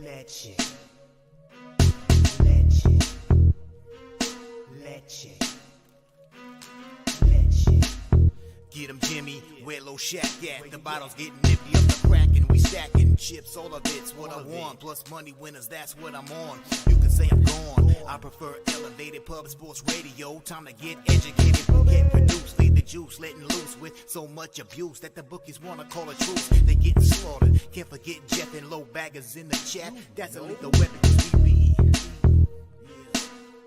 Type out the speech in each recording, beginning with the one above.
Leche. Get 'em, Jimmy, where low shack at? The bottles getting nippy up the crack and we stacking chips, all of it's what I want. Plus money winners, that's what I'm on. You can say I'm gone. I prefer elevated pub sports radio. Time to get educated, get produced, leave the juice, letting loose with so much abuse that the bookies wanna call a truce. They getting slaughtered. Can't forget Jeff and low baggers in the chat. That's a lethal weapon 'cause we be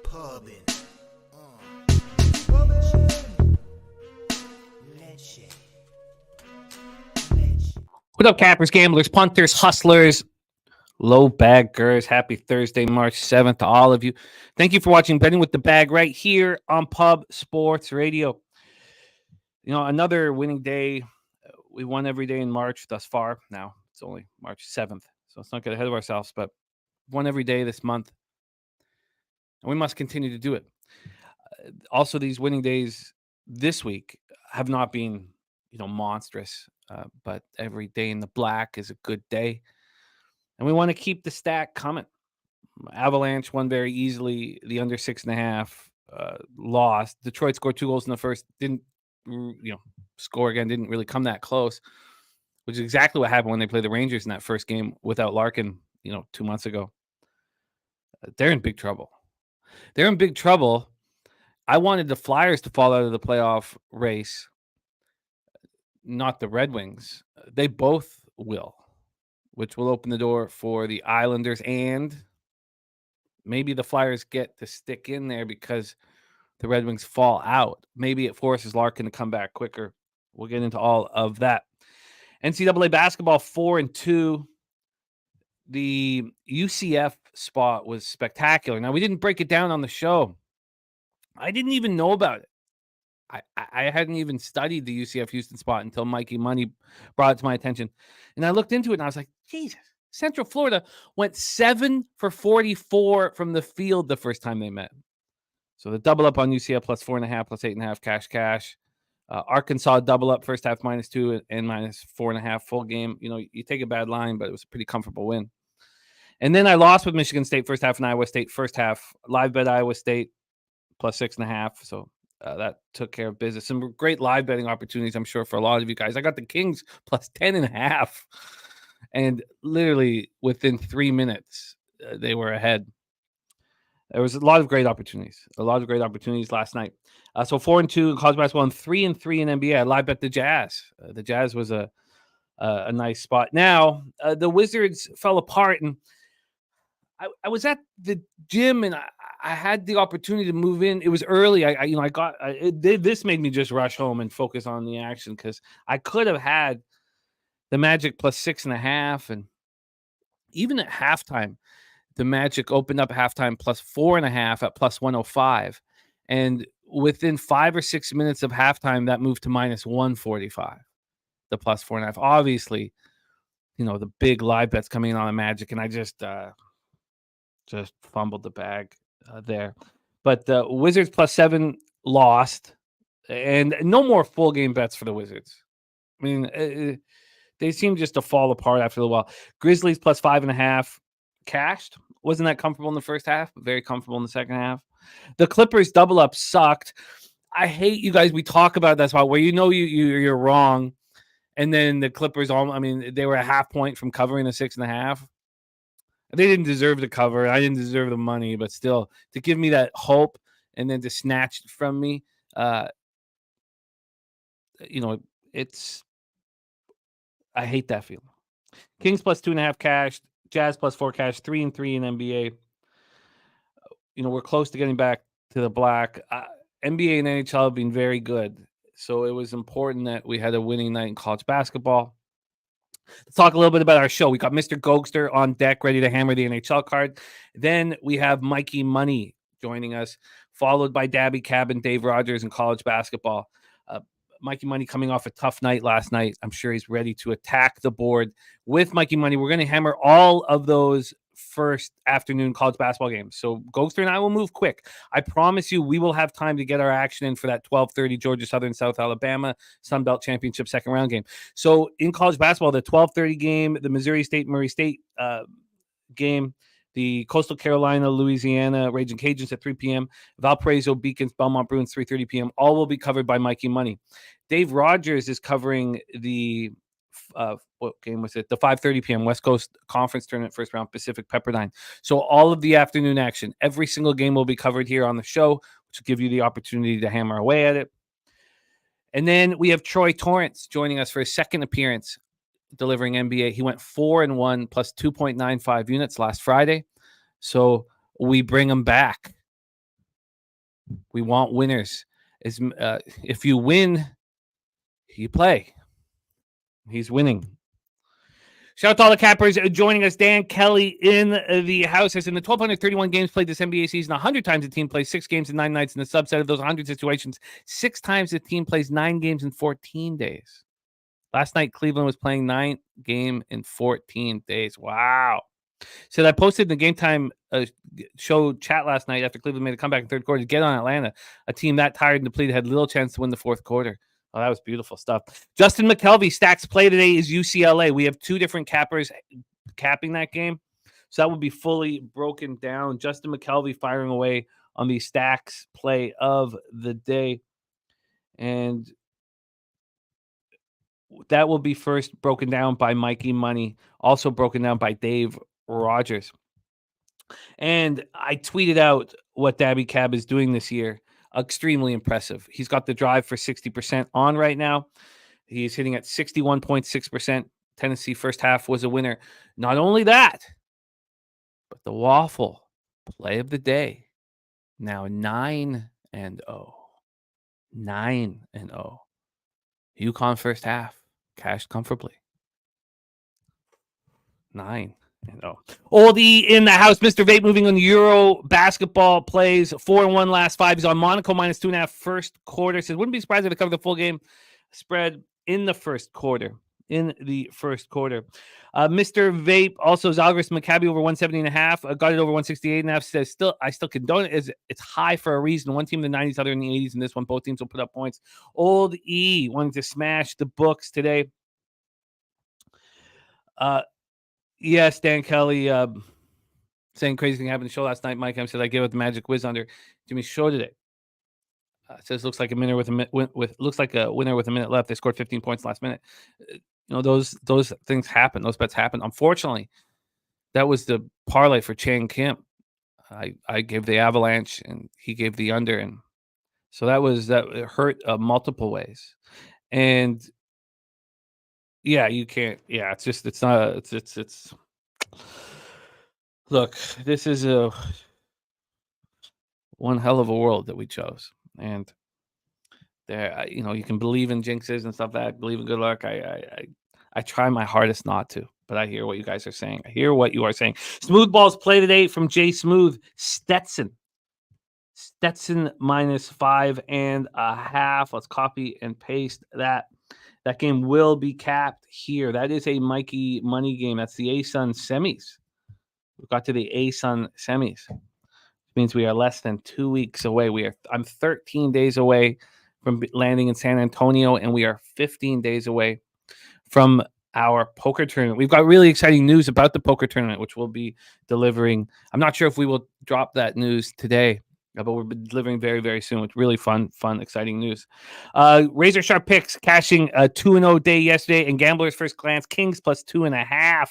pubbing. What up, cappers, gamblers, punters, hustlers, low baggers? Happy Thursday, March 7th to all of you. Thank you for watching Betting with the Bag right here on Pub Sports Radio. You know, another winning day. We won every day in March thus far. Now, it's only March 7th, so let's not get ahead of ourselves, but won every day this month, and we must continue to do it. Also, these winning days this week have not been, monstrous. But every day in the black is a good day. And we want to keep the stack coming. Avalanche won very easily. The under 6.5 lost. Detroit scored 2 goals in the first. Didn't, score again. Didn't really come that close, which is exactly what happened when they played the Rangers in that first game without Larkin, 2 months ago. They're in big trouble. They're in big trouble. I wanted the Flyers to fall out of the playoff race, not the Red Wings. They both will, which will open the door for the Islanders, and maybe the Flyers get to stick in there because the Red Wings fall out. Maybe it forces Larkin to come back quicker. We'll get into all of that. NCAA basketball 4-2. The UCF spot was spectacular. Now, we didn't break it down on the show. I didn't even know about it. I hadn't even studied the UCF Houston spot until Mikey Money brought it to my attention. And I looked into it and I was like, Jesus, Central Florida went 7 for 44 from the field the first time they met. So the double up on UCF plus 4.5, plus 8.5 cash. Arkansas double up first half -2 and -4.5 full game. You take a bad line, but it was a pretty comfortable win. And then I lost with Michigan State first half and Iowa State first half. Live bet Iowa State plus 6.5. So that took care of business. Some great live betting opportunities, I'm sure, for a lot of you guys. I got the Kings plus 10.5. And literally within 3 minutes, they were ahead. There was a lot of great opportunities. Last night. So 4-2 in college basketball and 3-3 in NBA. I live bet the Jazz. The Jazz was a nice spot. Now, the Wizards fell apart, and I was at the gym and I had the opportunity to move in. It was early. This made me just rush home and focus on the action because I could have had the Magic plus 6.5, and even at halftime, the Magic opened up halftime plus 4.5 at plus 105, and within 5 or 6 minutes of halftime, that moved to minus 145. The plus 4.5. Obviously, the big live bets coming in on the Magic, and I just fumbled the bag there. But the Wizards plus 7 lost, and no more full game bets for the Wizards. I mean, they seem just to fall apart after a while. Grizzlies plus 5.5 cashed. Wasn't that comfortable in the first half, but very comfortable in the second half. The Clippers double up sucked. I hate you guys. We talk about that spot where you're wrong, and then the Clippers they were a half point from covering the 6.5. They didn't deserve the cover. I didn't deserve the money, but still, to give me that hope and then to snatch it from me, it's. I hate that feeling. Kings plus 2.5 cash, Jazz plus 4 cash, 3-3 in NBA. We're close to getting back to the black. NBA and NHL have been very good, so it was important that we had a winning night in college basketball. Let's talk a little bit about our show. We got Mr. Gogster on deck, ready to hammer the NHL card. Then we have Mikey Money joining us, followed by Daby Cab and Dave Rogers in college basketball. Mikey Money coming off a tough night last night. I'm sure he's ready to attack the board with Mikey Money. We're going to hammer all of those first afternoon college basketball games. So Gogster and I will move quick. I promise you we will have time to get our action in for that 12:30 Georgia Southern South Alabama Sun Belt Championship second round game. So in college basketball, the 12:30 game, the Missouri State Murray State game. The Coastal Carolina, Louisiana Raging Cajuns at 3 p.m. Valparaiso Beacons, Belmont Bruins, 3:30 p.m. All will be covered by Mikey Money. Dave Rogers is covering the what game was it? The 5:30 p.m. West Coast Conference Tournament first round Pacific Pepperdine. So all of the afternoon action, every single game will be covered here on the show, which will give you the opportunity to hammer away at it. And then we have Troy Torrence joining us for his second appearance delivering NBA. He went 4-1 plus 2.95 units last Friday. So we bring him back. We want winners. If you win, you play. He's winning. Shout out to all the Cappers joining us. Dan Kelly in the house. As in the 1,231 games played this NBA season, 100 times the team plays 6 games in 9 nights. In the subset of those 100 situations, 6 times the team plays 9 games in 14 days. Last night, Cleveland was playing 9 game in 14 days. Wow. So I posted in the Game Time show chat last night after Cleveland made a comeback in third quarter to get on Atlanta, a team that tired and depleted had little chance to win the fourth quarter. Oh, that was beautiful stuff. Justin McKelvey, Stacks play today is UCLA. We have 2 different cappers capping that game. So that will be fully broken down. Justin McKelvey firing away on the Stacks play of the day. And that will be first broken down by Mikey Money, also broken down by Dave Rogers. And I tweeted out what Daby Cab is doing this year. Extremely impressive. He's got the drive for 60% on right now. He's hitting at 61.6%. Tennessee first half was a winner. Not only that, but the waffle play of the day. Now 9-0. 9-0. UConn first half cashed comfortably. 9-0. Oldie in the house. Mr. Vape moving on Euro basketball plays 4-1 last 5. He's on Monaco minus 2.5 first quarter. Says wouldn't be surprised if they cover the full game spread in the first quarter. Mr. Vape also Zalgiris Maccabi over 170.5. Got it over 168.5. Says I still condone it. It's high for a reason. One team in the 90s, other in the 80s, and this one both teams will put up points. Old E wanting to smash the books today. Yes, Dan Kelly saying crazy thing happened in the show last night. Mike M said I gave it the magic whiz under Jimmy's show today. Says looks like a winner with a minute left. They scored 15 points last minute. Those things happen. Those bets happen. Unfortunately, that was the parlay for Chang Kim. I gave the Avalanche and he gave the under, and so it hurt multiple ways. And yeah, you can't. Yeah, it's not. It's. Look, this is one hell of a world that we chose, and there, you can believe in jinxes and stuff. That believe in good luck. I try my hardest not to, but I hear what you guys are saying. I hear what you are saying. Smooth balls play today from Jay Smooth. Stetson minus 5.5. Let's copy and paste that. That game will be capped here. That is a Mikey Money game. That's the ASUN semis. We got to the ASUN semis. Which means we are less than 2 weeks away. I'm 13 days away from landing in San Antonio, and we are 15 days away from our poker tournament. We've got really exciting news about the poker tournament, which we'll be delivering. I'm not sure if we will drop that news today, but we'll be delivering very, very soon with really fun, exciting news. Razor Sharp Picks cashing a 2-0 day yesterday, and Gamblers First Glance Kings plus 2.5.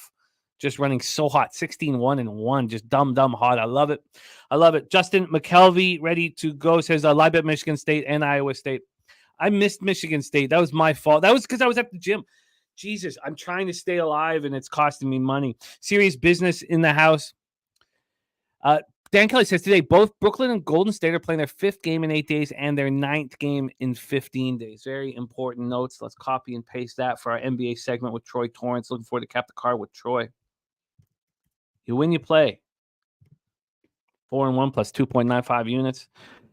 Just running so hot, 16-1-1, just dumb hot. I love it. Justin McKelvey ready to go. Says live bet Michigan State and Iowa State. I missed Michigan State. That was my fault. That was because I was at the gym. Jesus, I'm trying to stay alive and it's costing me money. Serious business in the house. Dan Kelly says today both Brooklyn and Golden State are playing their 5th game in 8 days and their 9th game in 15 days. Very important notes. Let's copy and paste that for our NBA segment with Troy Torrence. Looking forward to cap the card with Troy. You win, you play. 4-1 plus 2.95 units.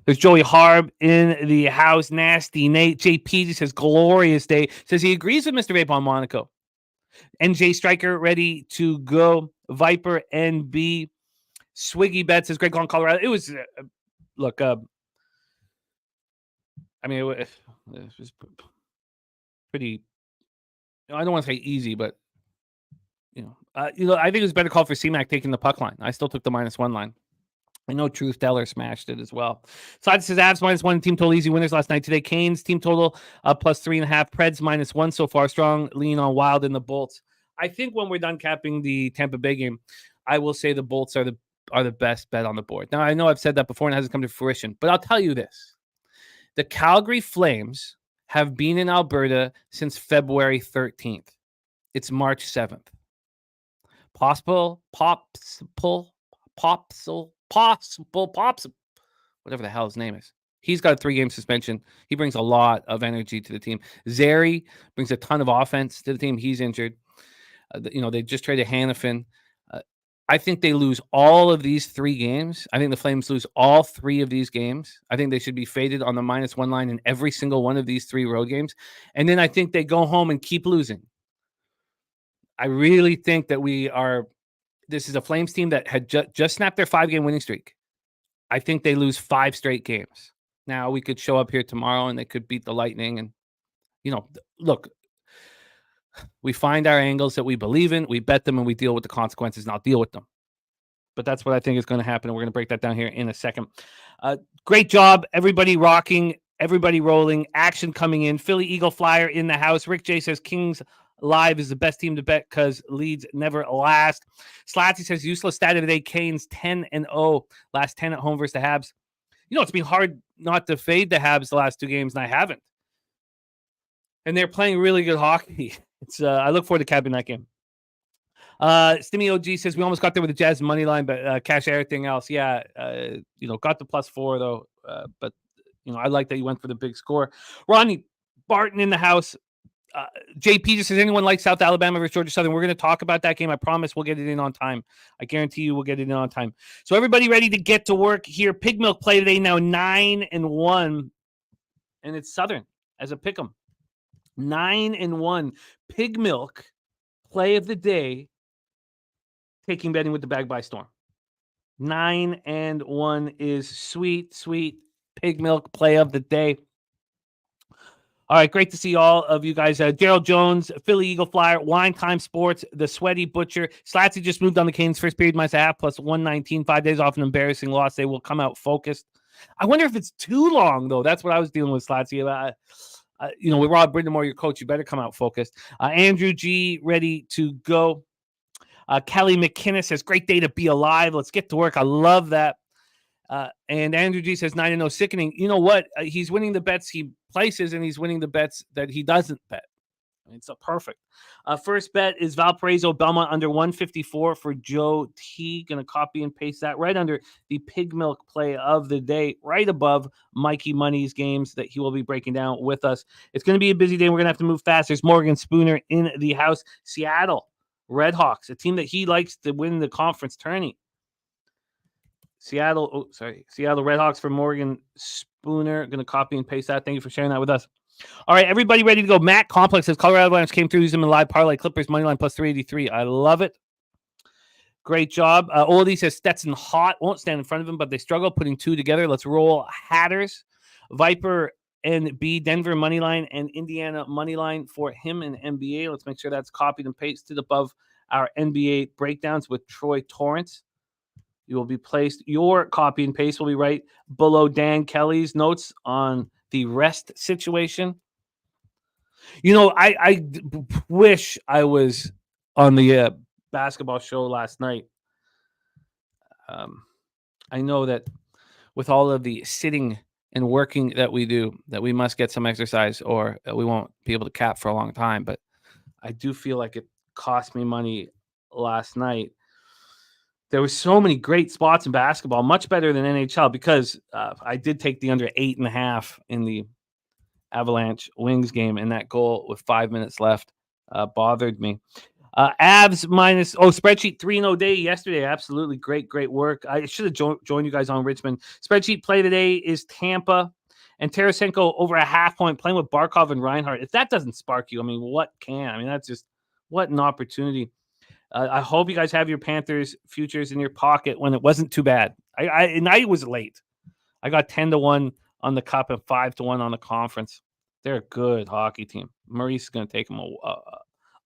There's Joey Harb in the house. Nasty Nate. JP says glorious day. Says he agrees with Mr. Vape on Monaco. NJ Striker ready to go. Viper NB. Swiggy Bet says Greg on Colorado. It was look. It was pretty. I don't want to say easy, but I think it was better call for CMAC taking the puck line. I still took the -1 line. I know Truth Teller smashed it as well. Side says Avs -1, team total easy winners last night. Today, Canes team total +3.5. Preds -1 so far. Strong lean on Wild and the Bolts. I think when we're done capping the Tampa Bay game, I will say the Bolts are the best bet on the board. Now, I know I've said that before and it hasn't come to fruition, but I'll tell you this. The Calgary Flames have been in Alberta since February 13th. It's March 7th. Possible, whatever the hell his name is. He's got a 3-game suspension. He brings a lot of energy to the team. Zary brings a ton of offense to the team. He's injured. They just traded Hannafin. I think they lose all of these 3 games. I think the Flames lose all 3 of these games. I think they should be faded on the -1 line in every single one of these 3 road games. And then I think they go home and keep losing. I really think that this is a Flames team that had just snapped their 5-game winning streak. I think they lose 5 straight games. Now, we could show up here tomorrow and they could beat the Lightning. And, look, we find our angles that we believe in, we bet them, and we deal with the consequences, and I'll deal with them. But that's what I think is going to happen, and we're going to break that down here in a second. Great job. Everybody rocking, everybody rolling, action coming in. Philly Eagle Flyer in the house. Rick J says Kings Live is the best team to bet because leads never last. Slatsy says useless stat of the day. Canes 10-0, last 10 at home versus the Habs. It's been hard not to fade the Habs the last 2 games, and I haven't. And they're playing really good hockey. I look forward to capping that game. Stimmy OG says we almost got there with the Jazz money line, but cash everything else. Yeah, got the +4 though. But I like that you went for the big score. Ronnie Barton in the house. JP just says, anyone like South Alabama versus Georgia Southern? We're going to talk about that game. I promise we'll get it in on time. I guarantee you we'll get it in on time. So everybody ready to get to work here. Pig Milk play today now 9-1, and it's Southern as a pick'em. 9-1. Pig Milk play of the day, taking betting with the bag by storm. 9-1 is sweet, sweet Pig Milk play of the day. All right, great to see all of you guys. Gerald Jones, Philly Eagle Flyer, Wine Time Sports, The Sweaty Butcher. Slatsy just moved on the Canes first period -1.5 +119. 5 days off an embarrassing loss. They will come out focused. I wonder if it's too long, though. That's what I was dealing with, Slatsy. With Rob Brindamore, your coach, you better come out focused. Andrew G, ready to go. Kelly McKinnis says, great day to be alive. Let's get to work. I love that. And Andrew G says 9-0 sickening. You know what? He's winning the bets he places, and he's winning the bets that he doesn't bet. It's a perfect. First bet is Valparaiso Belmont under 154 for Joe T. Going to copy and paste that right under the Pig Milk play of the day, right above Mikey Money's games that he will be breaking down with us. It's going to be a busy day. We're going to have to move fast. There's Morgan Spooner in the house. Seattle Redhawks, a team that he likes to win the conference tourney. Seattle Redhawks for Morgan Spooner. Going to copy and paste that. Thank you for sharing that with us. All right, everybody ready to go. Matt Complex says Colorado Avalanche came through, used them in live parlay. Clippers money line +383. I love it. Great job. Oldie says Stetson hot. Won't stand in front of him, but they struggle putting 2 together. Let's roll Hatters. Viper and B, Denver money line and Indiana money line for him in NBA. Let's make sure that's copied and pasted above our NBA breakdowns with Troy Torrance. You will be placed. Your copy and paste will be right below Dan Kelly's notes on the rest situation. I wish I was on the basketball show last night. I know that with all of the sitting and working that we do, that we must get some exercise or we won't be able to cap for a long time. But I do feel like it cost me money last night. There were so many great spots in basketball, much better than NHL, because I did take the under 8.5 in the Avalanche Wings game, and that goal with 5 minutes left bothered me. Avs minus, spreadsheet 3-0 day yesterday. Absolutely great work. I should have joined you guys on Richmond. Spreadsheet play today is Tampa, and Tarasenko over a half point playing with Barkov and Reinhart. If that doesn't spark you, what can? That's just, what an opportunity. I hope you guys have your Panthers futures in your pocket when it wasn't too bad. I was late. I got 10-1 on the cup and 5-1 on the conference. They're a good hockey team. Maurice is going to take them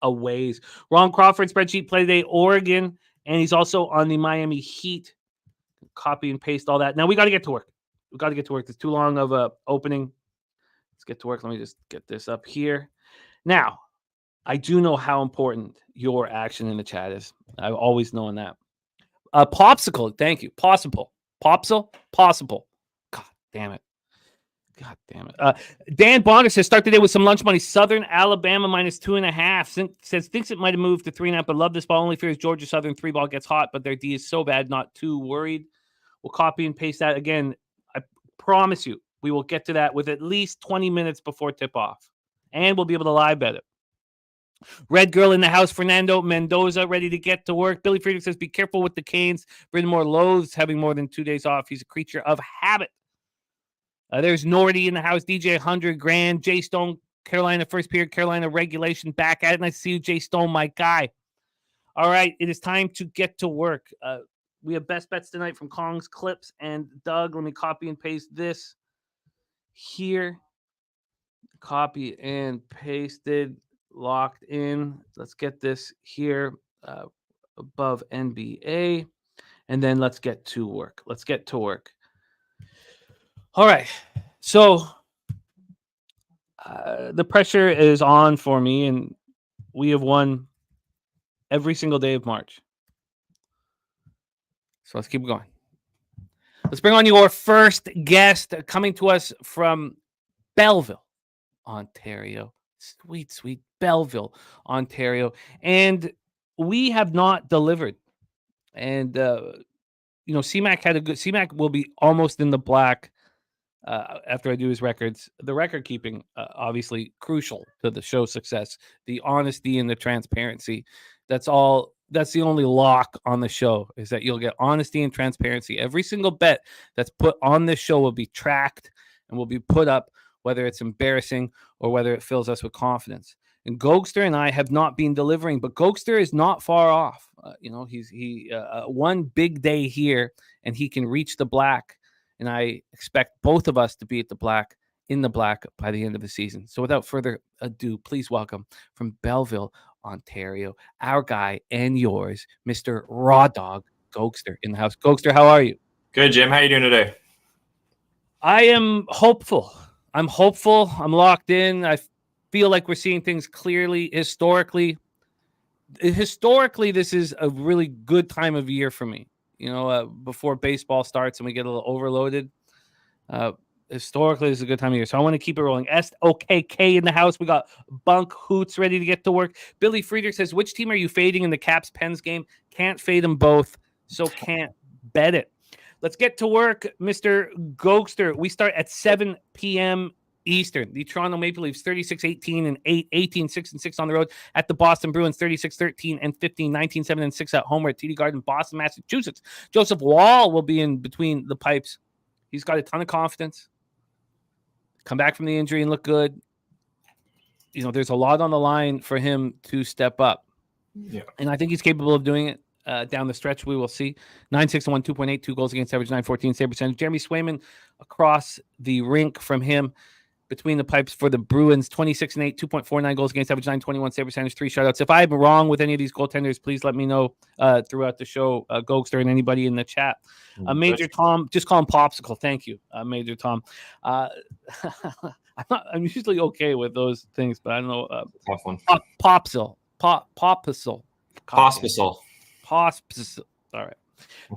a ways. Ron Crawford spreadsheet play today, Oregon, and he's also on the Miami Heat. Copy and paste all that. Now we got to get to work. There's too long of a opening. Let's get to work. Let me just get this up here. Now, I do know how important your action in the chat is. I've always known that. Popsicle, thank you. Possible. Possible. God damn it. Dan Bonner says, start the day with some lunch money. Southern Alabama -2.5. Says, thinks it might have moved to 3.5, but love this ball. Only fears Georgia Southern 3-ball gets hot, but their D is so bad, not too worried. We'll copy and paste that. Again, I promise you, we will get to that with at least 20 minutes before tip-off. And we'll be able to live bet it. Red Girl in the house, Fernando Mendoza, ready to get to work. Billy Friedrich says, be careful with the Canes. Brindamore loathes having more than 2 days off. He's a creature of habit. There's Nordy in the house, DJ 100 grand, Jay Stone, Carolina first period, Carolina regulation, back at it. Nice to see you, Jay Stone, my guy. All right, it is time to get to work. We have best bets tonight from Kong's Clips and Doug. Let me copy and paste this here. Copy and pasted, locked in. Let's get this here above NBA. And then let's get to work. All right. So the pressure is on for me, and we have won every single day of March. So let's keep going. Let's bring on your first guest coming to us from Belleville, Ontario. Sweet Belleville, Ontario. And we have not delivered. And, CMAC will be almost in the black after I do his records. The record keeping, obviously crucial to the show's success. The honesty and the transparency. That's the only lock on the show, is that you'll get honesty and transparency. Every single bet that's put on this show will be tracked and will be put up, whether it's embarrassing or whether it fills us with confidence. And Gogster and I have not been delivering, but Gogster is not far off. He one big day here, and he can reach the black. And I expect both of us to be in the black by the end of the season. So without further ado, please welcome from Belleville, Ontario, our guy and yours, Mr. Raw Dog Gogster in the house. Gogster, how are you? Good, Jim. How are you doing today? I am hopeful. I'm locked in. I feel like we're seeing things clearly. Historically, this is a really good time of year for me. Before baseball starts and we get a little overloaded. Historically, this is a good time of year. So I want to keep it rolling. SOKK in the house. We got Bunk Hoots ready to get to work. Billy Friedrich says, which team are you fading in the Caps Pens game? Can't fade them both, so can't bet it. Let's get to work, Mr. Gogster. We start at 7 p.m. Eastern. The Toronto Maple Leafs 36-18 and 18-6-6 on the road at the Boston Bruins 36-13 and 15, 19-7 and 6 at home. We're at TD Garden, Boston, Massachusetts. Joseph Wall will be in between the pipes. He's got a ton of confidence. Come back from the injury and look good. There's a lot on the line for him to step up. Yeah. And I think he's capable of doing it. Down the stretch, we will see. 9-6-1, 2.82 goals against average, 9-14 save percentage. Jeremy Swayman across the rink from him between the pipes for the Bruins, 26-8, 2.49 goals against average, 9.21 save percentage, 3 shutouts. If I'm wrong with any of these goaltenders, please let me know throughout the show, Gogster and anybody in the chat. Major Tom, just call him Popsicle. Thank you, Major Tom. I'm usually okay with those things, but I don't know. Tough one. Popsicle. Hospital. Hospital. All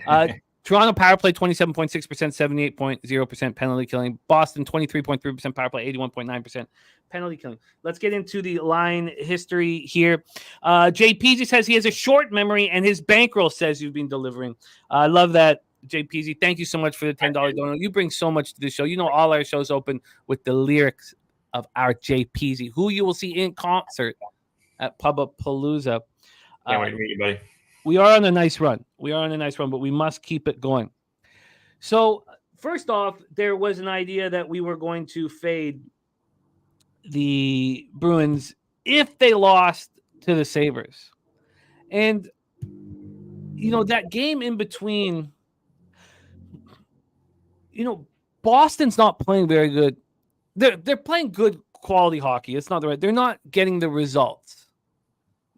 right. Toronto power play 27.6%, 78.0% penalty killing. Boston 23.3% power play, 81.9% penalty killing. Let's get into the line history here. JPZ says he has a short memory and his bankroll says you've been delivering. I love that, JPZ. Thank you so much for the $10 donut. You bring so much to the show. All our shows open with the lyrics of our JPZ, who you will see in concert at Pubapalooza. Can't wait to meet you, buddy. We are on a nice run. But we must keep it going. So, first off, there was an idea that we were going to fade the Bruins if they lost to the Sabres. And, that game in between, Boston's not playing very good. They're playing good quality hockey. It's not the right. They're not getting the results.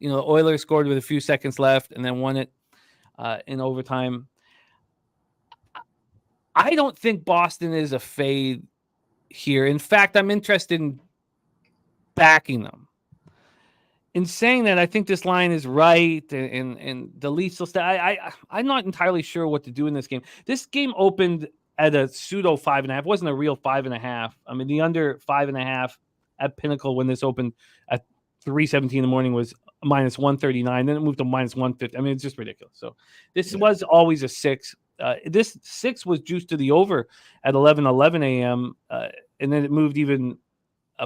The Oilers scored with a few seconds left and then won it in overtime. I don't think Boston is a fade here. In fact, I'm interested in backing them. In saying that, I think this line is right, and the Leafs will stay. I'm not entirely sure what to do in this game. This game opened at a pseudo 5.5. It wasn't a real 5.5. I mean, the under 5.5 at Pinnacle when this opened at 3:17 in the morning was minus 139. Then it moved to minus 150. I mean, it's just ridiculous. So this was always a 6. This 6 was juiced to the over at 11:11 a.m. And then it moved even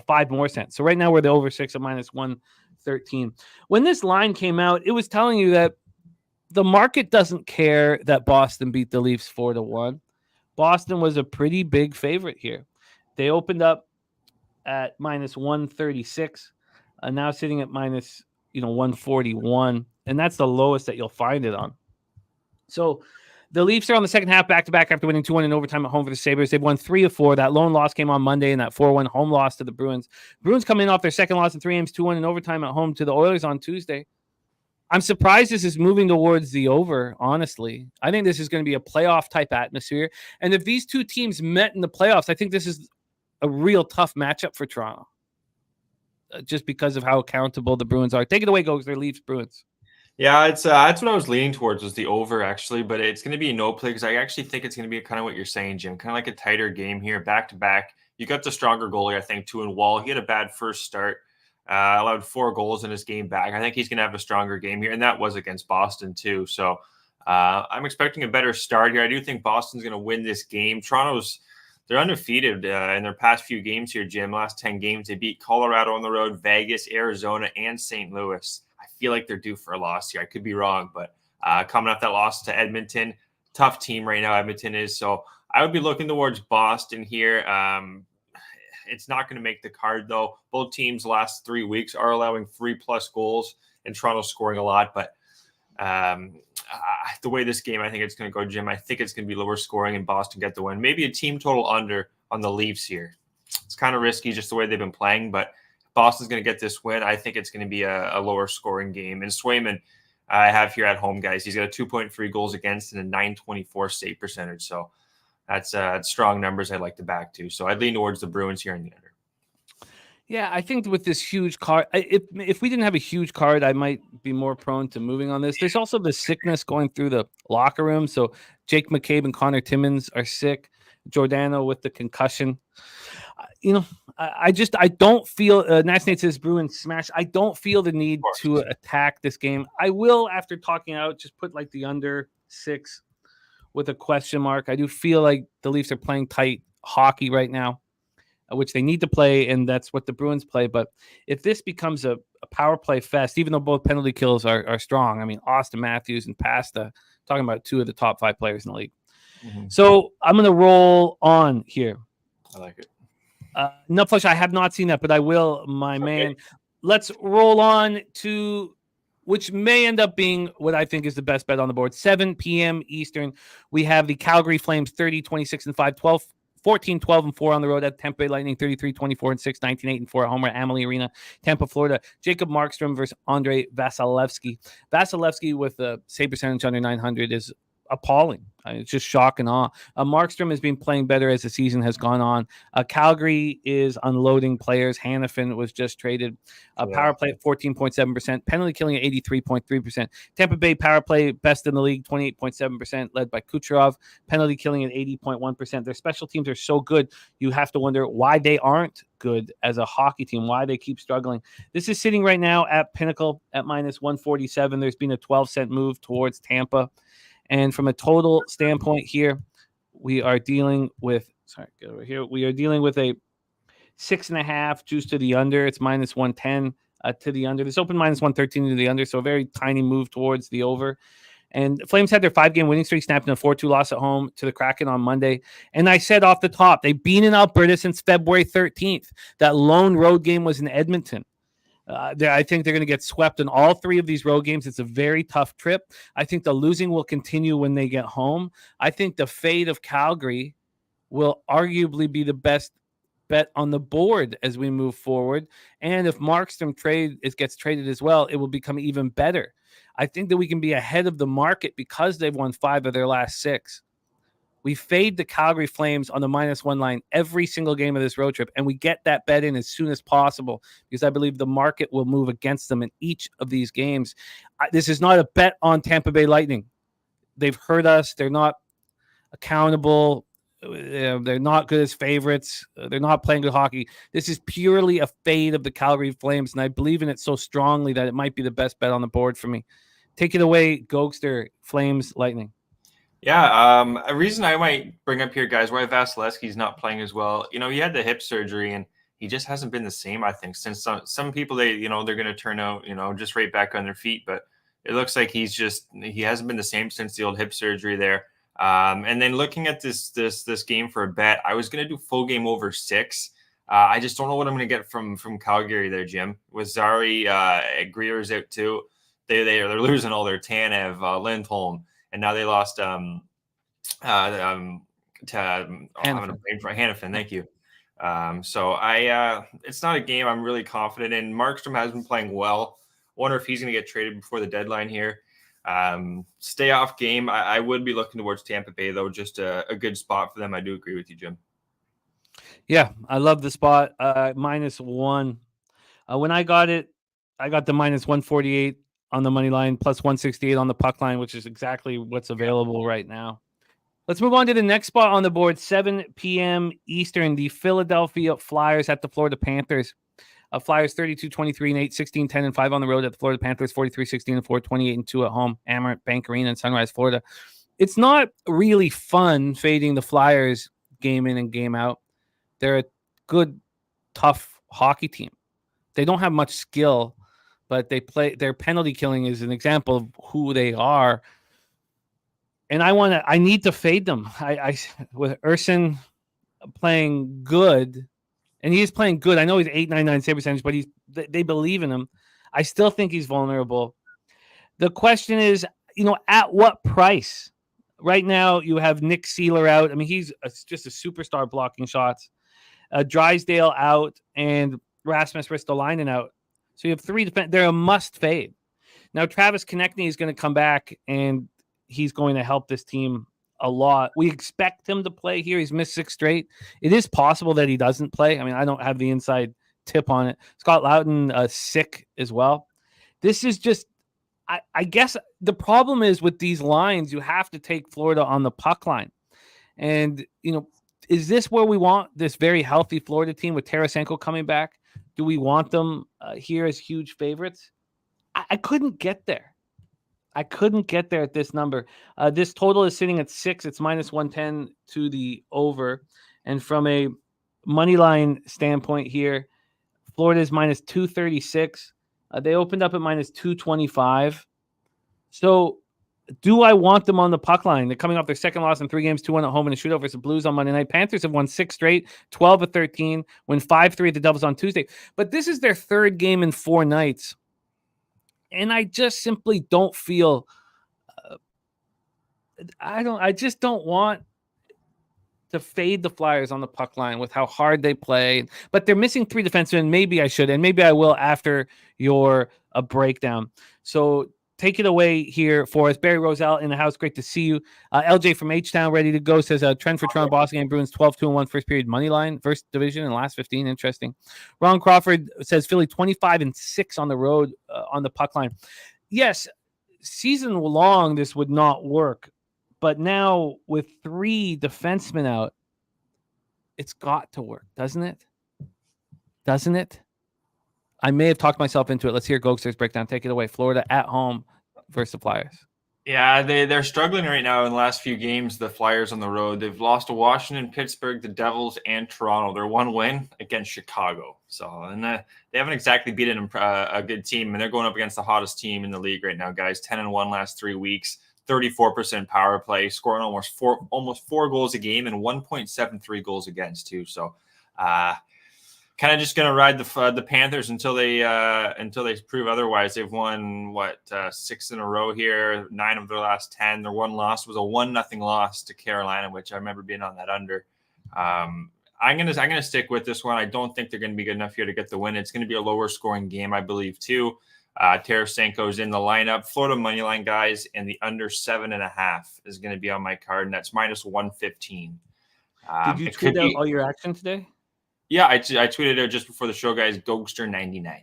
5 more cents. So right now we're the over 6 at minus 113. When this line came out, it was telling you that the market doesn't care that Boston beat the Leafs 4-1. Boston was a pretty big favorite here. They opened up at minus 136, now sitting at minus 141, and that's the lowest that you'll find it on. So the Leafs are on the second half back-to-back after winning 2-1 in overtime at home for the Sabres. They've won 3 of 4. That lone loss came on Monday in that 4-1 home loss to the Bruins. Bruins come in off their second loss in 3 games, 2-1 in overtime at home to the Oilers on Tuesday. I'm surprised this is moving towards the over, honestly. I think this is going to be a playoff-type atmosphere. And if these two teams met in the playoffs, I think this is a real tough matchup for Toronto, just because of how accountable the Bruins are. Take it away, Gogster. Leafs, Bruins. Yeah, it's that's what I was leaning towards, was the over, actually, but it's going to be a no play because I actually think it's going to be kind of what you're saying, Jim, kind of like a tighter game here, back-to-back. You got the stronger goalie, I think, too, in Wall. He had a bad first start. Allowed 4 goals in his game back. I think he's going to have a stronger game here, and that was against Boston too. So I'm expecting a better start here. I do think Boston's going to win this game. They're undefeated in their past few games here, Jim. Last 10 games, they beat Colorado on the road, Vegas, Arizona, and St. Louis. I feel like they're due for a loss here. I could be wrong, but coming off that loss to Edmonton, tough team right now, Edmonton is. So I would be looking towards Boston here. It's not going to make the card, though. Both teams the last 3 weeks are allowing 3+ goals, and Toronto's scoring a lot. But the way this game, I think it's going to go, Jim, I think it's going to be lower scoring and Boston get the win. Maybe a team total under on the Leafs here. It's kind of risky just the way they've been playing, but Boston's going to get this win. I think it's going to be a lower scoring game. And Swayman, I have here at home, guys. He's got a 2.3 goals against and a 924 save percentage. So that's strong numbers I'd like to back to. So I'd lean towards the Bruins here in the under. Yeah, I think with this huge card, if we didn't have a huge card, I might be more prone to moving on this. There's also the sickness going through the locker room. So Jake McCabe and Connor Timmins are sick. Giordano with the concussion. I don't feel Nash Nate says Bruins smash. I don't feel the need to attack this game. I will, after talking out, just put like the under 6 with a question mark. I do feel like the Leafs are playing tight hockey right now, which they need to play, and that's what the Bruins play. But if this becomes a power play fest, even though both penalty kills are strong, I mean, Austin Matthews and Pasta, talking about 2 of the top 5 players in the league. Mm-hmm. So I'm going to roll on here. I like it. Nutflush, I have not seen that, but I will, my man. Let's roll on to which may end up being what I think is the best bet on the board. 7 p.m. Eastern. We have the Calgary Flames 30, 26, and 5, 12, 14, 12, and 4 on the road at Tampa Bay Lightning, 33, 24, and 6, 19, 8, and 4 at home at Amalie Arena, Tampa, Florida. Jacob Markstrom versus Andrei Vasilevsky. Vasilevsky with a save percentage under 900 is appalling. It's just shock and awe. Markstrom has been playing better as the season has gone on. Calgary is unloading players. Hannafin was just traded. Power play at 14.7%. Penalty killing at 83.3%. Tampa Bay power play best in the league, 28.7%, led by Kucherov. Penalty killing at 80.1%. Their special teams are so good, you have to wonder why they aren't good as a hockey team, why they keep struggling. This is sitting right now at Pinnacle at minus 147. There's been a 12-cent move towards Tampa. And from a total standpoint here, we are dealing with, we are dealing with a 6.5 juice to the under. It's minus 110 to the under. This open minus 113 to the under, so a very tiny move towards the over. And Flames had their 5-game winning streak snapped in a 4-2 loss at home to the Kraken on Monday. And I said off the top, they've been in Alberta since February 13th. That lone road game was in Edmonton. I think they're going to get swept in all 3 of these road games. It's a very tough trip. I think the losing will continue when they get home. I think the fate of Calgary will arguably be the best bet on the board as we move forward. And if Markstrom gets traded as well, it will become even better. I think that we can be ahead of the market because they've won 5 of their last 6. We fade the Calgary Flames on the -1 line every single game of this road trip, and we get that bet in as soon as possible because I believe the market will move against them in each of these games. This is not a bet on Tampa Bay Lightning. They've hurt us. They're not accountable. They're not good as favorites. They're not playing good hockey. This is purely a fade of the Calgary Flames, and I believe in it so strongly that it might be the best bet on the board for me. Take it away, Gogster, Flames, Lightning. Yeah, a reason I might bring up here, guys, why Vasilevsky's not playing as well. You know, he had the hip surgery, and he just hasn't been the same, I think, since some people, they're going to turn out, just right back on their feet. But it looks like he hasn't been the same since the old hip surgery there. And then looking at this game for a bet, I was going to do full game over 6. I just don't know what I'm going to get from Calgary there, Jim. With Zari, Greer's out too. They're losing all their Tanev, Lindholm. And now they lost to Hannafin. Thank you. So it's not a game I'm really confident in. Markstrom has been playing well. Wonder if he's going to get traded before the deadline here. Stay off game. I would be looking towards Tampa Bay, though. Just a good spot for them. I do agree with you, Jim. Yeah, I love the spot. -1. When I got it, I got the -148 on the money line, plus 168 on the puck line, which is exactly what's available right now. Let's move on to the next spot on the board, 7 p.m. Eastern. The Philadelphia Flyers at the Florida Panthers. Flyers 32-23-8, 16-10-5 on the road at the Florida Panthers, 43-16-4, 28-2 at home, Amerant Bank Arena in Sunrise, Florida. It's not really fun fading the Flyers game in and game out. They're a good, tough hockey team. They don't have much skill, but their penalty killing is an example of who they are. And I need to fade them. I with Urson playing good, and he is playing good. I know he's 8.99 save percentage, but they believe in him. I still think he's vulnerable. The question is, at what price? Right now, you have Nick Seeler out. I mean, he's just a superstar blocking shots. Drysdale out and Rasmus Ristolainen out. So you have 3 they're a must fade. Now, Travis Konechny is going to come back, and he's going to help this team a lot. We expect him to play here. He's missed 6 straight. It is possible that he doesn't play. I mean, I don't have the inside tip on it. Scott Loughton sick as well. This is just, I guess the problem is with these lines, you have to take Florida on the puck line. And, is this where we want this very healthy Florida team with Tarasenko coming back? Do we want them here as huge favorites? I couldn't get there. I couldn't get there at this number. This total is sitting at 6. It's -110 to the over. And from a money line standpoint here, Florida is -236. They opened up at -225. So do I want them on the puck line? They're coming off their second loss in 3 games, 2-1 at home in a shootout versus the Blues on Monday night. Panthers have won 6 straight, 12-13, win 5-3 at the Devils on Tuesday. But this is their 3rd game in 4 nights. And I just simply don't feel I just don't want to fade the Flyers on the puck line with how hard they play. But they're missing 3 defensemen. Maybe I should, and maybe I will after your breakdown. So take it away here for us. Barry Roselle in the house. Great to see you. LJ from H-Town ready to go says trend for Toronto Boston game. Bruins 12-2-1 first period money line. First division in the last 15. Interesting. Ron Crawford says Philly 25-6 on the road on the puck line. Yes, season long this would not work. But now with 3 defensemen out, it's got to work, doesn't it? Doesn't it? I may have talked myself into it. Let's hear Gogster's breakdown. Take it away. Florida at home versus the Flyers. Yeah, they're struggling right now in the last few games, the Flyers on the road. They've lost to Washington, Pittsburgh, the Devils, and Toronto. Their 1 win against Chicago. So, and they haven't exactly beaten a good team, and they're going up against the hottest team in the league right now, guys. 10-1 last 3 weeks, 34% power play, scoring almost four goals a game and 1.73 goals against too. So, kind of just going to ride the Panthers until they prove otherwise. They've won 6 in a row here, 9 of their last 10. Their one loss was a 1-0 loss to Carolina, which I remember being on that under. I'm gonna stick with this one. I don't think they're gonna be good enough here to get the win. It's gonna be a lower scoring game, I believe, too. Tarasenko's in the lineup. Florida money line guys, and the under 7.5 is going to be on my card, and that's minus 115. Did you tweet out all your action today? Yeah, I tweeted it just before the show, guys. Gogster 99.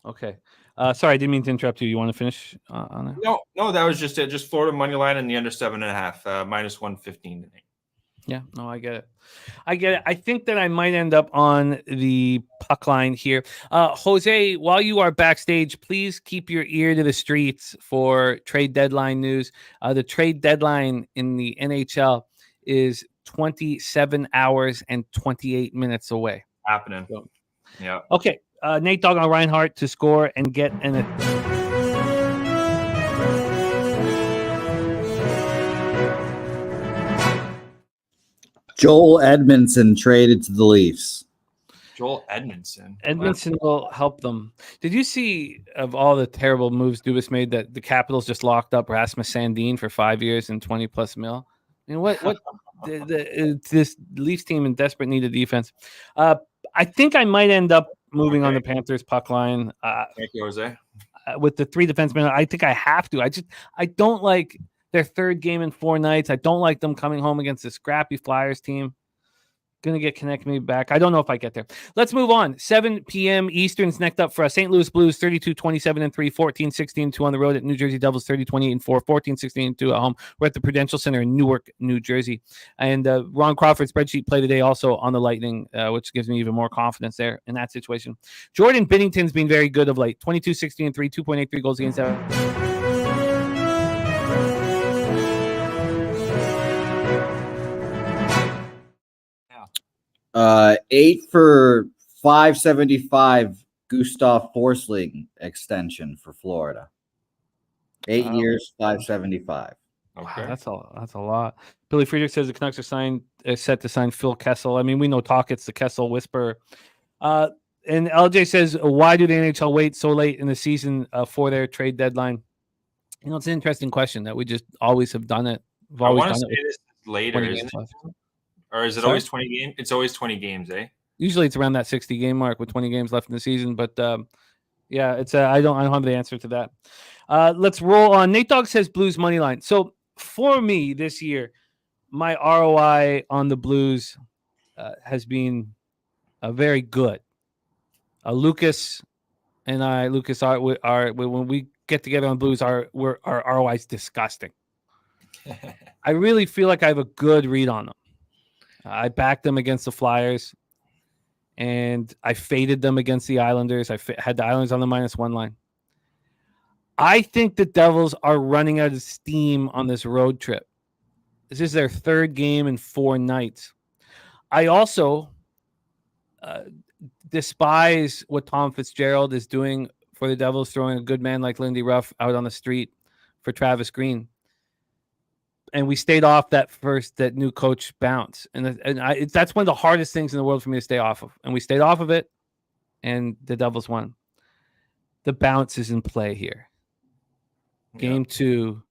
Okay. Sorry, I didn't mean to interrupt you. You want to finish on that? No, that was just it. Just Florida money line and the under 7.5, minus 115 tonight. Yeah, no, I get it. I think that I might end up on the puck line here. Jose, while you are backstage, please keep your ear to the streets for trade deadline news. The trade deadline in the NHL is 27 hours and 28 minutes away. Happening. So, yeah. Okay. Nate Dogg on Reinhardt to score and get an. Joel Edmondson traded to the Leafs. Joel Edmondson. Edmondson will help them. Did you see, of all the terrible moves Dubas made, that the Capitals just locked up Rasmus Sandin for 5 years and 20+ mil? I mean, what this Leafs team in desperate need of defense. I think I might end up moving on the Panthers puck line. Thank you, Jose. With the 3 defensemen, I think I have to. I don't like their third game in 4 nights. I don't like them coming home against the scrappy Flyers team. Going to get connect me back. I don't know if I get there. Let's move on. 7 p.m. Eastern's next up for us. St. Louis Blues 32-27-3, 14-16-2 on the road at New Jersey Devils 30-28-4, 14-16-2 at home. We're at the Prudential Center in Newark, New Jersey. And Ron Crawford's spreadsheet play today also on the Lightning, which gives me even more confidence there in that situation. Jordan Binnington's been very good of late. 22-16-3, 2.83 goals against that. 8 for $575 Gustav Forsling extension for Florida. 8 years, $575. Okay, That's a lot. Billy Friedrich says the Canucks are set to sign Phil Kessel. I mean, we know Talkett's the Kessel whisperer. And LJ says, why do the NHL wait so late in the season for their trade deadline? You know, it's an interesting question that we just always have done it. I want to say this later, isn't it? Or is it always 20 games? It's always 20 games, eh? Usually it's around that 60 game mark with 20 games left in the season. But yeah, it's I don't have the answer to that. Let's roll on. Nate Dogg says Blues money line. So for me this year, my ROI on the Blues has been very good. Lucas and I, are when we get together on Blues, our ROI is disgusting. I really feel like I have a good read on them. I backed them against the Flyers, and I faded them against the Islanders. I had the Islanders on the -1 line. I think the Devils are running out of steam on this road trip. This is their 3rd game in 4 nights. I also despise what Tom Fitzgerald is doing for the Devils, throwing a good man like Lindy Ruff out on the street for Travis Green. And we stayed off that new coach bounce. That's one of the hardest things in the world for me to stay off of. And we stayed off of it, and the Devils won. The bounce is in play here. Game 2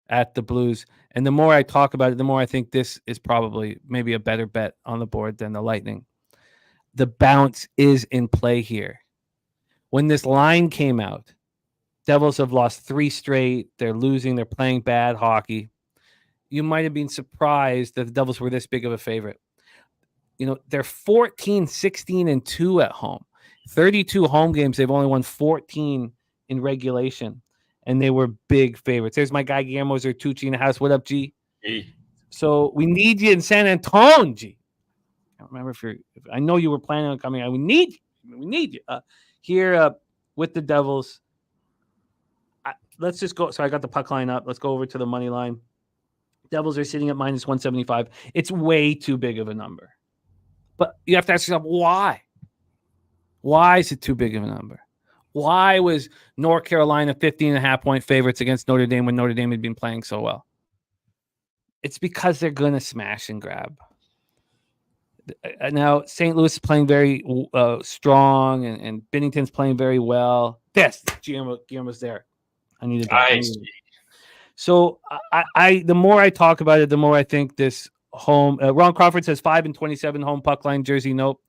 at the Blues. And the more I talk about it, the more I think this is probably maybe a better bet on the board than the Lightning. The bounce is in play here. When this line came out, Devils have lost 3 straight. They're losing. They're playing bad hockey. You might have been surprised that the Devils were this big of a favorite. You know, they're 14-16-2 at home. 32 home games. They've only won 14 in regulation, and they were big favorites. There's my guy Guillermo Zertucci in the house. What up, G? Hey. So we need you in San Antonio, G. I don't remember I know you were planning on coming. We need you here with the Devils. Let's just go. So I got the puck line up. Let's go over to the money line. Devils are sitting at -175. It's way too big of a number. But you have to ask yourself, why? Why is it too big of a number? Why was North Carolina 15.5-point favorites against Notre Dame when Notre Dame had been playing so well? It's because they're going to smash and grab. Now, St. Louis is playing very strong, and Binnington's playing very well. Yes, Guillermo's there. I needed that. So I the more I talk about it, the more I think this home. Ron Crawford says 5-27 home puck line jersey. Nope.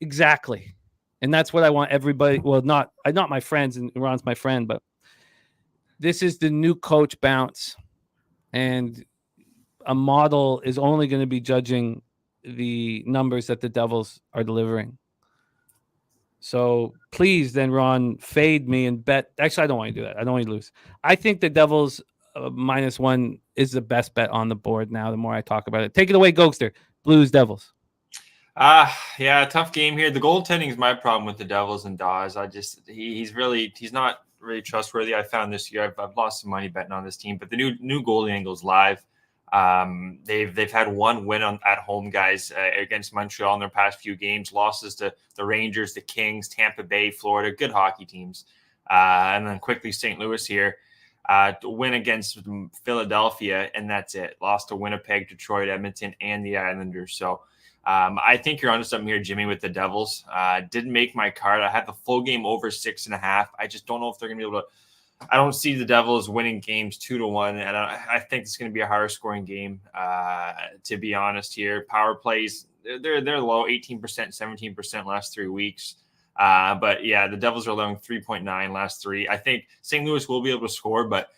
Exactly. And that's what I want everybody. Well, not my friends, and Ron's my friend, but this is the new coach bounce. And a model is only going to be judging the numbers that the Devils are delivering. So please, then, Ron, fade me and bet. Actually, I don't want to do that. I don't want to lose. I think the Devils -1 is the best bet on the board now. The more I talk about it, take it away, Gogster. Blues, Devils. Yeah, tough game here. The goaltending is my problem with the Devils and Dawes. He's not really trustworthy. I found this year. I've lost some money betting on this team, but the new goalie angle's live. They've had one win at home, guys, against Montreal in their past few games. Losses to the Rangers, the Kings, Tampa Bay, Florida, good hockey teams. And then quickly St. Louis here, win against Philadelphia, and that's it. Lost to Winnipeg, Detroit, Edmonton, and the Islanders. So I think you're onto something here, Jimmy, with the Devils. Didn't make my card. I had the full game over 6.5. I just don't know if they're going to be able to. I don't see the Devils winning games 2-1, and I think it's going to be a higher scoring game. To be honest, here, power plays they're low, 18%, 17% last 3 weeks. But yeah, the Devils are allowing 3.9 last 3. I think St. Louis will be able to score, but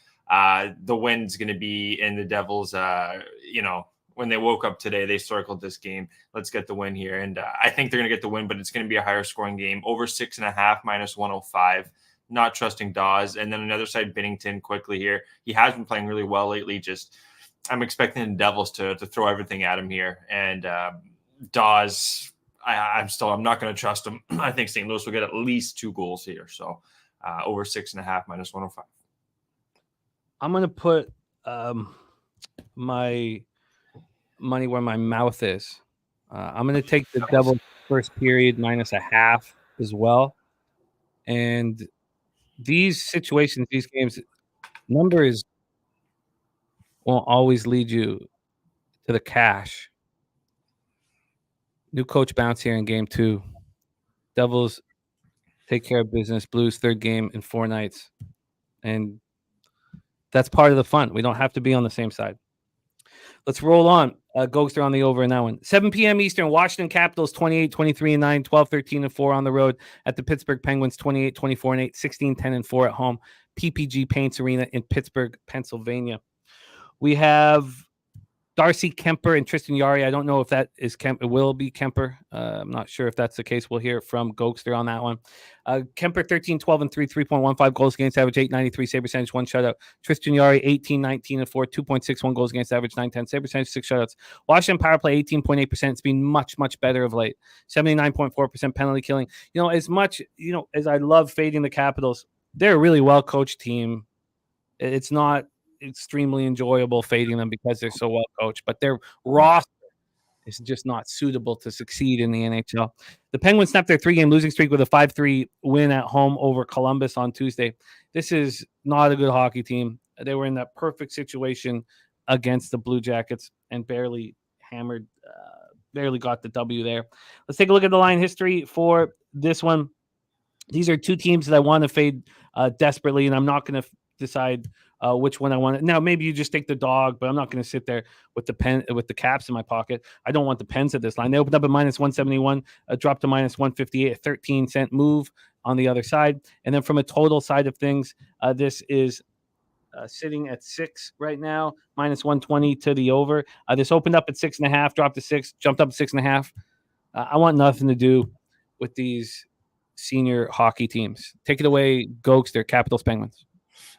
the wind's going to be in the Devils. When they woke up today, they circled this game. Let's get the win here, and I think they're going to get the win, but it's going to be a higher scoring game, over 6.5, -105. Not trusting Dawes. And then another side, Binnington, quickly here. He has been playing really well lately. I'm expecting the Devils to throw everything at him here. And Dawes, I'm not going to trust him. I think St. Louis will get at least 2 goals here. So over 6.5, -105. I'm going to put my money where my mouth is. I'm going to take the Devils first period -0.5 as well. And these situations, these games, numbers won't always lead you to the cash. New coach bounce here in game 2. Devils take care of business. Blues 3rd game in 4 nights. And that's part of the fun. We don't have to be on the same side. Let's roll on. Gogster on the over in that one. 7 p.m. Eastern, Washington Capitals 28-23-9, 12-13-4 on the road at the Pittsburgh Penguins 28-24-8, 16-10-4 at home. PPG Paints Arena in Pittsburgh, Pennsylvania. We have Darcy Kemper and Tristan Yari. I don't know if that is Kemper. It will be Kemper. I'm not sure if that's the case. We'll hear from Gogster on that one. Kemper 13-12-3, 3.15 goals against average, .893 save percentage, 1 shutout. Tristan Yari 18-19-4, 2.61 goals against average, 910 save percentage, 6 shutouts. Washington power play 18.8%. It's been much, much better of late. 79.4% penalty killing. As much, as I love fading the Capitals, they're a really well coached team. It's not extremely enjoyable fading them because they're so well coached, but their roster is just not suitable to succeed in the NHL. The Penguins snapped their 3-game losing streak with a 5-3 win at home over Columbus on Tuesday. This is not a good hockey team. They were in that perfect situation against the Blue Jackets and barely got the W there. Let's take a look at the line history for this one. These are 2 teams that I want to fade desperately, and I'm not going to decide which one I want. Now, maybe you just take the dog, but I'm not going to sit there with the Caps in my pocket. I don't want the Pens at this line. They opened up at -171, dropped to -158, a 13-cent move on the other side. And then from a total side of things, this is sitting at 6 right now, -120 to the over. This opened up at 6.5, dropped to 6, jumped up to 6.5. I want nothing to do with these senior hockey teams. Take it away, Gogster, Capitals, Penguins.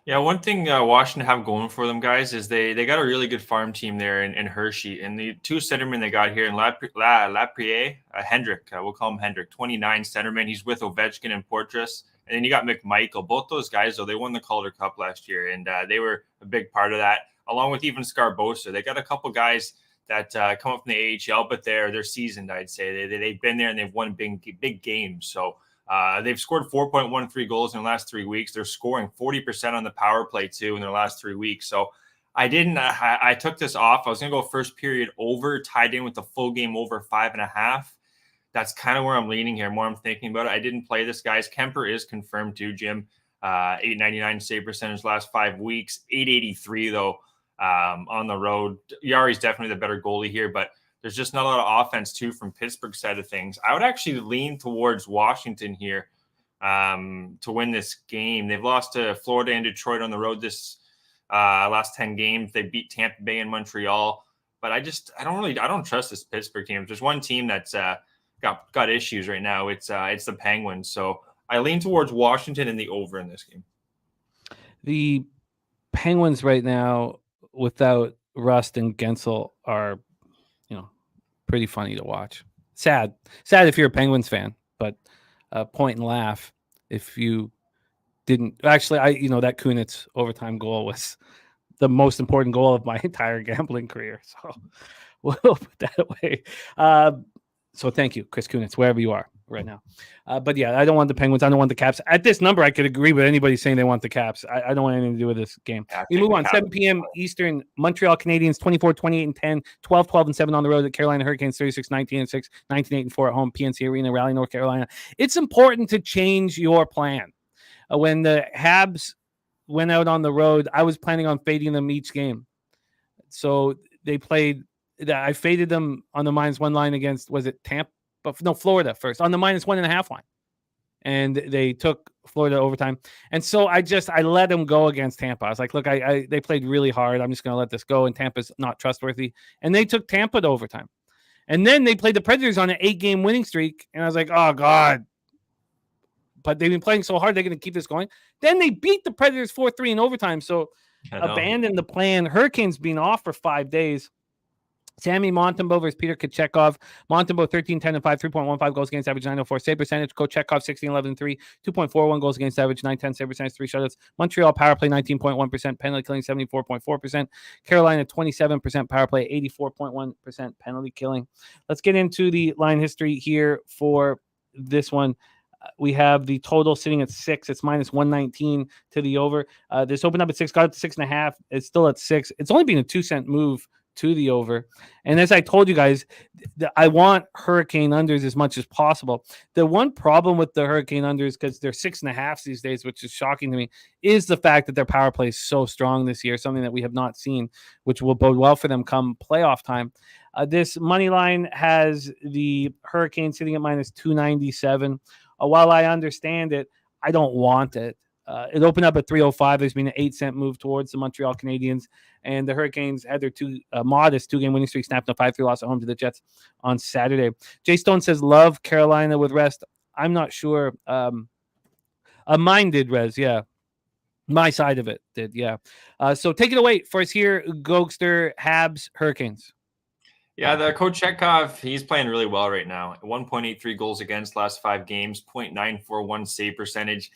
Yeah, one thing Washington have going for them, guys, is they got a really good farm team there in Hershey. And the 2 centermen they got here in Lapierre, Hendrick, we'll call him Hendrick, 29 centerman. He's with Ovechkin and Portress. And then you got McMichael. Both those guys, though, they won the Calder Cup last year, and they were a big part of that, along with even Scarbosa. They got a couple guys that come up from the AHL, but they're seasoned, I'd say. They've been there, and they've won big games. So they've scored 4.13 goals in the last 3 weeks. They're scoring 40% on the power play, too, in their last 3 weeks. So I took this off. I was going to go first period over, tied in with the full game over 5.5. That's kind of where I'm leaning here, more I'm thinking about it. I didn't play this, guys. Kemper is confirmed too, Jim. 899 save percentage last 5 weeks. 883, though, on the road. Yari's definitely the better goalie here, but there's just not a lot of offense too from Pittsburgh's side of things. I would actually lean towards Washington here to win this game. They've lost to Florida and Detroit on the road this last 10 games. They beat Tampa Bay and Montreal, but I don't trust this Pittsburgh team. If there's one team that's got issues right now, it's the Penguins. So I lean towards Washington in the over in this game. The Penguins right now without Rust and Gensel are, pretty funny to watch. Sad if you're a Penguins fan, but point and laugh if you didn't. Actually, that Kunitz overtime goal was the most important goal of my entire gambling career. So we'll put that away. So thank you, Chris Kunitz, wherever you are right now. But yeah, I don't want the Penguins. I don't want the Caps. At this number, I could agree with anybody saying they want the Caps. I don't want anything to do with this game. We move on. 7 p.m. Eastern, Montreal Canadiens 24, 28, and 10, 12, 12, and 7 on the road at Carolina Hurricanes 36, 19, and 6, 19, 8, and 4 at home, PNC Arena, Raleigh, North Carolina. It's important to change your plan. When the Habs went out on the road, I was planning on fading them each game. So they played. I faded them on the -1 line against, was it Tampa? No, Florida first on the -1.5 line. And they took Florida overtime. And so I let them go against Tampa. I was like, look, they played really hard. I'm just going to let this go. And Tampa's not trustworthy. And they took Tampa to overtime. And then they played the Predators on an 8-game winning streak. And I was like, oh, God. But they've been playing so hard, they're going to keep this going. Then they beat the Predators 4-3 in overtime. So abandon the plan. Hurricanes being off for 5 days. Sammy Montembeault versus Peter Kochetkov. Montembeault 13-10-5, 3.15 goals against average, 904 save percentage. Kochetkov 16-11-3, 2.41 goals against average, 910 save percentage, 3 shutouts. Montreal power play 19.1%, penalty killing 74.4%. Carolina 27% power play, 84.1% penalty killing. Let's get into the line history here for this one. We have the total sitting at 6. It's -119 to the over. This opened up at 6, got up to 6.5. It's still at 6. It's only been a 2-cent move to the over. And as I told you guys, I want Hurricane unders as much as possible. The one problem with the Hurricane unders, because they're 6.5 these days, which is shocking to me, is the fact that their power play is so strong this year, something that we have not seen, which will bode well for them come playoff time. This money line has the Hurricane sitting at -297. While I understand it, I don't want it. It opened up at 305. There's been an 8-cent move towards the Montreal Canadiens, and the Hurricanes had their modest 2-game winning streak snapped, a 5-3 loss at home to the Jets on Saturday. Jay Stone says, love Carolina with rest. I'm not sure. Mine did, Rez, yeah. My side of it did, yeah. So take it away for us here, Gogster, Habs, Hurricanes. Yeah, the Kochetkov, he's playing really well right now. 1.83 goals against last 5 games, 0.941 save percentage.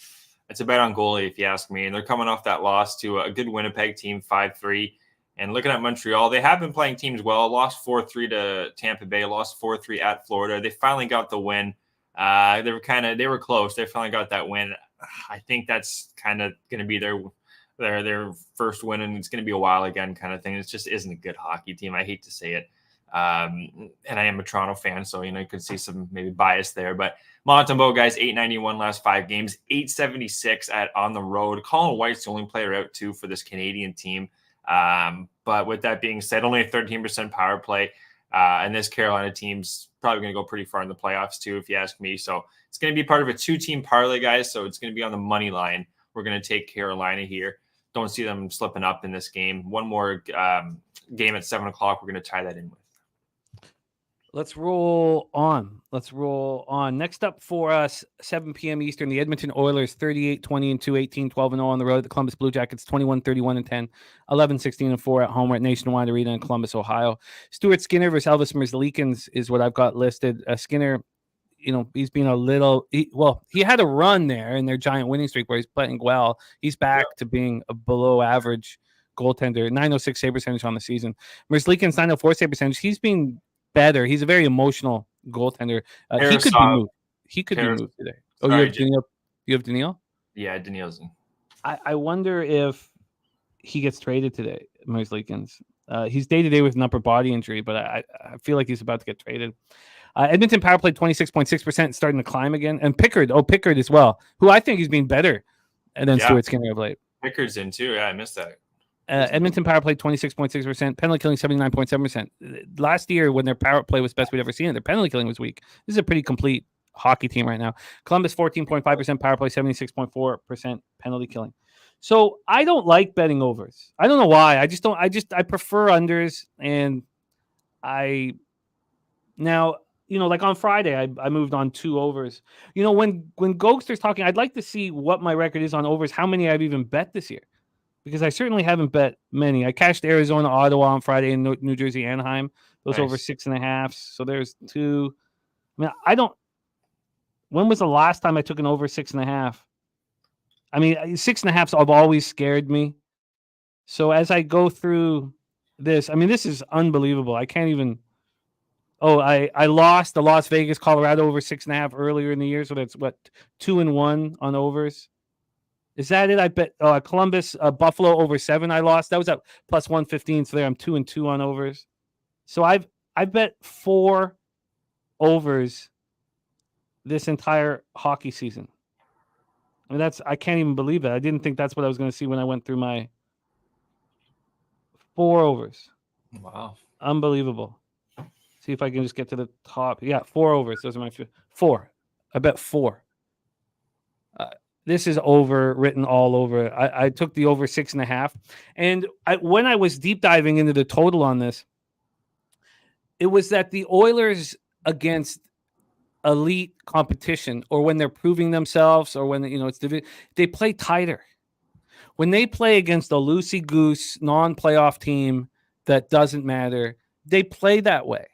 It's a bet on goalie, if you ask me. And they're coming off that loss to a good Winnipeg team, 5-3. And looking at Montreal, they have been playing teams well. Lost 4-3 to Tampa Bay, lost 4-3 at Florida. They finally got the win. They were close. They finally got that win. I think that's kind of going to be their first win, and it's going to be a while again, kind of thing. It just isn't a good hockey team. I hate to say it. And I am a Toronto fan, so you could see some maybe bias there. But Montembeault, guys, 891 last 5 games, 876 on the road. Colin White's the only player out too for this Canadian team. But with that being said, only a 13% power play, and this Carolina team's probably going to go pretty far in the playoffs too, if you ask me. So it's going to be part of a 2-team parlay, guys. So it's going to be on the money line. We're going to take Carolina here. Don't see them slipping up in this game. One more game at 7 o'clock. We're going to tie that in with. Let's roll on. Next up for us, 7 p.m. Eastern, the Edmonton Oilers, 38, 20, and 2, 18, 12, and 0 on the road. The Columbus Blue Jackets, 21, 31, and 10, 11, 16, and 4 at home. We're at Nationwide Arena in Columbus, Ohio. Stuart Skinner versus Elvis Merzlikins is what I've got listed. Skinner, he's been he had a run there in their giant winning streak where he's playing well. He's back to being a below average goaltender, 906 save percentage on the season. Merzlikins, 904 save percentage. He's been better. He's a very emotional goaltender. He could be moved today. Oh, sorry, you have Daniil? Yeah, Daniil's in. I wonder if he gets traded today, Merzlikins. He's day-to-day with an upper body injury, but I feel like he's about to get traded. Edmonton power play 26.6%, starting to climb again. And Pickard as well, who I think he's been better than Stuart Skinner of late. Pickard's in too. Yeah, I missed that. Edmonton power play 26.6%, penalty killing 79.7%. Last year, when their power play was best we'd ever seen it, their penalty killing was weak. This is a pretty complete hockey team right now. Columbus 14.5% power play, 76.4% penalty killing. So I don't like betting overs. I don't know why. I prefer unders. And now, like on Friday, I moved on 2 overs. When Gogster's talking, I'd like to see what my record is on overs, how many I've even bet this year, because I certainly haven't bet many. I cashed Arizona, Ottawa on Friday, and New Jersey, Anaheim. Those over 6.5. So there's 2. When was the last time I took an over 6.5? 6.5s have always scared me. So as I go through this, this is unbelievable. I can't even. Oh, I lost the Las Vegas, Colorado over 6.5 earlier in the year. So that's 2-1 on overs. Is that it? I bet Columbus, Buffalo over 7. I lost. That was at plus 115. So there I'm 2-2 on overs. So I bet 4 overs this entire hockey season. I can't even believe it. I didn't think that's what I was going to see when I went through my 4 overs. Wow. Unbelievable. See if I can just get to the top. Yeah, 4 overs. Those are my 4. I bet 4. This is written all over. I took the over 6.5. And when I was deep diving into the total on this, it was that the Oilers against elite competition, or when they're proving themselves, or when they play tighter. When they play against a loosey-goose non-playoff team that doesn't matter, they play that way.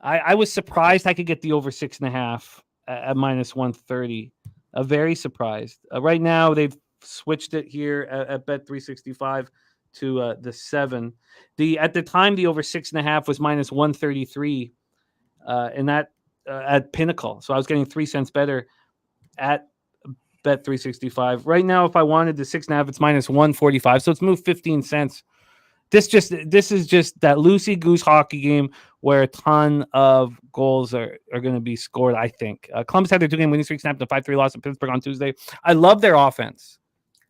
I was surprised I could get the over 6.5 at minus 130. Very surprised. Right now they've switched it here at Bet 365 to the 7. At the time the over 6.5 was minus 133, and that. At Pinnacle. So I was getting 3 cents better at Bet 365. Right now, if I wanted the 6.5, it's minus 145. So it's moved 15 cents. This is just that loosey-goose hockey game where a ton of goals are going to be scored, I think. Columbus had their 2-game winning streak snapped, a 5-3 loss at Pittsburgh on Tuesday. I love their offense.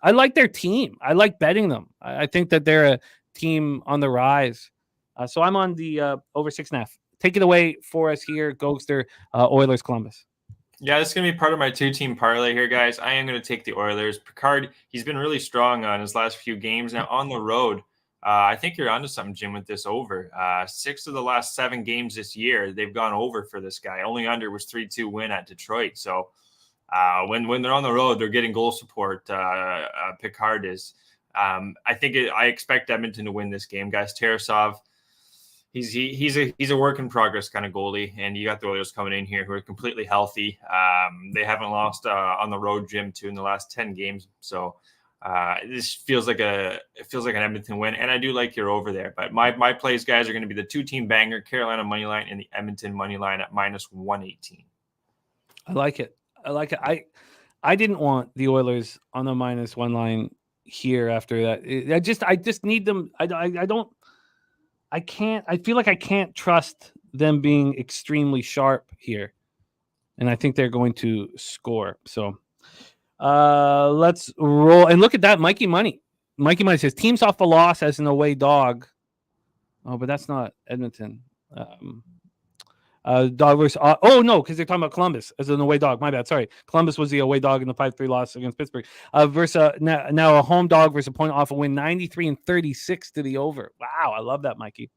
I like their team. I like betting them. I think that they're a team on the rise. So I'm on the over 6.5. Take it away for us here, Gogster, Oilers, Columbus. Yeah, this is going to be part of my 2-team parlay here, guys. I am going to take the Oilers. Picard, he's been really strong on his last few games. Now, on the road, I think you're onto something, Jim, with this over. 6 of the last 7 games this year, they've gone over for this guy. Only under was 3-2 win at Detroit. So when they're on the road, they're getting goal support. Picard is. I expect Edmonton to win this game, guys. Tarasov. He's a work in progress kind of goalie, and you got the Oilers coming in here who are completely healthy. They haven't lost on the road, Jim, too, in the last 10 games. So this feels like an Edmonton win, and I do like your over there. But my plays, guys, are going to be the 2-team banger, Carolina money line and the Edmonton money line at minus 118. I like it. I didn't want the Oilers on the minus 1 line here after that. I just need them. I feel like I can't trust them being extremely sharp here. And I think they're going to score. So let's roll. And look at that, Mikey Money. Mikey Money says, teams off the loss as an away dog. Oh, but that's not Edmonton. Dog versus, no, because they're talking about Columbus as an away dog. My bad. Sorry. Columbus was the away dog in the 5-3 loss against Pittsburgh. Versus now a home dog versus a point off a win, 93-36 to the over. Wow, I love that, Mikey.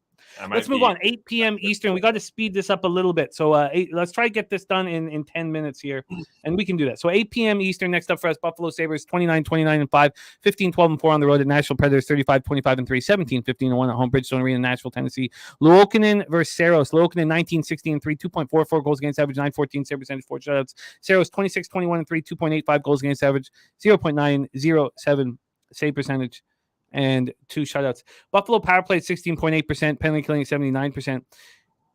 Let's move on. 8 p.m. Eastern. We got to speed this up a little bit. So let's try to get this done in 10 minutes here, and we can do that. So 8 p.m. Eastern. Next up for us, Buffalo Sabres 29-29-5, 15-12-4 on the road at Nashville Predators 35-25-3, 17-15-1 at home Bridgestone Arena, Nashville, Tennessee. Luokkanen versus Saros. Luokkanen 19-16-3, 2.44 goals against average, 9-14 save percentage, 4 shutouts. Saros 26-21-3, 2.85 goals against average, 0.907 save percentage, and 2 shutouts. Buffalo power play 16.8%, penalty killing 79%.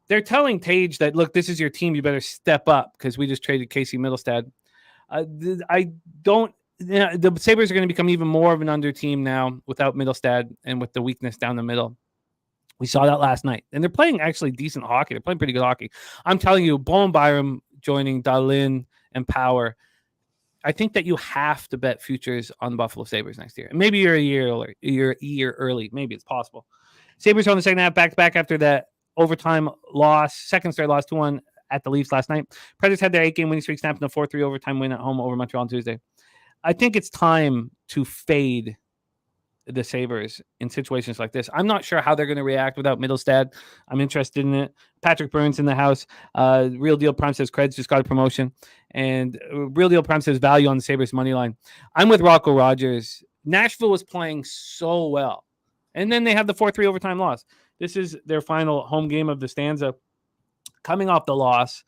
They're telling Tage that, look, this is your team. You better step up because we just traded Casey Middlestad. The Sabres are going to become even more of an under team now without Middlestad and with the weakness down the middle. We saw that last night. And they're playing actually decent hockey. They're playing pretty good hockey. I'm telling you, Bowen Byram joining Dahlin and Power. I think that you have to bet futures on the Buffalo Sabres next year. Maybe you're a year early. Maybe it's possible. Sabres on the second half, back-to-back after that overtime loss, second straight loss, 2-1 at the Leafs last night. Predators had their 8-game winning streak snapped in a 4-3 overtime win at home over Montreal on Tuesday. I think it's time to fade the Sabres in situations like this. I'm not sure how they're going to react without Middlestad. I'm interested in it. Patrick Burns in the house. Real Deal Prime says Creds just got a promotion. And Real Deal Prime says value on the Sabres money line. I'm with Rocco Rogers. Nashville was playing so well. And then they have the 4-3 overtime loss. This is their final home game of the stanza. Coming off the loss,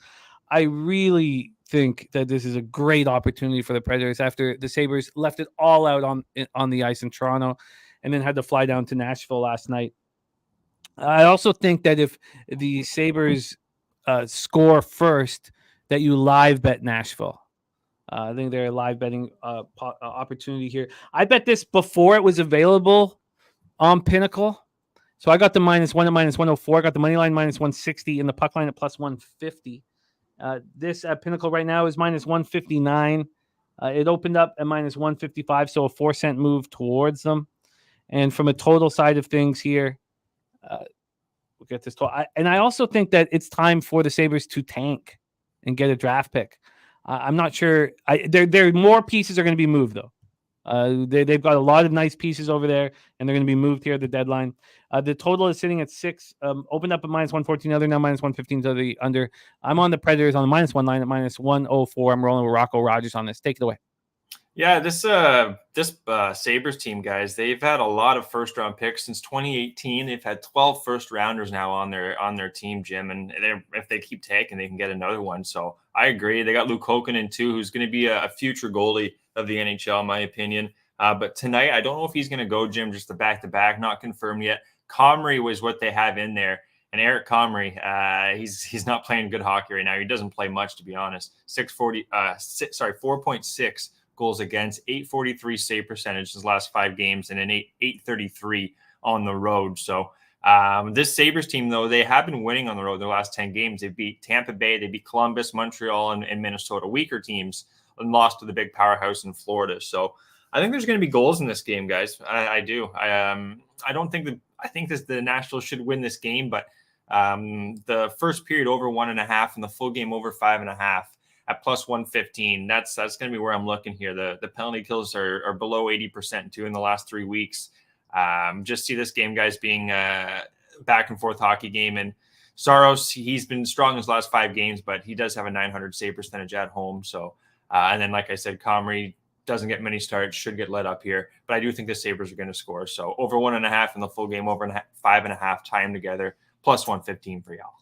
I really think that this is a great opportunity for the Predators after the Sabres left it all out on the ice in Toronto and then had to fly down to Nashville last night. I also think that if the Sabres score first, that you live bet Nashville. I think they're a live betting opportunity here. I bet this before it was available on Pinnacle. So I got the -1 at -104. I got the money line -160 and the puck line at +150. This at Pinnacle right now is -159. It opened up at -155, so a 4-cent move towards them. And from a total side of things here, we'll get this total. And I also think that it's time for the Sabres to tank and get a draft pick. I'm not sure. There more pieces are going to be moved, though. They've got a lot of nice pieces over there, and they're going to be moved here at the deadline. The total is sitting at 6. Opened up at -114. Other now -115 to the under. I'm on the Predators on the -1 line at -104. I'm rolling with Rocco Rogers on this. Take it away. Yeah, this Sabres team, guys, they've had a lot of first-round picks since 2018. They've had 12 first-rounders now on their team, Jim, and if they keep taking, they can get another one. So I agree. They got Luke Kokkonen, too, who's going to be a future goalie of the NHL, in my opinion. But tonight, I don't know if he's going to go, Jim, just the back-to-back, not confirmed yet. Comrie was what they have in there. And Eric Comrie, he's not playing good hockey right now. He doesn't play much, to be honest. 4.6 goals against, 843 save percentage his last 5 games, and an 833 on the road. So this Sabres team, though, they have been winning on the road their last 10 games. They beat Tampa Bay, they beat Columbus, Montreal, and Minnesota, weaker teams, and lost to the big powerhouse in Florida. So I think there's going to be goals in this game, guys. I do. I think the Nashville should win this game, but the first period over 1.5 and the full game over 5.5 at +115. That's going to be where I'm looking here. The penalty kills are below 80% too in the last 3 weeks. Just see this game, guys, being a back and forth hockey game. And Saros, he's been strong his last 5 games, but he does have a .900 save percentage at home. So, and then like I said, Comrie doesn't get many starts, should get let up here. But I do think the Sabres are going to score. So over 1.5 in the full game, over 5.5 time together, +115 for y'all.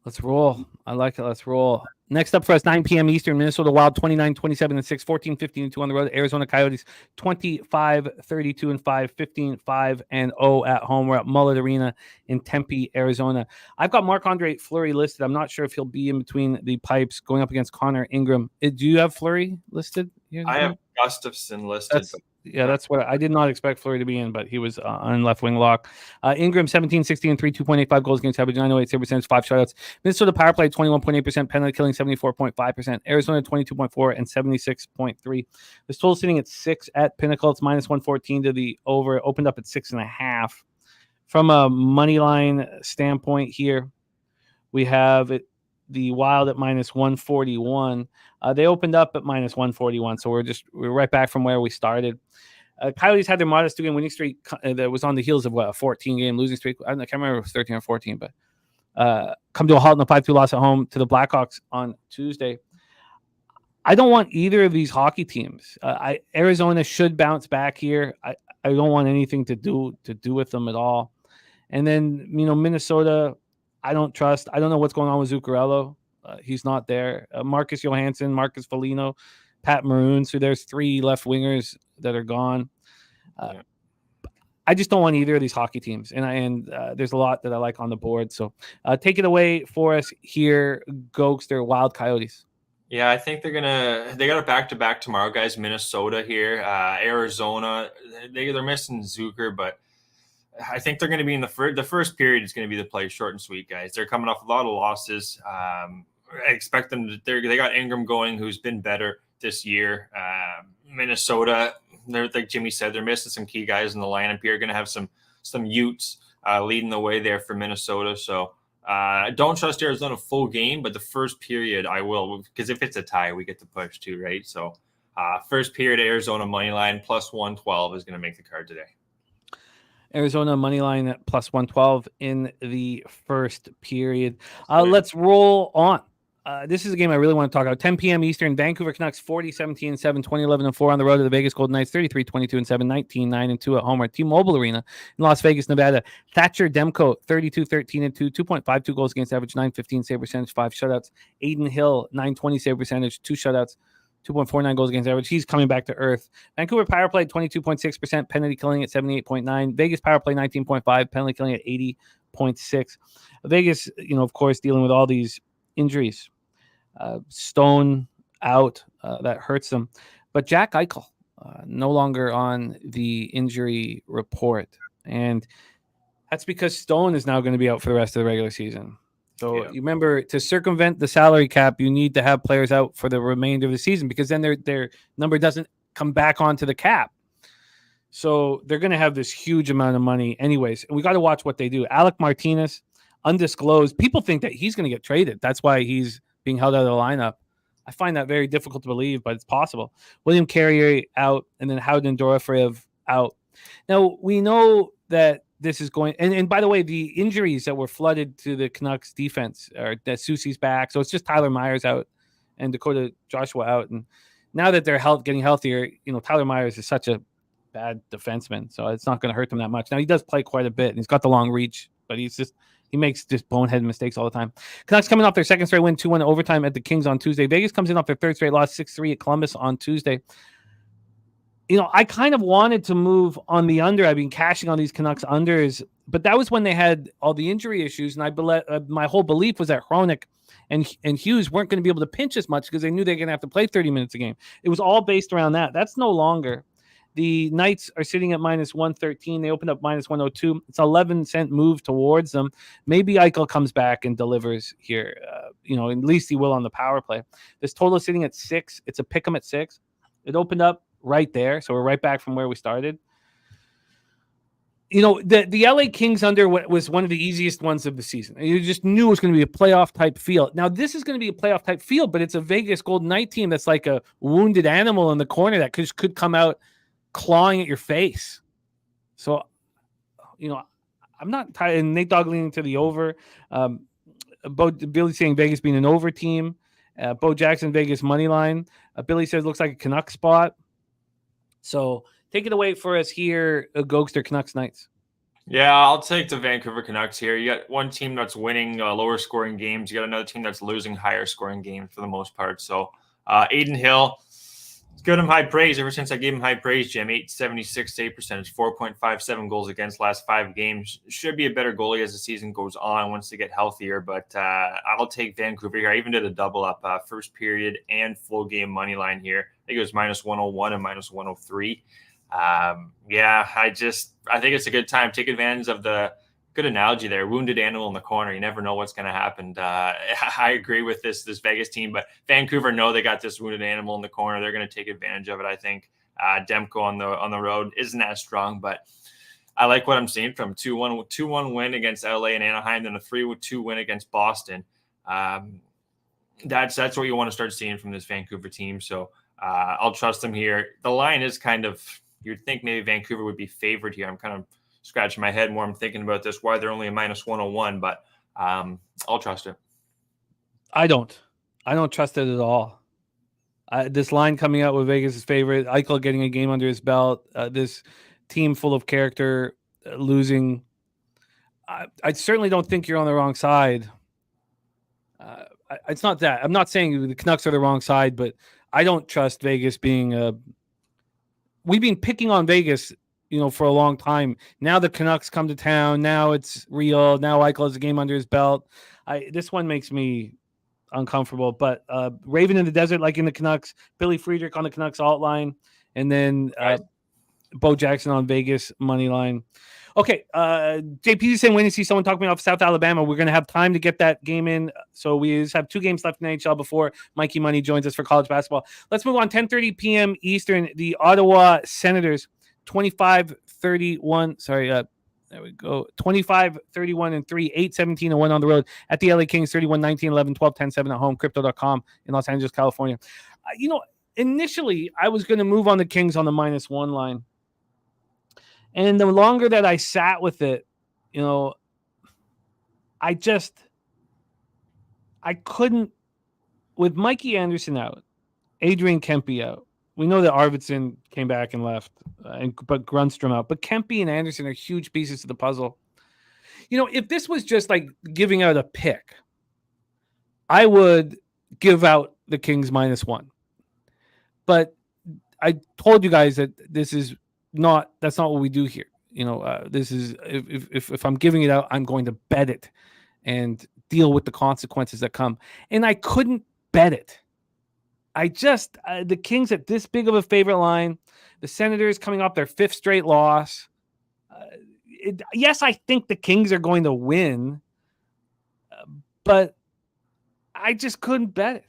Let's roll. I like it. Let's roll. Next up for us, 9 p.m. Eastern, Minnesota Wild 29-27-6, 14-15-2 on the road. Arizona Coyotes 25-32-5, 15-5-0 at home. We're at Mullet Arena in Tempe, Arizona. I've got Marc-Andre Fleury listed. I'm not sure if he'll be in between the pipes going up against Connor Ingram. Do you have Fleury listed? I have Gustafsson listed. That's what I did not expect Fleury to be in, but he was on left wing lock. Ingram 17-16-3, 2.85 goals against average, 908 save percentage, 5 shutouts. Minnesota power play 21.8%, penalty killing 74.5%. Arizona 22.4 and 76.3. This total sitting at 6 at Pinnacle. It's -114 to the over. It opened up at 6.5. From a money line standpoint here, we have it. The Wild at -141. They opened up at -141, so we're right back from where we started. Coyotes had their modest 2-game winning streak that was on the heels of a 14-game losing streak. I can't remember if it was 13 or 14, but come to a halt in a 5-2 loss at home to the Blackhawks on Tuesday. I don't want either of these hockey teams. Arizona should bounce back here. I don't want anything to do with them at all. And then Minnesota, I don't trust. I don't know what's going on with Zuccarello. He's not there. Marcus Johansson, Marcus Foligno, Pat Maroon. So there's 3 left wingers that are gone. I just don't want either of these hockey teams. And there's a lot that I like on the board. So take it away for us here, Gogster, Wild Coyotes. Yeah, I think they got a back-to-back tomorrow, guys. Minnesota here, Arizona. They're missing Zucker, but I think they're going to be in the first period is going to be the play short and sweet, guys. They're coming off a lot of losses. I expect them they got Ingram going, who's been better. this year. Minnesota, they're like Jimmy said, they're missing some key guys in the lineup here. Going to have some Utes leading the way there for Minnesota. So don't trust Arizona full game, but the first period I will, because if it's a tie, we get to push too, right? So first period Arizona money line plus 112 is going to make the card today. Arizona money line at plus 112 in the first period. Let's roll on. This is a game I really want to talk about. 10 p.m. Eastern, Vancouver Canucks 40-17-7, 20-11-4 on the road to the Vegas Golden Knights 33-22-7, 19-9-2 at home at T-Mobile Arena in Las Vegas, Nevada. Thatcher Demko 32-13-2, 2.52 goals against average, 9.15 save percentage, 5 shutouts. Aiden Hill 9.20 save percentage, 2 shutouts, 2.49 goals against average. He's coming back to earth. Vancouver power play 22.6%, penalty killing at 78.9. Vegas power play 19.5, penalty killing at 80.6. Vegas, of course, dealing with all these injuries. Stone out, that hurts them. But Jack Eichel, no longer on the injury report. And that's because Stone is now going to be out for the rest of the regular season. So you remember, to circumvent the salary cap, you need to have players out for the remainder of the season, because then their number doesn't come back onto the cap. So they're going to have this huge amount of money anyways. And we got to watch what they do. Alec Martinez, undisclosed. People think that he's going to get traded. That's why he's being held out of the lineup. I find that very difficult to believe, but it's possible. William Carrier out, and then Howden Dorofeyev out. Now, we know that this is going, and by the way, the injuries that were flooded to the Canucks defense are that Soucy's back, so it's just Tyler Myers out and Dakota Joshua out. And now that they're getting healthier, Tyler Myers is such a bad defenseman, so it's not going to hurt them that much. Now, he does play quite a bit, and he's got the long reach, but he makes just bonehead mistakes all the time. Canucks coming off their second straight win, 2-1 overtime at the Kings on Tuesday. Vegas comes in off their third straight loss, 6-3 at Columbus on Tuesday. I kind of wanted to move on the under. I've been cashing on these Canucks unders, but that was when they had all the injury issues, and my whole belief was that Hronek and Hughes weren't going to be able to pinch as much because they knew they were going to have to play 30 minutes a game. It was all based around that. That's no longer. The Knights are sitting at minus 113. They opened up minus 102. It's an 11-cent move towards them. Maybe Eichel comes back and delivers here. At least he will on the power play. This total is sitting at 6. It's a pick 'em at 6. It opened up right there, so we're right back from where we started. The LA Kings under was one of the easiest ones of the season. You just knew it was going to be a playoff type field. Now this is going to be a playoff type field, but it's a Vegas Golden Knight team that's like a wounded animal in the corner that could come out clawing at your face. So, I'm not tired. And Nate Dogg leaning to the over. Billy saying Vegas being an over team. Bo Jackson, Vegas money line. Billy says looks like a Canuck spot. So take it away for us here, Gogster Canucks Knights. Yeah, I'll take the Vancouver Canucks here. You got one team that's winning lower scoring games. You got another team that's losing higher scoring games for the most part. So Aiden Hill, give him high praise. Ever since I gave him high praise, Jim, 876 save percentage, 4.57 goals against last 5 games. Should be a better goalie as the season goes on once they get healthier. But I'll take Vancouver here. I even did a double up first period and full game money line here. I think it was minus 101 and minus 103. I think it's a good time. Take advantage of the good analogy there. Wounded animal in the corner. You never know what's going to happen. I agree with this Vegas team, but Vancouver know they got this wounded animal in the corner. They're going to take advantage of it. I think Demko on the road isn't as strong, but I like what I'm seeing from 2-1 win against LA and Anaheim, then a 3-2 win against Boston. That's what you want to start seeing from this Vancouver team. So I'll trust them here. The line is kind of, you'd think maybe Vancouver would be favored here. I'm kind of scratching my head more. I'm thinking about this, why they're only a minus 101, but I'll trust it. I don't trust it at all. This line coming out with Vegas' favorite, Eichel getting a game under his belt, this team full of character losing. I certainly don't think you're on the wrong side. It's not that. I'm not saying the Canucks are the wrong side, but I don't trust Vegas being we've been picking on Vegas, for a long time. Now the Canucks come to town. Now it's real. Now Eichel has a game under his belt. This one makes me uncomfortable. But Raven in the Desert, like in the Canucks, Billy Friedrich on the Canucks alt line, and then Bo Jackson on Vegas money line. Okay, JP is saying when you see someone talking off South Alabama, we're going to have time to get that game in. So we just have 2 games left in the NHL before Mikey Money joins us for college basketball. Let's move on. 10:30 p.m. Eastern. The Ottawa Senators, 25-31. Sorry, there we go. 25-31-3, 8-17-1 on the road at the LA Kings, 31-19, 11-12, 10-7 at home. Crypto.com in Los Angeles, California. Initially, I was going to move on the Kings on the -1 line. And the longer that I sat with it, I couldn't, with Mikey Anderson out, Adrian Kempe out. We know that Arvidsson came back and left, but Grunstrom out. But Kempe and Anderson are huge pieces to the puzzle. If this was just like giving out a pick, I would give out the Kings -1. But I told you guys that that's not what we do here. This is if I'm giving it out, I'm going to bet it and deal with the consequences that come. And I couldn't bet it. The Kings at this big of a favorite line, the Senators coming off their 5th straight loss. Yes, I think the Kings are going to win, but I just couldn't bet it.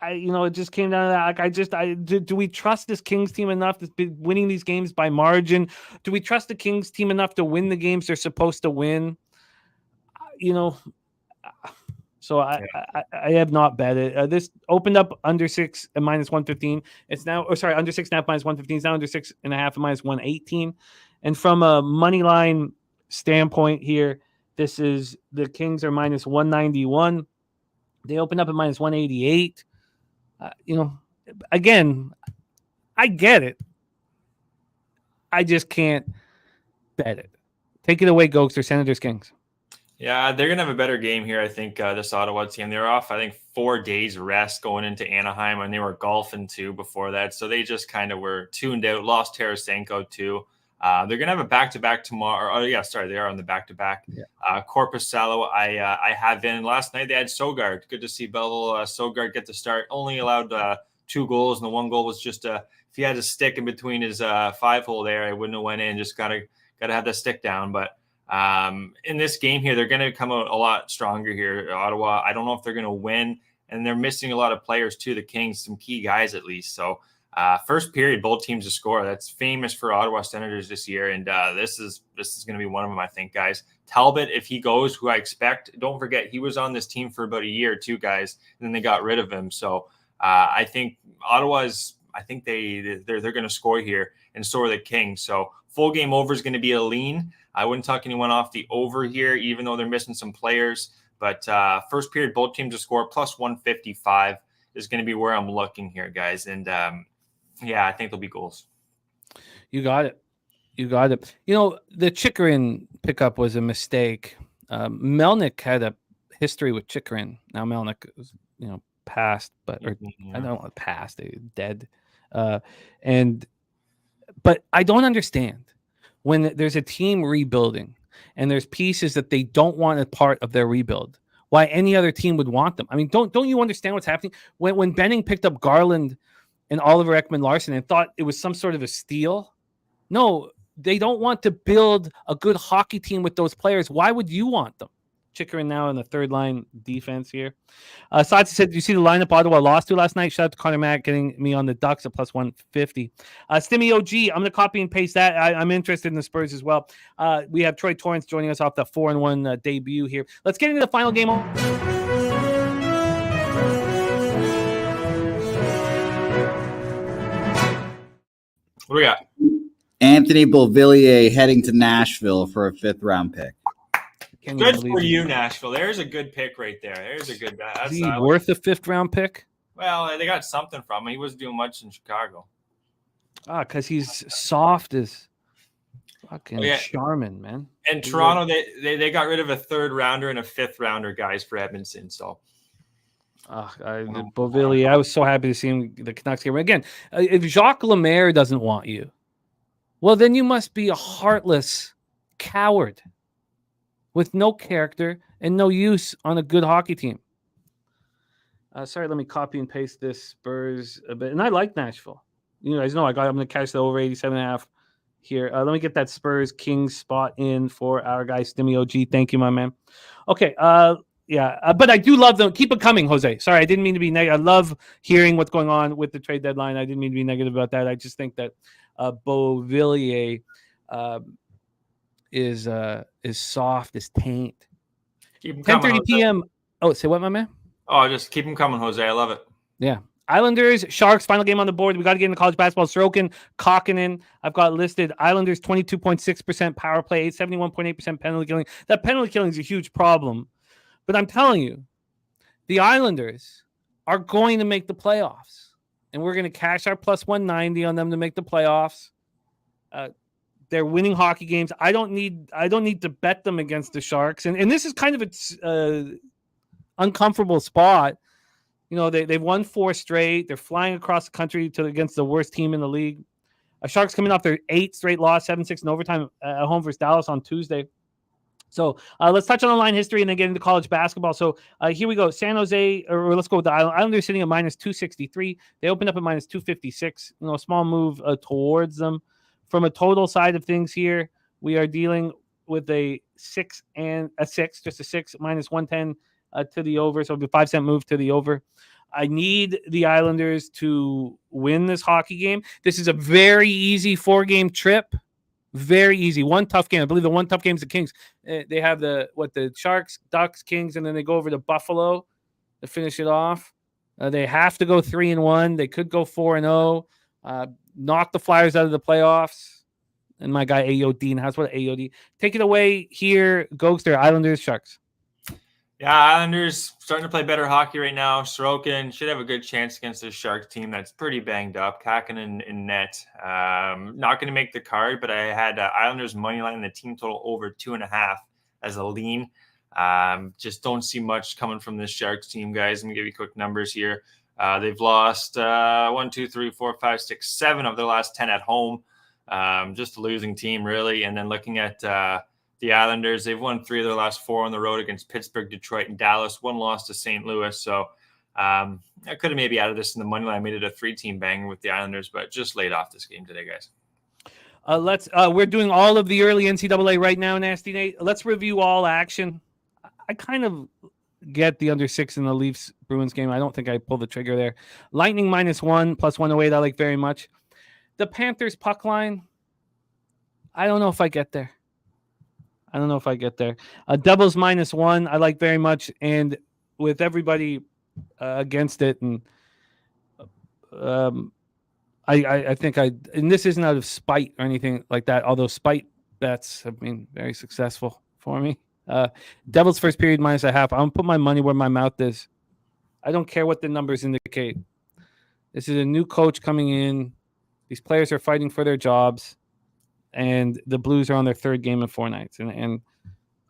It just came down to that. Do we trust this Kings team enough to be winning these games by margin? Do we trust the Kings team enough to win the games they're supposed to win? So I have not bet it. This opened up under 6 at -115. It's now, under 6.5 -115. It's now under 6.5 at -118. And from a money line standpoint here, this is the Kings are -191. They opened up at -188. Again, I get it. I just can't bet it. Take it away, Gogster. Senators, Kings. Yeah, they're going to have a better game here, I think, this Ottawa team. They're off, I think, 4 days rest going into Anaheim, and they were golfing, too, before that. So they just kind of were tuned out, lost Tarasenko, too. They're going to have a back-to-back tomorrow. Oh, yeah, sorry, they are on the back-to-back. Yeah. Corpus Salo, I have in. Last night they had Sogard. Good to see Bell Sogard get the start. Only allowed 2 goals, and the 1 goal was just if he had a stick in between his 5-hole there, it wouldn't have went in. Just gotta have the stick down. But in this game here, they're going to come out a lot stronger here. Ottawa, I don't know if they're going to win, and they're missing a lot of players too. The Kings, some key guys at least. So first period, both teams to score. That's famous for Ottawa Senators this year, and this is going to be one of them, I think, guys. Talbot, if he goes, who I expect, don't forget he was on this team for about a year too, guys. And then they got rid of him. So I think Ottawa's. I think they're going to score here, and so are the Kings. So full game over is going to be a lean. I wouldn't talk anyone off the over here, even though they're missing some players. But first period, both teams to score plus 155 is going to be where I'm looking here, guys. And I think there'll be goals. You got it. The Chychrun pickup was a mistake. Melnick had a history with Chychrun. Now Melnick is, passed, but I don't want passed, dead. But I don't understand when there's a team rebuilding and there's pieces that they don't want as part of their rebuild, why any other team would want them. I mean, don't you understand what's happening? When Benning picked up Garland and Oliver Ekman-Larsson and thought it was some sort of a steal? No, they don't want to build a good hockey team with those players. Why would you want them? Chychrun now in the third line defense here. Satsi said, you see the lineup Ottawa lost to last night? Shout out to Connor Mack getting me on the Ducks at plus 150. Stimmy OG, I'm going to copy and paste that. I'm interested in the Spurs as well. We have Troy Torrence joining us off the 4-1 debut here. Let's get into the final game. What do we got? Anthony Beauvillier heading to Nashville for a 5th round pick. Good for you, Nashville. There's a good pick right there. There's a good guy. Is he worth a 5th round pick? Well, they got something from him. He wasn't doing much in Chicago. Because he's soft as fucking Charmin, man. And Toronto, they got rid of a 3rd rounder and a 5th rounder, guys, for Edmondson. So, Beauvillier, I was so happy to see him. The Canucks here again. If Jacques Lemaire doesn't want you, well, then you must be a heartless coward with no character and no use on a good hockey team. Sorry, let me copy and paste this Spurs a bit. And I like Nashville. You guys know I'm going to catch the over 87.5 here. Let me get that Spurs Kings spot in for our guy Stimmy OG. Thank you, my man. Okay. But I do love them. Keep it coming, Jose. Sorry, I didn't mean to be negative. I love hearing what's going on with the trade deadline. I didn't mean to be negative about that. I just think that Beauvillier is soft as taint. Keep them coming, 10:30 p.m. Oh, say what, my man? Oh, just keep them coming, Jose. I love it. Yeah. Islanders, Sharks, final game on the board. We got to get into college basketball. Sorokin, Kokkinen. I've got listed Islanders 22.6% power play, 71.8% penalty killing. That penalty killing is a huge problem. But I'm telling you, the Islanders are going to make the playoffs. And we're going to cash our plus 190 on them to make the playoffs. They're winning hockey games. I don't need to bet them against the Sharks. And this is kind of an uncomfortable spot. You know, they've won 4 straight. They're flying across the country against the worst team in the league. Sharks coming off their 8th straight loss, 7-6 in overtime at home versus Dallas on Tuesday. So let's touch on the line history and then get into college basketball. So here we go. San Jose, or let's go with the Islanders sitting at minus 263. They opened up at minus 256. You know, a small move towards them. From a total side of things here, we are dealing with a 6 minus 110 to the over. So it'll be a 5-cent move to the over. I need the Islanders to win this hockey game. This is a very easy 4-game trip. Very easy. One tough game. I believe the one tough game is the Kings. They have the Sharks, Ducks, Kings, and then they go over to Buffalo to finish it off. They have to go 3-1. They could go 4-0. Knock the Flyers out of the playoffs. And my guy AOD and what AOD. Take it away here. Gogster, Islanders, Sharks. Yeah, Islanders starting to play better hockey right now. Sorokin should have a good chance against this Sharks team that's pretty banged up. Kokkinen in net. Not going to make the card, but I had Islanders money line and the team total over 2.5 as a lean. Just don't see much coming from this Sharks team, guys. Let me give you quick numbers here. They've lost 1, 2, 3, 4, 5, 6, 7 of their last 10 at home. Just a losing team, really. And then looking at the Islanders, they've won 3 of their last 4 on the road against Pittsburgh, Detroit, and Dallas. 1 loss to St. Louis. So I could have maybe added this in the money line. I made it a 3-team banger with the Islanders, but just laid off this game today, guys. We're doing all of the early NCAA right now, Nasty Nate. Let's review all action. I kind of get the under 6 in the Leafs Bruins game. I don't think I pulled the trigger there. Lightning -1 plus 108. I like very much. The Panthers puck line. I don't know if I get there. Devils -1. I like very much. And with everybody against it, and I think and this isn't out of spite or anything like that, although spite bets have been very successful for me. Devils first period -0.5. I'm going to put my money where my mouth is. I don't care what the numbers indicate. This is a new coach coming in. These players are fighting for their jobs. And the Blues are on their 3rd game in 4 nights. And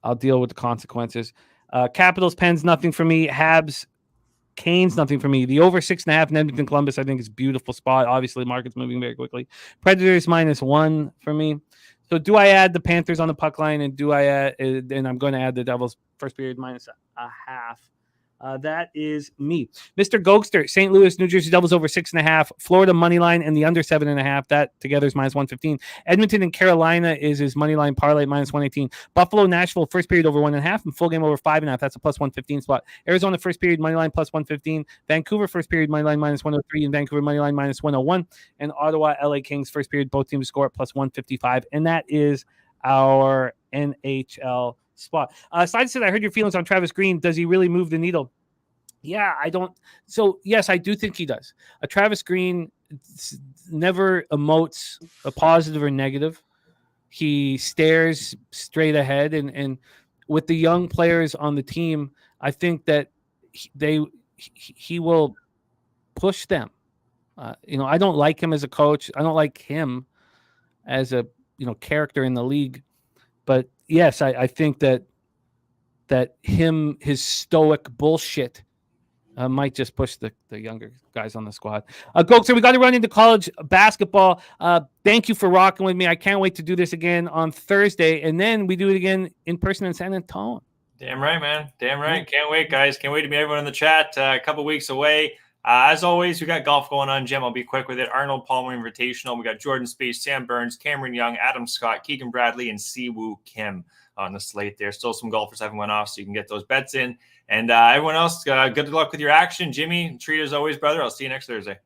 I'll deal with the consequences. Capitals, Pens, nothing for me. Habs, Canes, nothing for me. The over 6.5 in Edmonton, Columbus, I think is a beautiful spot. Obviously, the market's moving very quickly. Predators -1 for me. So do I add the Panthers on the puck line, and and I'm going to add the Devils first period -0.5. That is me. Mr. Gogster, St. Louis, New Jersey Devils over 6.5. Florida money line and the under 7.5. That together is -115. Edmonton and Carolina is his money line parlay -118. Buffalo, Nashville, first period over 1.5 and full game over 5.5. That's a plus 115 spot. Arizona first period money line plus 115. Vancouver first period money line -103 and Vancouver money line -101. And Ottawa, LA Kings first period both teams score at plus 155. And that is our NHL spot. Side said, I heard your feelings on Travis Green. Does he really move the needle? Yeah, I don't. So, yes, I do think he does. Travis Green never emotes a positive or negative. He stares straight ahead. And with the young players on the team, I think that he will push them. I don't like him as a coach. I don't like him as a character in the league. But yes, I think that his stoic bullshit might just push the younger guys on the squad. Gokster, we got to run into college basketball. Thank you for rocking with me. I can't wait to do this again on Thursday, and then we do it again in person in San Antonio. Damn right, man. Damn right. Can't wait, guys. Can't wait to meet everyone in the chat. A couple weeks away. As always, we got golf going on, Jim. I'll be quick with it. Arnold Palmer Invitational. We got Jordan Spieth, Sam Burns, Cameron Young, Adam Scott, Keegan Bradley, and Siwoo Kim on the slate there. Still some golfers haven't went off, so you can get those bets in. And everyone else, good luck with your action. Jimmy, treat as always, brother. I'll see you next Thursday.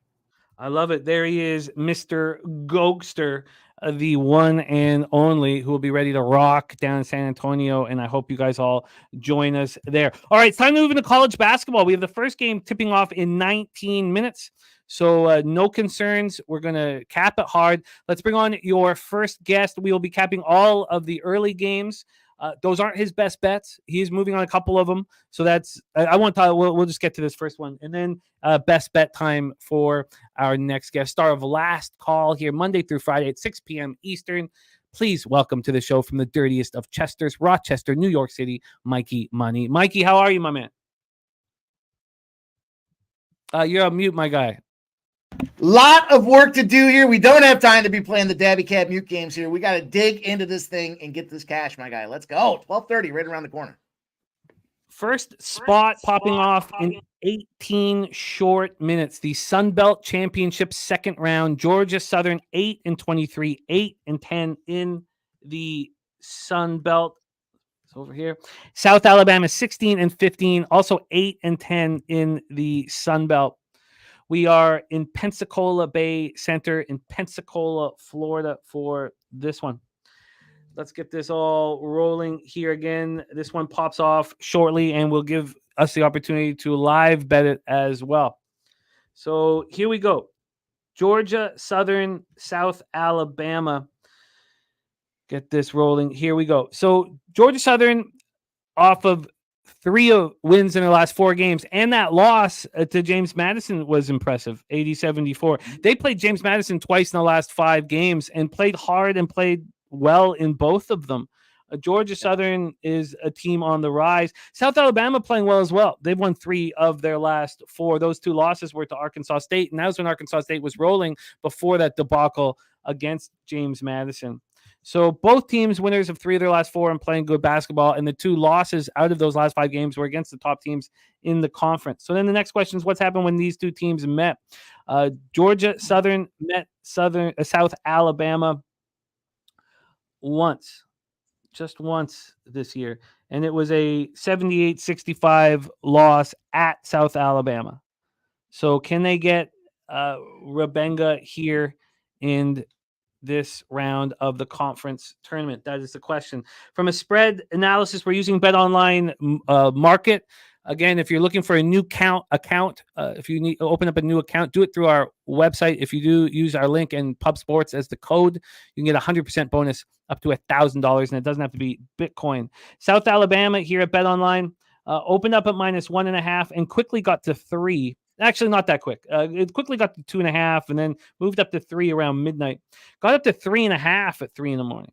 I love it. There he is, Mr. Gogster, the one and only, who will be ready to rock down in San Antonio. And I hope you guys all join us there. All right, it's time to move into college basketball. We have the first game tipping off in 19 minutes. So no concerns. We're going to cap it hard. Let's bring on your first guest. We will be capping all of the early games. Those aren't his best bets. He's moving on a couple of them. So that's, I want to, we'll just get to this first one. And then best bet time for our next guest, star of Last Call here, Monday through Friday at 6 p.m. Eastern. Please welcome to the show from the dirtiest of Chesters, Rochester, New York City, Mikey Money. Mikey, how are you, my man? You're on mute, my guy. Lot of work to do here. We don't have time to be playing the Daby Cab mute games here. We got to dig into this thing and get this cash, my guy. Let's go. 12:30, right around the corner. First spot popping off in 18 short minutes. The Sun Belt Championship second round. Georgia Southern 8-23, 8-10 in the Sun Belt. It's over here. South Alabama 16-15, also 8-10 in the Sun Belt. We are in Pensacola Bay Center in Pensacola, Florida for this one. Let's get this all rolling here again. This one pops off shortly and will give us the opportunity to live bet it as well. So here we go. Georgia Southern, South Alabama. Get this rolling. Here we go. So Georgia Southern off of 3 wins in their last 4 games. And that loss to James Madison was impressive, 80-74. They played James Madison twice in the last 5 games and played hard and played well in both of them. Georgia Southern is a team on the rise. South Alabama playing well as well. They've won 3 of their last 4. Those 2 losses were to Arkansas State, and that was when Arkansas State was rolling before that debacle against James Madison. So both teams winners of 3 of their last 4 and playing good basketball, and the 2 losses out of those last 5 games were against the top teams in the conference. So then the next question is, what's happened when these 2 teams met? Georgia Southern met South Alabama once, just once this year, and it was a 78-65 loss at South Alabama. So can they get Rebenga here in this round of the conference tournament? That is the question. From a spread analysis, we're using BetOnline Market. Again, if you're looking for a new account, if you need to open up a new account, do it through our website. If you do use our link and Pub Sports as the code, you can get 100% bonus up to $1,000, and it doesn't have to be Bitcoin. South Alabama here at BetOnline opened up at -1.5 and quickly got to 3. Actually, not that quick. It quickly got to 2.5 and then moved up to 3 around midnight. Got up to 3.5 at 3 in the morning.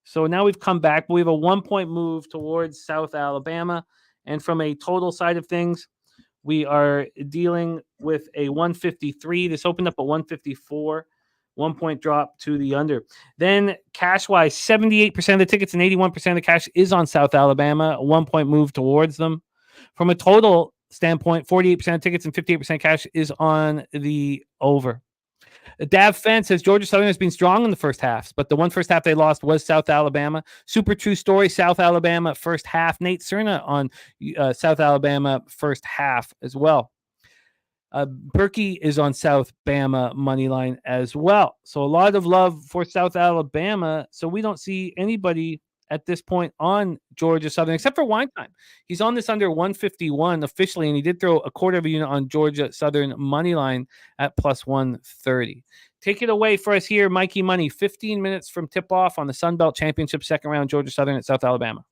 So now we've come back, but we have a 1-point move towards South Alabama. And from a total side of things, we are dealing with a 153. This opened up at 154. 1-point drop to the under. Then cash-wise, 78% of the tickets and 81% of the cash is on South Alabama. A 1-point move towards them. From a total standpoint, 48% of tickets and 58% cash is on the over. Dav Fence says Georgia Southern has been strong in the first half, but the one first half they lost was South Alabama. Super true story, South Alabama first half. Nate Cerna on South Alabama first half as well. Berkey is on South Bama money line as well. So a lot of love for South Alabama. So we don't see anybody at this point on Georgia Southern, except for Wine Time. He's on this under 151 officially, and he did throw a quarter of a unit on Georgia Southern money line at +130. Take it away for us here, Mikey Money. 15 minutes from tip-off on the Sun Belt Championship second round, Georgia Southern at South Alabama.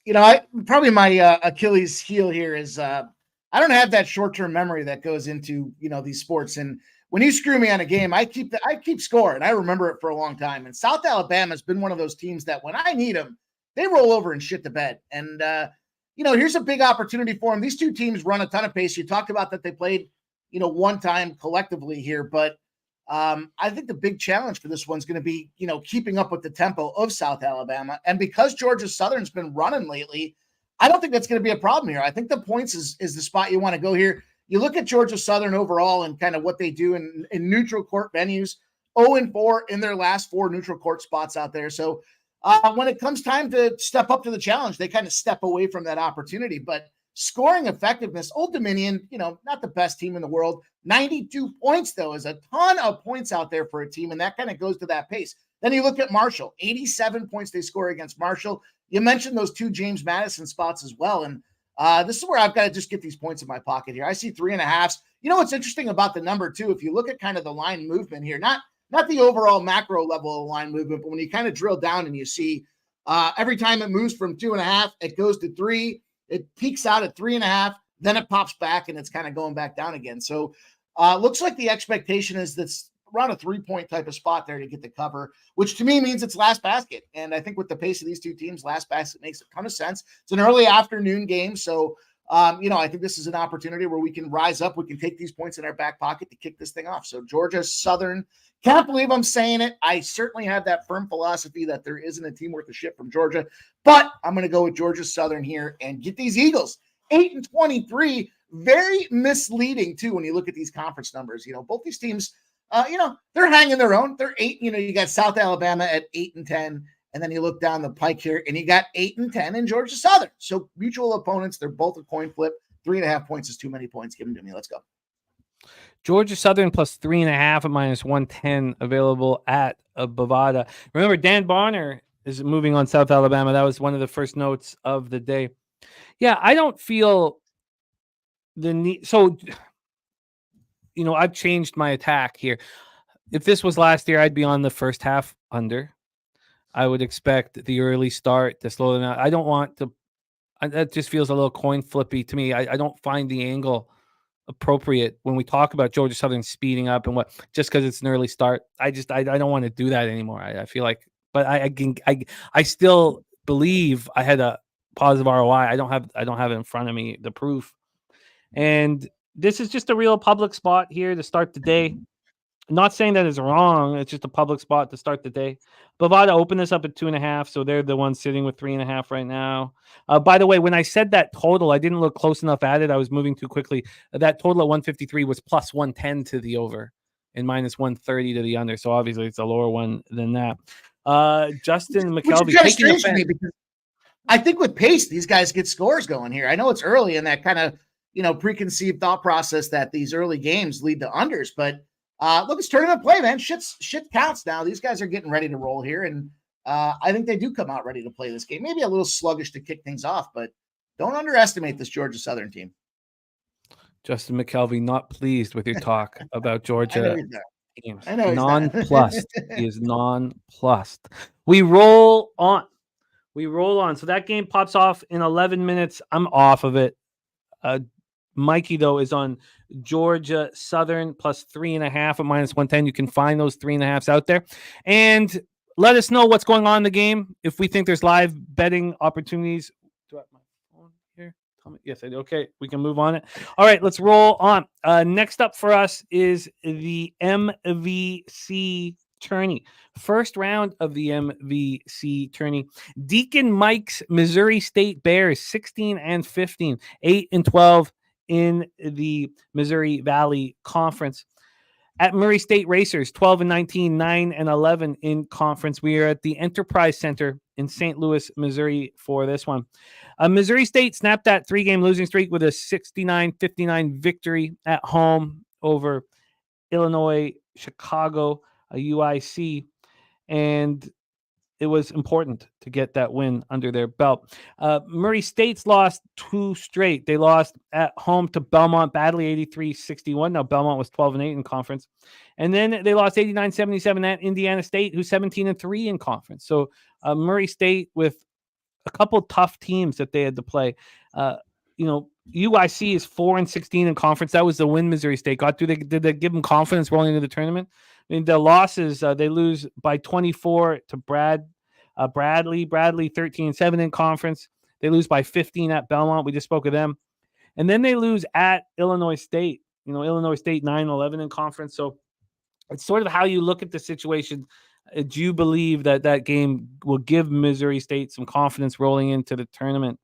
You know, probably my Achilles heel here is I don't have that short-term memory that goes into, these sports. And when you screw me on a game, I keep score, and I remember it for a long time. And South Alabama has been one of those teams that when I need them, they roll over and shit the bed. And, here's a big opportunity for them. These 2 teams run a ton of pace. You talked about that they played, one time collectively here. But I think the big challenge for this one's going to be, keeping up with the tempo of South Alabama. And because Georgia Southern's been running lately, I don't think that's going to be a problem here. I think the points is the spot you want to go here. you look at Georgia Southern overall and kind of what they do in neutral court venues, 0-4 in their last 4 neutral court spots out there. So when it comes time to step up to the challenge, they kind of step away from that opportunity. But scoring effectiveness, Old Dominion, not the best team in the world. 92 points, though, is a ton of points out there for a team, and that kind of goes to that pace. Then you look at Marshall, 87 points they score against Marshall. You mentioned those 2 James Madison spots as well, and this is where I've got to just get these points in my pocket here. I see 3.5. What's interesting about the number, too, if you look at kind of the line movement here, not the overall macro level of line movement, but when you kind of drill down and you see every time it moves from 2.5, it goes to 3. It peaks out at 3.5, then it pops back, and it's kind of going back down again. So looks like the expectation is that's around a 3-point type of spot there to get the cover, which to me means it's last basket. And I think with the pace of these two teams, last basket makes a ton of sense. It's an early afternoon game. So, I think this is an opportunity where we can rise up. We can take these points in our back pocket to kick this thing off. So Georgia Southern, can't believe I'm saying it. I certainly have that firm philosophy that there isn't a team worth of shit from Georgia, but I'm going to go with Georgia Southern here and get these Eagles 8-23. Very misleading too when you look at these conference numbers. Both these teams, they're hanging their own. They're 8. You got South Alabama at 8-10, and then you look down the pike here, and you got 8-10 in Georgia Southern. So mutual opponents. They're both a coin flip. 3.5 points is too many points. Give them to me. Let's go. Georgia Southern plus 3.5 at -110 available at Bovada. Remember, Dan Bonner is moving on South Alabama. That was one of the first notes of the day. Yeah, I don't feel the need. So, I've changed my attack here. If this was last year, I'd be on the first half under. I would expect the early start to slow them down. I don't want to. That just feels a little coin flippy to me. I don't find the angle appropriate when we talk about Georgia Southern speeding up and what just because it's an early start. I don't want to do that anymore. I feel like, but I still believe I had a positive ROI. I don't have it in front of me, the proof. And this is just a real public spot here to start the day. I'm not saying that is wrong. It's just a public spot to start the day. Bovada opened this up at 2.5, so they're the ones sitting with 3.5 right now. By the way, when I said that total, I didn't look close enough at it. I was moving too quickly. That total at 153 was plus 110 to the over and minus 130 to the under. So obviously it's a lower one than that. Justin McKelvey. Which is kind of strange to me because I think with pace, these guys get scores going here. I know it's early in that kind of preconceived thought process that these early games lead to unders, but look, it's tournament play, man. Shit counts now. These guys are getting ready to roll here, and I think they do come out ready to play this game. Maybe a little sluggish to kick things off, but don't underestimate this Georgia Southern team. Justin McKelvey, not pleased with your talk about Georgia teams. I know nonplussed. He is nonplussed. We roll on. So that game pops off in 11 minutes. I'm off of it. Mikey, though, is on Georgia Southern plus 3.5 at -110. You can find those 3.5s out there. And let us know what's going on in the game. If we think there's live betting opportunities. Do I have my phone here? Tell me. Yes, I do. Okay, we can move on it. All right, let's roll on. Next up for us is the MVC tourney. First round of the MVC tourney. Deacon Mike's Missouri State Bears, 16-15, 8-12. In the Missouri Valley Conference. At Murray State Racers, 12-19, 9-11 in conference. We are at the Enterprise Center in St. Louis, Missouri for this one. Missouri State snapped that 3-game losing streak with a 69-59 victory at home over Illinois, Chicago, UIC. And it was important to get that win under their belt. Murray State's lost 2 straight. They lost at home to Belmont badly, 83-61. Now, Belmont was 12-8 in conference. And then they lost 89-77 at Indiana State, who's 17-3 in conference. So Murray State with a couple tough teams that they had to play. UIC is 4-16 in conference. That was the win Missouri State got. Did they give them confidence rolling into the tournament? I mean, the losses, they lose by 24 to Bradley 13-7 in conference. They lose by 15 at Belmont. We just spoke of them. And then they lose at Illinois State. Illinois State 9-11 in conference. So it's sort of how you look at the situation. Do you believe that game will give Missouri State some confidence rolling into the tournament?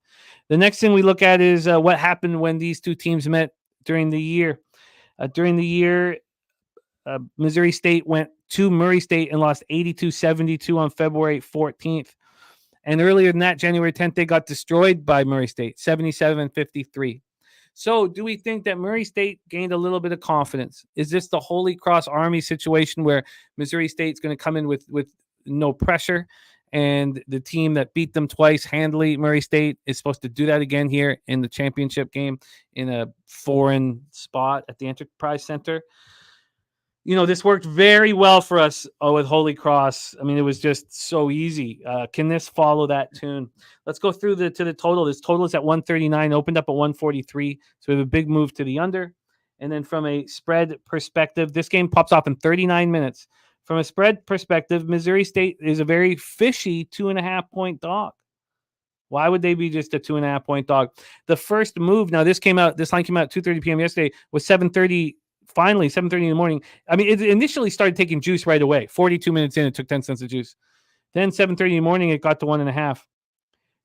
The next thing we look at is what happened when these two teams met during the year. Missouri State went to Murray State and lost 82-72 on February 14th. And earlier than that, January 10th, they got destroyed by Murray State, 77-53. So do we think that Murray State gained a little bit of confidence? Is this the Holy Cross Army situation where Missouri State's going to come in with no pressure, and the team that beat them twice handily, Murray State, is supposed to do that again here in the championship game in a foreign spot at the Enterprise Center? You know, this worked very well for us with Holy Cross. I mean, it was just so easy. Can this follow that tune? Let's go through to the total. This total is at 139, opened up at 143. So we have a big move to the under. And then from a spread perspective, this game pops off in 39 minutes. From a spread perspective, Missouri State is a very fishy 2.5-point dog. Why would they be just a 2.5-point dog? The first move, now this line came out at 2:30 p.m. yesterday, was 7:30. Finally, 7:30 in the morning. I mean, it initially started taking juice right away. 42 minutes in, it took 10 cents of juice. Then 7:30 in the morning, it got to 1.5.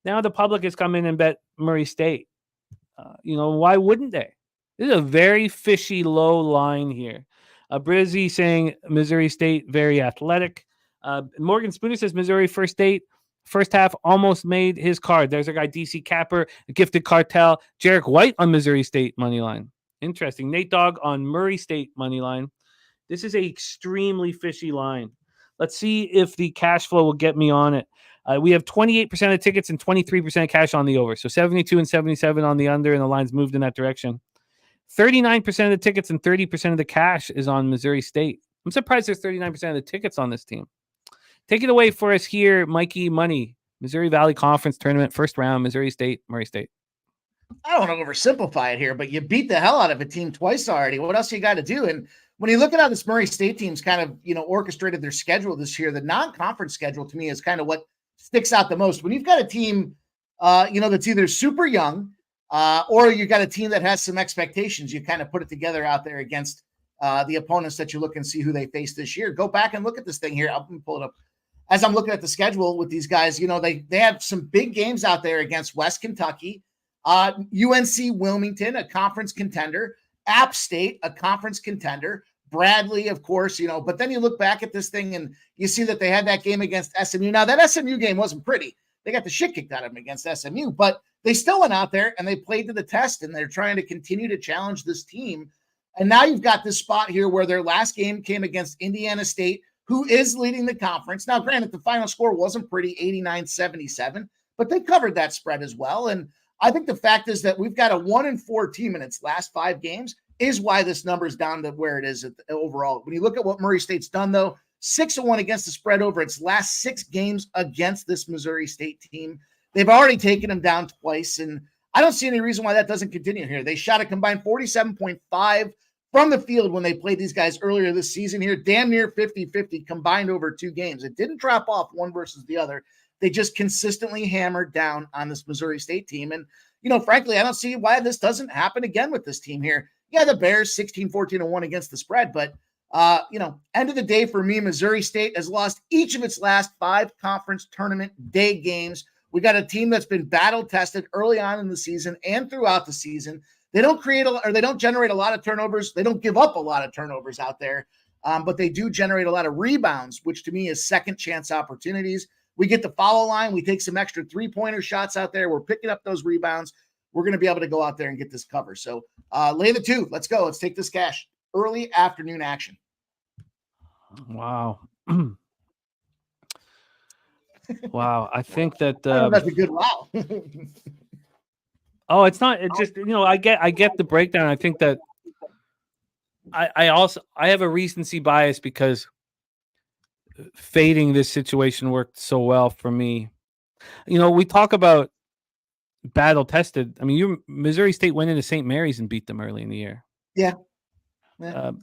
Now the public has come in and bet Murray State. Why wouldn't they? This is a very fishy low line here. Brizzy saying Missouri State very athletic. Morgan Spooner says Missouri first half almost made his card. There's our guy DC Capper, Gifted Cartel, Jarek White on Missouri State money line. Interesting. Nate Dogg on Murray State money line. This is an extremely fishy line. Let's see if the cash flow will get me on it. We have 28% of tickets and 23% of cash on the over. So 72 and 77 on the under, and the line's moved in that direction. 39% of the tickets and 30% of the cash is on Missouri State. I'm surprised there's 39% of the tickets on this team. Take it away for us here, Mikey Money. Missouri Valley Conference Tournament, first round, Missouri State, Murray State. I don't want to oversimplify it here, but you beat the hell out of a team twice already. What else you got to do? And when you look at how this Murray State team's kind of, orchestrated their schedule this year, the non-conference schedule to me is kind of what sticks out the most. When you've got a team, that's either super young or you got a team that has some expectations, you kind of put it together out there against the opponents that you look and see who they face this year. Go back and look at this thing here. I'll pull it up. As I'm looking at the schedule with these guys, they have some big games out there against West Kentucky, UNC Wilmington, a conference contender, App State, a conference contender, Bradley, of course, but then you look back at this thing and you see that they had that game against SMU. Now that SMU game wasn't pretty. They got the shit kicked out of them against SMU, but they still went out there and they played to the test, and they're trying to continue to challenge this team. And now you've got this spot here where their last game came against Indiana State, who is leading the conference. Now, granted, the final score wasn't pretty, 89-77, but they covered that spread as well. And I think the fact is that we've got a 1-4 team in its last 5 games is why this number is down to where it is overall. When you look at what Murray State's done, though, 6-1 against the spread over its last 6 games against this Missouri State team. They've already taken them down twice, and I don't see any reason why that doesn't continue here. They shot a combined 47.5 from the field when they played these guys earlier this season here, damn near 50-50 combined over 2 games. It didn't drop off one versus the other. They just consistently hammered down on this Missouri State team. And, frankly, I don't see why this doesn't happen again with this team here. Yeah, the Bears 16-14-1 against the spread, but, end of the day for me, Missouri State has lost each of its last 5 conference tournament day games. We got a team that's been battle tested early on in the season and throughout the season. They don't they don't generate a lot of turnovers. They don't give up a lot of turnovers out there, but they do generate a lot of rebounds, which to me is second chance opportunities. We get the follow line. We take some extra 3-pointer shots out there. We're picking up those rebounds. We're going to be able to go out there and get this cover. So lay the 2. Let's go. Let's take this cash. Early afternoon action. Wow. Wow. I think that that's a good wow. Oh, it's not. It's just, I get the breakdown. I think that I have a recency bias because fading this situation worked so well for me. We talk about battle tested. I mean, Missouri State went into St. Mary's and beat them early in the year. Yeah.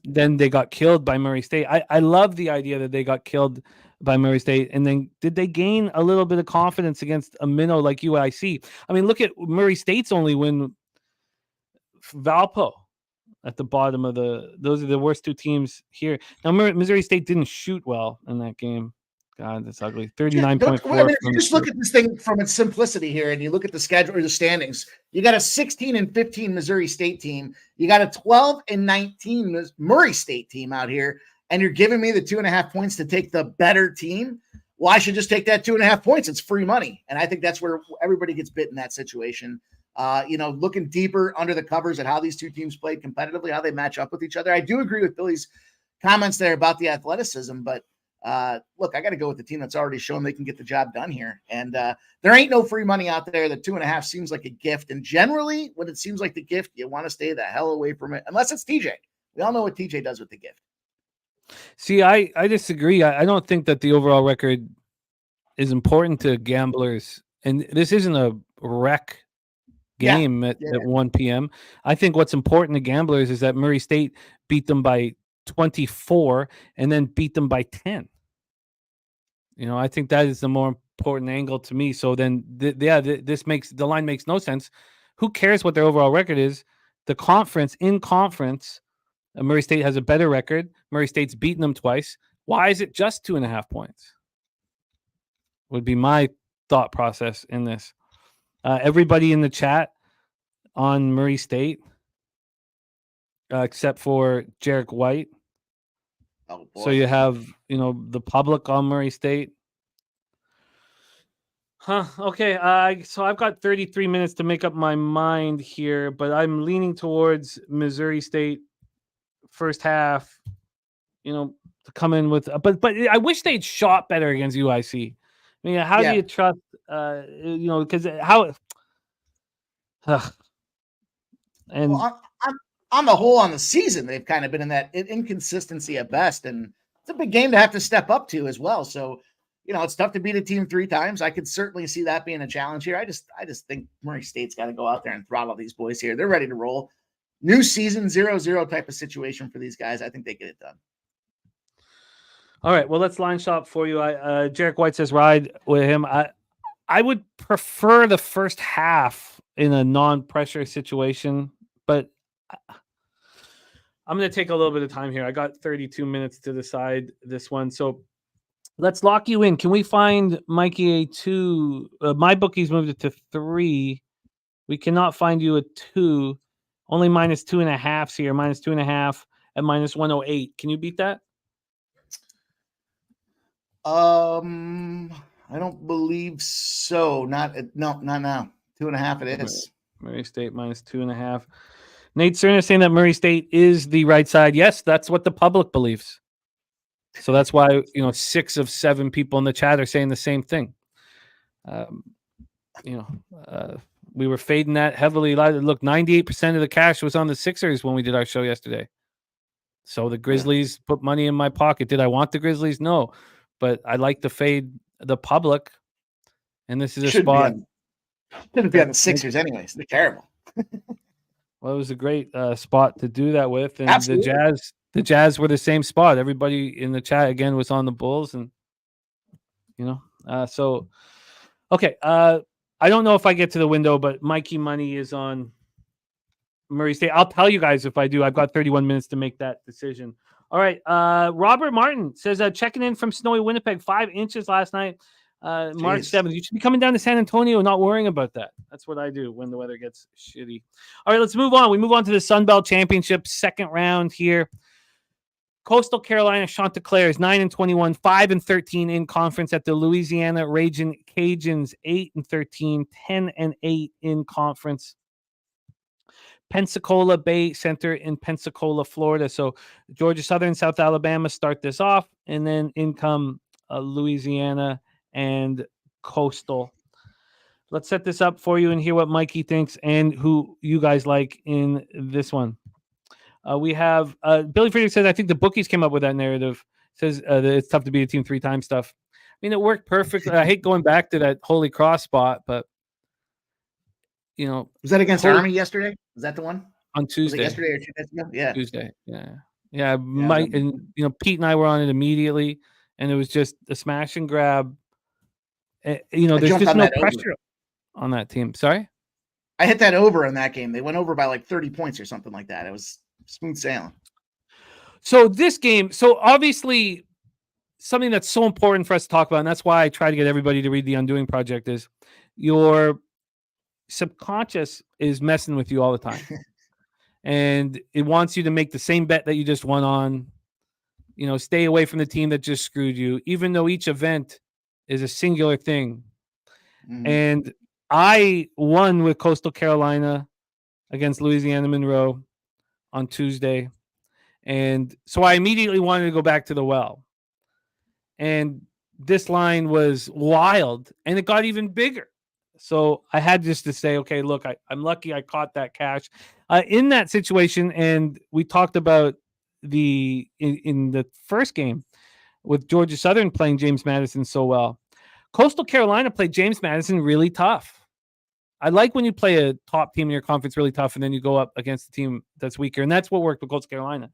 Then they got killed by Murray State. I love the idea that they got killed by Murray State. And then did they gain a little bit of confidence against a minnow like UIC? I mean, look at Murray State's only win. Valpo at the bottom of those are the worst 2 teams here. Now, Missouri State didn't shoot well in that game. God, that's ugly. Yeah, 39.4. if you just look at this thing from its simplicity here, and you look at the schedule or the standings, you got a 16-15 Missouri State team, you got a 12-19 Murray State team out here, and you're giving me the 2.5 points to take the better team. Well, I should just take that 2.5 points. It's free money, and I think that's where everybody gets bit in that situation. Looking deeper under the covers at how these two teams played competitively, how they match up with each other. I do agree with Billy's comments there about the athleticism, but look, I got to go with the team that's already shown they can get the job done here. And there ain't no free money out there. The 2.5 seems like a gift. And generally, when it seems like the gift, you want to stay the hell away from it, unless it's TJ. We all know what TJ does with the gift. See, I disagree. I don't think that the overall record is important to gamblers. And this isn't a rec game at 1 p.m. I think what's important to gamblers is that Murray State beat them by 24 and then beat them by 10. I think that is the more important angle to me. So then, this makes the line makes no sense. Who cares what their overall record is? The conference, Murray State has a better record. Murray State's beaten them twice. Why is it just 2.5 points? Would be my thought process in this. Everybody in the chat on Murray State, except for Jarek White. Oh, boy. So you have, the public on Murray State. Okay. So I've got 33 minutes to make up my mind here, but I'm leaning towards Missouri State first half, to come in with, but I wish they'd shot better against UIC. I mean, how do you trust, because how, and well, on the whole, on the season, they've kind of been in that inconsistency at best, and it's a big game to have to step up to as well. So, it's tough to beat a team 3 times. I could certainly see that being a challenge here. I just think Murray State's got to go out there and throttle these boys here. They're ready to roll. New season, 0-0 type of situation for these guys. I think they get it done. All right, well, let's line shop for you. Jarek White says ride with him. I would prefer the first half in a non-pressure situation, but I'm going to take a little bit of time here. I got 32 minutes to decide this one. So let's lock you in. Can we find Mikey a 2? My bookies moved it to 3. We cannot find you a 2. Only minus 2.5 here. Minus 2.5 at minus 108. Can you beat that? I don't believe so. Not now. 2.5 it is. Murray State minus 2.5. Nate Cerner saying that Murray State is the right side. Yes, that's what the public believes. So that's why 6 of 7 people in the chat are saying the same thing. We were fading that heavily. Look, 98% of the cash was on the Sixers when we did our show yesterday. So the Grizzlies put money in my pocket. Did I want the Grizzlies? No, but I like to fade the public. And this is a spot. Shouldn't be on the Sixers anyways. They're terrible. Well, it was a great spot to do that with. And Absolutely. the Jazz were the same spot. Everybody in the chat again was on the Bulls, and so okay. I don't know if I get to the window, but Mikey Money is on Murray State. I'll tell you guys if I do. I've got 31 minutes to make that decision. All right. Robert Martin says checking in from snowy Winnipeg, 5 inches last night. March 7th. You should be coming down to San Antonio, not worrying about that. That's what I do when the weather gets shitty. All right, let's move on. We move on to the Sun Belt Championship, second round here. Coastal Carolina Chanticleers 9-21, 5-13 in conference at the Louisiana Raging Cajuns 8-13, 10-8 in conference. Pensacola Bay Center in Pensacola, Florida. So Georgia Southern, South Alabama start this off, and then in come Louisiana and Coastal. Let's set this up for you and hear what Mikey thinks and who you guys like in this one. We have Billy Friedrich says, I think the bookies came up with that narrative. Says that it's tough to beat a team 3 times stuff. I mean, it worked perfectly. I hate going back to that Holy Cross spot, but was that against Army yesterday? Was that the one on Tuesday? Yesterday or 2 days ago? Yeah, Tuesday. Yeah. Mike and Pete and I were on it immediately, and it was just a smash and grab. There's just no pressure on that team. Sorry, I hit that over in that game. They went over by like 30 points or something like that. It was smooth sailing. So this game, obviously something that's so important for us to talk about, and that's why I try to get everybody to read The Undoing Project, is your subconscious is messing with you all the time. And it wants you to make the same bet that you just won on. Stay away from the team that just screwed you, even though each event is a singular thing. Mm-hmm. And I won with Coastal Carolina against Louisiana Monroe on Tuesday. And so I immediately wanted to go back to the well. And this line was wild, and it got even bigger. So I had just to say, okay, look, I'm lucky I caught that cash in that situation. And we talked about in the first game with Georgia Southern playing James Madison so well. Coastal Carolina played James Madison really tough. I like when you play a top team in your conference really tough, and then you go up against a team that's weaker. And that's what worked with Coastal Carolina.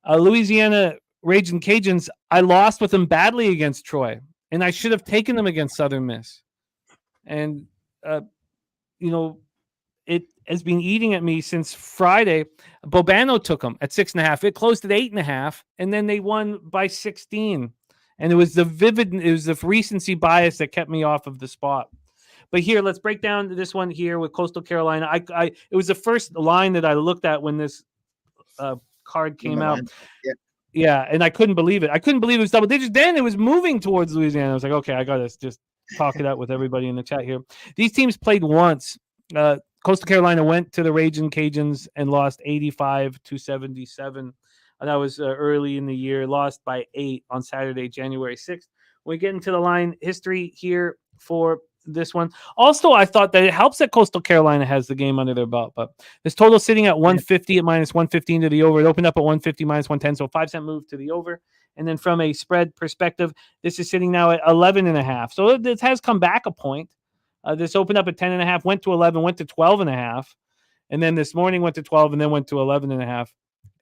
Louisiana Raging Cajuns, I lost with them badly against Troy, and I should have taken them against Southern Miss. And, it has been eating at me since Friday. Bobano took them at 6.5. It closed at 8.5, and then they won by 16. And it was the recency bias that kept me off of the spot. But here, let's break down this one here with Coastal Carolina. It was the first line that I looked at when this card came out. Yeah, and I couldn't believe it. I couldn't believe it was double digits. Then it was moving towards Louisiana. I was like, okay, I got to just talk it out with everybody in the chat here. These teams played once. Coastal Carolina went to the Raging Cajuns and lost 85-77. That was early in the year. Lost by 8 on Saturday, January 6th. When we get into the line history here for this one. Also, I thought that it helps that Coastal Carolina has the game under their belt, but this total sitting at 150 at minus 115 to the over. It opened up at 150 minus 110, so a 5-cent move to the over. And then from a spread perspective, this is sitting now at 11.5. So this has come back a point. This opened up at 10.5, went to 11, went to 12.5, and then this morning went to 12 and then went to 11.5.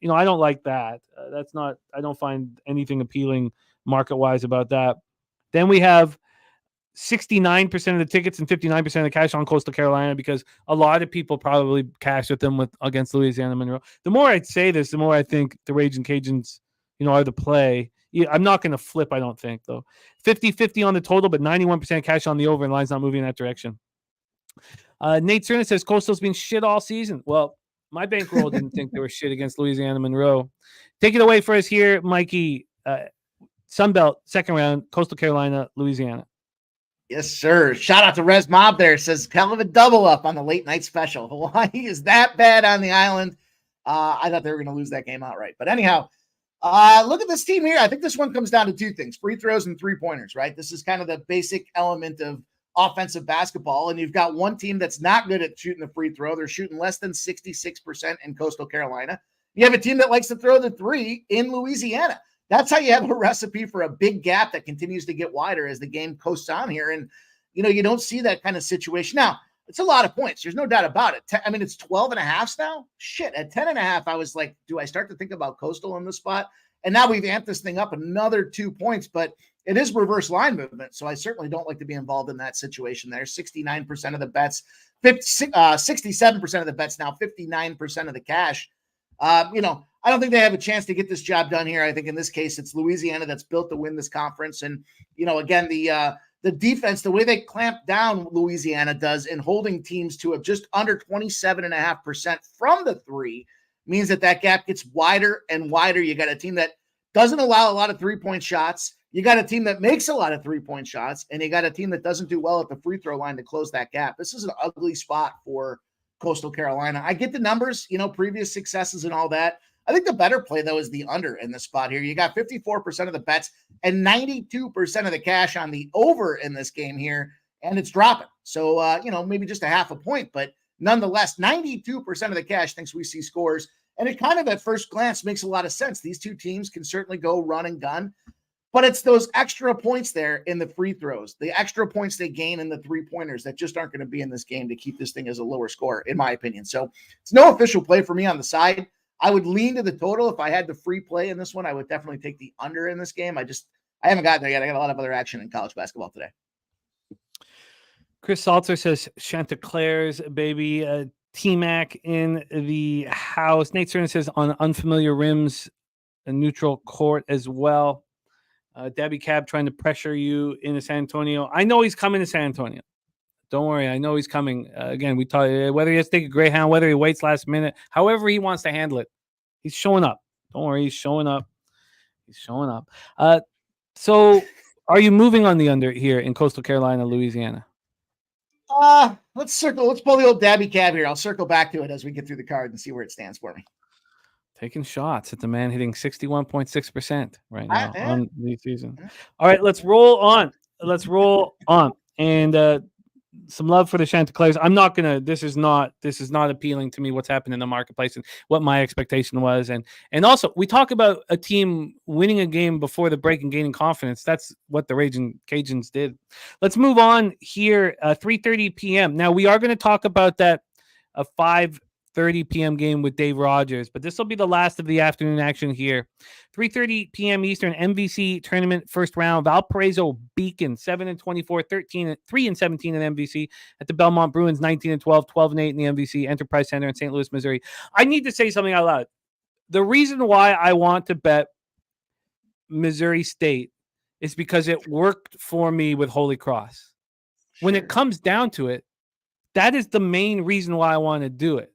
I don't like that. I don't find anything appealing market-wise about that. Then we have 69% of the tickets and 59% of the cash on Coastal Carolina, because a lot of people probably cashed with them against Louisiana Monroe. The more I'd say this, the more I think the Raging Cajuns, are the play. I'm not going to flip, I don't think, though. 50-50 on the total, but 91% cash on the over, and line's not moving in that direction. Nate Cerna says Coastal's been shit all season. Well, my bankroll didn't think they were shit against Louisiana Monroe. Take it away for us here, Mikey. Sunbelt, second round, Coastal Carolina, Louisiana. Yes, sir. Shout out to Res Mob there. Says, hell of a double up on the late night special. Hawaii is that bad on the island. I thought they were going to lose that game outright. But anyhow, look at this team here. I think this one comes down to two things: free throws and three-pointers, right? This is kind of the basic element of offensive basketball. And you've got one team that's not good at shooting the free throw. They're shooting less than 66% in Coastal Carolina. You have a team that likes to throw the three in Louisiana. That's how you have a recipe for a big gap that continues to get wider as the game coasts on here. And, you don't see that kind of situation. Now, it's a lot of points. There's no doubt about it. It's 12.5 now. Shit, at 10.5, I was like, do I start to think about Coastal in this spot? And now we've amped this thing up another 2 points, but it is reverse line movement. So I certainly don't like to be involved in that situation there. 69% of the bets, 67% of the bets now, 59% of the cash. I don't think they have a chance to get this job done here. I think in this case, it's Louisiana that's built to win this conference. And, again, the defense, the way they clamp down Louisiana does in holding teams to just under 27.5% from the three means that gap gets wider and wider. You got a team that doesn't allow a lot of three-point shots. You got a team that makes a lot of three-point shots, and you got a team that doesn't do well at the free throw line to close that gap. This is an ugly spot for Coastal Carolina. I get the numbers, previous successes and all that. I think the better play, though, is the under in the spot here. You got 54% of the bets and 92% of the cash on the over in this game here, and it's dropping. So, maybe just a half a point, but nonetheless, 92% of the cash thinks we see scores, and it kind of at first glance makes a lot of sense. These two teams can certainly go run and gun, but it's those extra points there in the free throws, the extra points they gain in the three-pointers that just aren't going to be in this game to keep this thing as a lower score, in my opinion. So it's no official play for me on the side. I would lean to the total. If I had the free play in this one, I would definitely take the under in this game. I haven't gotten there yet. I got a lot of other action in college basketball today. Chris Salter says Chanticleer's baby. T-Mac in the house. Nate Cerna says on unfamiliar rims, a neutral court as well. Daby Cab trying to pressure you into San Antonio. I know he's coming to San Antonio. Don't worry. I know he's coming. Again, we talk whether he has to take a Greyhound, whether he waits last minute, however he wants to handle it. He's showing up. Don't worry. He's showing up. He's showing up. So are you moving on the under here in Coastal Carolina, Louisiana? Let's pull the old Daby Cab here. I'll circle back to it as we get through the card and see where it stands for me. Taking shots at the man hitting 61.6% right now on the season. All right, let's roll on. And some love for the Chanticleers. I'm not gonna. This is not appealing to me. What's happened in the marketplace and what my expectation was, and also we talk about a team winning a game before the break and gaining confidence. That's what the Raging Cajuns did. Let's move on here. 3:30 p.m. Now we are going to talk about that 5:30 p.m. game with Dave Rogers, but this will be the last of the afternoon action here. 3:30 p.m. Eastern, MVC tournament first round. Valparaiso Beacon 7-24, 3-17 in MVC at the Belmont Bruins 19-12, 12-8 in the MVC Enterprise Center in St. Louis, Missouri. I need to say something out loud. The reason why I want to bet Missouri State is because it worked for me with Holy Cross. When it comes down to it, that is the main reason why I want to do it.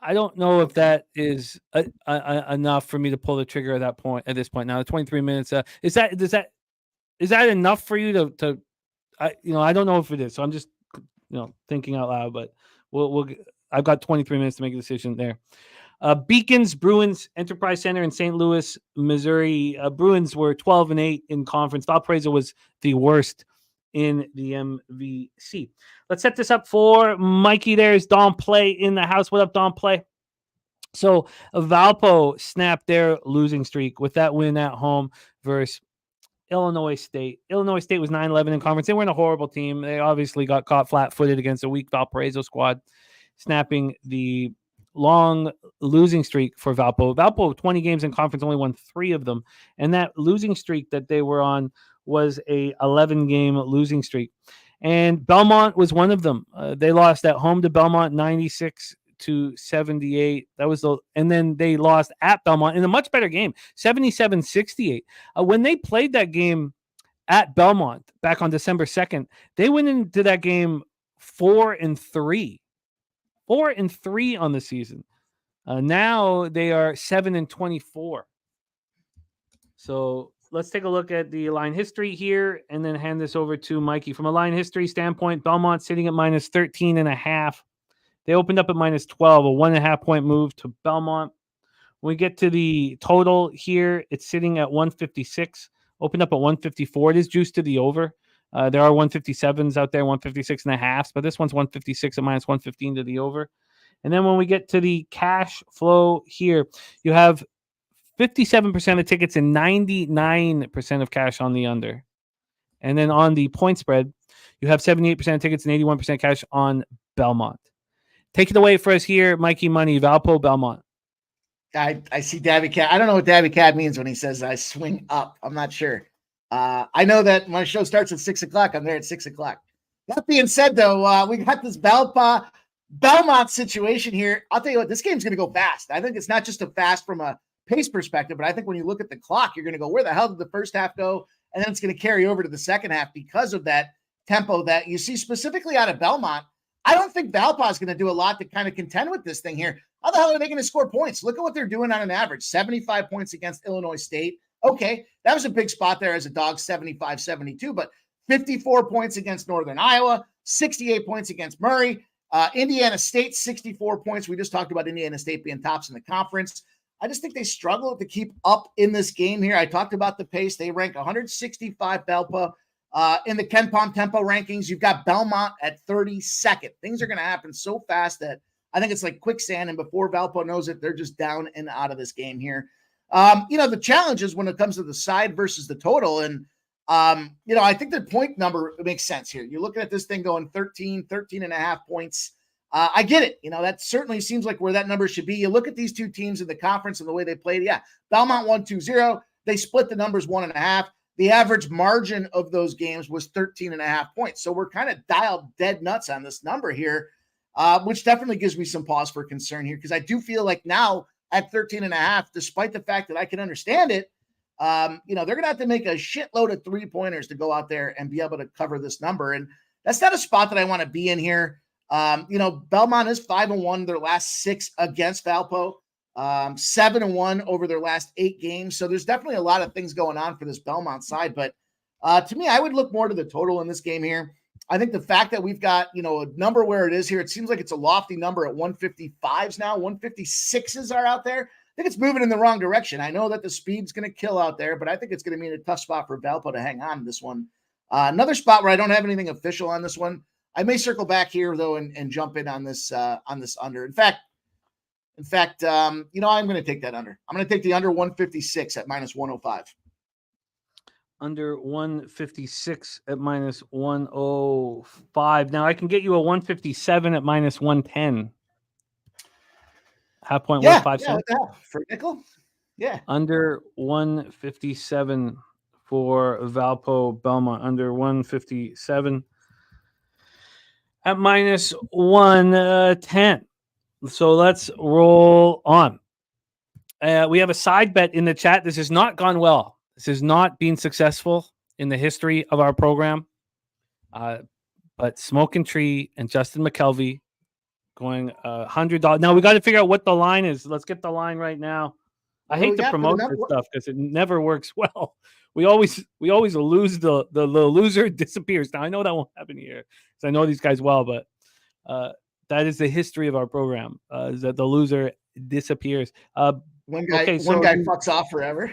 I don't know if that is enough for me to pull the trigger at this point. Now, the 23 minutes. Is that enough for you to I don't know if it is. So I'm just thinking out loud. But I've got 23 minutes to make a decision there. Beacons, Bruins, Enterprise Center in St. Louis, Missouri. Bruins were 12-8 in conference. Valparaiso was the worst in the MVC. Let's set this up for Mikey. There's Don Play in the house. What up, Don Play? So Valpo snapped their losing streak with that win at home versus Illinois State. Illinois State was 9-11 in conference. They weren't a horrible team. They obviously got caught flat-footed against a weak Valparaiso squad, snapping the long losing streak for Valpo. Valpo, 20 games in conference, only won 3 of them. And that losing streak that they were on was a 11-game losing streak. And Belmont was one of them. They lost at home to Belmont 96-78. And then they lost at Belmont in a much better game, 77-68. When they played that game at Belmont back on December 2nd, they went into that game 4-3. 4-3 on the season. Now they are 7-24. So let's take a look at the line history here and then hand this over to Mikey. From a line history standpoint, Belmont sitting at minus 13.5. They opened up at minus 12, a 1.5 point move to Belmont. When we get to the total here, it's sitting at 156, opened up at 154. It is juiced to the over. There are 157s out there, 156.5, but this one's 156 at minus 115 to the over. And then when we get to the cash flow here, you have 57% of tickets and 99% of cash on the under. And then on the point spread, you have 78% of tickets and 81% cash on Belmont. Take it away for us here, Mikey Money, Valpo, Belmont. I see Daby Cab. I don't know what Daby Cab means when he says I swing up. I'm not sure. I know that my show starts at 6 o'clock. I'm there at 6 o'clock. That being said, though, we got this Belmont situation here. I'll tell you what, this game's going to go fast. I think it's not just a fast from a pace perspective, but I think when you look at the clock, you're going to go, where the hell did the first half go? And then it's going to carry over to the second half because of that tempo that you see specifically out of Belmont. I don't think Valpo is going to do a lot to kind of contend with this thing here. How the hell are they going to score points? Look at what they're doing on an average. 75 points against Illinois State. Okay, that was a big spot there as a dog, 75-72, but 54 points against Northern Iowa, 68 points against Murray. Indiana State, 64 points. We just talked about Indiana State being tops in the conference. I just think they struggle to keep up in this game here. I talked about the pace. They rank 165 Valpo. In the KenPom tempo rankings, you've got Belmont at 32nd. Things are going to happen so fast that I think it's like quicksand, and before Valpo knows it, they're just down and out of this game here. The challenge is when it comes to the side versus the total, and I think the point number makes sense here. You're looking at this thing going 13.5 points. I get it. That certainly seems like where that number should be. You look at these two teams in the conference and the way they played. Yeah, Belmont 1-2-0. They split the numbers 1.5. The average margin of those games was 13.5 points. So we're kind of dialed dead nuts on this number here, which definitely gives me some pause for concern here, because I do feel like now at 13.5, despite the fact that I can understand it, They're going to have to make a shitload of 3-pointers to go out there and be able to cover this number. And that's not a spot that I want to be in here. Belmont is 5-1 their last 6 against Valpo, 7-1 over their last 8 games. So there's definitely a lot of things going on for this Belmont side. But to me, I would look more to the total in this game here. I think the fact that we've got, a number where it is here, it seems like it's a lofty number at 155s now. 156s are out there. I think it's moving in the wrong direction. I know that the speed's going to kill out there, but I think it's going to be a tough spot for Valpo to hang on to this one. Another spot where I don't have anything official on this one. I may circle back here though and jump in on this under. In fact, I'm going to take that under. I'm going to take the under 156 at -105. Under 156 at -105. Now I can get you a 157 at -110. Half point, yeah, 5 cents. For nickel. Yeah. Under 157 for Valpo Belmont. Under 157 at -110. So let's roll on. We have a side bet in the chat. This has not gone well. This has not been successful in the history of our program. But Smoking Tree and Justin McKelvey going $100. Now we got to figure out what the line is. Let's get the line right now. I hate to promote this stuff because it never works well. We always lose the loser disappears. Now I know that won't happen here because I know these guys well, but that is the history of our program. Is that the loser disappears. One guy fucks off forever.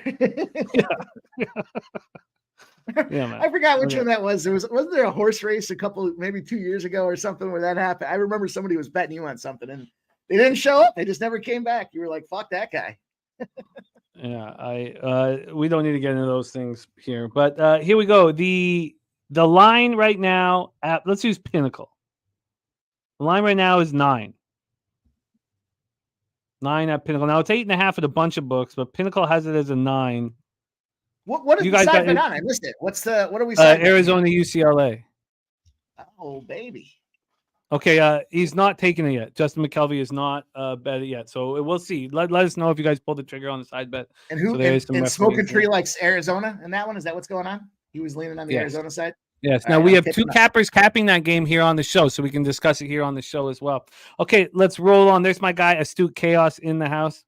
Yeah, man. I forgot which one that was. Wasn't there a horse race maybe 2 years ago or something where that happened? I remember somebody was betting you on something and they didn't show up. They just never came back. You were like, fuck that guy. Yeah, we don't need to get into those things here, but here we go. The line right now let's use Pinnacle. The line right now is 9. 9 at Pinnacle. Now it's 8.5 at a bunch of books, but Pinnacle has it as a 9. What is you the guys side bet on? I missed it. What are we saying? Arizona UCLA. Oh baby. Okay, he's not taking it yet. Justin McKelvey is not bet it yet, so we'll see. Let us know if you guys pulled the trigger on the side bet. And who? So and Smoking Tree likes Arizona in that one. Is that what's going on? He was leaning on the Arizona side. Yes. Now we have 2 cappers capping that game here on the show, so we can discuss it here on the show as well. Okay, let's roll on. There's my guy, Astute Chaos, in the house.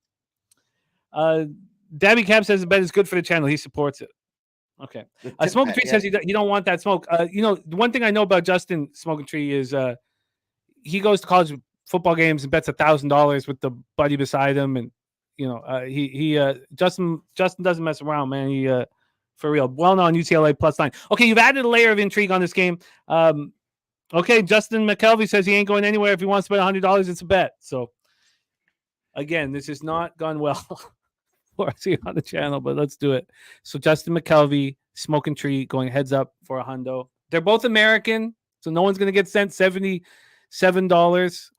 Daby Cab says the bet is good for the channel. He supports it. Okay. Smoking Tree says you don't want that smoke. One thing I know about Justin Smoking Tree is he goes to college football games and bets $1,000 with the buddy beside him, and Justin doesn't mess around, man. He for real. Well known UCLA +9. Okay, you've added a layer of intrigue on this game. Okay, Justin McKelvey says he ain't going anywhere. If he wants to bet $100, it's a bet. So again, this has not gone well for us here on the channel, but let's do it. So Justin McKelvey, Smoking Tree going heads up for $100. They're both American, so no one's going to get sent $77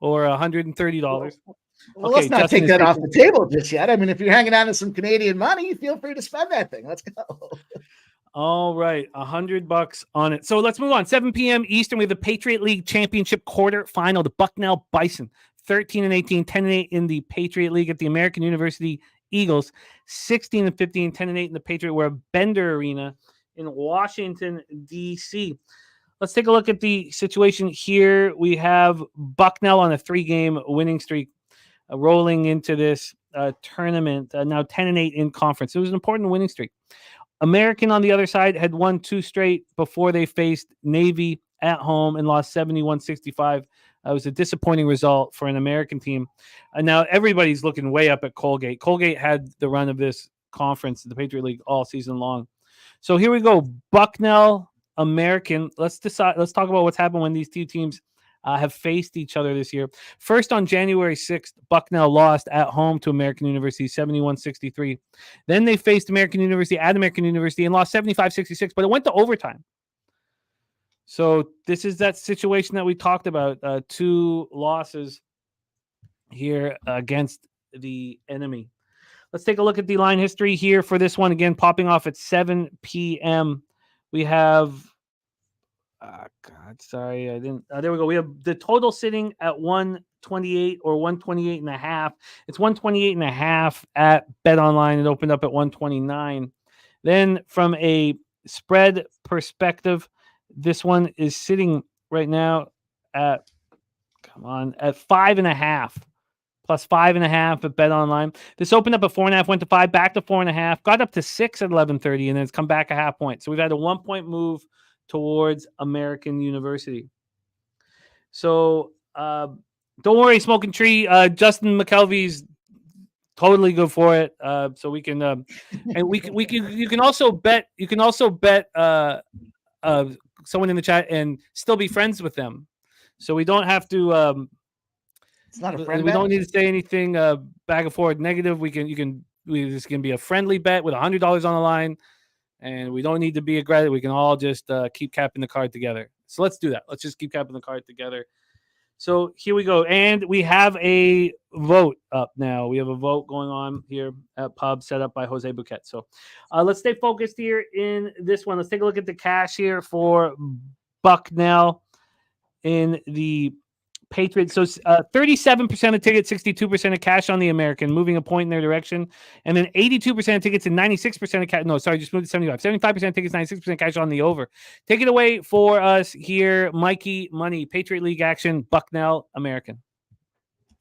or $130. Well, let's not take that off the table just yet. I mean, if you're hanging on to some Canadian money, feel free to spend that thing. Let's go. All right, $100 on it. So let's move on. 7 p.m. Eastern, we have the Patriot League Championship quarterfinal. The Bucknell Bison, 13-18, 10-8 in the Patriot League at the American University Eagles, 16-15, 10-8 in the Patriot. We're at Bender Arena in Washington, D.C. Let's take a look at the situation here. We have Bucknell on a 3-game winning streak, rolling into this tournament. Now 10-8 in conference. It was an important winning streak. American on the other side had won 2 straight before they faced Navy at home and lost 71-65. It was a disappointing result for an American team. Now everybody's looking way up at Colgate. Colgate had the run of this conference, the Patriot League, all season long. So here we go. Bucknell, American. Let's talk about what's happened when these 2 teams have faced each other this year. First, on January 6th, Bucknell lost at home to American University, 71-63. Then they faced American University at American University and lost 75-66, but it went to overtime. So this is that situation that we talked about, 2 losses here against the enemy. Let's take a look at the line history here for this one. Again, popping off at 7 p.m. We have, there we go. We have the total sitting at 128 or 128.5. It's 128.5 at Bet Online. It opened up at 129. Then from a spread perspective, this one is sitting right now at 5.5. Plus 5.5 at Bet Online. This opened up at 4.5, went to 5, back to 4.5, got up to 6 at 11:30, and then it's come back a half point. So we've had a 1-point move towards American University. So don't worry, Smoking Tree. Justin McKelvey's totally good for it. So we can, and you can also bet. You can also bet someone in the chat and still be friends with them. So we don't have to. It's not a friend we bet. don't need to say anything back and forth negative. This can be a friendly bet with $100 on the line, and we don't need to be aggressive. We can all just keep capping the card together. So let's do that. Let's just keep capping the card together. So here we go, and we have a vote up now. We have a vote going on here at Pub, set up by Jose Bouquet. So let's stay focused here in this one. Let's take a look at the cash here for Bucknell in the Patriots. So 37% of tickets, 62% of cash on the American, moving a point in their direction. And then 82% of tickets and 96% of cash. No, sorry, just moved to 75. 75% of tickets, 96% cash on the over. Take it away for us here, Mikey Money, Patriot League action, Bucknell, American.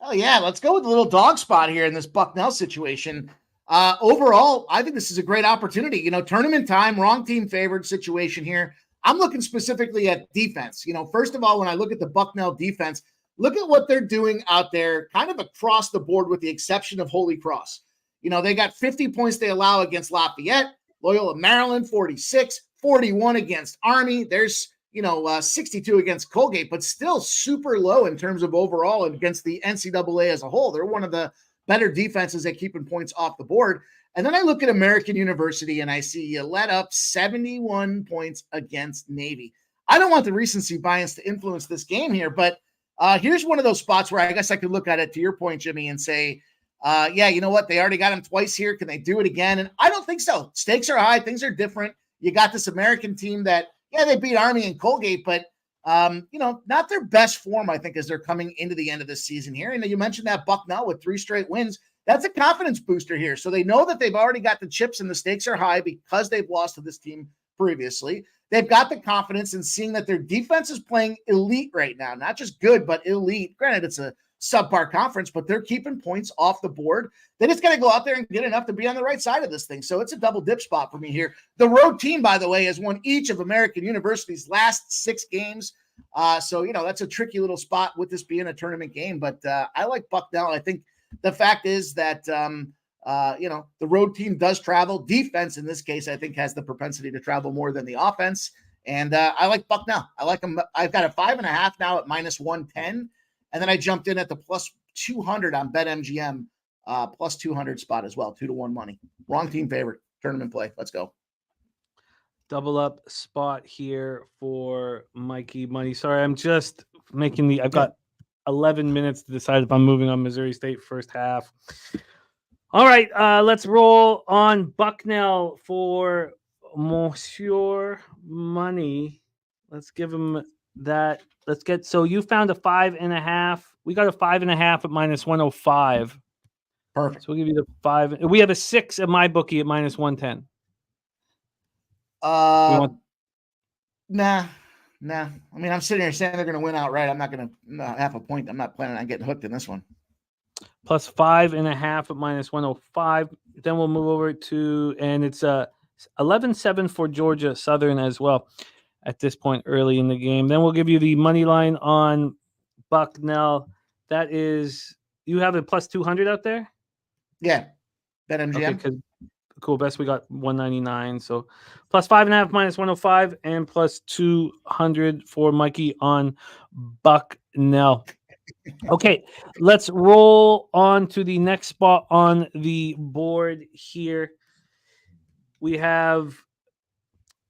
Oh, yeah. Let's go with a little dog spot here in this Bucknell situation. Overall, I think this is a great opportunity. Tournament time, wrong team favored situation here. I'm looking specifically at defense. First of all, when I look at the Bucknell defense, look at what they're doing out there kind of across the board with the exception of Holy Cross. They got 50 points they allow against Lafayette, Loyola Maryland, 46, 41 against Army. There's, 62 against Colgate, but still super low in terms of overall against the NCAA as a whole. They're one of the better defenses at keeping points off the board. And then I look at American University and I see you let up 71 points against Navy. I don't want the recency bias to influence this game here, but here's one of those spots where I guess I could look at it, to your point, Jimmy, and say, yeah, you know what? They already got him twice here. Can they do it again? And I don't think so. Stakes are high. Things are different. You got this American team that, yeah, they beat Army and Colgate, but, not their best form, I think, as they're coming into the end of this season here. And you mentioned that Bucknell with 3 straight wins. That's a confidence booster here. So they know that they've already got the chips and the stakes are high because they've lost to this team previously. They've got the confidence in seeing that their defense is playing elite right now, not just good, but elite. Granted, it's a subpar conference, but they're keeping points off the board. They just got to go out there and get enough to be on the right side of this thing. So it's a double dip spot for me here. The road team, by the way, has won each of American University's last 6 games. So, that's a tricky little spot with this being a tournament game, but I like Bucknell. I think the fact is that, the road team does travel. Defense, in this case, I think has the propensity to travel more than the offense. And I like Bucknell. I like them. I've got a 5.5 now at -110. And then I jumped in at the plus 200 on BetMGM, plus 200 spot as well, 2-1 money. Wrong team favorite, tournament play. Let's go. Double up spot here for Mikey Money. Sorry, I'm just making I've got 11 minutes to decide if I'm moving on Missouri State first half. All right, let's roll on Bucknell for Monsieur Money. Let's give him that. So you found a 5.5. We got a 5.5 at -105. Perfect. So we'll give you the 5. We have a 6 at my bookie at -110. Nah. I mean, I'm sitting here saying they're going to win outright. I'm not going to half a point. I'm not planning on getting hooked in this one. Plus 5.5 at -105. Then we'll move over to, and it's 11-7 for Georgia Southern as well at this point early in the game. Then we'll give you the money line on Bucknell. That is, you have a plus 200 out there? Yeah. BetMGM. Okay, cool. Best we got 199. So plus 5.5 -105 and plus 200 for Mikey on Bucknell. Okay, let's roll on to the next spot on the board here. We have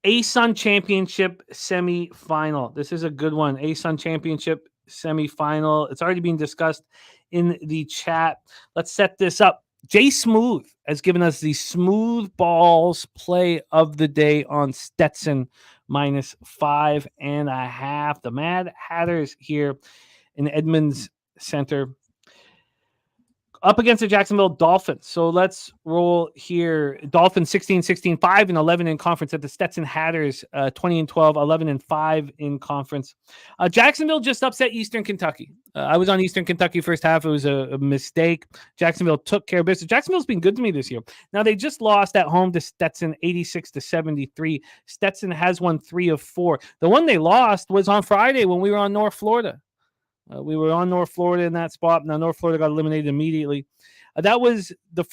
ASUN Championship semifinal. This is a good one. ASUN Championship semifinal. It's already been discussed in the chat. Let's set this up. Jay Smooth has given us the smooth balls play of the day on Stetson -5.5. The Mad Hatters here in Edmonds Center up against the Jacksonville Dolphins. So let's roll here. Dolphins 16-16, 5-11 in conference at the Stetson Hatters, 20-12, 11-5 in conference. Jacksonville just upset Eastern Kentucky. I was on Eastern Kentucky first half. It was a mistake. Jacksonville took care of business. Jacksonville's been good to me this year. Now they just lost at home to Stetson, 86-73. Stetson has won 3 of 4. The one they lost was on Friday when we were on North Florida. We were on North Florida in that spot. Now North Florida got eliminated immediately. That was the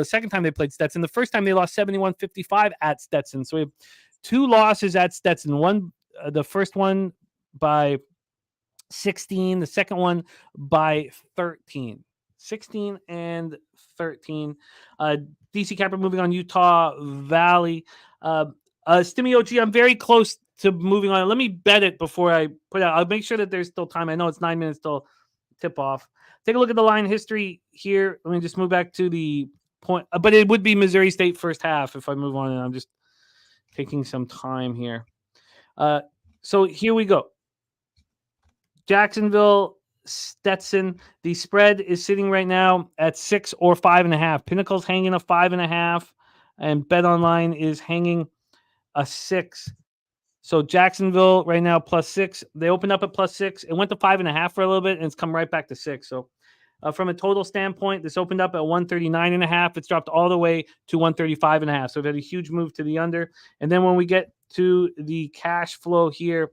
second time they played Stetson. The first time they lost 71-55 at Stetson. So we have 2 losses at Stetson. One, the first one by 16. The second one by 13. 16 and 13. DC Capper moving on Utah Valley. Stimmy OG, I'm very close to moving on. Let me bet it before I put out. I'll make sure that there's still time. I know it's 9 minutes till tip off. Take a look at the line history here. Let me just move back to the point. But it would be Missouri State first half if I move on. And I'm just taking some time here. So here we go. Jacksonville, Stetson. The spread is sitting right now at 6 or 5.5. Pinnacle's hanging a 5.5. And Bet Online is hanging a 6. So Jacksonville right now +6. They opened up at +6. It went to 5.5 for a little bit, and it's come right back to 6. So from a total standpoint, this opened up at 139.5. It's dropped all the way to 135.5. So we've had a huge move to the under. And then when we get to the cash flow here,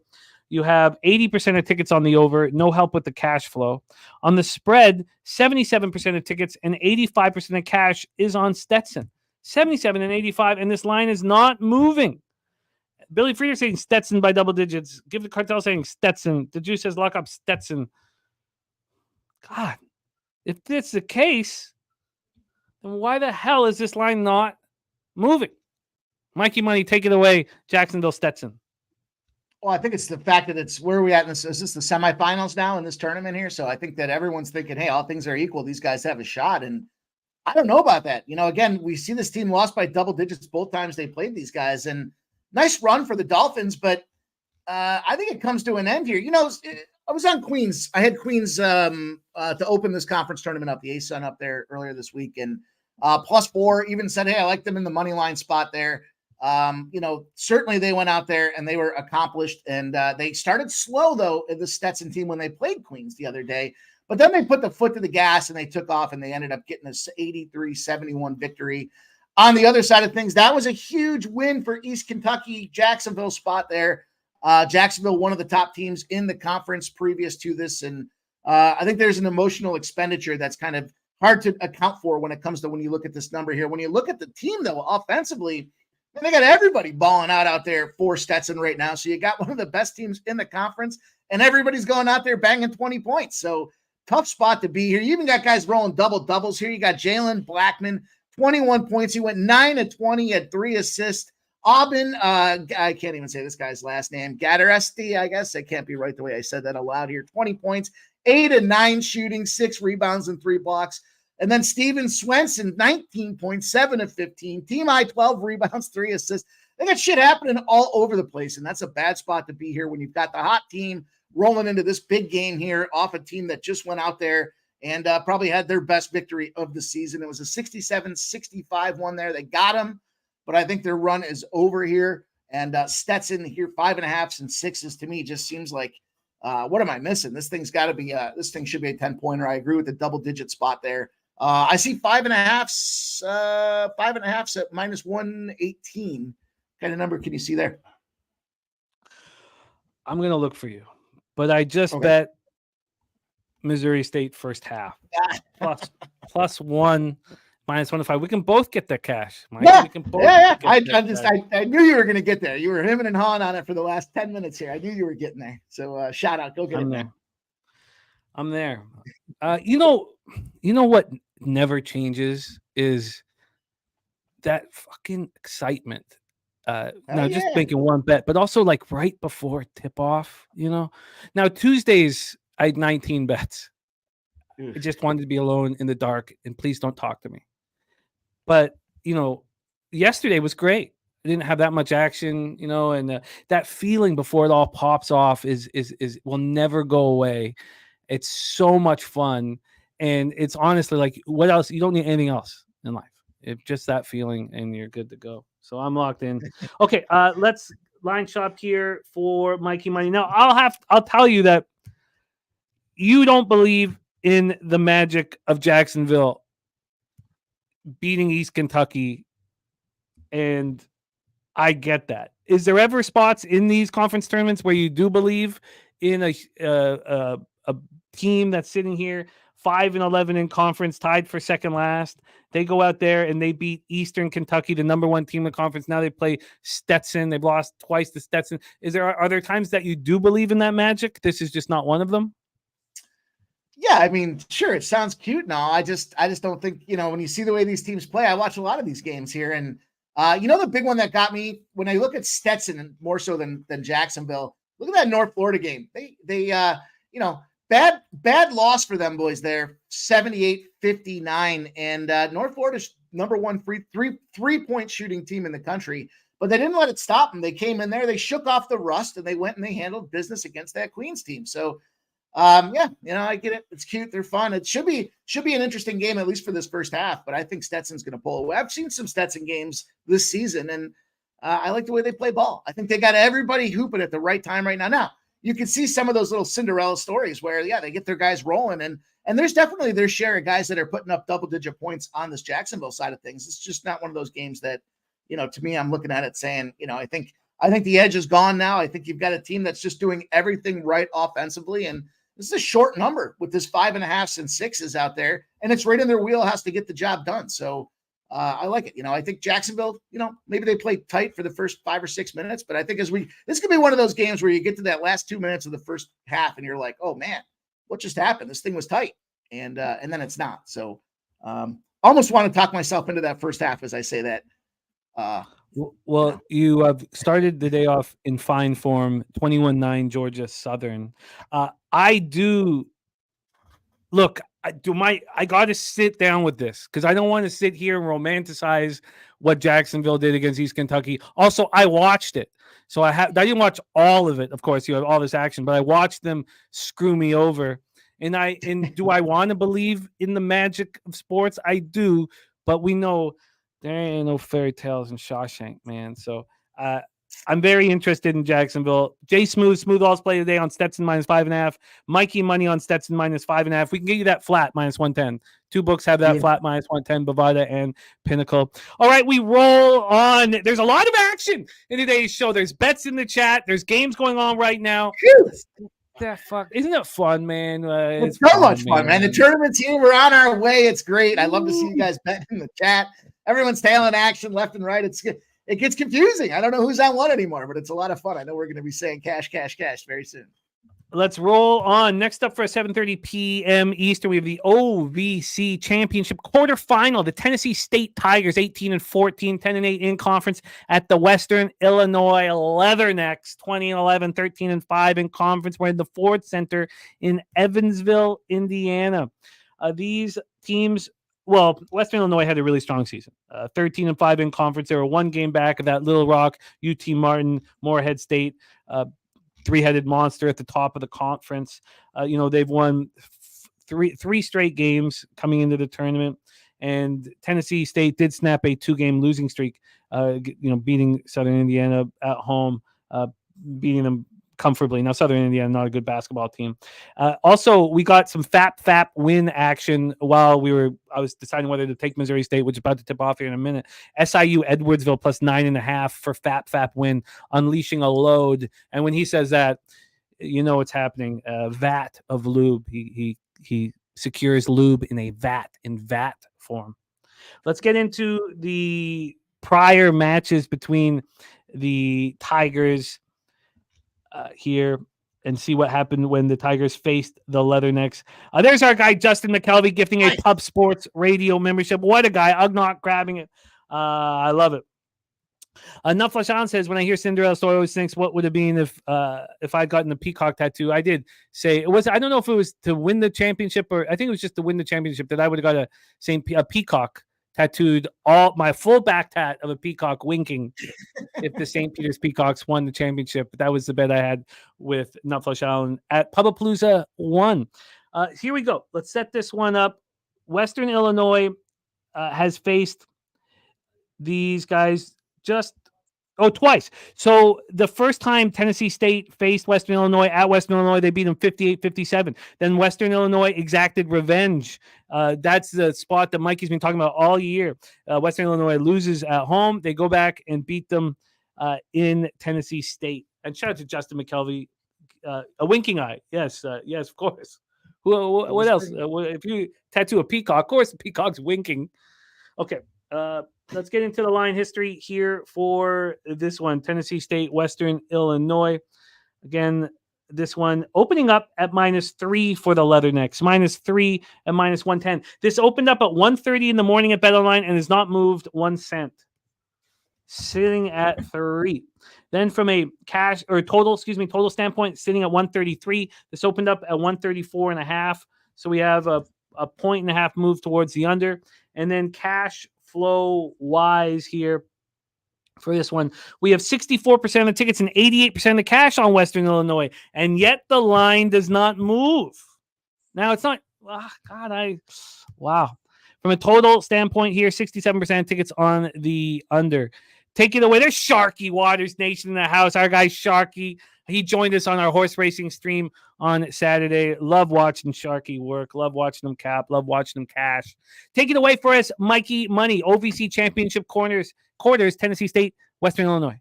you have 80% of tickets on the over, no help with the cash flow. On the spread, 77% of tickets and 85% of cash is on Stetson. 77 and 85, and this line is not moving. Billy Frieder saying Stetson by double digits. Give the Cartel saying Stetson. The Juice says lock up Stetson. God, if that's the case, then why the hell is this line not moving? Mikey Money, take it away. Jacksonville Stetson. Well, I think it's the fact that it's where are we at in this? Is this the semifinals now in this tournament here? So I think that everyone's thinking, hey, all things are equal. These guys have a shot. And I don't know about that. Again, we see this team lost by double digits both times they played these guys. And nice run for the Dolphins, but I think it comes to an end here. I was on Queens. I had Queens to open this conference tournament up, the ASUN up there earlier this week, and +4. Even said, hey, I like them in the money line spot there. Certainly they went out there and they were accomplished, and they started slow though in the Stetson team when they played Queens the other day. But then they put the foot to the gas and they took off, and they ended up getting this 83-71 victory. On the other side of things, that was a huge win for East Kentucky, Jacksonville spot there. Jacksonville, one of the top teams in the conference previous to this. And I think there's an emotional expenditure that's kind of hard to account for when it comes to when you look at this number here. When you look at the team, though, offensively, they got everybody balling out there for Stetson right now. So you got one of the best teams in the conference, and everybody's going out there banging 20 points. So tough spot to be here. You even got guys rolling double-doubles here. You got Jalen Blackman, 21 points. He went 9 of 20, had 3 assists. Aubin, I can't even say this guy's last name. Gadaresti, I guess. I can't be right the way I said that aloud here. 20 points, 8 of 9 shooting, 6 rebounds and 3 blocks. And then Steven Swenson, 19 points, 7 of 15. Team high, 12 rebounds, 3 assists. They got shit happening all over the place, and that's a bad spot to be here when you've got the hot team rolling into this big game here off a team that just went out there and probably had their best victory of the season. It was a 67-65 one there. They got them, but I think their run is over here. And Stetson here, 5.5s and 6s to me just seems like, what am I missing? This thing's got to be, this thing should be a 10-pointer. I agree with the double-digit spot there. I see 5.5s at -118. Kind of number can you see there? I'm going to look for you, but I just bet Missouri State first half +1 -105. We can both get that cash. Mike. Yeah, we can both I knew you were going to get there. You were hemming and hawing on it for the last 10 minutes here. I knew you were getting there. So shout out, go get it there. I'm there. You know what never changes is that fucking excitement. Just making one bet, but also like right before tip off, Now Tuesdays I had 19 bets. I just wanted to be alone in the dark and please don't talk to me. But yesterday was great. I didn't have that much action, and that feeling before it all pops off is will never go away. It's so much fun. And it's honestly like, what else? You don't need anything else in life. It's just that feeling, and you're good to go. So I'm locked in. Okay, let's line shop here for Mikey Money. Now I'll tell you that you don't believe in the magic of Jacksonville beating East Kentucky, and I get that. Is there ever spots in these conference tournaments where you do believe in a team that's sitting here 5-11 in conference, tied for second last? They go out there and they beat Eastern Kentucky, the number one team in the conference. Now they play Stetson. They've lost twice to Stetson. Are there times that you do believe in that magic? This is just not one of them. Yeah, I mean, sure, it sounds cute now. I just don't think, when you see the way these teams play, I watch a lot of these games here, and the big one that got me when I look at Stetson, and more so than Jacksonville, look at that North Florida game. They bad loss for them boys there, 78-59, and North Florida's number one three-point shooting team in the country, but they didn't let it stop them. They came in there, they shook off the rust, and they went and they handled business against that Queens team. So I get it. It's cute. They're fun. It should be an interesting game, at least for this first half, but I think Stetson's going to pull away. I've seen some Stetson games this season, and I like the way they play ball. I think they got everybody hooping at the right time right now. Now, you can see some of those little Cinderella stories where, they get their guys rolling, and there's definitely their share of guys that are putting up double-digit points on this Jacksonville side of things. It's just not one of those games that, to me, I'm looking at it saying, I think the edge is gone now. I think you've got a team that's just doing everything right offensively, and this is a short number with this 5.5s and 6s out there, and it's right in their wheelhouse to get the job done. So I like it. I think Jacksonville, maybe they play tight for the first 5 or 6 minutes, but I think this could be one of those games where you get to that last 2 minutes of the first half and you're like, oh man, what just happened? This thing was tight. And then it's not. So almost want to talk myself into that first half as I say that. Well, you have started the day off in fine form, 21-9 Georgia Southern. I got to sit down with this because I don't want to sit here and romanticize what Jacksonville did against East Kentucky. Also, I watched it. So I didn't watch all of it. Of course, you have all this action, but I watched them screw me over. And do I want to believe in the magic of sports? I do, but we know there ain't no fairy tales in Shawshank, man. So I'm very interested in Jacksonville. Jay Smooth All's play today on Stetson -5.5. Mikey Money on Stetson -5.5. We can get you that flat -110. Two books have that flat -110, Bovada and Pinnacle. All right, we roll on. There's a lot of action in today's show. There's bets in the chat. There's games going on right now. Isn't it fun, man? It's so much fun, man. The tournament's here. We're on our way. It's great. I love to see you guys betting in the chat. Everyone's tailing action left and right. It gets confusing. I don't know who's on what anymore, but it's a lot of fun. I know we're going to be saying cash very soon. Let's roll on. Next up for 7:30 p.m. Eastern, we have the OVC Championship quarterfinal. The Tennessee State Tigers, 18-14, 10-8 in conference at the Western Illinois Leathernecks, 20-11, 13-5 in conference. We're in the Ford Center in Evansville, Indiana. These teams, Western Illinois had a really strong season. 13-5 in conference. They were one game back of that Little Rock, UT Martin, Morehead State, three-headed monster at the top of the conference. They've won three straight games coming into the tournament, and Tennessee State did snap a 2-game losing streak, beating Southern Indiana at home, beating them comfortably. Now, Southern Indiana, not a good basketball team. Also, we got some FAP win action while I was deciding whether to take Missouri State, which is about to tip off here in a minute. SIU Edwardsville plus 9.5 for FAP win, unleashing a load. And when he says that, it's happening. Vat of lube. He secures lube in vat form. Let's get into the prior matches between the Tigers here and see what happened when the Tigers faced the Leathernecks. There's our guy, Justin McKelvey, gifting a Pub Sports Radio membership. What a guy. Ugnaught grabbing it. I love it. Nufflashan says, when I hear Cinderella story, I always think, what would it been if I'd gotten the peacock tattoo? I did say, I don't know if it was to win the championship, or I think it was just to win the championship, that I would have got a peacock tattooed, all my full back tat of a peacock winking if the St. Peter's Peacocks won the championship. That was the bet I had with Nutflush Allen at Pubapalooza 1. Here we go. Let's set this one up. Western Illinois has faced these guys twice. So the first time Tennessee State faced Western Illinois at Western Illinois, they beat them 58-57. Then Western Illinois exacted revenge. That's the spot that Mikey's been talking about all year. Western Illinois loses at home. They go back and beat them in Tennessee State. And shout out to Justin McKelvey. A winking eye. Yes, of course. What else? If you tattoo a peacock, of course the peacock's winking. Okay. Let's get into the line history here for this one. Tennessee State, Western Illinois. Again, this one opening up at -3 for the Leathernecks. -3 and -110. This opened up at 1:30 in the morning at BetOnline and has not moved 1 cent. Sitting at 3. Then from a total standpoint, sitting at 133. This opened up at 134.5. So we have a 1.5 move towards the under. And then cash flow wise here for this one, we have 64% of the tickets and 88% of the cash on Western Illinois. And yet the line does not move. Now it's not, wow. From a total standpoint here, 67% of tickets on the under. Take it away. There's Sharky Waters Nation in the house. Our guy Sharky. He joined us on our horse racing stream on Saturday. Love watching Sharky work. Love watching him cap. Love watching him cash. Take it away for us, Mikey Money. OVC Championship quarters, Tennessee State, Western Illinois.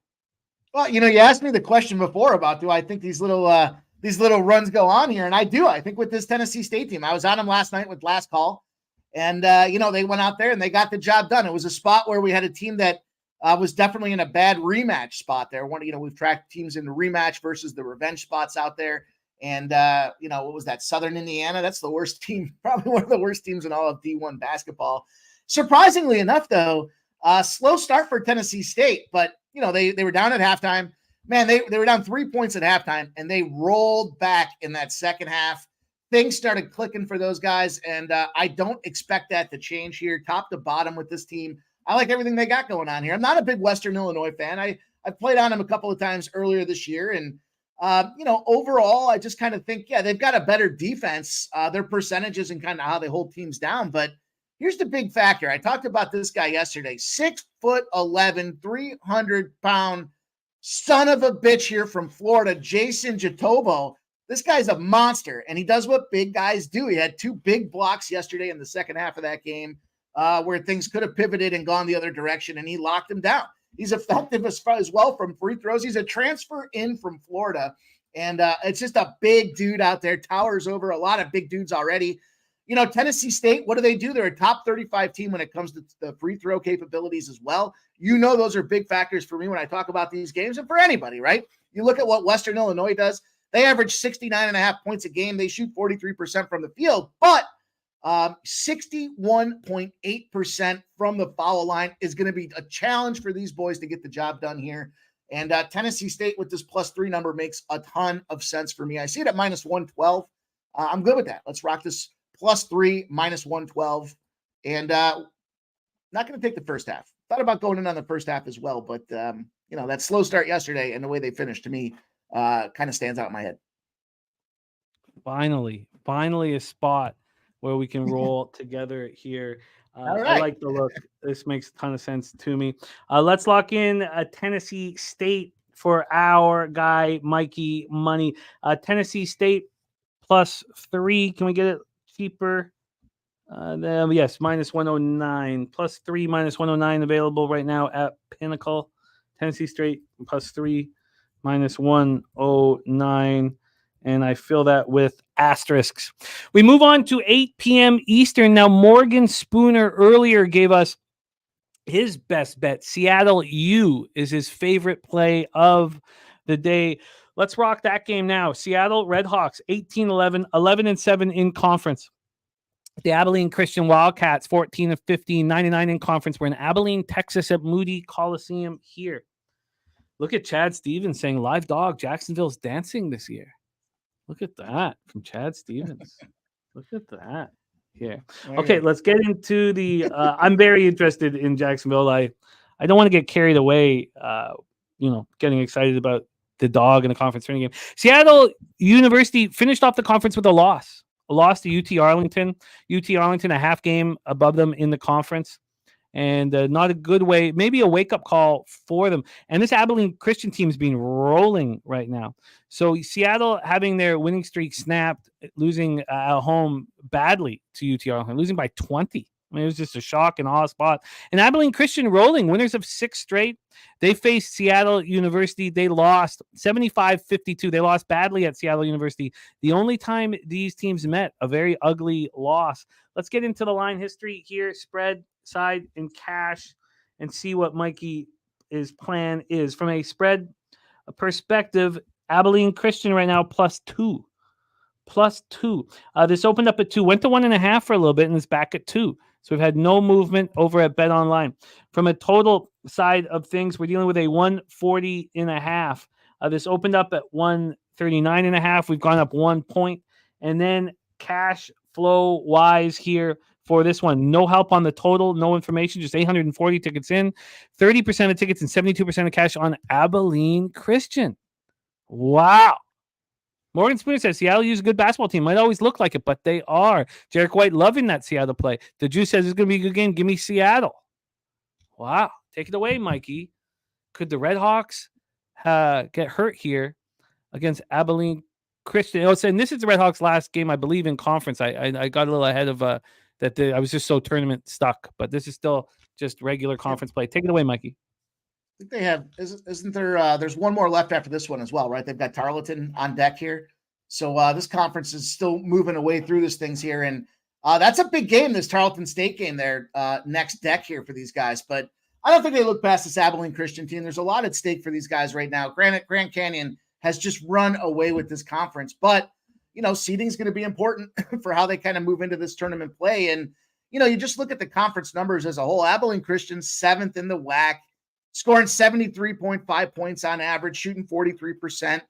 Well, you asked me the question before about do I think these little runs go on here, and I do. I think with this Tennessee State team, I was on them last night with Last Call, and they went out there and they got the job done. It was a spot where we had a team that was definitely in a bad rematch spot there. We've tracked teams in the rematch versus the revenge spots out there. And, what was that? Southern Indiana? That's the worst team, probably one of the worst teams in all of D1 basketball. Surprisingly enough, though, slow start for Tennessee State, but, they were down at halftime. Man, they were down 3 points at halftime, and they rolled back in that second half. Things started clicking for those guys, and I don't expect that to change here, top to bottom with this team. I like everything they got going on here. I'm not a big Western Illinois fan. I've played on them a couple of times earlier this year. And, overall, I just kind of think, they've got a better defense, their percentages and kind of how they hold teams down. But here's the big factor. I talked about this guy yesterday, 6'11", 300-pound son of a bitch here from Florida, Jason Jatobo. This guy's a monster, and he does what big guys do. He had 2 big blocks yesterday in the second half of that game. Where things could have pivoted and gone the other direction, and he locked them down. He's effective as well from free throws. He's a transfer in from Florida, and it's just a big dude out there, towers over a lot of big dudes already. Tennessee State, what do? They're a top 35 team when it comes to the free throw capabilities as well. Those are big factors for me when I talk about these games and for anybody, right? You look at what Western Illinois does. They average 69.5 points a game. They shoot 43% from the field, but 61.8% from the foul line is going to be a challenge for these boys to get the job done here. And Tennessee State with this +3 number makes a ton of sense for me. I see it at -112. I'm good with that. Let's rock this +3, -112. And not going to take the first half. Thought about going in on the first half as well. But, that slow start yesterday and the way they finished to me kind of stands out in my head. Finally a spot where we can roll together here. All right. I like the look. This makes a ton of sense to me. Let's lock in Tennessee State for our guy, Mikey Money. Tennessee State +3. Can we get it cheaper? Yes, -109. +3, -109 available right now at Pinnacle. Tennessee State +3, -109. And I fill that with asterisks. We move on to 8 p.m. Eastern. Now, Morgan Spooner earlier gave us his best bet. Seattle U is his favorite play of the day. Let's rock that game now. Seattle Redhawks, 18-11, 11-7 in conference. The Abilene Christian Wildcats, 14-15, 99 in conference. We're in Abilene, Texas at Moody Coliseum here. Look at Chad Stevens saying, live dog, Jacksonville's dancing this year. Look at that from Chad Stevens. Look at that here. Okay, let's get into the I'm very interested in Jacksonville. I don't want to get carried away, getting excited about the dog in the conference tournament game. Seattle University finished off the conference with a loss lost to UT Arlington. UT Arlington, a half game above them in the conference. And not a good way, maybe a wake-up call for them. And this Abilene Christian team is being rolling right now. So Seattle having their winning streak snapped, losing at home badly to UT Arlington, losing by 20. I mean, it was just a shock and awe spot. And Abilene Christian rolling, winners of 6 straight. They faced Seattle University. They lost 75-52. They lost badly at Seattle University. The only time these teams met, a very ugly loss. Let's get into the line history here, spread, side, and cash, and see what Mikey's plan is. From a spread perspective, Abilene Christian right now +2. This opened up at 2, went to 1.5 for a little bit, and is back at 2. So we've had no movement over at Bet Online. From a total side of things, we're dealing with a 140.5. This opened up at 139.5. We've gone up 1 point. And then cash flow wise here for this one, no help on the total, no information, just 840 tickets in, 30% of tickets and 72% of cash on Abilene Christian. Wow. Morgan Spooner says Seattle used a good basketball team. Might always look like it, but they are. Jarek White loving that Seattle play. The Juice says it's going to be a good game. Give me Seattle. Wow. Take it away, Mikey. Could the Red Hawks get hurt here against Abilene Christian? Oh, saying this is the Red Hawks' last game, I believe, in conference. I got a little ahead of that. I was just so tournament stuck, but this is still just regular conference play. Take it away, Mikey. I think they have, isn't there, there's one more left after this one as well, right? They've got Tarleton on deck here. So this conference is still moving away through these things here. And that's a big game, this Tarleton State game there, next deck here for these guys. But I don't think they look past this Abilene Christian team. There's a lot at stake for these guys right now. Granted, Grand Canyon has just run away with this conference, but, you know, seeding is going to be important for how they kind of move into this tournament play. And, you know, you just look at the conference numbers as a whole. Abilene Christian, 7th in the WAC. Scoring 73.5 points on average, shooting 43%.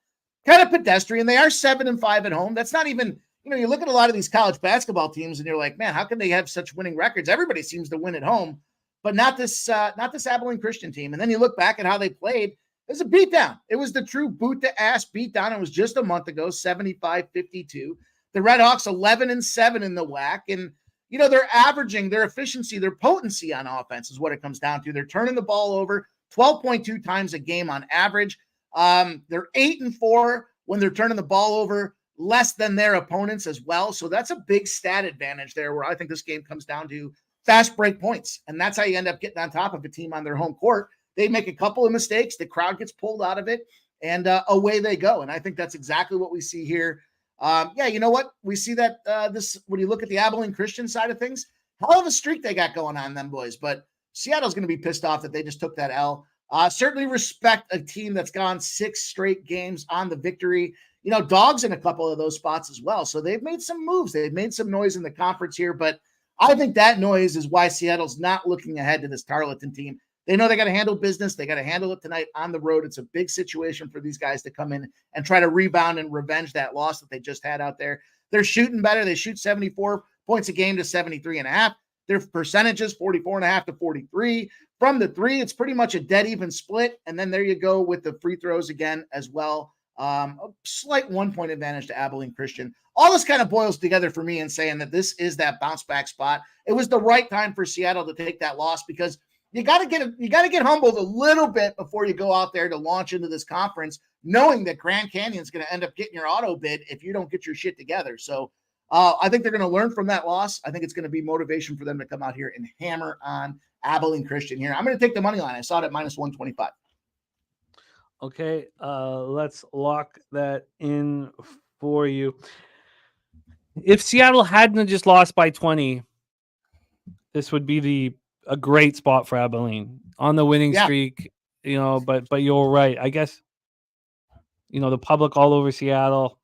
Kind of pedestrian. They are 7-5 at home. That's not even, you know, you look at a lot of these college basketball teams and you're like, man, how can they have such winning records? Everybody seems to win at home, but not this Abilene Christian team. And then you look back at how they played. It was a beatdown. It was the true boot-to-ass beatdown. It was just a month ago, 75-52. The Red Hawks 11-7 in the WAC. And, you know, they're averaging their efficiency, their potency on offense is what it comes down to. They're turning the ball over 12.2 times a game on average. They're 8-4 when they're turning the ball over less than their opponents as well. So that's a big stat advantage there where I think this game comes down to fast break points. And that's how you end up getting on top of a team on their home court. They make a couple of mistakes. The crowd gets pulled out of it and away they go. And I think that's exactly what we see here. Yeah, you know what? We see that when you look at the Abilene Christian side of things, hell of a streak they got going on them boys. But Seattle's going to be pissed off that they just took that L. Certainly respect a team that's gone 6 straight games on the victory. You know, dogs in a couple of those spots as well. So they've made some moves. They've made some noise in the conference here. But I think that noise is why Seattle's not looking ahead to this Tarleton team. They know they got to handle business. They got to handle it tonight on the road. It's a big situation for these guys to come in and try to rebound and revenge that loss that they just had out there. They're shooting better. They shoot 74 points a game to 73.5. Their percentages 44.5 to 43. From the 3, it's pretty much a dead even split. And then there you go with the free throws again as well. A slight 1-point advantage to Abilene Christian. All this kind of boils together for me in saying that this is that bounce back spot. It was the right time for Seattle to take that loss because you got to get humbled a little bit before you go out there to launch into this conference, knowing that Grand Canyon is going to end up getting your auto bid if you don't get your shit together. So I think they're going to learn from that loss. I think it's going to be motivation for them to come out here and hammer on Abilene Christian here. I'm going to take the money line. I saw it at -125. Okay, let's lock that in for you. If Seattle hadn't just lost by 20, this would be a great spot for Abilene on the winning streak, you know, but you're right. I guess, you know, the public all over Seattle.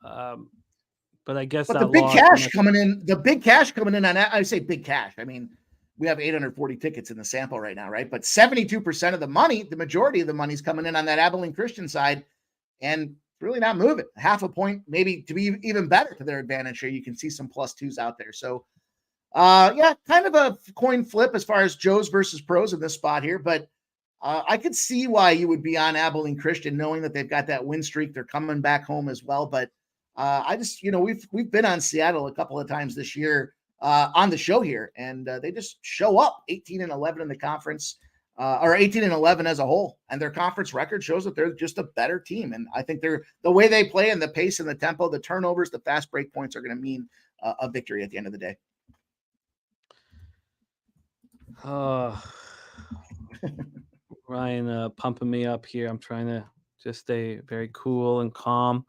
But I guess the big cash coming in on that. I say big cash. I mean, we have 840 tickets in the sample right now, right? But 72% of the money, the majority of the money's coming in on that Abilene Christian side and really not moving. Half a point, maybe to be even better to their advantage here. You can see some +2s out there. So yeah, kind of a coin flip as far as Joes versus pros in this spot here, but I could see why you would be on Abilene Christian knowing that they've got that win streak. They're coming back home as well, but I just, we've been on Seattle a couple of times this year on the show here, and they just show up 18-11 in the conference, or 18-11 as a whole. And their conference record shows that they're just a better team. And I think the way they play and the pace and the tempo, the turnovers, the fast break points are going to mean a victory at the end of the day. Ryan pumping me up here. I'm trying to just stay very cool and calm.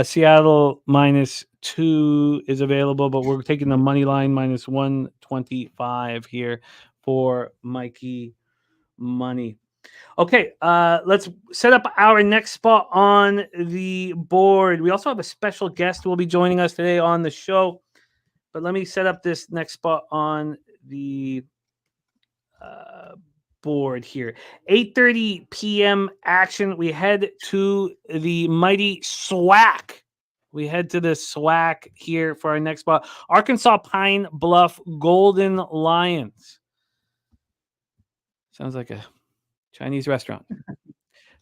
Seattle -2 is available, but we're taking the money line -125 here for Mikey Money. Okay, let's set up our next spot on the board. We also have a special guest who will be joining us today on the show, but let me set up this next spot on the board here. 8:30 p.m. action. We head to the mighty SWAC. We head to the SWAC here for our next spot. Arkansas Pine Bluff Golden Lions. Sounds like a Chinese restaurant.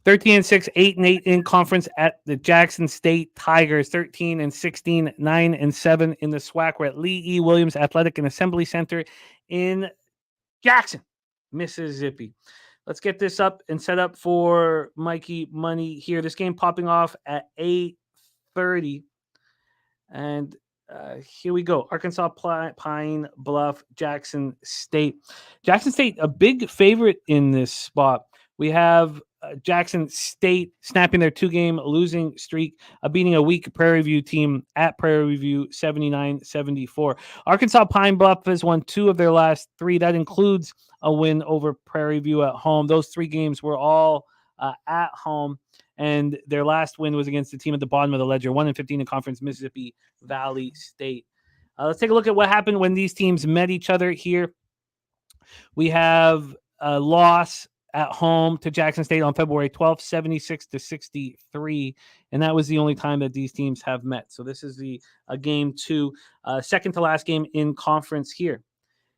13-6, 8-8 in conference at the Jackson State Tigers. 13-16, 9-7 in the SWAC. We're at Lee E. Williams Athletic and Assembly Center in Jackson, Mississippi. Let's get this up and set up for Mikey Money here. This game popping off at 8:30. And here we go. Arkansas Pine Bluff, Jackson State. Jackson State, a big favorite in this spot. We have Jackson State snapping their 2-game losing streak, beating a weak Prairie View team at Prairie View 79-74. Arkansas Pine Bluff has won 2 of their last 3. That includes a win over Prairie View at home. Those 3 games were all at home, and their last win was against the team at the bottom of the ledger, 1-15 in conference, Mississippi Valley State. Let's take a look at what happened when these teams met each other here. We have a loss at home to Jackson State on February 12th, 76-63. And that was the only time that these teams have met. So this is the game 2, second to last game in conference here.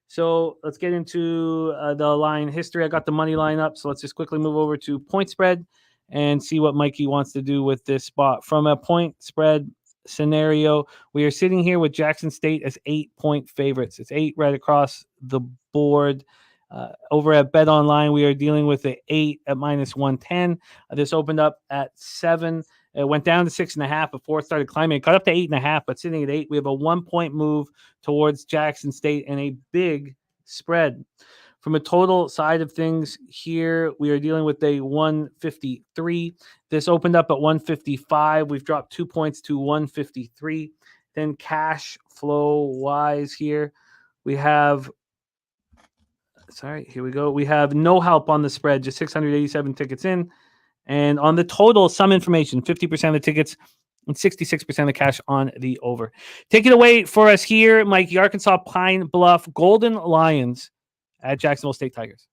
So let's get into the line history. I got the money line up. So let's just quickly move over to point spread and see what Mikey wants to do with this spot. From a point spread scenario, we are sitting here with Jackson State as 8-point favorites. It's 8 right across the board. Over at Bet Online, we are dealing with the 8 at -110. This opened up at 7. It went down to 6.5 before it started climbing. It cut up to 8.5, but sitting at 8. We have a 1-point move towards Jackson State and a big spread. From a total side of things here, we are dealing with a 153. This opened up at 155. We've dropped 2 points to 153. Then cash flow wise here, we have here we go. We have no help on the spread, just 687 tickets in. And on the total, some information, 50% of the tickets and 66% of the cash on the over. Take it away for us here, Mikey. Arkansas Pine Bluff Golden Lions at Jacksonville State Tigers.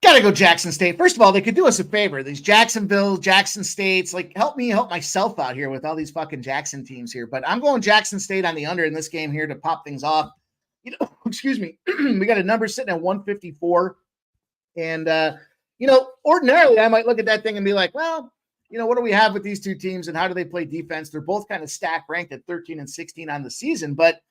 Gotta go Jackson State. First of all, they could do us a favor. These Jackson States, help me help myself out here with all these fucking Jackson teams here. But I'm going Jackson State on the under in this game here to pop things off. Excuse me. We got a number sitting at 154. And, ordinarily I might look at that thing and be like, well, what do we have with these two teams and how do they play defense? They're both kind of stack ranked at 13-16 on the season. But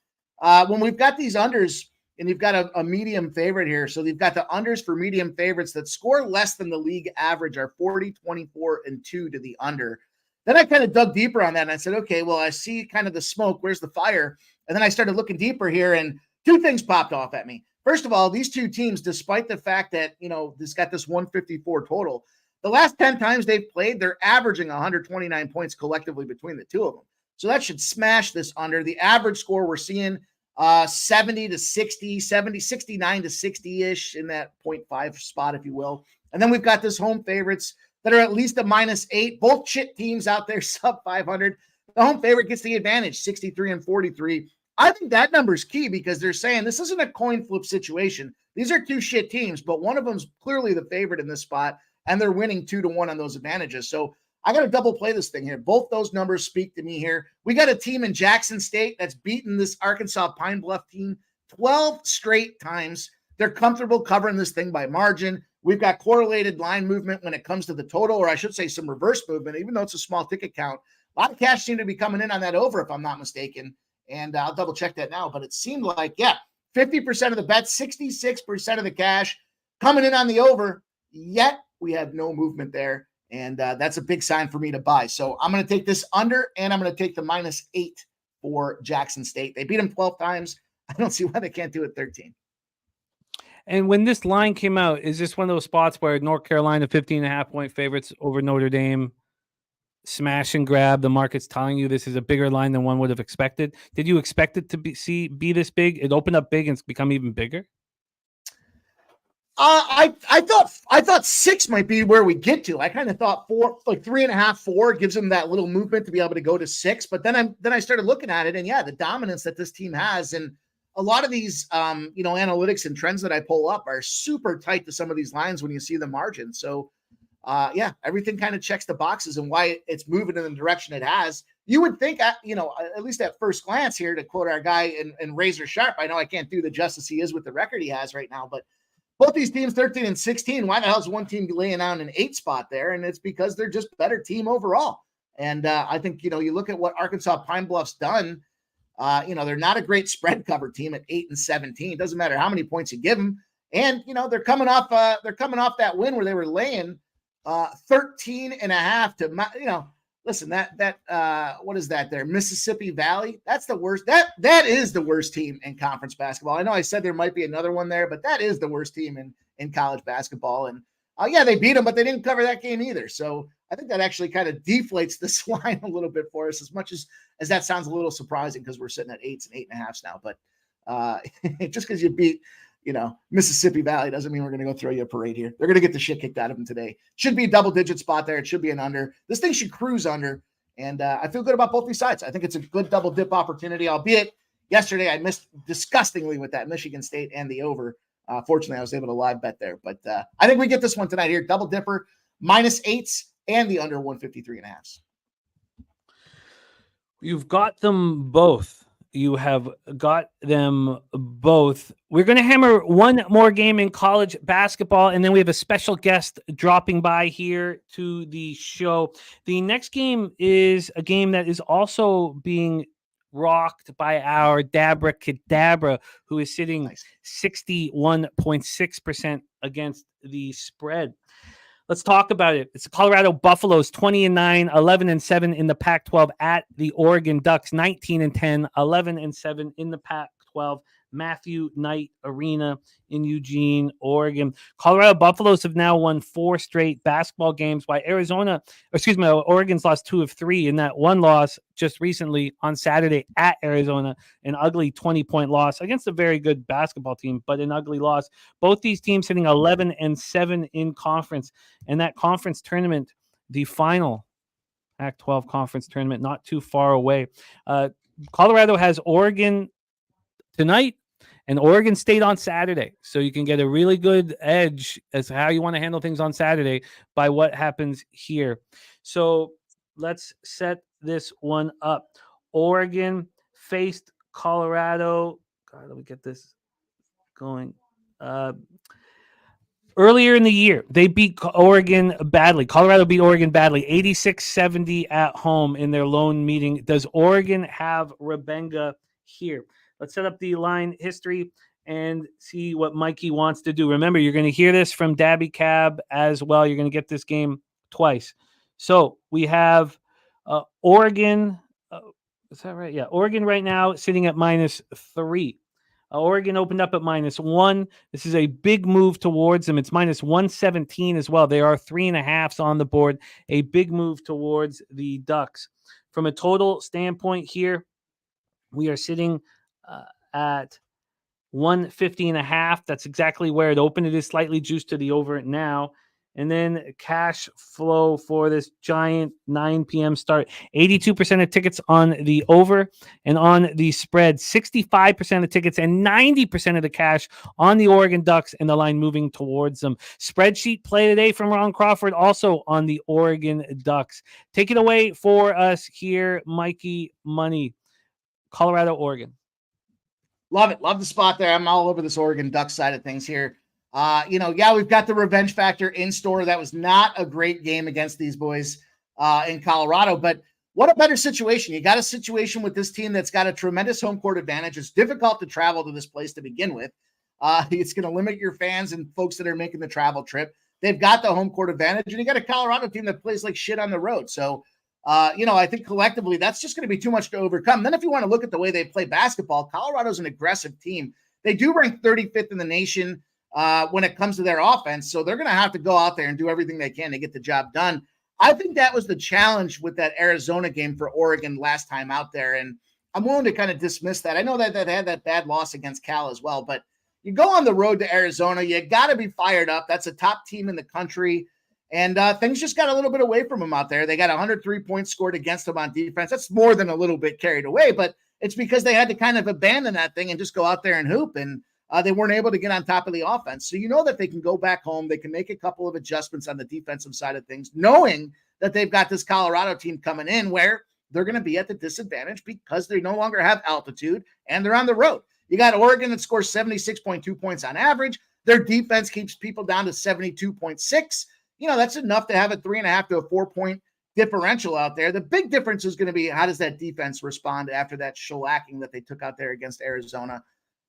when we've got these unders and you've got a medium favorite here, so you've got the unders for medium favorites that score less than the league average are 40, 24, and 2 to the under. Then I kind of dug deeper on that and I said, okay, well, I see kind of the smoke. Where's the fire? And then I started looking deeper here and 2 things popped off at me. First of all, these 2 teams, despite the fact that, this got this 154 total, the last 10 times they've played, they're averaging 129 points collectively between the 2 of them. So that should smash this under. The average score we're seeing 70-60, 69-60-ish in that 0.5 spot, if you will. And then we've got this home favorites that are at least a -8. Both shit teams out there, sub 500. The home favorite gets the advantage, 63-43. I think that number is key because they're saying this isn't a coin flip situation. These are 2 shit teams, but one of them's clearly the favorite in this spot, and they're winning 2-1 on those advantages. So I got to double play this thing here. Both those numbers speak to me here. We got a team in Jackson State that's beaten this Arkansas Pine Bluff team 12 straight times. They're comfortable covering this thing by margin. We've got correlated line movement when it comes to the total, or I should say some reverse movement, even though it's a small ticket count. A lot of cash seemed to be coming in on that over, if I'm not mistaken. And I'll double check that now, but it seemed like, 50% of the bets, 66% of the cash coming in on the over, yet we have no movement there. And that's a big sign for me to buy. So I'm going to take this under, and I'm going to take the -8 for Jackson State. They beat them 12 times. I don't see why they can't do it 13. And when this line came out, is this one of those spots where North Carolina 15.5-point favorites over Notre Dame, smash and grab? The market's telling you this is a bigger line than one would have expected. Did you expect it to be this big? It opened up big and it's become even bigger. I thought 6 might be where we get to. I kind of thought 4, like 3.5, 4 gives them that little movement to be able to go to 6. But then I started looking at it, and the dominance that this team has, and a lot of these analytics and trends that I pull up are super tight to some of these lines when you see the margin. So everything kind of checks the boxes and why it's moving in the direction it has. You would think, at least at first glance here, to quote our guy in Razor Sharp, I know I can't do the justice he is with the record he has right now, but both these teams 13 and 16. Why the hell is one team laying out an 8 spot there? And it's because they're just better team overall. And I think, you look at what Arkansas Pine Bluff's done. They're not a great spread cover team at 8 and 17. It doesn't matter how many points you give them. And, they're coming off that win where they were laying 13.5 to, listen, what is that there? Mississippi Valley. That's the worst. That is the worst team in conference basketball. I know I said there might be another one there, but that is the worst team in college basketball. And they beat them, but they didn't cover that game either. So I think that actually kind of deflates this line a little bit for us, as much as that sounds a little surprising because we're sitting at 8s and 8.5s now. But just because you beat, Mississippi Valley doesn't mean we're going to go throw you a parade here. They're going to get the shit kicked out of them today. Should be a double-digit spot there. It should be an under. This thing should cruise under, and I feel good about both these sides. I think it's a good double-dip opportunity, albeit yesterday I missed disgustingly with that Michigan State and the over. Fortunately, I was able to live bet there. But I think we get this one tonight here. Double-dipper, -8s, and the under 153.5. You've got them both. You have got them both. We're going to hammer one more game in college basketball, and then we have a special guest dropping by here to the show. The next game is a game that is also being rocked by our Dabra Cadabra, who is sitting 61.6% against the spread. Let's talk about it. It's the Colorado Buffaloes, 20-9, 11-7 in the Pac-12 at the Oregon Ducks, 19-10, 11-7 in the Pac-12 Matthew Knight Arena in Eugene, Oregon. Colorado Buffaloes have now won 4 straight basketball games, while Oregon's lost 2 of 3 in that one loss just recently on Saturday at Arizona, an ugly 20-point loss against a very good basketball team, but an ugly loss. Both these teams hitting 11-7 in conference, and that conference tournament, the final Pac-12 conference tournament, not too far away. Colorado has Oregon tonight and Oregon State on Saturday. So you can get a really good edge as to how you want to handle things on Saturday by what happens here. So let's set this one up. Oregon faced Colorado. God, let me get this going. Earlier in the year, they beat Oregon badly. Colorado beat Oregon badly, 86-70 at home in their lone meeting. Does Oregon have Rebenga here? Let's set up the line history and see what Mikey wants to do. Remember, you're going to hear this from Daby Cab as well. You're going to get this game twice. So we have Oregon. Is that right? Yeah. Oregon right now sitting at -3. Oregon opened up at -1. This is a big move towards them. It's -117 as well. There are 3.5s on the board. A big move towards the Ducks. From a total standpoint here, we are sitting at 150.5. That's exactly where it opened. It is slightly juiced to the over now. And then cash flow for this giant 9 p.m. start. 82% of tickets on the over, and on the spread, 65% of tickets and 90% of the cash on the Oregon Ducks, and the line moving towards them. Spreadsheet play today from Ron Crawford, also on the Oregon Ducks. Take it away for us here, Mikey Money. Colorado, Oregon. Love it. Love the spot there. I'm all over this Oregon Ducks side of things here. We've got the revenge factor in store. That was not a great game against these boys in Colorado, but what a better situation. You got a situation with this team that's got a tremendous home court advantage. It's difficult to travel to this place to begin with. It's going to limit your fans and folks that are making the travel trip. They've got the home court advantage, and you got a Colorado team that plays like shit on the road. So, I think collectively that's just going to be too much to overcome. Then if you want to look at the way they play basketball, Colorado's an aggressive team. They do rank 35th in the nation when it comes to their offense. So they're going to have to go out there and do everything they can to get the job done. I think that was the challenge with that Arizona game for Oregon last time out there. And I'm willing to kind of dismiss that. I know that they had that bad loss against Cal as well, but you go on the road to Arizona, you got to be fired up. That's a top team in the country. And things just got a little bit away from them out there. They got 103 points scored against them on defense. That's more than a little bit carried away, but it's because they had to kind of abandon that thing and just go out there and hoop. And they weren't able to get on top of the offense. So you know that they can go back home. They can make a couple of adjustments on the defensive side of things, knowing that they've got this Colorado team coming in where they're going to be at the disadvantage because they no longer have altitude and they're on the road. You got Oregon that scores 76.2 points on average. Their defense keeps people down to 72.6. That's enough to have a 3.5 to a 4-point differential out there. The big difference is going to be how does that defense respond after that shellacking that they took out there against Arizona.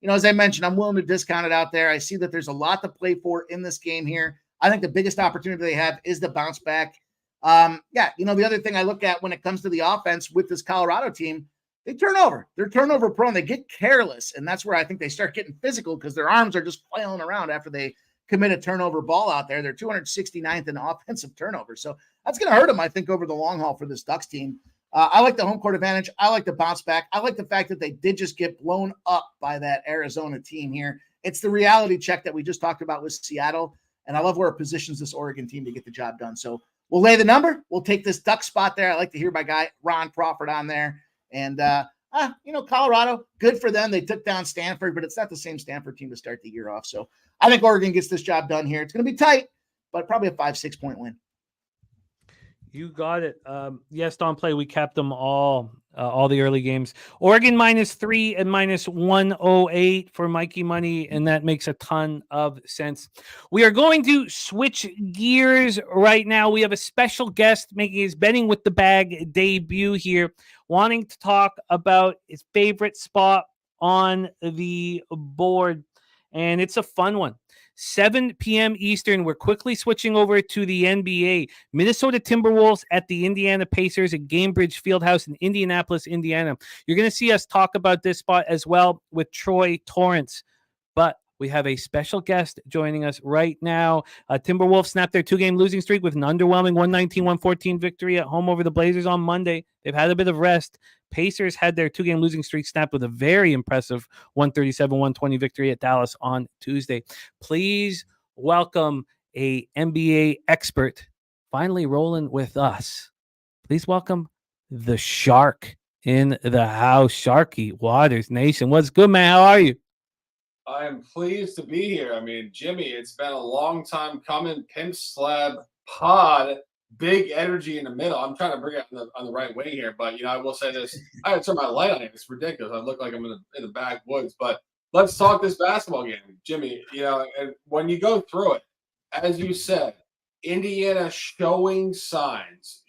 As I mentioned, I'm willing to discount it out there. I see that there's a lot to play for in this game here. I think the biggest opportunity they have is the bounce back. The other thing I look at when it comes to the offense with this Colorado team, they turn over. They're turnover prone. They get careless, and that's where I think they start getting physical because their arms are just flailing around after they commit a turnover ball out there. They're 269th in offensive turnovers. So that's going to hurt them, I think, over the long haul for this Ducks team. I like the home court advantage. I like the bounce back. I like the fact that they did just get blown up by that Arizona team here. It's the reality check that we just talked about with Seattle, and I love where it positions this Oregon team to get the job done. So we'll lay the number. We'll take this Duck spot there. I like to hear my guy Ron Crawford on there. And, Colorado, good for them. They took down Stanford, but it's not the same Stanford team to start the year off. So I think Oregon gets this job done here. It's going to be tight, but probably a 5-6 point win. You got it. Yes, on play, we capped them all the early games. Oregon -3 and -108 for Mikey Money, and that makes a ton of sense. We are going to switch gears right now. We have a special guest making his Betting with the Bag debut here, wanting to talk about his favorite spot on the board, and it's a fun one. 7 p.m. Eastern. We're quickly switching over to the NBA. Minnesota Timberwolves at the Indiana Pacers at Gainbridge Fieldhouse in Indianapolis, Indiana. You're going to see us talk about this spot as well with Troy Torrence. But we have a special guest joining us right now. Timberwolves snapped their 2-game losing streak with an underwhelming 119-114 victory at home over the Blazers on Monday. They've had a bit of rest. Pacers had their 2-game losing streak snapped with a very impressive 137-120 victory at Dallas on Tuesday. Please welcome a NBA expert finally rolling with us. Please welcome the Shark in the house. Sharky Waters Nation. What's good, man? How are you? I am pleased to be here. I mean, Jimmy, it's been a long time coming. Pimp Slab pod, big energy in the middle. I'm trying to bring it on the right way here, but I will say this: I had to turn my light on it. It's ridiculous. I look like I'm in the backwoods. But let's talk this basketball game, Jimmy. And when you go through it, as you said, Indiana showing signs.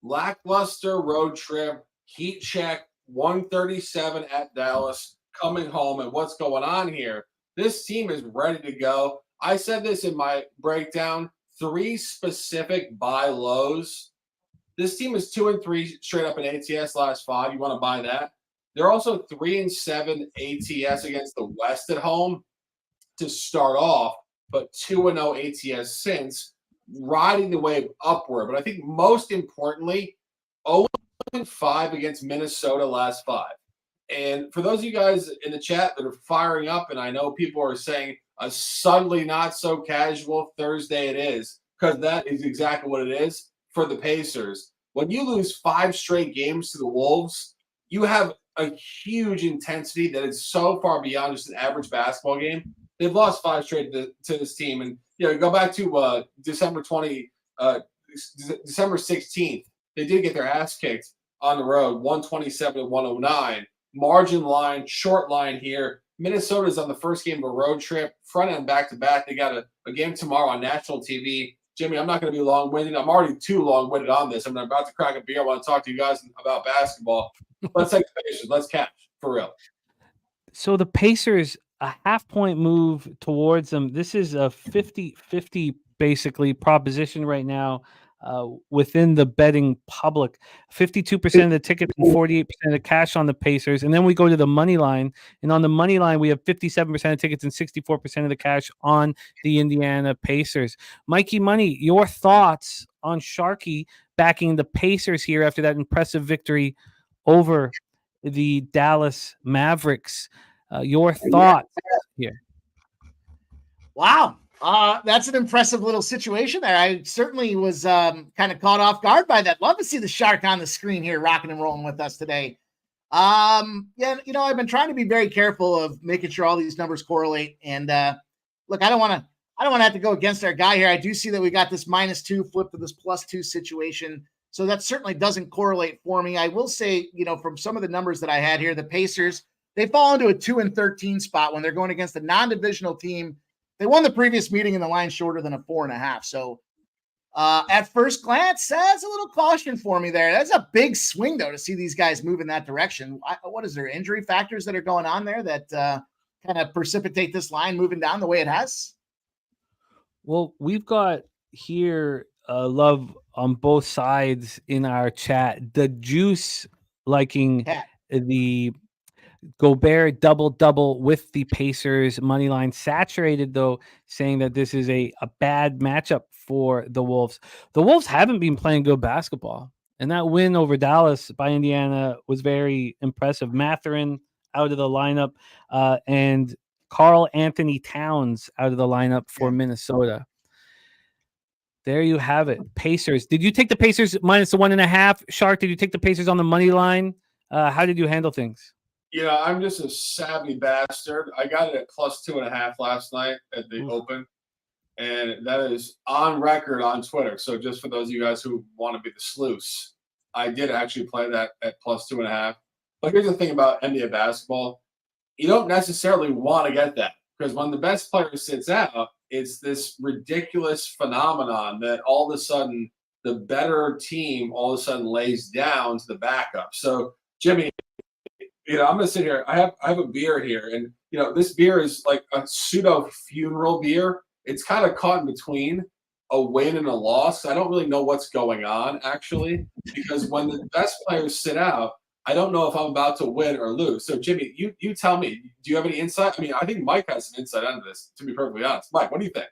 Lackluster road trip, heat check, 137 at Dallas. Coming home and what's going on here. This team is ready to go. I said this in my breakdown, 3 specific buy lows. This team is 2-3 straight up in ATS last 5. You want to buy that? They're also 3-7 ATS against the West at home to start off, but 2-0 ATS since, riding the wave upward. But I think most importantly, 0-5 against Minnesota last 5. And for those of you guys in the chat that are firing up, and I know people are saying a suddenly not so casual Thursday it is, because that is exactly what it is for the Pacers. When you lose 5 straight games to the Wolves, you have a huge intensity that is so far beyond just an average basketball game. They've lost 5 straight to this team. And, go back to December 16th. They did get their ass kicked on the road, 127-109. Margin line, short line here. Minnesota's on the first game of a road trip, front end back-to-back. They got a game tomorrow on national TV. Jimmy, I'm not going to be long-winded. I'm already too long-winded on this. I'm about to crack a beer. I want to talk to you guys about basketball. Let's take the Pacers. Let's catch, for real. So the Pacers, a half-point move towards them. This is a 50-50 basically proposition right now within the betting public. 52% of the tickets and 48% of the cash on the Pacers. And then we go to the money line. And on the money line, we have 57% of tickets and 64% of the cash on the Indiana Pacers. Mikey Money, your thoughts on Sharky backing the Pacers here after that impressive victory over the Dallas Mavericks. Your thoughts here? Wow. That's an impressive little situation there. I certainly was kind of caught off guard by that. Love to see the Shark on the screen here, rocking and rolling with us today. Yeah, I've been trying to be very careful of making sure all these numbers correlate. And look, I don't want to have to go against our guy here. I do see that we got this -2 flip to this +2 situation. So that certainly doesn't correlate for me. I will say, from some of the numbers that I had here, the Pacers, they fall into a 2-13 spot when they're going against a non-divisional team. They won the previous meeting and the line shorter than a 4.5. So at first glance, that's a little caution for me there. That's a big swing, though, to see these guys move in that direction. What is there, injury factors that are going on there that kind of precipitate this line moving down the way it has? Well, we've got here love on both sides in our chat. The Juice liking the Gobert double with the Pacers money line. Saturated, though, saying that this is a bad matchup for the Wolves. The Wolves haven't been playing good basketball, and that win over Dallas by Indiana was very impressive. Mathurin out of the lineup, and Karl Anthony Towns out of the lineup for Minnesota. There you have it. Pacers. Did you take the Pacers minus the 1.5? Shark, did you take the Pacers on the money line? How did you handle things? I'm just a savvy bastard. I got it at +2.5 last night at the Open, and that is on record on Twitter. So just for those of you guys who want to be the sleuths, I did actually play that at +2.5. But here's the thing about NBA basketball. You don't necessarily want to get that because when the best player sits out, it's this ridiculous phenomenon that all of a sudden the better team all of a sudden lays down to the backup. So, Jimmy, I'm going to sit here. I have a beer here, and this beer is like a pseudo funeral beer. It's kind of caught in between a win and a loss. I don't really know what's going on actually, because when the best players sit out, I don't know if I'm about to win or lose. So, Jimmy, you tell me. Do you have any insight? I mean, I think Mike has some insight into this, to be perfectly honest. Mike, what do you think?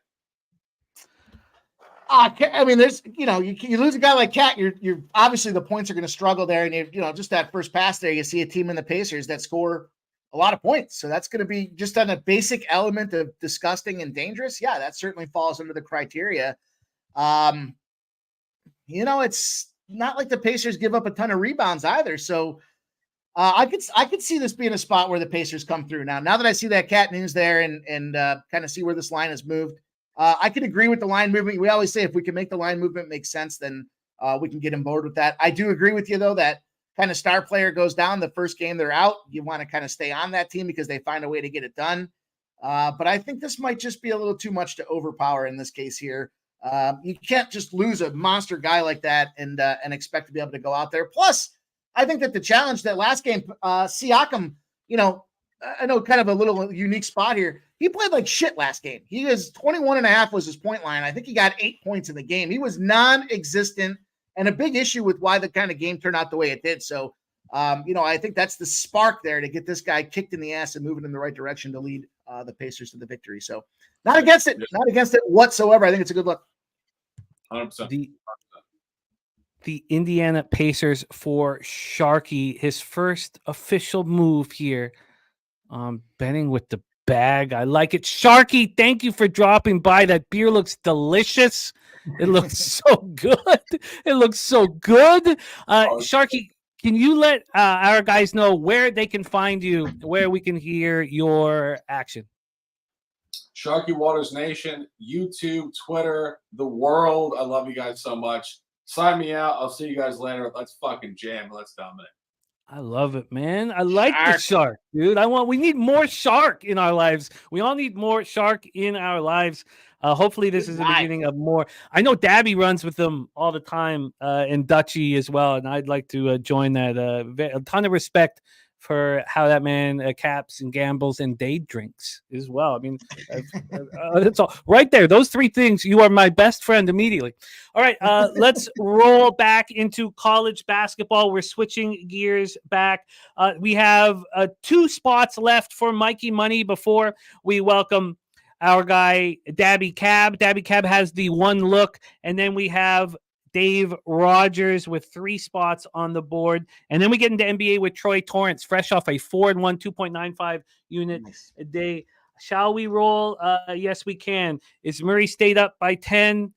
I mean, there's, you lose a guy like Cat, you're obviously the points are going to struggle there. And, just that first pass there, you see a team in the Pacers that score a lot of points. So that's going to be just on a basic element of disgusting and dangerous. Yeah, that certainly falls under the criteria. It's not like the Pacers give up a ton of rebounds either. So I could see this being a spot where the Pacers come through. Now that I see that Cat news there and kind of see where this line has moved, I can agree with the line movement. We always say if we can make the line movement make sense, then we can get on board with that. I do agree with you, though, that kind of star player goes down the first game they're out. You want to kind of stay on that team because they find a way to get it done. But I think this might just be a little too much to overpower in this case here. You can't just lose a monster guy like that and expect to be able to go out there. Plus, I think that the challenge that last game, Siakam, I know kind of a little unique spot here. He played like shit last game. He was 21.5 was his point line. I think he got 8 points in the game. He was non-existent and a big issue with why the kind of game turned out the way it did. So, I think that's the spark there to get this guy kicked in the ass and moving in the right direction to lead the Pacers to the victory. So not against it whatsoever. I think it's a good look. 100%. The Indiana Pacers for Sharky, his first official move here. Betting with the bag. I like it. Sharky, thank you for dropping by. That beer looks delicious. It looks so good. It looks so good. Sharky, can you let our guys know where they can find you, where we can hear your action? Sharky Waters Nation, YouTube, Twitter, the world. I love you guys so much. Sign me out. I'll see you guys later. Let's fucking jam. Let's dominate. I love it, man. I like the shark, dude. We need more shark in our lives. We all need more shark in our lives. Hopefully this is the beginning of more. I know Daby runs with them all the time in Dutchy as well, and I'd like to join that. A ton of respect for how that man caps and gambles and day drinks as well. I mean, that's all right there. Those three things, you are my best friend immediately. All right, let's roll back into college basketball. We're switching gears back. We have 2 spots left for Mikey Money before we welcome our guy, Daby Cab. Daby Cab has the one look, and then we have Dave Rogers with 3 spots on the board. And then we get into NBA with Troy Torrence, fresh off a 4-1, 2.95 unit a day. Shall we roll? Yes, we can. Is Murray State up by 10?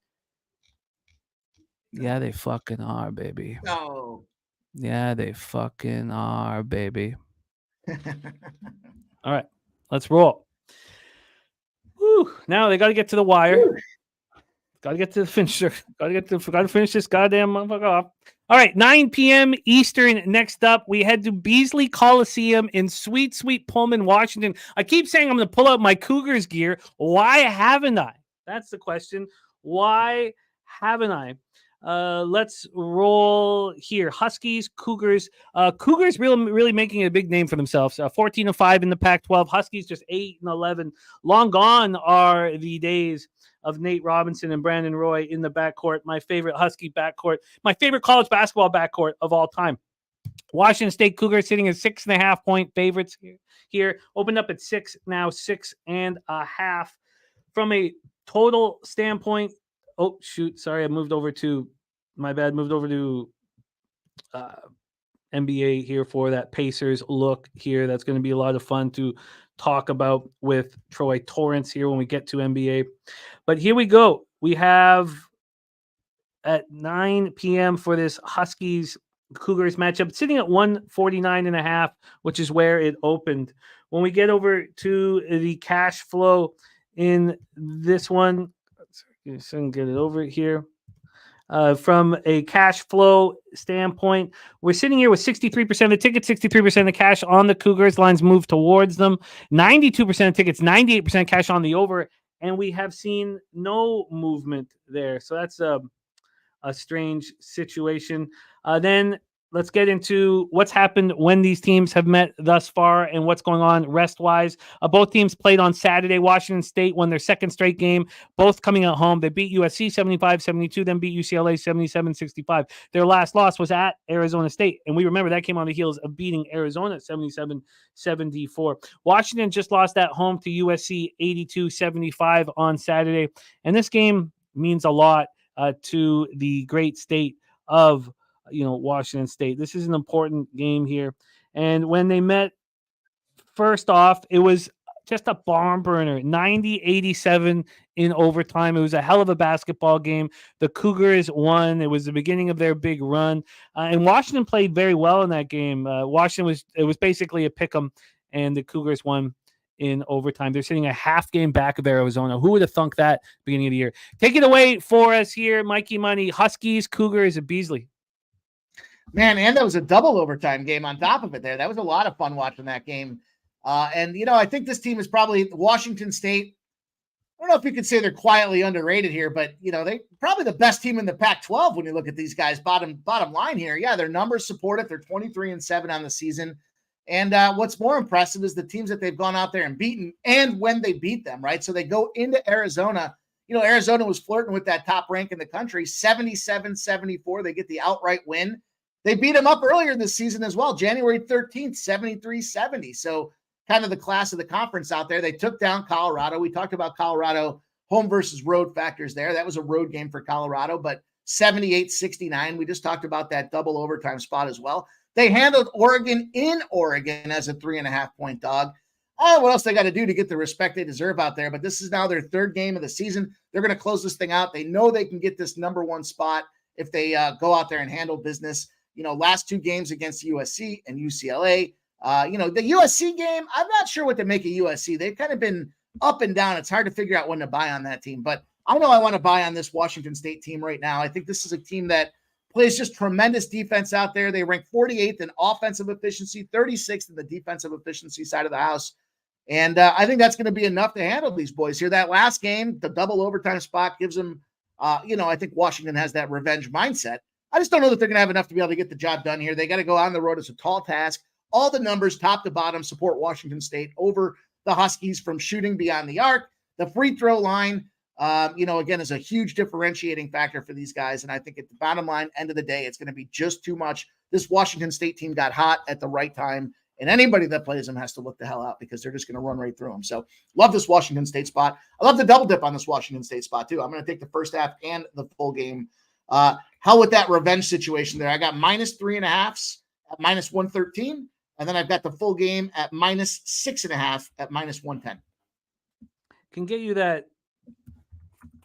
Yeah, they fucking are, baby. No. Yeah, they fucking are, baby. All right, let's roll. Woo. Now they got to get to the wire. Got to get to the finisher. Got to finish this goddamn motherfucker off. All right, 9 p.m. Eastern. Next up, we head to Beasley Coliseum in sweet, sweet Pullman, Washington. I keep saying I'm going to pull out my Cougars gear. Why haven't I? That's the question. Why haven't I? Let's roll here. Huskies, Cougars. Cougars really making a big name for themselves. 14-5 in the Pac-12. Huskies just 8-11. Long gone are the days of Nate Robinson and Brandon Roy in the backcourt. My favorite Husky backcourt. My favorite college basketball backcourt of all time. Washington State Cougars sitting at 6.5-point favorites here. Opened up at 6, now 6.5. From a total standpoint, oh, shoot. Sorry, moved over to NBA here for that Pacers look here. That's going to be a lot of fun to talk about with Troy Torrence here when we get to NBA. But here we go. We have at 9 p.m. for this Huskies Cougars matchup, sitting at 149.5, which is where it opened. When we get over to the cash flow in this one, let's get it over here. From a cash flow standpoint, we're sitting here with 63% of the tickets, 63% of the cash on the Cougars. Lines move towards them. 92% of tickets, 98% cash on the over, and we have seen no movement there. So that's a strange situation. Then let's get into what's happened when these teams have met thus far and what's going on rest-wise. Both teams played on Saturday. Washington State won their second straight game, both coming at home. They beat USC 75-72, then beat UCLA 77-65. Their last loss was at Arizona State, and we remember that came on the heels of beating Arizona 77-74. Washington just lost at home to USC 82-75 on Saturday, and this game means a lot to the great state of Washington State. This is an important game here. And when they met, first off, it was just a barn burner, 90-87 in overtime. It was a hell of a basketball game. The Cougars won. It was the beginning of their big run. And Washington played very well in that game. It was basically a pick 'em, and the Cougars won in overtime. They're sitting a half game back of Arizona. Who would have thunk that beginning of the year? Take it away for us here, Mikey Money. Huskies, Cougars at Beasley. Man, and that was a double overtime game on top of it there. That was a lot of fun watching that game. And I think this team is probably Washington State. I don't know if you could say they're quietly underrated here, but, they probably the best team in the Pac-12 when you look at these guys bottom line here. Yeah, their numbers support it. They're 23-7 on the season. And what's more impressive is the teams that they've gone out there and beaten and when they beat them, right? So they go into Arizona. Arizona was flirting with that top rank in the country, 77-74. They get the outright win. They beat them up earlier this season as well, January 13th, 73-70. So kind of the class of the conference out there. They took down Colorado. We talked about Colorado home versus road factors there. That was a road game for Colorado, but 78-69. We just talked about that double overtime spot as well. They handled Oregon in Oregon as a 3.5-point dog. What else they got to do to get the respect they deserve out there? But this is now their third game of the season. They're going to close this thing out. They know they can get this number one spot if they go out there and handle business. Last 2 games against USC and UCLA. The USC game, I'm not sure what to make of USC. They've kind of been up and down. It's hard to figure out when to buy on that team. But I know I want to buy on this Washington State team right now. I think this is a team that plays just tremendous defense out there. They rank 48th in offensive efficiency, 36th in the defensive efficiency side of the house. And I think that's going to be enough to handle these boys here. That last game, the double overtime spot gives them, I think Washington has that revenge mindset. I just don't know that they're going to have enough to be able to get the job done here. They got to go on the road. It's a tall task. All the numbers, top to bottom, support Washington State over the Huskies from shooting beyond the arc. The free throw line, again, is a huge differentiating factor for these guys. And I think at the bottom line, end of the day, it's going to be just too much. This Washington State team got hot at the right time. And anybody that plays them has to look the hell out because they're just going to run right through them. So love this Washington State spot. I love the double dip on this Washington State spot too. I'm going to take the first half and the full game. Hell with that revenge situation there. I got -3.5 at -113. And then I've got the full game at -6.5 at -110. Can get you that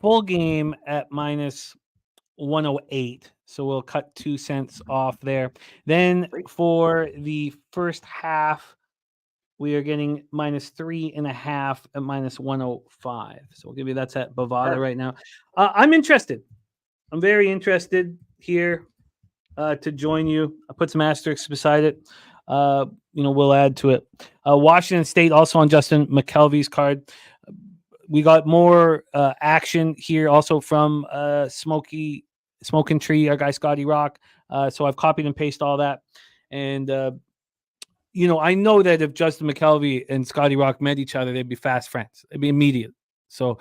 full game at -108. So we'll cut 2 cents off there. Then for the first half, we are getting -3.5 at -105. So we'll give you that's at Bovada right now. I'm interested. I'm very interested here to join you. I put some asterisks beside it. We'll add to it. Washington State also on Justin McKelvey's card. We got more action here also from Smoking Tree, our guy Scotty Rock. So I've copied and pasted all that. And, I know that if Justin McKelvey and Scotty Rock met each other, they'd be fast friends. It'd be immediate. So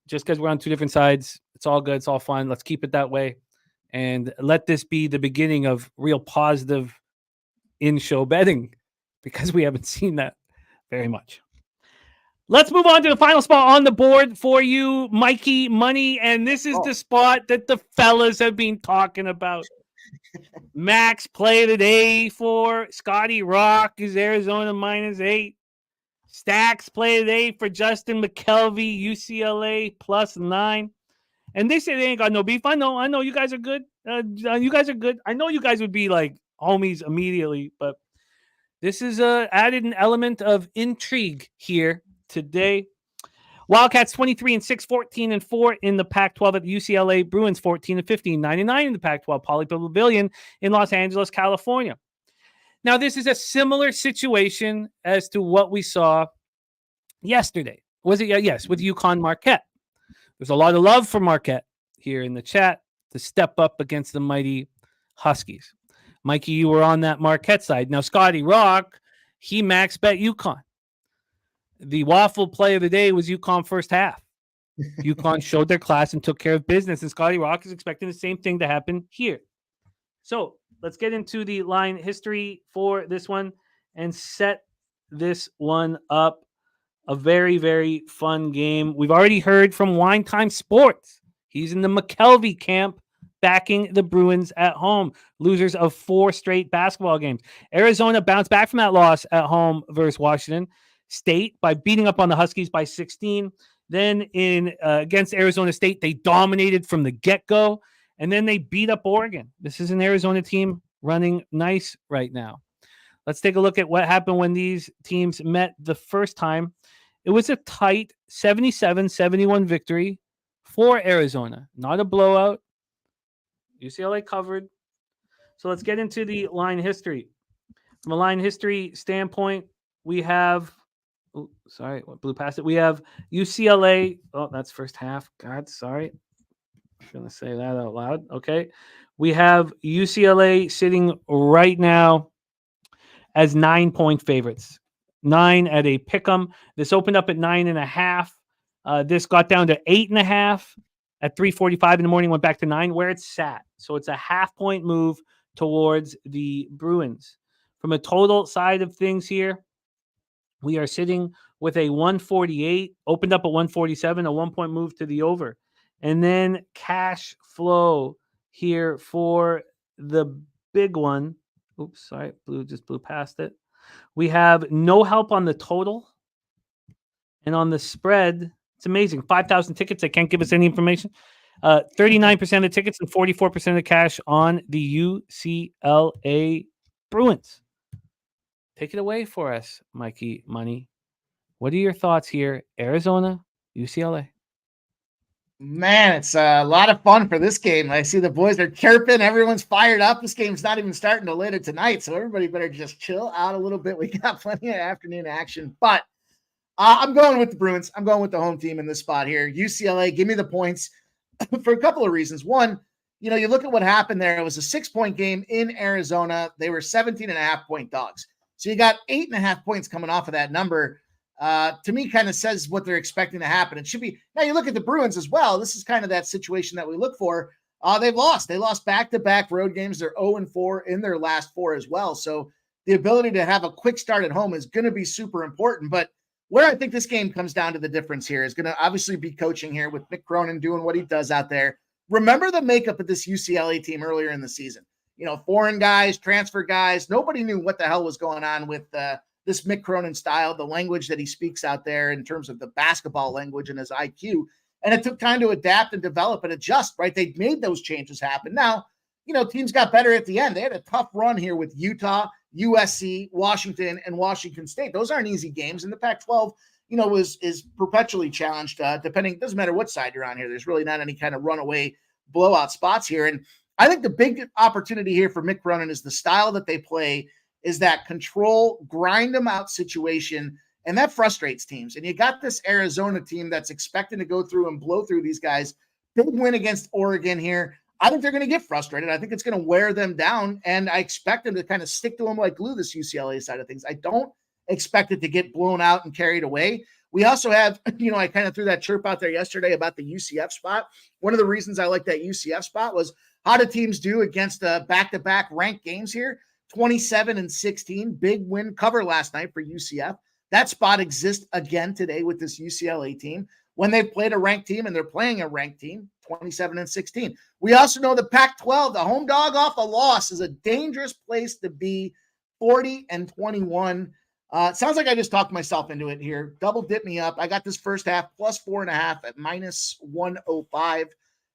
just because we're on two different sides, it's all good. It's all fun. Let's keep it that way. And let this be the beginning of real positive in-show betting because we haven't seen that very much. Let's move on to the final spot on the board for you, Mikey Money. And this is the spot that the fellas have been talking about. Max play today for Scotty Rock is Arizona -8. Stacks play today for Justin McKelvey, UCLA +9. And they say they ain't got no beef. I know you guys are good. You guys are good. I know you guys would be like homies immediately, but this is added an element of intrigue here today. Wildcats 23-6, 14-4 in the Pac-12 at the UCLA. Bruins 14-15, 99 in the Pac-12. Poly Pavilion in Los Angeles, California. Now, this is a similar situation as to what we saw yesterday. Was it? Yes, with UConn Marquette. There's a lot of love for Marquette here in the chat to step up against the mighty Huskies. Mikey, you were on that Marquette side. Now, Scotty Rock, he max bet UConn. The waffle play of the day was UConn first half. UConn showed their class and took care of business, and Scotty Rock is expecting the same thing to happen here. So let's get into the line history for this one and set this one up. A very, very fun game. We've already heard from Wine Time Sports. He's in the McKelvey camp backing the Bruins at home. Losers of 4 straight basketball games. Arizona bounced back from that loss at home versus Washington State by beating up on the Huskies by 16. Then against Arizona State, they dominated from the get-go. And then they beat up Oregon. This is an Arizona team running nice right now. Let's take a look at what happened when these teams met the first time. It was a tight 77-71 victory for Arizona. Not a blowout. UCLA covered. So let's get into the line history. From a line history standpoint, we have... blew past it. We have UCLA. Oh, that's first half. God, sorry. I'm going to say that out loud. Okay. We have UCLA sitting right now as 9-point favorites. 9 at a pick'em. This opened up at 9.5. This got down to 8.5 at 3:45 in the morning, went back to 9 where it's sat. So it's a half-point move towards the Bruins. From a total side of things here, we are sitting with a 148, opened up at 147, a 1-point move to the over. And then cash flow here for the big one. Oops, sorry, just blew past it. We have no help on the total. And on the spread, it's amazing. 5,000 tickets. They can't give us any information. 39% of the tickets and 44% of the cash on the UCLA Bruins. Take it away for us, Mikey Money. What are your thoughts here? Arizona, UCLA. Man, it's a lot of fun for this game. I see the boys are chirping. Everyone's fired up. This game's not even starting till later tonight, so everybody better just chill out a little bit. We got plenty of afternoon action. But I'm going with the Bruins. I'm going with the home team in this spot here. UCLA, give me the points for a couple of reasons. One, you look at what happened there. It was a 6-point game in Arizona. They were 17.5-point dogs. So you got 8.5 points coming off of that number. To me, kind of says what they're expecting to happen. It should be. Now you look at the Bruins as well. This is kind of that situation that we look for. They've lost. They lost back-to-back road games. They're 0-4 in their last 4 as well. So the ability to have a quick start at home is going to be super important. But where I think this game comes down to the difference here is going to obviously be coaching here with Mick Cronin doing what he does out there. Remember the makeup of this UCLA team earlier in the season. Foreign guys, transfer guys. Nobody knew what the hell was going on with this Mick Cronin style, the language that he speaks out there in terms of the basketball language and his IQ. And it took time to adapt and develop and adjust, right? They made those changes happen. Now, teams got better at the end. They had a tough run here with Utah, USC, Washington, and Washington State. Those aren't easy games. And the Pac-12, is perpetually challenged, doesn't matter what side you're on here. There's really not any kind of runaway blowout spots here. And I think the big opportunity here for Mick Cronin is the style that they play is that control, grind them out situation. And that frustrates teams. And you got this Arizona team that's expecting to go through and blow through these guys. Big win against Oregon here. I think they're going to get frustrated. I think it's going to wear them down. And I expect them to kind of stick to them like glue, this UCLA side of things. I don't expect it to get blown out and carried away. We also have, I kind of threw that chirp out there yesterday about the UCF spot. One of the reasons I like that UCF spot was how do teams do against back-to-back ranked games here? 27-16, big win cover last night for UCF. That spot exists again today with this UCLA team when they've played a ranked team and they're playing a ranked team, 27-16. We also know the Pac-12, the home dog off a loss, is a dangerous place to be, 40-21. It sounds like I just talked myself into it here. Double dip me up. I got this first half plus 4.5 at -105.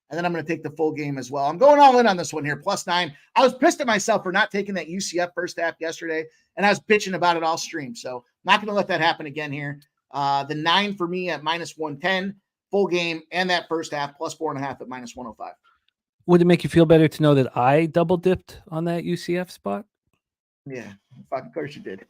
And then I'm going to take the full game as well. I'm going all in on this one here, +9. I was pissed at myself for not taking that UCF first half yesterday, and I was bitching about it all stream. So not going to let that happen again here. The 9 for me at -110, full game, and that first half plus 4.5 at -105. Would it make you feel better to know that I double dipped on that UCF spot? Yeah, of course you did.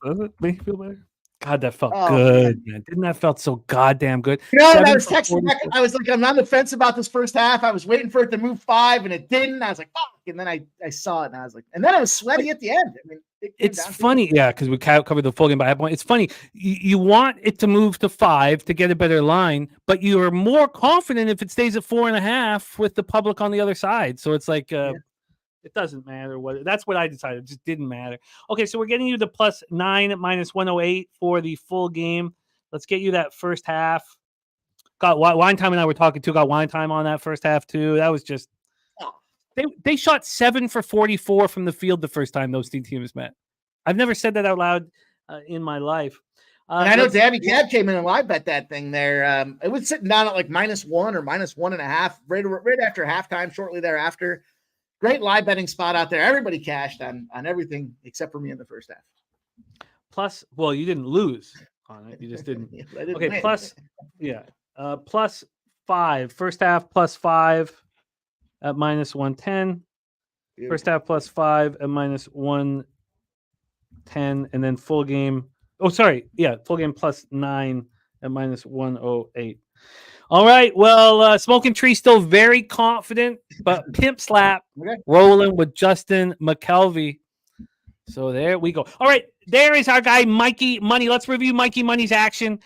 Does it make you feel better? God, that felt good, man. Didn't that felt so goddamn good? I was texting back. I was like, I'm on the fence about this first half. I was waiting for it to move 5, and it didn't. I was like, fuck. And then I saw it, and I was like, and then I was sweaty at the end. I mean, it's funny, because we covered the full game by half point. It's funny. You want it to move to 5 to get a better line, but you are more confident if it stays at 4.5 with the public on the other side. So it's like, it doesn't matter what. That's what I decided. It just didn't matter. Okay, so we're getting you the +9 at -108 for the full game. Let's get you that first half. Got Wine Time and I were talking too. Got Wine Time on that first half too. That was just. They shot 7 for 44 from the field the first time those two teams met. I've never said that out loud in my life. And I know Daby Cab came in and live bet that thing there. It was sitting down at like -1 or -1.5 right after halftime, shortly thereafter. Great live betting spot out there. Everybody cashed on everything except for me in the first half. Plus, well, you didn't lose on it. You just didn't. Didn't okay, win. +5. First half +5 at -110. First half +5 at -110. And then full game. Oh, sorry. Yeah, full game +9 at -108. All right. Well, Smoking Tree still very confident, but Pimp Slap rolling with Justin McKelvey. So there we go. All right. There is our guy, Mikey Money. Let's review Mikey Money's action.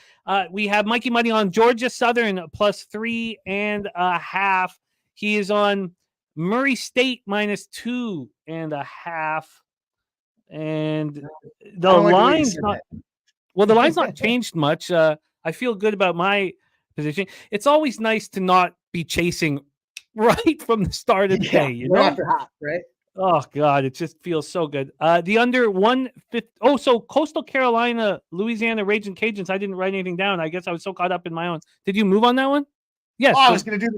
We have Mikey Money on Georgia Southern +3.5. He is on Murray State -2.5. And the line's not the line's not changed much. I feel good about my position. It's always nice to not be chasing right from the start of the day. You know, after hot, right? Oh God, it just feels so good. The under 150. Oh, so Coastal Carolina, Louisiana Raging Cajuns. I didn't write anything down. I guess I was so caught up in my own. Did you move on that one? Yes. Oh, I was gonna do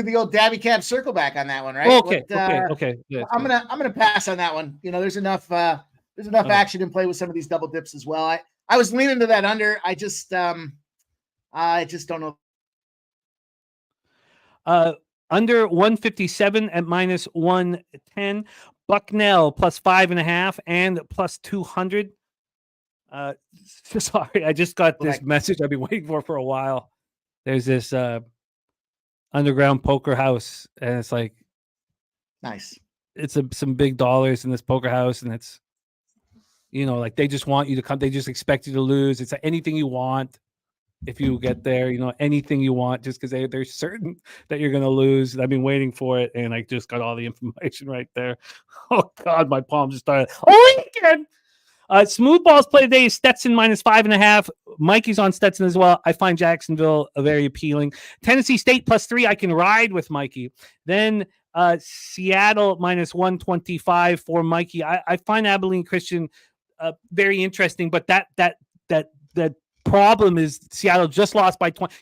the old Daby Cab circle back on that one, right? Okay. Okay. Yeah, I'm gonna pass on that one. You know, there's enough action in play with some of these double dips as well. I was leaning to that under. I just don't know. Under 157 at -110. Bucknell +5.5 and +200. Sorry, I just got this message I've been waiting for a while. There's this underground poker house, and it's like Nice. It's some big dollars in this poker house, and it's like they just want you to come. They just expect you to lose. It's anything you want. If you get there, anything you want, just because they're certain that you're going to lose. And I've been waiting for it, and I just got all the information right there. Oh, God, my palms just started. Oh, again. Smooth balls play today is Stetson -5.5. Mikey's on Stetson as well. I find Jacksonville very appealing. Tennessee State +3. I can ride with Mikey. Then Seattle -125 for Mikey. I find Abilene Christian very interesting, but that problem is Seattle just lost by 20.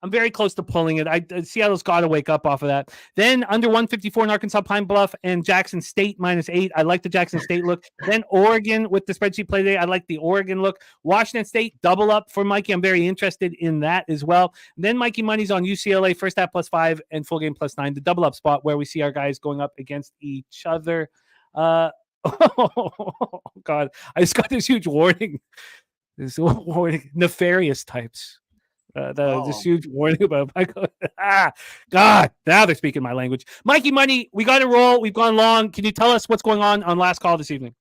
I'm very close to pulling it. Seattle's got to wake up off of that. Then under 154 in Arkansas, Pine Bluff and Jackson State -8. I like the Jackson State look. Then Oregon with the spreadsheet play today. I like the Oregon look. Washington State double up for Mikey. I'm very interested in that as well. And then Mikey Money's on UCLA first half +5 and full game +9. The double up spot where we see our guys going up against each other. Oh God! I just got this huge warning. This warning, nefarious types. This huge warning about God. Now they're speaking my language. Mikey Money, we got to roll. We've gone long. Can you tell us what's going on last call this evening?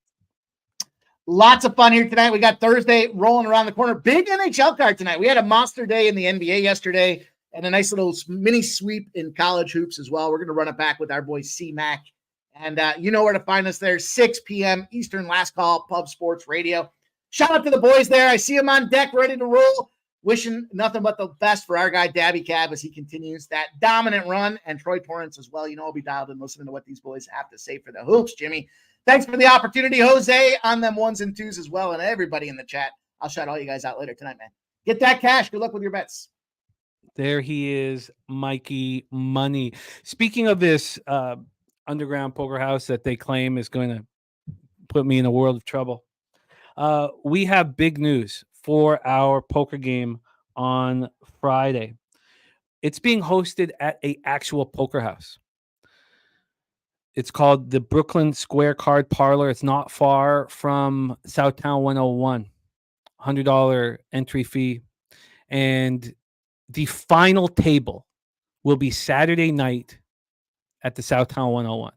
Lots of fun here tonight. We got Thursday rolling around the corner. Big NHL card tonight. We had a monster day in the NBA yesterday and a nice little mini sweep in college hoops as well. We're going to run it back with our boy C-Mac. And you know where to find us there, 6 p.m. Eastern, last call, Pub Sports Radio. Shout out to the boys there. I see them on deck, ready to roll. Wishing nothing but the best for our guy, Daby Cab, as he continues that dominant run, and Troy Torrence as well. I'll be dialed in listening to what these boys have to say for the hoops, Jimmy. Thanks for the opportunity, Jose, on them 1s and 2s as well, and everybody in the chat. I'll shout all you guys out later tonight, man. Get that cash. Good luck with your bets. There he is, Mikey Money. Speaking of this underground poker house that they claim is going to put me in a world of trouble, we have big news for our poker game on Friday. It's being hosted at an actual poker house. It's called the Brooklyn Square Card Parlor. It's not far from Southtown 101. $100 entry fee. And the final table will be Saturday night at the Southtown 101.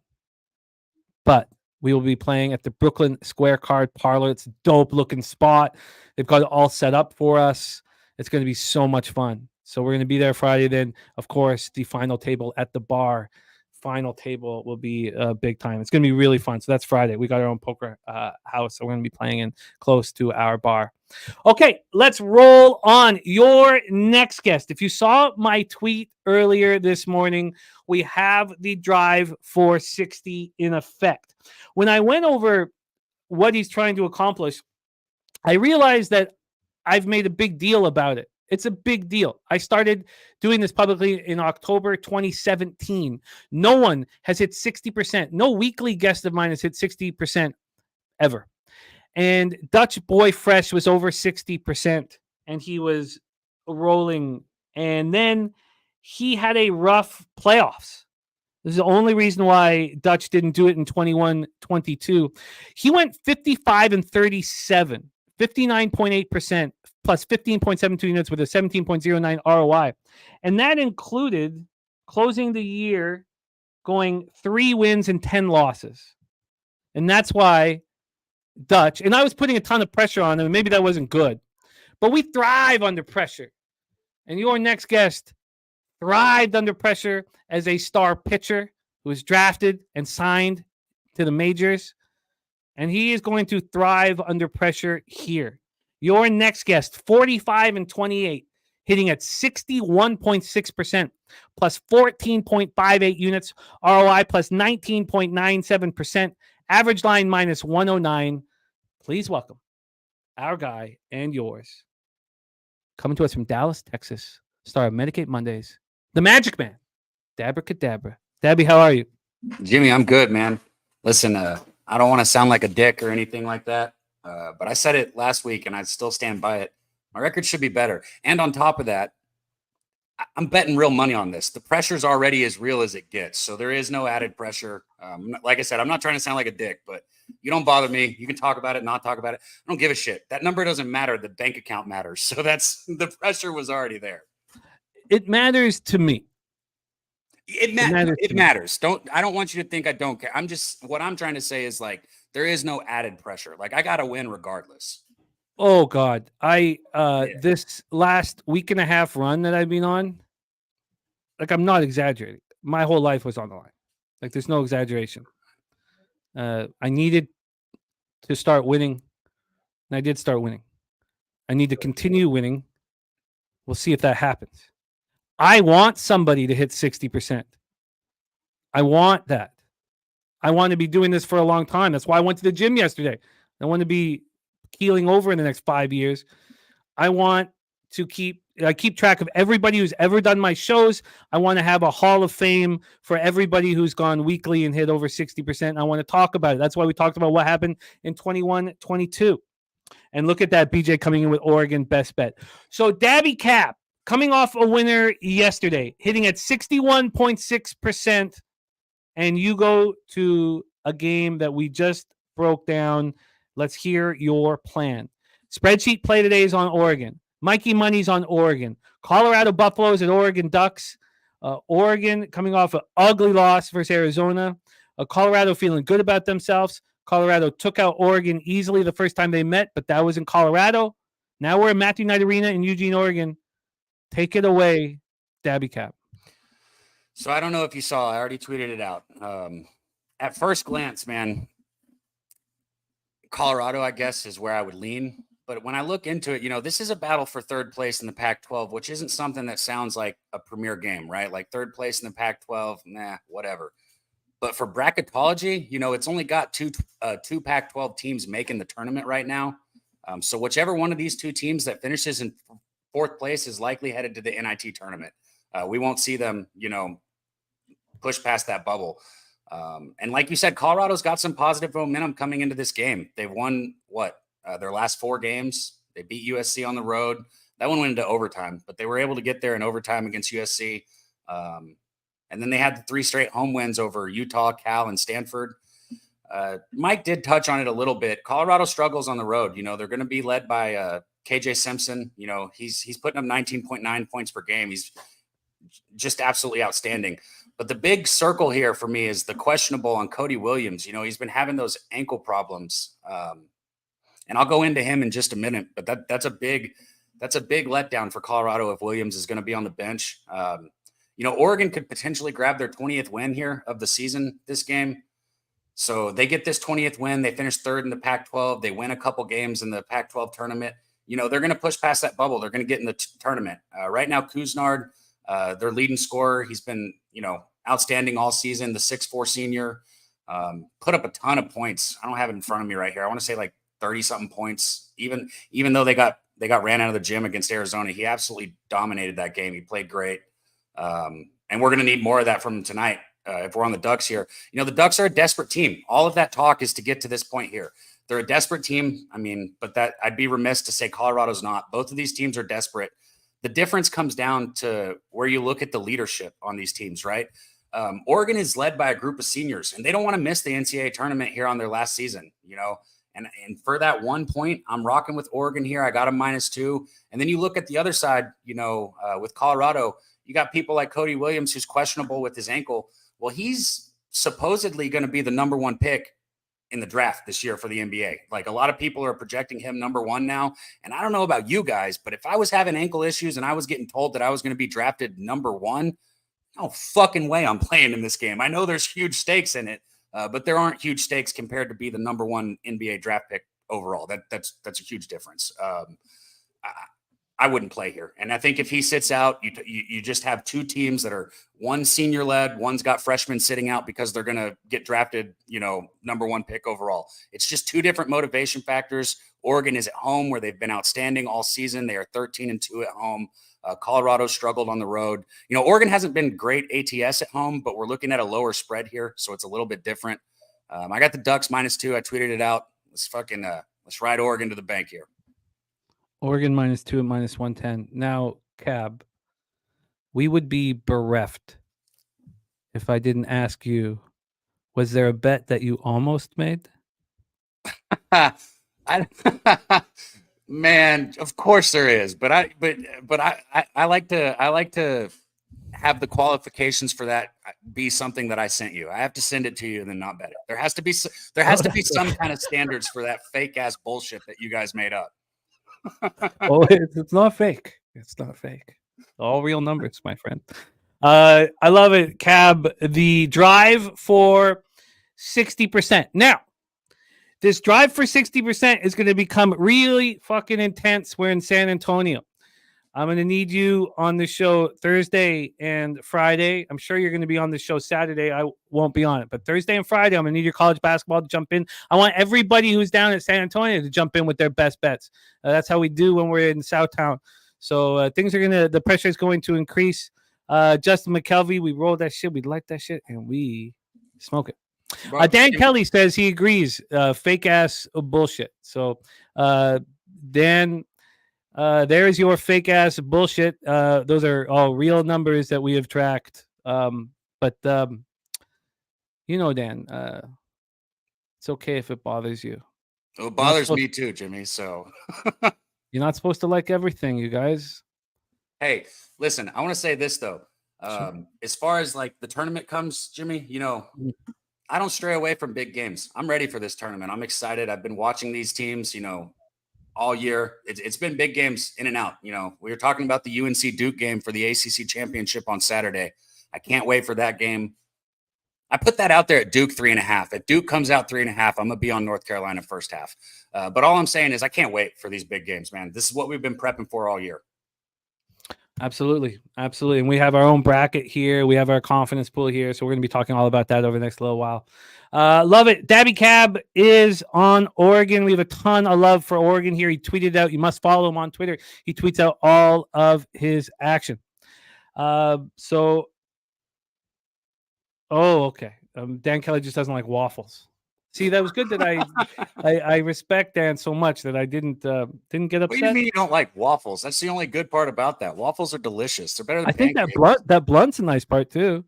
But we will be playing at the Brooklyn Square Card Parlor. It's a dope looking spot. They've got it all set up for us. It's going to be so much fun. So we're going to be there Friday. Then, of course, the final table at the bar. Final table will be big time. It's going to be really fun. So that's Friday. We got our own poker house. So we're going to be playing in close to our bar. Okay, let's roll on. Your next guest. If you saw my tweet earlier this morning, we have the drive for 60 in effect. When I went over what he's trying to accomplish, I realized that I've made a big deal about it. It's a big deal. I started doing this publicly in October 2017. No one has hit 60%. No weekly guest of mine has hit 60% ever. And Dutch Boy Fresh was over 60%, and he was rolling. And then he had a rough playoffs. This is the only reason why Dutch didn't do it in 21-22. He went 55-37, 59.8%, plus 15.72 units with a 17.09 ROI. And that included closing the year going 3 wins and 10 losses. And that's why Dutch, and I was putting a ton of pressure on him, and maybe that wasn't good, but we thrive under pressure. And your next guest thrived under pressure as a star pitcher who was drafted and signed to the majors. And he is going to thrive under pressure here. Your next guest, 45-28, hitting at 61.6%, plus 14.58 units, ROI plus 19.97%, average line minus 109. Please welcome our guy and yours, coming to us from Dallas, Texas, star of Medicaid Mondays, the Magic Man, Dabra Cadabra. Dabby, how are you? Jimmy, I'm good, man. Listen, I don't want to sound like a dick or anything like that, but I said it last week, and I still stand by it. My record should be better. And on top of that, I'm betting real money on this. The pressure's already as real as it gets, so there is no added pressure. Like I said, I'm not trying to sound like a dick, but You don't bother me. You can talk about it, not talk about it. I don't give a shit. That number doesn't matter. The bank account matters. So that's the pressure was already there. It matters to me. It matters. I don't want you to think I don't care. What I'm trying to say is like, there is no added pressure. Like I got to win regardless. Oh God. This last week and a half run that I've been on, like I'm not exaggerating. My whole life was on the line. Like there's no exaggeration. I needed to start winning, and I did start winning. I need to continue winning. We'll see if that happens. I want somebody to hit 60%. I want that. I want to be doing this for a long time. That's why I went to the gym yesterday. I want to be keeling over in the next 5 years. I want to keep track of everybody who's ever done my shows. I want to have a hall of fame for everybody who's gone weekly and hit over 60%. I want to talk about it. That's why we talked about what happened in 21-22. And look at that, BJ coming in with Oregon best bet. So Daby Cab coming off a winner yesterday, hitting at 61.6%. And you go to a game that we just broke down. Let's hear your plan. Spreadsheet play today is on Oregon. Mikey Money's on Oregon. Colorado Buffaloes at Oregon Ducks. Oregon coming off an ugly loss versus Arizona. Colorado feeling good about themselves. Colorado took out Oregon easily the first time they met, but that was in Colorado. Now we're at Matthew Knight Arena in Eugene, Oregon. Take it away, Daby Cab. So I don't know if you saw, I already tweeted it out. At first glance, man, Colorado, I guess, is where I would lean. But when I look into it, this is a battle for third place in the Pac-12, which isn't something that sounds like a premier game, right? Like third place in the Pac-12, whatever. But for bracketology, it's only got two Pac-12 teams making the tournament right now. So whichever one of these two teams that finishes in fourth place is likely headed to the NIT tournament. We won't see them, push past that bubble. And like you said, Colorado's got some positive momentum coming into this game. They've won their last 4 games. They beat USC on the road. That one went into overtime, but they were able to get there in overtime against USC. And then they had the 3 straight home wins over Utah, Cal, and Stanford. Mike did touch on it a little bit. Colorado struggles on the road. They're going to be led by KJ Simpson. He's putting up 19.9 points per game. He's just absolutely outstanding. But the big circle here for me is the questionable on Cody Williams. He's been having those ankle problems. And I'll go into him in just a minute, but that's a big letdown for Colorado if Williams is going to be on the bench. Oregon could potentially grab their 20th win here of the season this game. So they get this 20th win. They finish third in the Pac-12. They win a couple games in the Pac-12 tournament. They're going to push past that bubble. They're going to get in the tournament. Right now, Kuznard, their leading scorer, he's been, outstanding all season. The 6'4" senior put up a ton of points. I don't have it in front of me right here. I want to say like 30-something points. Even though they got ran out of the gym against Arizona, he absolutely dominated that game. He played great. And we're going to need more of that from him tonight if we're on the Ducks here. The Ducks are a desperate team. All of that talk is to get to this point here. They're a desperate team. But that I'd be remiss to say Colorado's not. Both of these teams are desperate. The difference comes down to where you look at the leadership on these teams, right? Oregon is led by a group of seniors, and they don't want to miss the NCAA tournament here on their last season, And for that 1 point, I'm rocking with Oregon here. I got a -2. And then you look at the other side, with Colorado, you got people like Cody Williams, who's questionable with his ankle. Well, he's supposedly going to be the number 1 pick in the draft this year for the NBA. Like a lot of people are projecting him number 1 now. And I don't know about you guys, but if I was having ankle issues and I was getting told that I was going to be drafted number 1, no fucking way I'm playing in this game. I know there's huge stakes in it, but there aren't huge stakes compared to be the number 1 NBA draft pick overall. That's a huge difference. I wouldn't play here. And I think if he sits out, you just have 2 teams that are one senior led, one's got freshmen sitting out because they're going to get drafted, number 1 pick overall. It's just 2 different motivation factors. Oregon is at home where they've been outstanding all season. They are 13-2 at home. Colorado struggled on the road. Oregon hasn't been great ATS at home, but we're looking at a lower spread here. So it's a little bit different. I got the Ducks -2. I tweeted it out. Let's ride Oregon to the bank here. Oregon -2 at -110. Now, Cab, we would be bereft if I didn't ask you, was there a bet that you almost made? Man, of course there is, but I like to have the qualifications for that be something that I sent you. I have to send it to you and then not bet it. There has to be some kind of standards for that fake ass bullshit that you guys made up. Oh, it's not fake. It's not fake. All real numbers, my friend. I love it, Cab. The drive for 60%. Now, this drive for 60% is going to become really fucking intense. We're in San Antonio. I'm going to need you on the show Thursday and Friday. I'm sure you're going to be on the show Saturday. I won't be on it. But Thursday and Friday, I'm going to need your college basketball to jump in. I want everybody who's down at San Antonio to jump in with their best bets. That's how we do when we're in Southtown. So the pressure is going to increase. Justin McKelvey, we rolled that shit. We like that shit, and we smoke it. Dan Kelly says he agrees. Fake ass bullshit. So, Dan, there's your fake ass bullshit. Those are all real numbers that we have tracked. Dan, it's okay if it bothers you. It bothers me too, Jimmy. So you're not supposed to like everything, you guys. Hey, listen, I want to say this though. As far as like the tournament comes, Jimmy, I don't stray away from big games. I'm ready for this tournament. I'm excited. I've been watching these teams, all year. It's been big games in and out. We were talking about the UNC Duke game for the ACC championship on Saturday. I can't wait for that game. I put that out there at Duke 3.5. If Duke comes out 3.5, I'm going to be on North Carolina first half. But all I'm saying is I can't wait for these big games, man. This is what we've been prepping for all year. Absolutely. Absolutely. And we have our own bracket here. We have our confidence pool here. So we're going to be talking all about that over the next little while. Love it. Daby Cab is on Oregon. We have a ton of love for Oregon here. He tweeted out, you must follow him on Twitter. He tweets out all of his action. Okay. Dan Kelly just doesn't like waffles. See, that was good that I respect Dan so much that I didn't get upset. What do you mean you don't like waffles? That's the only good part about that. Waffles are delicious. They're better than pancakes. I think that blunt's a nice part too.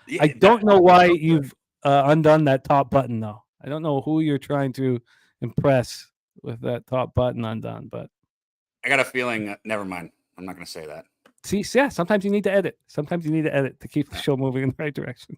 Yeah, I don't know why you've undone that top button though. I don't know who you're trying to impress with that top button undone, but I got a feeling. Never mind. I'm not going to say that. See, yeah. Sometimes you need to edit. Sometimes you need to edit to keep the show moving in the right direction.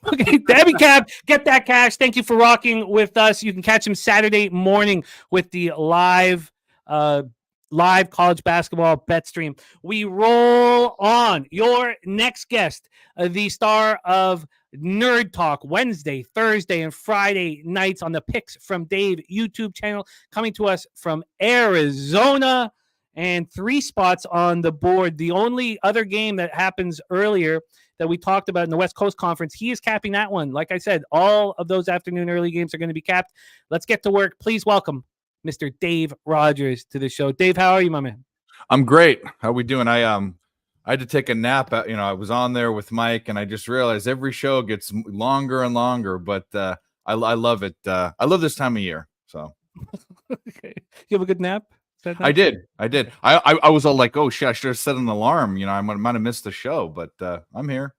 Okay, Daby Cab, get that cash. Thank you for rocking with us. You can catch him Saturday morning with the live college basketball bet stream. We roll on. Your next guest, the star of Nerd Talk, Wednesday, Thursday, and Friday nights on the Picks from Dave YouTube channel, coming to us from Arizona, and 3 spots on the board. The only other game that happens earlier that we talked about in the West Coast Conference, he is capping that one. Like I said, all of those afternoon early games are going to be capped. Let's get to work. Please welcome Mr. Dave Rogers to the show. Dave, how are you, my man? I'm great. How we doing? I had to take a nap. I was on there with Mike, and I just realized every show gets longer and longer. But I love it. I love this time of year. So, okay. You have a good nap? I did. I was all like, oh shit, I should have set an alarm. I might have missed the show, but I'm here.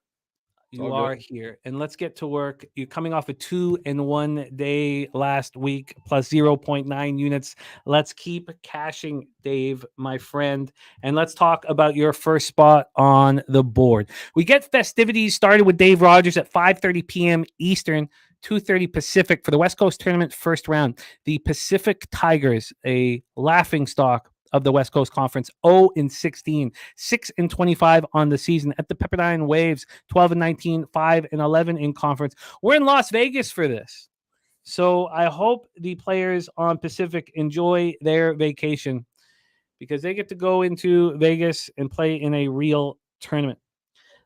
You are here. And let's get to work. You're coming off a 2-1 day last week, plus 0.9 units. Let's keep cashing, Dave, my friend. And let's talk about your first spot on the board. We get festivities started with Dave Rogers at 5:30 p.m. Eastern, 2:30 Pacific for the West Coast Tournament first round. The Pacific Tigers, a laughingstock of the West Coast Conference, 0-16, 6-25 on the season. At the Pepperdine Waves, 12-19, 5-11 in conference. We're in Las Vegas for this. So I hope the players on Pacific enjoy their vacation because they get to go into Vegas and play in a real tournament.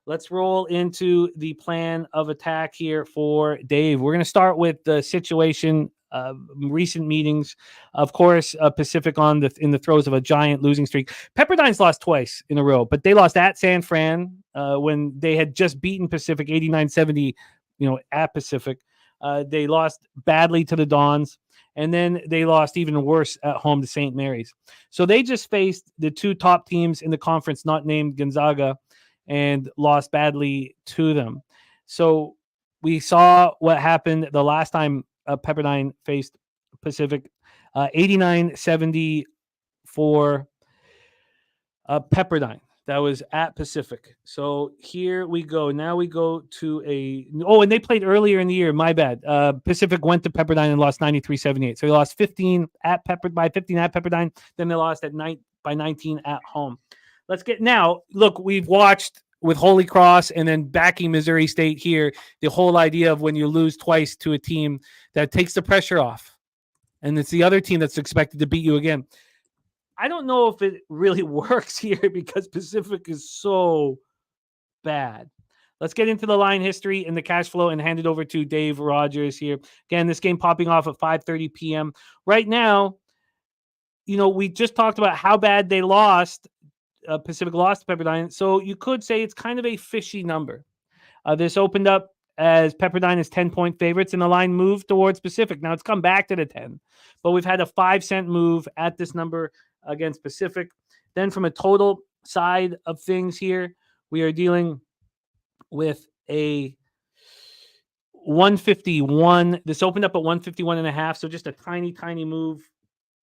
Let's roll into the plan of attack here for Dave. We're going to start with the situation, recent meetings. Of course, Pacific in the throes of a giant losing streak. Pepperdine's lost twice in a row, but they lost at San Fran when they had just beaten Pacific 89-70, at Pacific. They lost badly to the Dons, and then they lost even worse at home to St. Mary's. So they just faced the 2 top teams in the conference, not named Gonzaga, and lost badly to them. So we saw what happened the last time Pepperdine faced Pacific, 89-70 for Pepperdine. That was at Pacific. So here we go. Now we go to and they played earlier in the year. My bad. Pacific went to Pepperdine and lost 93-78. So they lost 15 by 15 at Pepperdine. Then they lost by 19 at home. Let's get now. Look, we've watched with Holy Cross and then backing Missouri State here, the whole idea of when you lose twice to a team that takes the pressure off. And it's the other team that's expected to beat you again. I don't know if it really works here because Pacific is so bad. Let's get into the line history and the cash flow and hand it over to Dave Rogers here. Again, this game popping off at 5:30 p.m. Right now, we just talked about how bad they lost. Pacific lost to Pepperdine. So you could say it's kind of a fishy number. This opened up as Pepperdine is 10-point favorites, and the line moved towards Pacific. Now it's come back to the 10, but we've had a 5-cent move at this number against Pacific. Then from a total side of things here, we are dealing with a 151. This opened up at 151.5, so just a tiny, tiny move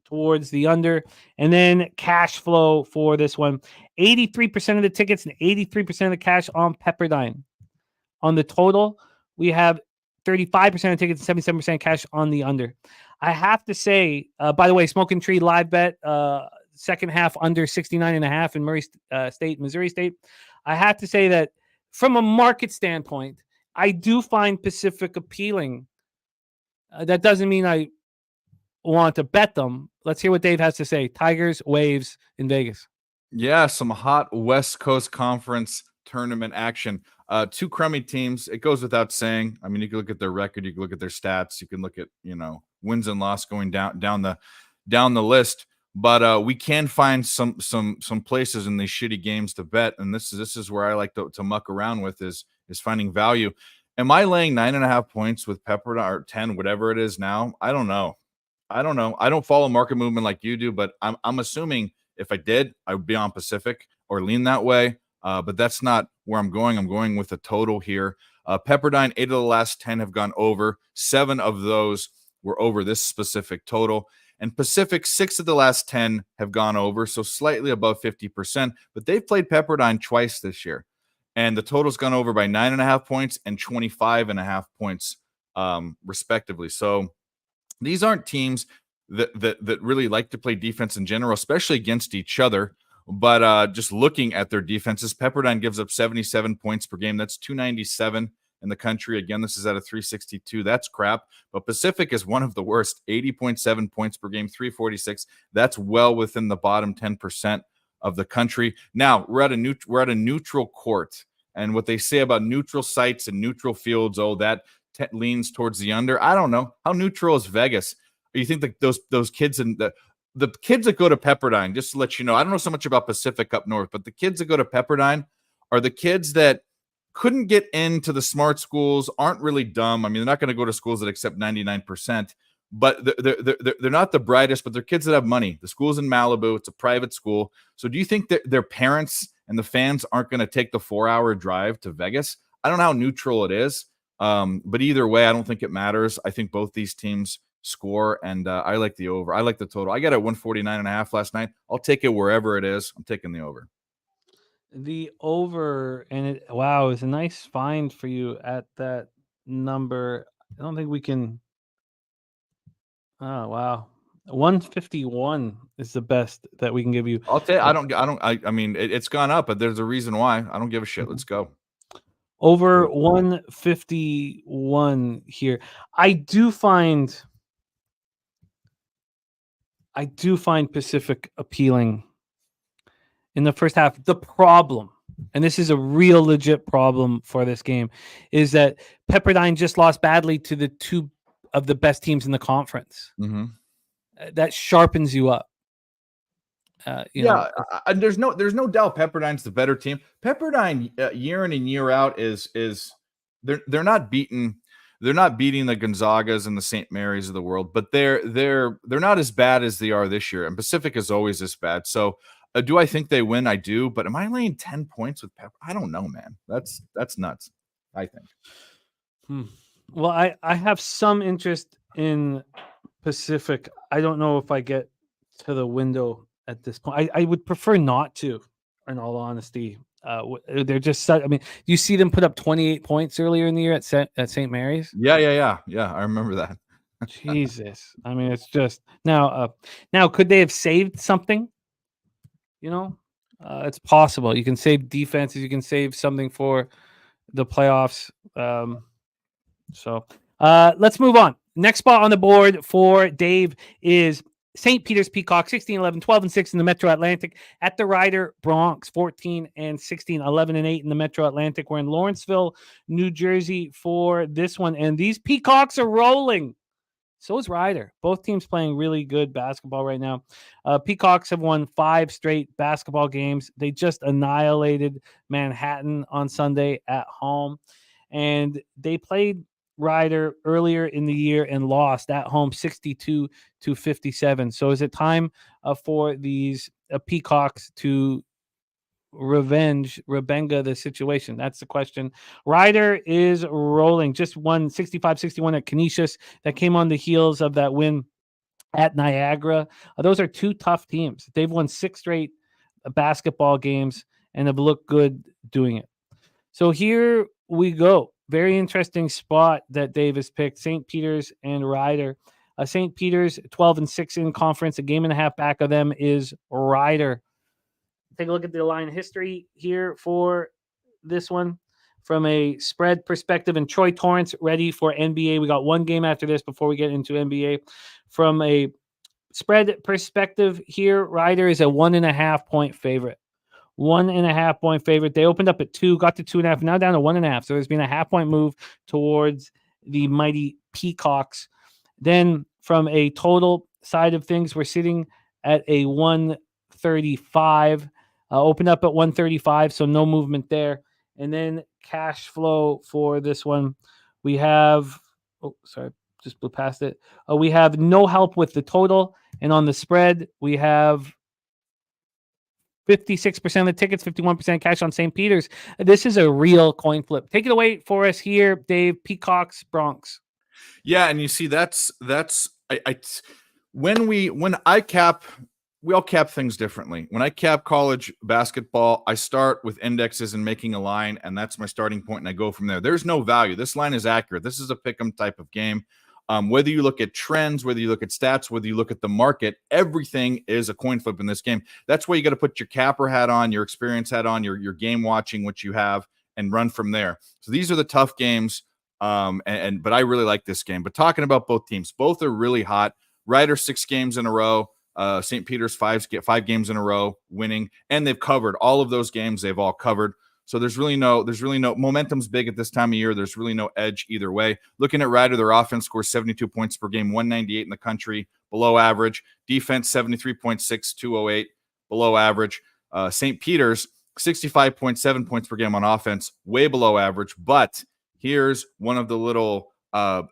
towards the under. And then cash flow for this one, 83% of the tickets and 83% of the cash on Pepperdine. On the total, we have 35% of tickets and 77% cash on the under. I have to say, by the way, Smoking Tree live bet, second half under 69.5 in Missouri State. I have to say that from a market standpoint, I do find Pacific appealing. That doesn't mean I want to bet them. Let's hear what Dave has to say. Tigers, Waves in Vegas. Yeah, some hot West Coast Conference tournament action. Two crummy teams. It goes without saying. I mean, you can look at their record, you can look at their stats, you can look at wins and loss going down the list. But we can find some places in these shitty games to bet, and this is where I like to muck around with is finding value. Am I laying 9.5 points with Pepperdine or 10, whatever it is now? I don't know. I don't follow market movement like you do, but I'm assuming if I did, I would be on Pacific or lean that way. But that's not where I'm going. I'm going with a total here. Pepperdine, 8 of the last 10 have gone over. 7 of those were over this specific total. And Pacific, 6 of the last 10 have gone over, so slightly above 50%. But they've played Pepperdine twice this year. And the total's gone over by 9.5 points and 25.5 points, respectively. So these aren't teams that really like to play defense in general, especially against each other. But just looking at their defenses, Pepperdine gives up 77 points per game. That's 297 in the country. Again, this is at a 362. That's crap. But Pacific is one of the worst, 80.7 points per game, 346. That's well within the bottom 10% of the country. Now, we're at a neutral court. And what they say about neutral sites and neutral fields, that leans towards the under. I don't know. How neutral is Vegas? You think that those kids and the kids that go to Pepperdine, just to let you know, I don't know so much about Pacific up north, but the kids that go to Pepperdine are the kids that couldn't get into the smart schools, aren't really dumb. I mean, they're not going to go to schools that accept 99%, but they're not the brightest, but they're kids that have money. The school's in Malibu. It's a private school. So do you think that their parents and the fans aren't going to take the 4-hour drive to Vegas? I don't know how neutral it is, but either way, I don't think it matters. I think both these teams score, and I like the over. I like the total. I got it 149.5 last night. I'll take it wherever it is. I'm taking the over. The over, and it's a nice find for you at that number. I don't think we can. Oh wow, 151 is the best that we can give you. I'll take. I mean, it's gone up, but there's a reason why. I don't give a shit. Let's go. Over 151 here. I do find Pacific appealing in the first half. The problem, and this is a real legit problem for this game, is that Pepperdine just lost badly to the two of the best teams in the conference. Mm-hmm. That sharpens you up. There's no doubt Pepperdine's the better team. Pepperdine year in and year out is they're not beating the Gonzagas and the St. Mary's of the world, but they're not as bad as they are this year. And Pacific is always this bad. So do I think they win? I do, but am I laying 10 points with Pepper? I don't know, man. That's nuts, I think. Well, I have some interest in Pacific. I don't know if I get to the window at this point. I would prefer not to, in all honesty. They're just. I mean, you see them put up 28 points earlier in the year at St. Mary's. Yeah. I remember that. Jesus, I mean, it's just now. Now, could they have saved something? It's possible. You can save defenses. You can save something for the playoffs. So let's move on. Next spot on the board for Dave is St. Peter's Peacocks, 16-11, 12-6 in the Metro Atlantic. At the Ryder Bronx, 14-16, 11-8 in the Metro Atlantic. We're in Lawrenceville, New Jersey for this one. And these Peacocks are rolling. So is Ryder. Both teams playing really good basketball right now. Peacocks have won 5 straight basketball games. They just annihilated Manhattan on Sunday at home. And they played Ryder earlier in the year and lost at home 62-57. So is it time for these Peacocks to rebenga the situation? That's the question. Ryder is rolling. Just won 65-61 at Canisius. That came on the heels of that win at Niagara. Those are 2 tough teams. They've won 6 straight basketball games and have looked good doing it. So here we go. Very interesting spot that Dave has picked. St. Peter's and Ryder. St. Peter's 12-6 in conference. A game and a half back of them is Ryder. Take a look at the line history here for this one from a spread perspective. And Troy Torrence ready for NBA. We got one game after this before we get into NBA. From a spread perspective here, Ryder is a 1.5 point favorite. 1.5 point favorite. They opened up at 2, got to 2.5, now down to 1.5. So there's been a 0.5 point move towards the mighty Peacocks. Then from a total side of things, we're sitting at a 135. Opened up at 135, so no movement there. And then cash flow for this one, we have, just blew past it. We have no help with the total. And on the spread, we have 56% of the tickets, 51% cash on St. Peter's. This is a real coin flip. Take it away for us here, Dave. Peacocks, Bronx. Yeah, and you see when I cap, we all cap things differently. When I cap college basketball, I start with indexes and making a line, and that's my starting point, and I go from there. There's no value. This line is accurate. This is a pick 'em type of game. Whether you look at trends, whether you look at stats, whether you look at the market, everything is a coin flip in this game. That's why you got to put your capper hat on, your experience hat on, your game watching, which you have, and run from there. So these are the tough games, but I really like this game. But talking about both teams, both are really hot. Ryder 6 games in a row. St. Peter's 5 games in a row winning, and they've covered all of those games. They've all covered. So there's really no momentum's big at this time of year. There's really no edge either way. Looking at Ryder, their offense scores 72 points per game, 198 in the country, below average. Defense 73.6, 208, below average. St. Peter's 65.7 points per game on offense, way below average. But here's one of the little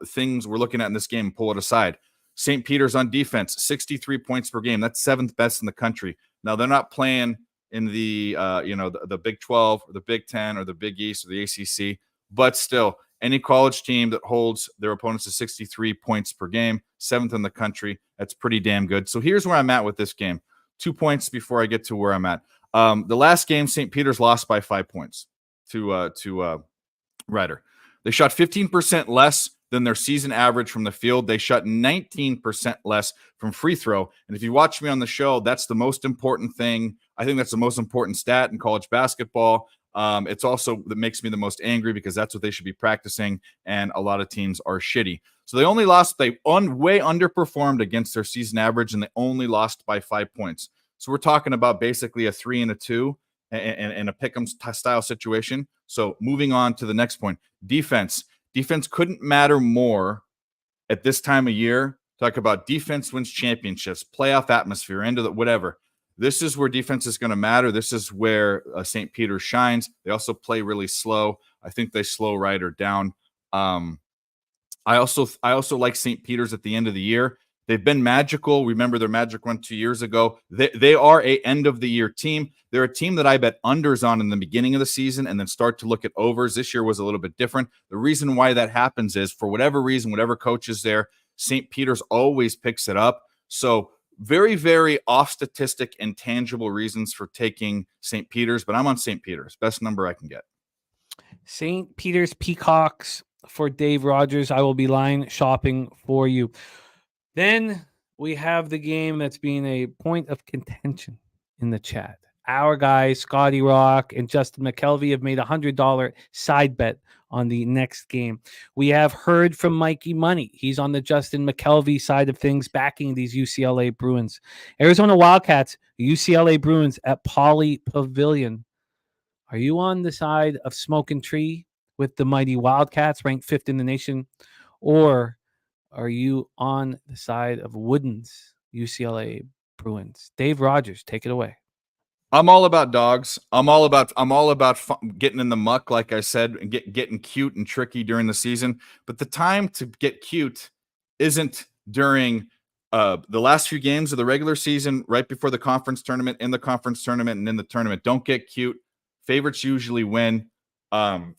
things we're looking at in this game. Pull it aside. St. Peter's on defense, 63 points per game. That's 7th best in the country. Now they're not playing in the the Big 12 or the Big 10 or the Big East or the ACC, but still, any college team that holds their opponents to 63 points per game, 7th in the country, that's pretty damn good. So here's where I'm at with this game. 2 points before I get to where I'm at. The last game, St. Peter's lost by 5 points to Ryder. They shot 15% less than their season average from the field. They shot 19% less from free throw. And if you watch me on the show, that's the most important thing. I think that's the most important stat in college basketball. It's also that makes me the most angry because that's what they should be practicing. And a lot of teams are shitty. So they only lost, way underperformed against their season average, and they only lost by 5 points. So we're talking about basically a 3 and a 2 and a pick 'em style situation. So moving on to the next point, defense. Defense couldn't matter more at this time of year. Talk about defense wins championships, playoff atmosphere, end of the whatever. This is where defense is going to matter. This is where St. Peter's shines. They also play really slow. I think they slow Ryder down. I also like St. Peter's at the end of the year. They've been magical. Remember their magic run 2 years ago. They are a end of the year team. They're a team that I bet unders on in the beginning of the season and then start to look at overs. This year was a little bit different. The reason why that happens is for whatever reason, whatever coach is there, St. Peter's always picks it up. So very, very off statistic and tangible reasons for taking St. Peter's, but I'm on St. Peter's. Best number I can get. St. Peter's Peacocks for Dave Rogers. I will be line shopping for you. Then we have the game that's being a point of contention in the chat. Our guys, Scotty Rock and Justin McKelvey, have made a $100 side bet on the next game. We have heard from Mikey Money. He's on the Justin McKelvey side of things, backing these UCLA Bruins. Arizona Wildcats, UCLA Bruins at Pauley Pavilion. Are you on the side of Smoke and Tree with the mighty Wildcats, ranked 5th in the nation? Or are you on the side of Wooden's UCLA Bruins? Dave Rogers, take it away. I'm all about dogs. I'm all about getting in the muck, like I said, and getting cute and tricky during the season. But the time to get cute isn't during the last few games of the regular season, right before the conference tournament, in the conference tournament, and in the tournament. Don't get cute. Favorites usually win. Not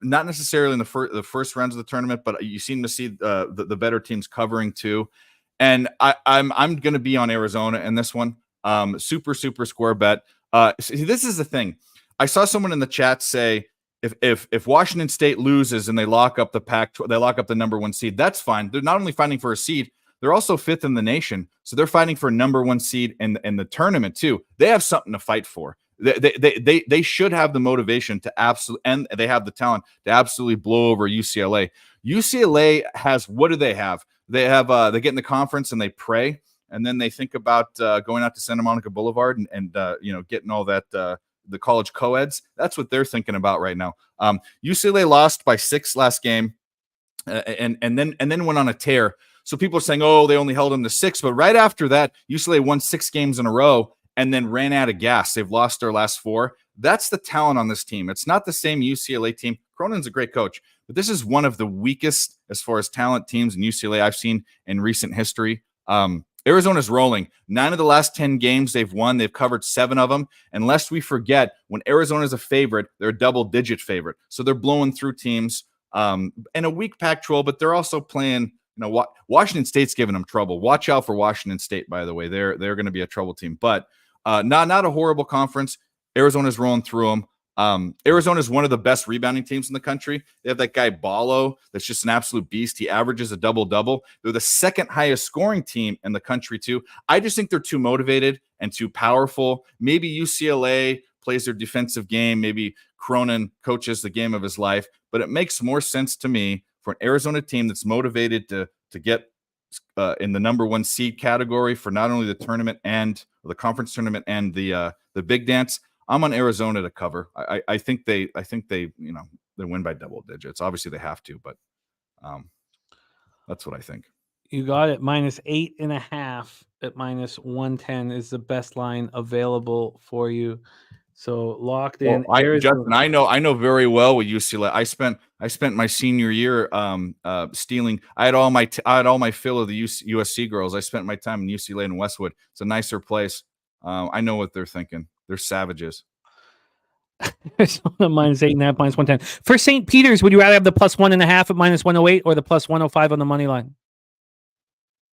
necessarily in the first rounds of the tournament, but you seem to see the better teams covering too. And I'm going to be on Arizona in this one. Super square bet. See, this is the thing. I saw someone in the chat say if Washington State loses and they lock up they lock up the number 1 seed, that's fine. They're not only fighting for a seed, they're also 5th in the nation. So they're fighting for a number 1 seed in the tournament too. They have something to fight for. They should have the motivation to and they have the talent to absolutely blow over UCLA. UCLA has, what do they have? They have they get in the conference and they pray. And then they think about going out to Santa Monica Boulevard and getting all that the college co-eds. That's what they're thinking about right now. UCLA lost by 6 last game, and then went on a tear. So people are saying, oh, they only held them to 6, but right after that, UCLA won 6 games in a row and then ran out of gas. They've lost their last 4. That's the talent on this team. It's not the same UCLA team. Cronin's a great coach, but this is one of the weakest as far as talent teams in UCLA I've seen in recent history. Arizona's rolling. 9 of the last 10 games they've won. They've covered 7 of them. And lest we forget, when Arizona's a favorite, they're a double-digit favorite. So they're blowing through teams in a weak Pac-12, but they're also playing. Washington State's giving them trouble. Watch out for Washington State, by the way. They're going to be a trouble team, but not a horrible conference. Arizona's rolling through them. Arizona is one of the best rebounding teams in the country. They have that guy Ballo that's just an absolute beast. He averages a double-double. They're the 2nd highest scoring team in the country too. I just think they're too motivated and too powerful. Maybe UCLA plays their defensive game. Maybe Cronin coaches the game of his life. But it makes more sense to me for an Arizona team that's motivated to get in the number 1 seed category for not only the tournament and the conference tournament and the big dance. I'm on Arizona to cover. I think they they win by double digits. Obviously they have to, but that's what I think. You got it. -8.5 at -110 is the best line available for you. So locked in. Justin, I know very well with UCLA. I spent my senior year stealing. I had all my fill of the USC girls. I spent my time in UCLA and Westwood. It's a nicer place. I know what they're thinking. They're savages. -8.5, -110. For St. Peter's, would you rather have the +1.5 at -108 or the +105 on the money line?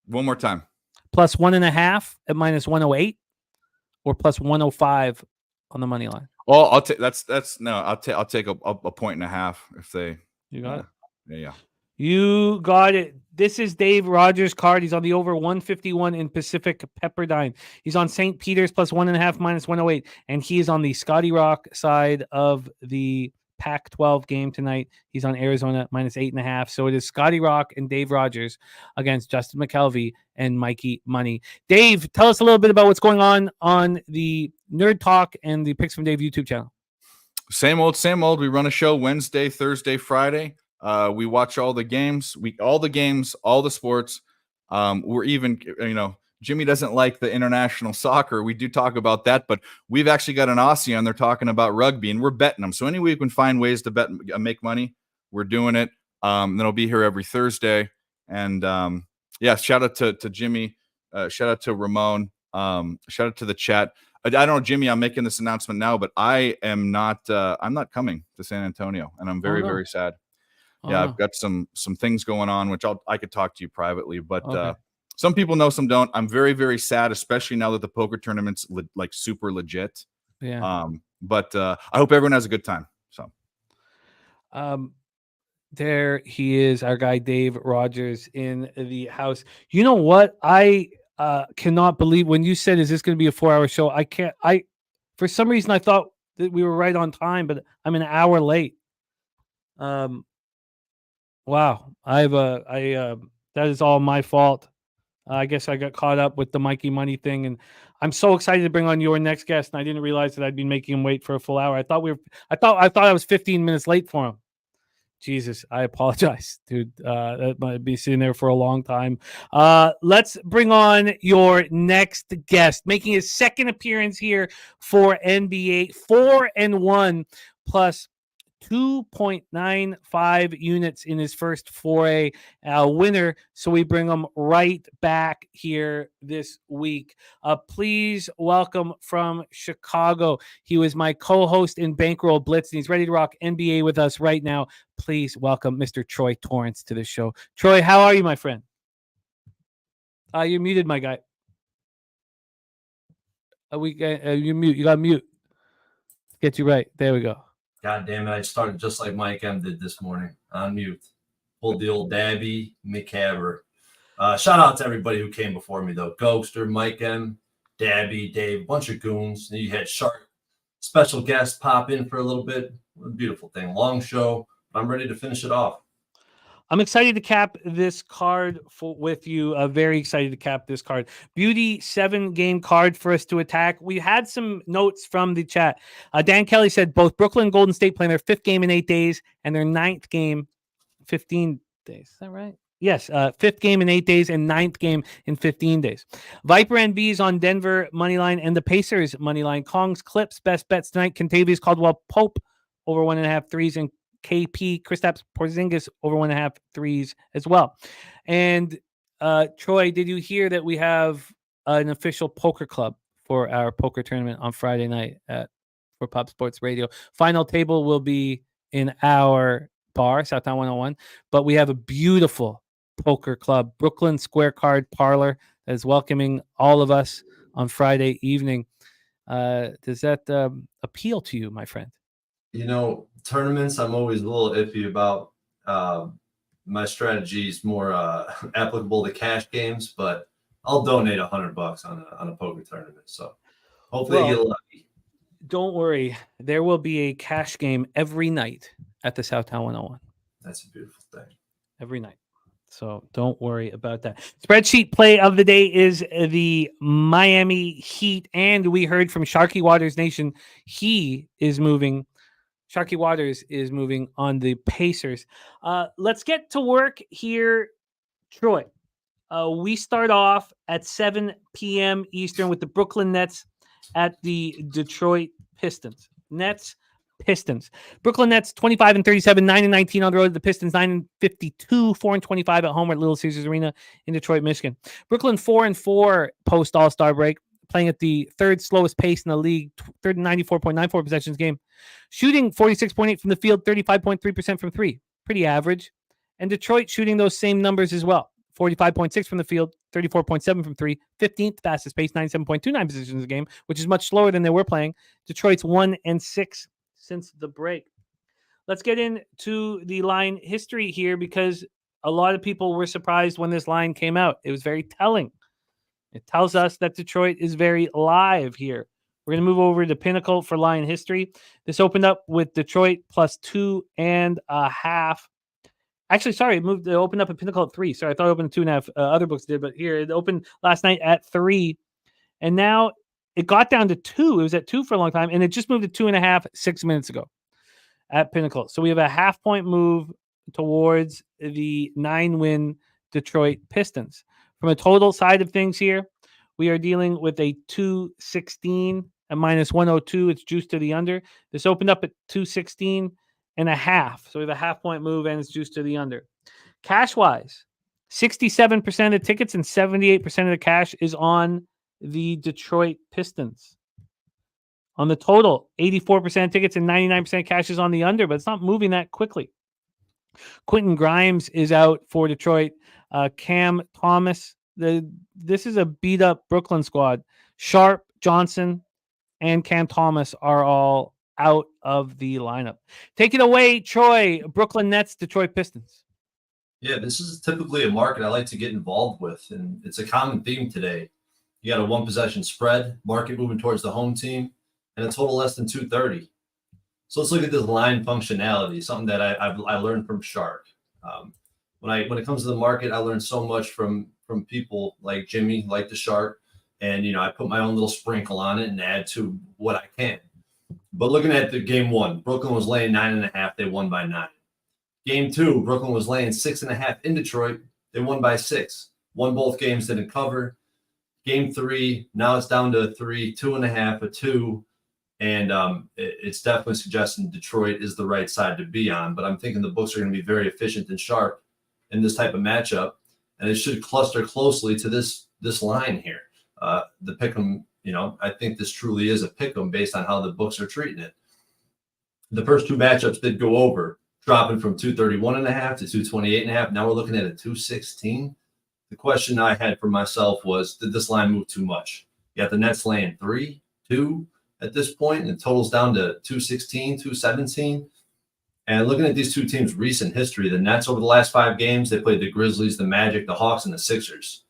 One more time. +1.5 at -108 or +105 on the money line? Oh, I'll take I'll take a 1.5 if they. You got it. Yeah. You got it. This is Dave Rogers' card. He's on the over 151 in Pacific Pepperdine. He's on St. Peter's +1.5 -108, and he is on the Scotty Rock side of the Pac-12 game tonight. He's on Arizona -8.5. So it is Scotty Rock and Dave Rogers against Justin McKelvey and Mikey Money. Dave, tell us a little bit about what's going on the Nerd Talk and the Picks from Dave YouTube channel. Same old. We run a show Wednesday, Thursday, Friday. We watch all the games, all the sports. We're even, Jimmy doesn't like the international soccer. We do talk about that, but we've actually got an Aussie on there talking about rugby, and we're betting them. So any way we can find ways to bet, make money, we're doing it. Then I'll be here every Thursday. And shout out to Jimmy. Shout out to Ramon. Shout out to the chat. I don't know, Jimmy, I'm making this announcement now, but I'm not coming to San Antonio, and I'm very, very sad. Yeah, Oh. I've got some things going on, which I could talk to you privately, but Okay. some people know, some don't. I'm very, very sad, especially now that the poker tournament's like super legit. Yeah. But I hope everyone has a good time. So, there he is, our guy Dave Rogers in the house. You know what? I cannot believe when you said, "Is this going to be a 4-hour show?" I can't. For some reason I thought that we were right on time, but I'm an hour late. Wow. That is all my fault. I guess I got caught up with the Mikey Money thing, and I'm so excited to bring on your next guest. And I didn't realize that I'd been making him wait for a full hour. I thought I was 15 minutes late for him. Jesus, I apologize, dude. That might be sitting there for a long time. Let's bring on your next guest, making his second appearance here for NBA. 4-1 plus 2.95 units in his first foray winner. So we bring him right back here this week. Please welcome from Chicago. He was my co-host in Bankroll Blitz, and he's ready to rock NBA with us right now. Please welcome Mr. Troy Torrence to the show. Troy, how are you, my friend? You're muted, my guy. You're mute. You got mute. Get you right. There we go. God damn it, I started just like Mike M did this morning on mute. Pulled the old Daby Cab. Shout out to everybody who came before me, though. Gogster, Mike M, Daby, Dave, a bunch of goons. And you had Shark, special guest, pop in for a little bit. What a beautiful thing. Long show. I'm ready to finish it off. I'm excited to cap this card with you. Very excited to cap this card. Beauty 7-game card for us to attack. We had some notes from the chat. Dan Kelly said both Brooklyn and Golden State playing their 5th game in 8 days and their 9th game 15 days. Is that right? Yes, 5th game in 8 days and 9th game in 15 days. Viper NB is on Denver moneyline and the Pacers moneyline. Kong's Clips best bets tonight. Kentavious Caldwell Pope over 1.5 threes and KP Kristaps Porzingis over 1.5 threes as well. And Troy, did you hear that we have an official poker club for our poker tournament on Friday night for Pub Sports Radio? Final table will be in our bar, Southtown 101, but we have a beautiful poker club, Brooklyn Square Card Parlor, that is welcoming all of us on Friday evening. Does that appeal to you, my friend? You know, tournaments, I'm always a little iffy about. My strategy is more applicable to cash games, but I'll donate $100 on a poker tournament. So hopefully I get lucky. Don't worry. There will be a cash game every night at the Southtown 101. That's a beautiful thing. Every night. So don't worry about that. Spreadsheet play of the day is the Miami Heat. And we heard from Sharky Waters Nation. He is moving. Sharky Waters is moving on the Pacers. Let's get to work here, Troy. We start off at 7 p.m. Eastern with the Brooklyn Nets at the Detroit Pistons. Pistons. Brooklyn Nets 25-37, 9-19 on the road. The Pistons 9-52, 4-25 at home at Little Caesars Arena in Detroit, Michigan. Brooklyn 4-4 post All-Star break, playing at the 3rd slowest pace in the league, 94.94 possessions game, shooting 46.8 from the field, 35.3% from 3, pretty average. And Detroit shooting those same numbers as well, 45.6 from the field, 34.7 from 3, 15th fastest pace, 97.29 possessions a game, which is much slower than they were playing. Detroit's 1-6 since the break. Let's get into the line history here because a lot of people were surprised when this line came out. It was very telling. It tells us that Detroit is very live here. We're going to move over to Pinnacle for line history. This opened up with Detroit plus 2.5. Actually, sorry, it opened up at Pinnacle at 3. Sorry, I thought it opened at 2.5. Other books did, but here it opened last night at 3. And now it got down to 2. It was at 2 for a long time, and it just moved to 2.5 6 minutes ago at Pinnacle. So we have a half-point move towards the 9-win Detroit Pistons. From a total side of things here, we are dealing with a 216 at minus 102. It's juiced to the under. This opened up at 216.5. So we have a half-point move, and it's juiced to the under. Cash-wise, 67% of the tickets and 78% of the cash is on the Detroit Pistons. On the total, 84% of tickets and 99% of cash is on the under, but it's not moving that quickly. Quentin Grimes is out for Detroit. Cam Thomas. This is a beat up Brooklyn squad. Sharp, Johnson, and Cam Thomas are all out of the lineup. Take it away, Troy. Brooklyn Nets, Detroit Pistons. Yeah, this is typically a market I like to get involved with, and it's a common theme today. You got a one possession spread, market moving towards the home team, and a total less than 230. So let's look at this line functionality, something that I learned from Shark. When it comes to the market, I learned so much from people like Jimmy, like the Shark, and I put my own little sprinkle on it and add to what I can. But looking at the game one, Brooklyn was laying 9.5. They won by 9. Game two, Brooklyn was laying 6.5 in Detroit. They won by 6. Won both games, didn't cover. Game three, now it's down to 3, 2.5, a 2. And it's definitely suggesting Detroit is the right side to be on. But I'm thinking the books are going to be very efficient and sharp in this type of matchup. And it should cluster closely to this line here. The pick'em, I think this truly is a pick'em based on how the books are treating it. The first two matchups did go over, dropping from 231.5 to 228.5. Now we're looking at a 216. The question I had for myself was, did this line move too much? You got the Nets laying 3, 2 at this point, and the total's down to 216, 217. And looking at these two teams' recent history, the Nets over the last 5 games, they played the Grizzlies, the Magic, the Hawks, and the Sixers.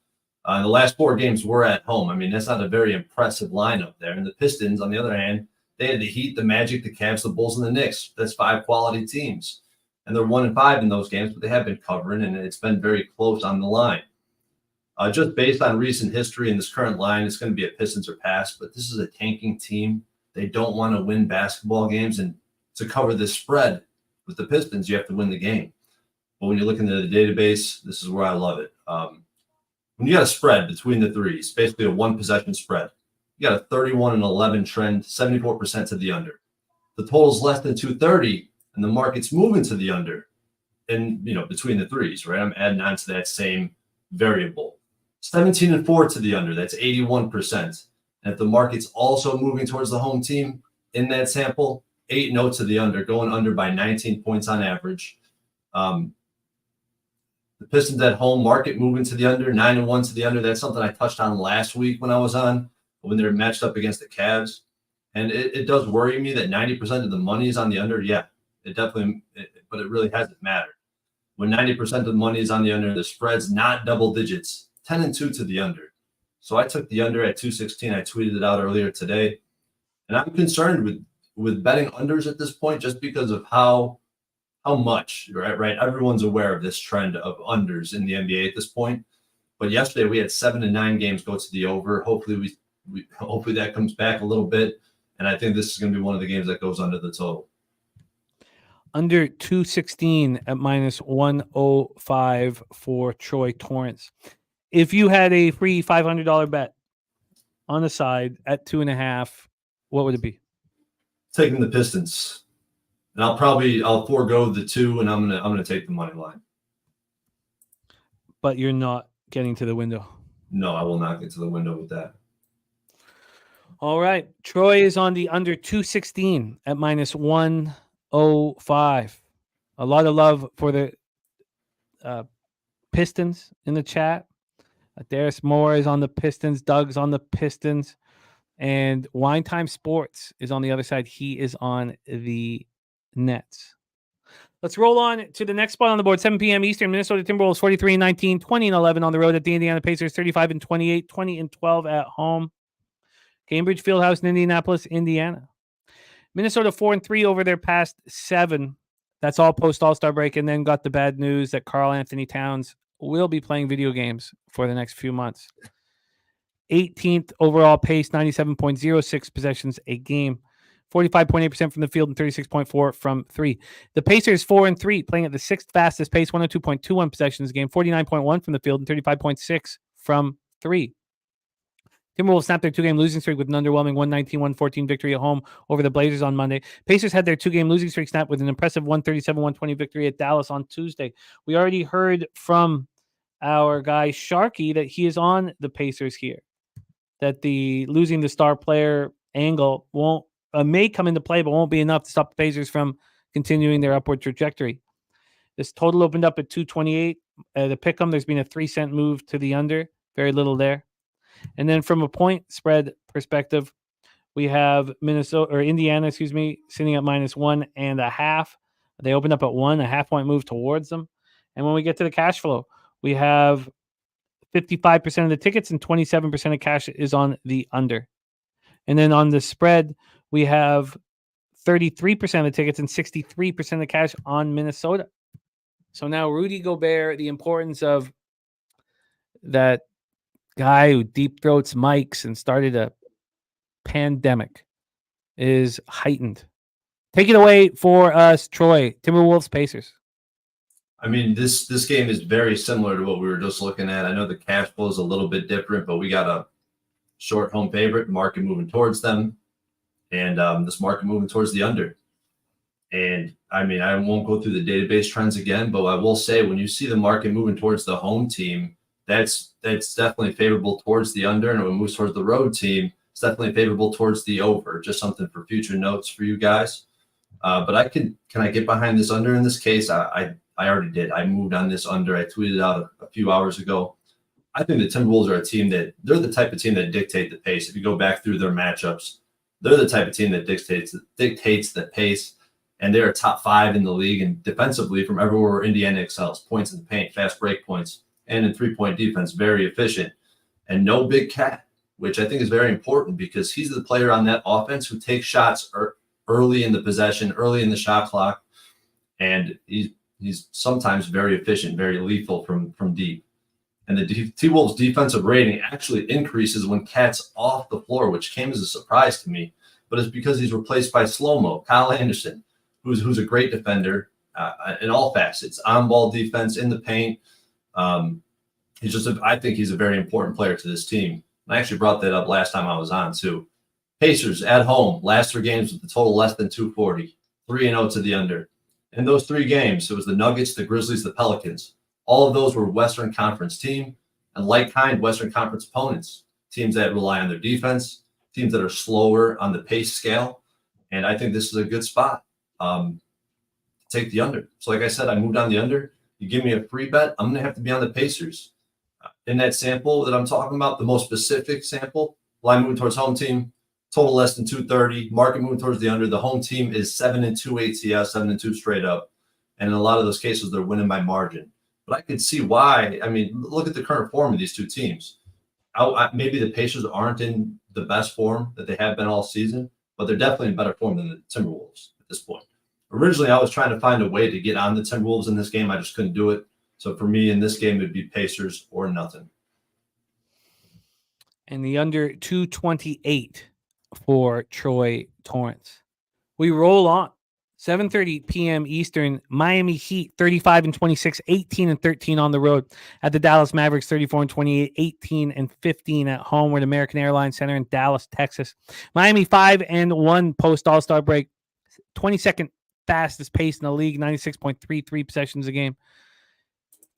The last 4 games were at home. I mean, that's not a very impressive lineup there. And the Pistons, on the other hand, they had the Heat, the Magic, the Cavs, the Bulls, and the Knicks. That's 5 quality teams. And they're 1-5 in those games, but they have been covering, and it's been very close on the line. Just based on recent history in this current line, it's going to be a Pistons or pass, but this is a tanking team. They don't want to win basketball games, and to cover this spread with the Pistons, you have to win the game. But when you look into the database, this is where I love it. When you got a spread between the threes, basically a one-possession spread, you got a 31-11 trend, 74% to the under. The total's less than 230, and the market's moving to the under, and between the threes, right? I'm adding on to that same variable. 17-4 to the under, that's 81%. And if the market's also moving towards the home team in that sample, 8-0 to the under, going under by 19 points on average. The Pistons at home, market moving to the under, 9-1 to the under. That's something I touched on last week when I was on, when they're matched up against the Cavs. And it does worry me that 90% of the money is on the under. Yeah, it definitely, but it really hasn't mattered. When 90% of the money is on the under, the spread's not double digits, 10-2 to the under. So I took the under at 216. I tweeted it out earlier today. And I'm concerned with betting unders at this point just because of how much, right? Everyone's aware of this trend of unders in the NBA at this point. But yesterday we had 7 to 9 games go to the over. Hopefully hopefully that comes back a little bit. And I think this is going to be one of the games that goes under the total. Under 216 at -105 for Troy Torrence. If you had a free $500 bet on the side at 2.5, what would it be? Taking the Pistons. And I'll forego the 2, and I'm gonna take the money line. But you're not getting to the window. No, I will not get to the window with that. All right. Troy is on the under 216 at -105. A lot of love for the Pistons in the chat. Darius Moore is on the Pistons. Doug's on the Pistons. And Wine Time Sports is on the other side. He is on the Nets. Let's roll on to the next spot on the board. 7 p.m. Eastern. Minnesota Timberwolves 43-19, 20-11 on the road at the Indiana Pacers 35-28, 20-12 at home. Cambridge Fieldhouse in Indianapolis, Indiana. Minnesota 4-3 over their past 7. That's all post All-Star break. And then got the bad news that Karl Anthony Towns will be playing video games for the next few months. 18th overall pace, 97.06 possessions a game. 45.8% from the field and 36.4 from 3. The Pacers 4-3, playing at the 6th fastest pace, 102.21 possessions a game, 49.1 from the field and 35.6 from 3. Timberwolves snapped their 2-game losing streak with an underwhelming 119-114 victory at home over the Blazers on Monday. Pacers had their 2-game losing streak snapped with an impressive 137-120 victory at Dallas on Tuesday. We already heard from our guy Sharky that he is on the Pacers here, that the losing the star player angle may come into play, but won't be enough to stop the Pacers from continuing their upward trajectory. This total opened up at 228. The pick 'em, there's been a 3-cent move to the under. Very little there. And then from a point spread perspective, we have Indiana, sitting at -1.5. They opened up at 1, a half-point move towards them. And when we get to the cash flow, we have 55% of the tickets and 27% of cash is on the under. And then on the spread, we have 33% of the tickets and 63% of the cash on Minnesota. So now Rudy Gobert, the importance of that guy who deep throats mics and started a pandemic is heightened. Take it away for us, Troy. Timberwolves, Pacers. I mean, this game is very similar to what we were just looking at. I know the cash flow is a little bit different, but we got a short home favorite, market moving towards them, and this market moving towards the under. And I mean, I won't go through the database trends again, but I will say when you see the market moving towards the home team, that's definitely favorable towards the under, and when it moves towards the road team, it's definitely favorable towards the over. Just something for future notes for you guys. But can I get behind this under in this case? I already did. I moved on this under. I tweeted out a few hours ago. I think the Timberwolves are a team they're the type of team that dictate the pace. If you go back through their matchups, they're the type of team that dictates the pace, and they're top 5 in the league and defensively from everywhere where Indiana excels. Points in the paint, fast break points, and in three-point defense, very efficient. And no Big Cat, which I think is very important because he's the player on that offense who takes shots early in the possession, early in the shot clock, and he's sometimes very efficient, very lethal from deep. And the T-Wolves defensive rating actually increases when Cat's off the floor, which came as a surprise to me. But it's because he's replaced by slow-mo, Kyle Anderson, who's a great defender in all facets, on-ball defense, in the paint. I think he's a very important player to this team. I actually brought that up last time I was on, too. Pacers at home, last 3 games with a total less than 240, 3-0 to the under. In those 3 games, it was the Nuggets, the Grizzlies, the Pelicans. All of those were Western Conference team and like-kind Western Conference opponents, teams that rely on their defense, teams that are slower on the pace scale. And I think this is a good spot to take the under. So like I said, I moved on the under. You give me a free bet, I'm going to have to be on the Pacers. In that sample that I'm talking about, the most specific sample, line moving towards home team, total less than 230, market moving towards the under. The home team is 7-2 ATS, 7-2 straight up. And in a lot of those cases, they're winning by margin. But I could see why. I mean, look at the current form of these 2 teams. Maybe the Pacers aren't in the best form that they have been all season, but they're definitely in better form than the Timberwolves at this point. Originally, I was trying to find a way to get on the Timberwolves in this game. I just couldn't do it. So for me, in this game, it'd be Pacers or nothing. And the under 228 for Troy Torrance. We roll on. 7:30 p.m. Eastern, Miami Heat 35-26, 18-13 on the road at the Dallas Mavericks 34-28, 18-15 at home. We're at American Airlines Center in Dallas, Texas. Miami 5-1 post All-Star break, 22nd fastest pace in the league, 96.33 possessions a game.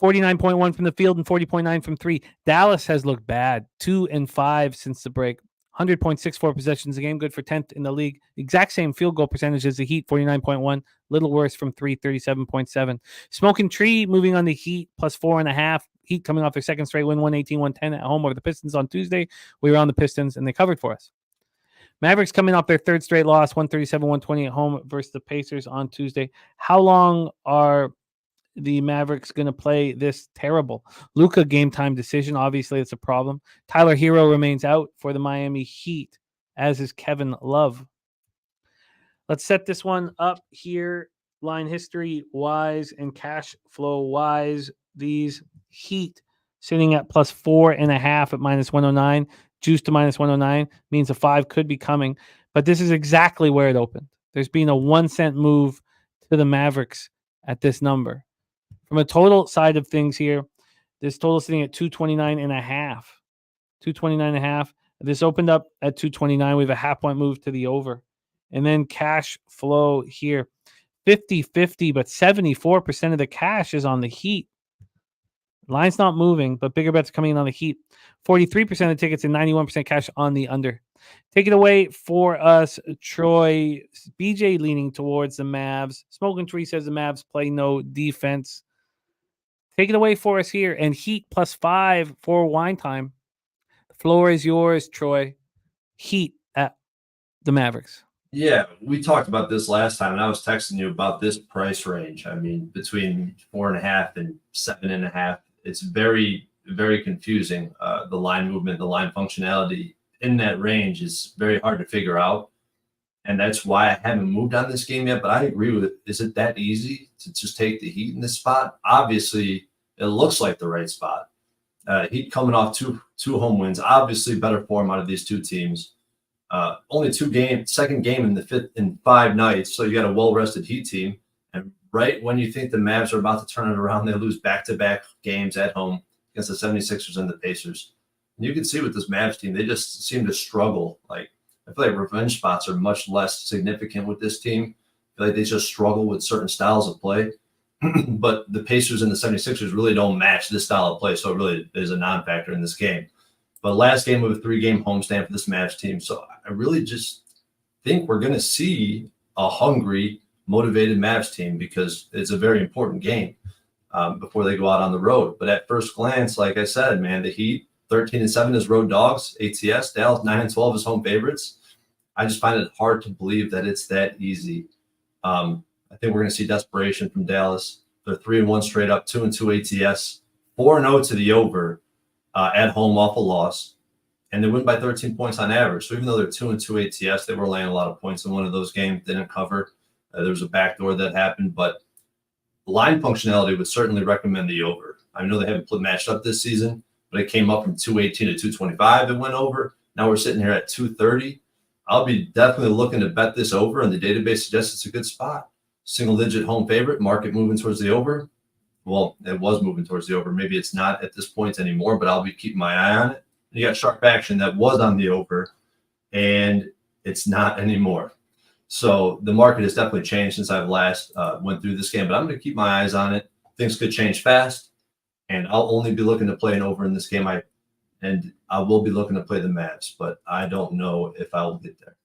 49.1 from the field and 40.9 from 3. Dallas has looked bad, 2-5 since the break. 100.64 possessions a game, good for 10th in the league. Exact same field goal percentage as the Heat, 49.1. Little worse from 3, 37.7. Smoking Tree moving on the Heat, plus 4.5. Heat coming off their second straight win, 118-110 at home over the Pistons on Tuesday. We were on the Pistons, and they covered for us. Mavericks coming off their third straight loss, 137-120 at home versus the Pacers on Tuesday. How long are the Mavericks going to play this terrible? Luka game time decision. Obviously, it's a problem. Tyler Hero remains out for the Miami Heat, as is Kevin Love. Let's set this one up here, line history wise and cash flow wise. These Heat sitting at plus 4.5 at -109. Juice to -109 means a 5 could be coming, but this is exactly where it opened. There's been a 1 cent move to the Mavericks at this number. From a total side of things here, this total sitting at 229.5. 229.5. This opened up at 229. We have a half-point move to the over. And then cash flow here, 50-50, but 74% of the cash is on the Heat. Line's not moving, but bigger bets coming in on the Heat. 43% of the tickets and 91% cash on the under. Take it away for us, Troy. BJ leaning towards the Mavs. Smoking Tree says the Mavs play no defense. Take it away for us here. And Heat +5 for wine time. The floor is yours, Troy. Heat at the Mavericks. Yeah, we talked about this last time, and I was texting you about this price range. I mean, between 4.5 and 7.5. It's very, very confusing. The line movement, the line functionality in that range is very hard to figure out. And that's why I haven't moved on this game yet. But I agree with it. Is it that easy to just take the Heat in this spot? Obviously, it looks like the right spot. Heat coming off two home wins, obviously better form out of these two teams. Only second game in 5 nights. So you got a well-rested Heat team. And right when you think the Mavs are about to turn it around, they lose back-to-back games at home against the 76ers and the Pacers. And you can see with this Mavs team, they just seem to struggle. Like, I feel like revenge spots are much less significant with this team. I feel like they just struggle with certain styles of play. But the Pacers and the 76ers really don't match this style of play, so it really is a non-factor in this game. But last game of a 3-game homestand for this Mavs team. So I really just think we're going to see a hungry, motivated Mavs team because it's a very important game before they go out on the road. But at first glance, like I said, man, the Heat, 13-7 is road dogs. ATS, Dallas, 9-12 is home favorites. I just find it hard to believe that it's that easy. I think we're going to see desperation from Dallas. They're 3-1 straight up, 2-2 ATS, 4-0 to the over at home off a loss. And they win by 13 points on average. So even though they're 2-2 ATS, they were laying a lot of points in one of those games. They didn't cover. There was a backdoor that happened. But line functionality would certainly recommend the over. I know they haven't matched up this season, but it came up from 218 to 225 and went over. Now we're sitting here at 230. I'll be definitely looking to bet this over, and the database suggests it's a good spot. Single-digit home favorite, market moving towards the over. Well, it was moving towards the over. Maybe it's not at this point anymore, but I'll be keeping my eye on it. You got sharp action that was on the over, and it's not anymore. So the market has definitely changed since I've last went through this game, but I'm going to keep my eyes on it. Things could change fast, and I'll only be looking to play an over in this game. I will be looking to play the Mavs, but I don't know if I'll get there.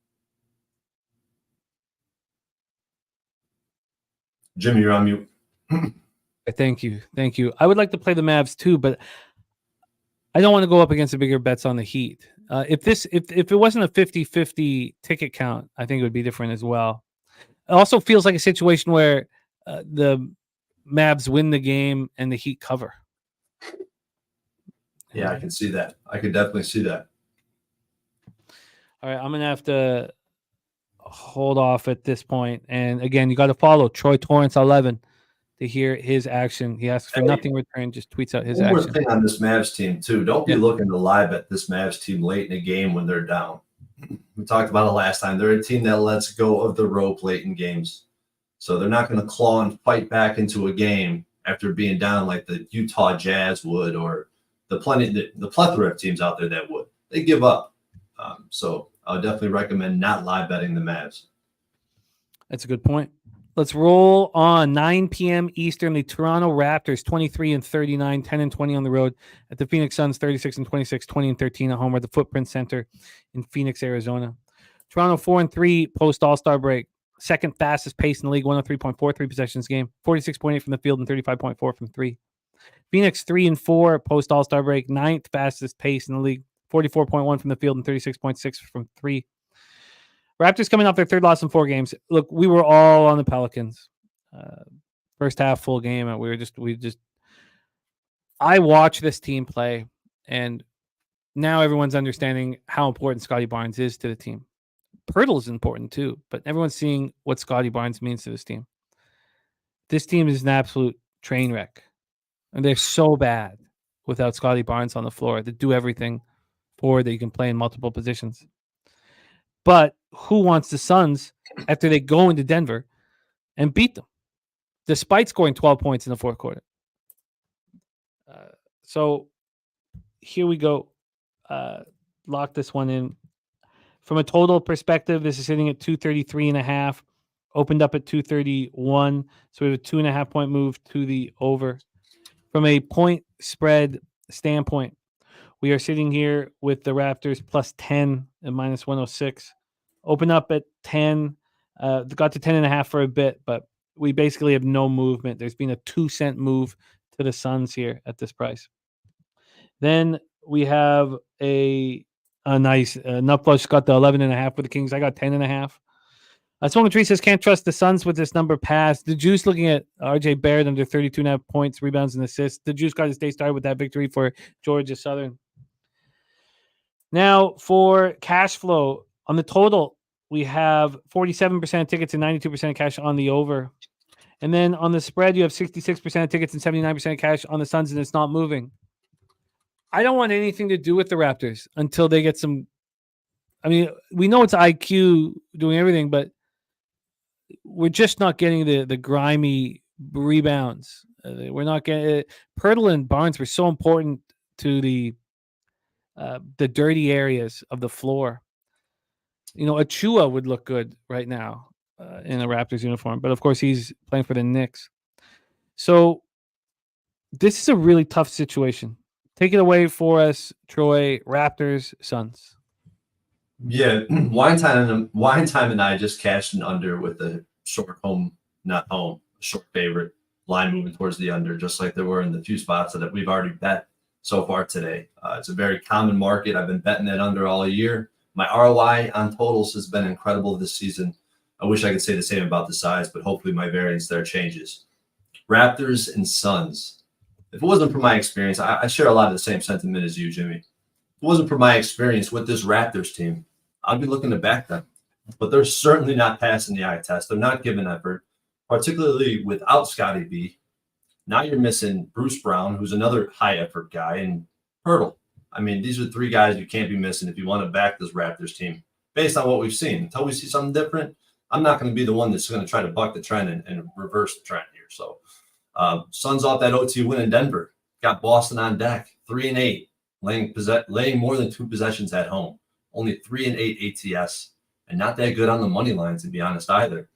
Jimmy, you're on mute. Thank you. I would like to play the Mavs too, but I don't want to go up against the bigger bets on the Heat. If it wasn't a 50-50 ticket count, I think it would be different as well. It also feels like a situation where the Mavs win the game and the Heat cover. Yeah, I can see that. I could definitely see that. All right, I'm going to have to hold off at this point. And again, you got to follow Troy Torrence 11 to hear his action. He asks for nothing in return, just tweets out his action. One more thing on this Mavs team, too. Don't be looking to live bet this Mavs team late in a game when they're down. We talked about it last time. They're a team that lets go of the rope late in games. So they're not going to claw and fight back into a game after being down like the Utah Jazz would, or the plethora of teams out there that would. They give up. So I would definitely recommend not live betting the Mavs. That's a good point. Let's roll on 9 p.m. Eastern. The Toronto Raptors 23-39, 10-20 on the road at the Phoenix Suns 36-26, 20-13 at home at the Footprint Center in Phoenix, Arizona. Toronto 4-3 post All-Star break. Second fastest pace in the league, 103.43 possessions game, 46.8 from the field and 35.4 from three. Phoenix 3-4 post All-Star break, ninth fastest pace in the league, 44.1 from the field and 36.6 from three. Raptors coming off their third loss in 4 games. Look, we were all on the Pelicans. First half full game, and I watch this team play, and now everyone's understanding how important Scotty Barnes is to the team. Pirtle is important too, but everyone's seeing what Scotty Barnes means to this team. This team is an absolute train wreck, and they're so bad without Scotty Barnes on the floor to do everything forward that you can play in multiple positions. But who wants the Suns after they go into Denver and beat them, despite scoring 12 points in the fourth quarter? So here we go. Lock this one in. From a total perspective, this is sitting at 233.5. Opened up at 231. So we have a 2.5 point move to the over. from a point spread standpoint, we are sitting here with the Raptors plus 10 and minus 106. Open up at 10, got to 10.5 for a bit, but we basically have no movement. There's been a 2-cent move to the Suns here at this price. Then we have a nice Nutflush got the 11.5 for the Kings. I got 10.5. Swollen Tree says can't trust the Suns with this number pass. The Juice looking at RJ Barrett under 32.5 points, rebounds, and assists. The Juice got his day started with that victory for Georgia Southern. Now for cash flow on the total, we have 47% tickets and 92% cash on the over. And then on the spread, you have 66% tickets and 79% cash on the Suns, and it's not moving. I don't want anything to do with the Raptors until they get some. I mean, we know it's IQ doing everything, but we're just not getting the grimy rebounds. We're not getting Pirtle and Barnes were so important to the dirty areas of the floor. You know, Achua would look good right now in a Raptors uniform, but of course he's playing for the Knicks. So this is a really tough situation. Take it away for us, Troy. Raptors, Suns. Yeah, Wine Time and I just cashed an under with a short short favorite line moving towards the under, just like there were in the few spots that we've already bet so far today. It's a very common market. I've been betting that under all year. My ROI on totals has been incredible this season. I wish I could say the same about the size, but hopefully my variance there changes. Raptors and Suns. If it wasn't for my experience, I share a lot of the same sentiment as you, Jimmy. If it wasn't for my experience with this Raptors team, I'd be looking to back them. But they're certainly not passing the eye test. They're not giving effort, particularly without Scotty B. Now you're missing Bruce Brown, who's another high-effort guy, and Pirtle. I mean, these are three guys you can't be missing if you want to back this Raptors team based on what we've seen. Until we see something different, I'm not going to be the one that's going to try to buck the trend and reverse the trend here. So Suns off that OT win in Denver. Got Boston on deck, 3-8, laying more than 2 possessions at home. Only 3-8 ATS, and not that good on the money line, to be honest, either.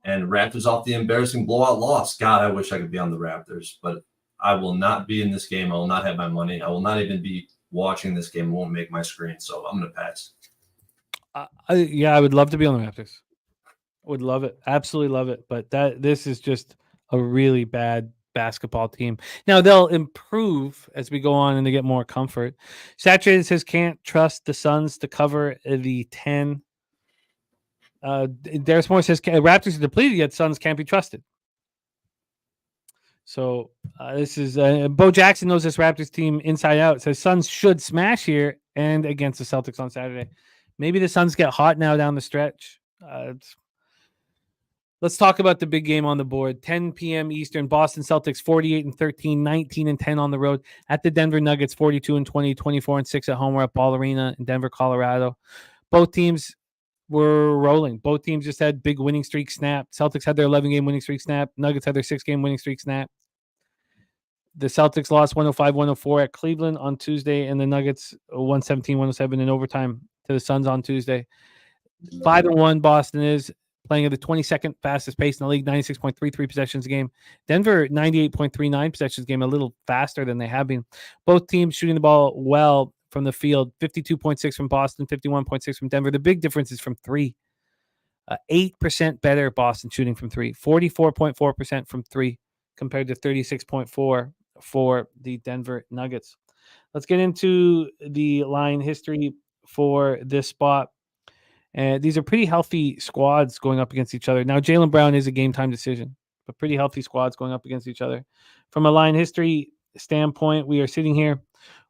And Raptors off the embarrassing blowout loss. God, I wish I could be on the Raptors, but I will not be in this game. I will not have my money. I will not even be watching this game. It won't make my screen, so I'm going to pass. I would love to be on the Raptors. Would love it. Absolutely love it. But this is just a really bad basketball team. Now they'll improve as we go on and they get more comfort. Saturated says can't trust the Suns to cover the 10. There's more says Raptors are depleted yet Suns can't be trusted. So this is Bo Jackson knows this Raptors team inside out. It says Suns should smash here and against the Celtics on Saturday. Maybe the Suns get hot now down the stretch. Let's talk about the big game on the board. 10 p.m. Eastern, Boston Celtics 48-13, 19-10 on the road. At the Denver Nuggets 42-20, 24-6 at home. We're at Ball Arena in Denver, Colorado. Both teams were rolling. Both teams just had big winning streak snap. Celtics had their 11-game winning streak snap. Nuggets had their 6-game winning streak snap. The Celtics lost 105-104 at Cleveland on Tuesday, and the Nuggets 117-107 in overtime to the Suns on Tuesday. 5-1 Boston is playing at the 22nd fastest pace in the league, 96.33 possessions a game. Denver, 98.39 possessions a game, a little faster than they have been. Both teams shooting the ball well from the field, 52.6 from Boston, 51.6 from Denver. The big difference is from 3. 8% better Boston shooting from 3, 44.4% from 3 compared to 36.4 for the Denver Nuggets. Let's get into the line history for this spot. And these are pretty healthy squads going up against each other. Now, Jaylen Brown is a game-time decision, but pretty healthy squads going up against each other. From a line history standpoint, we are sitting here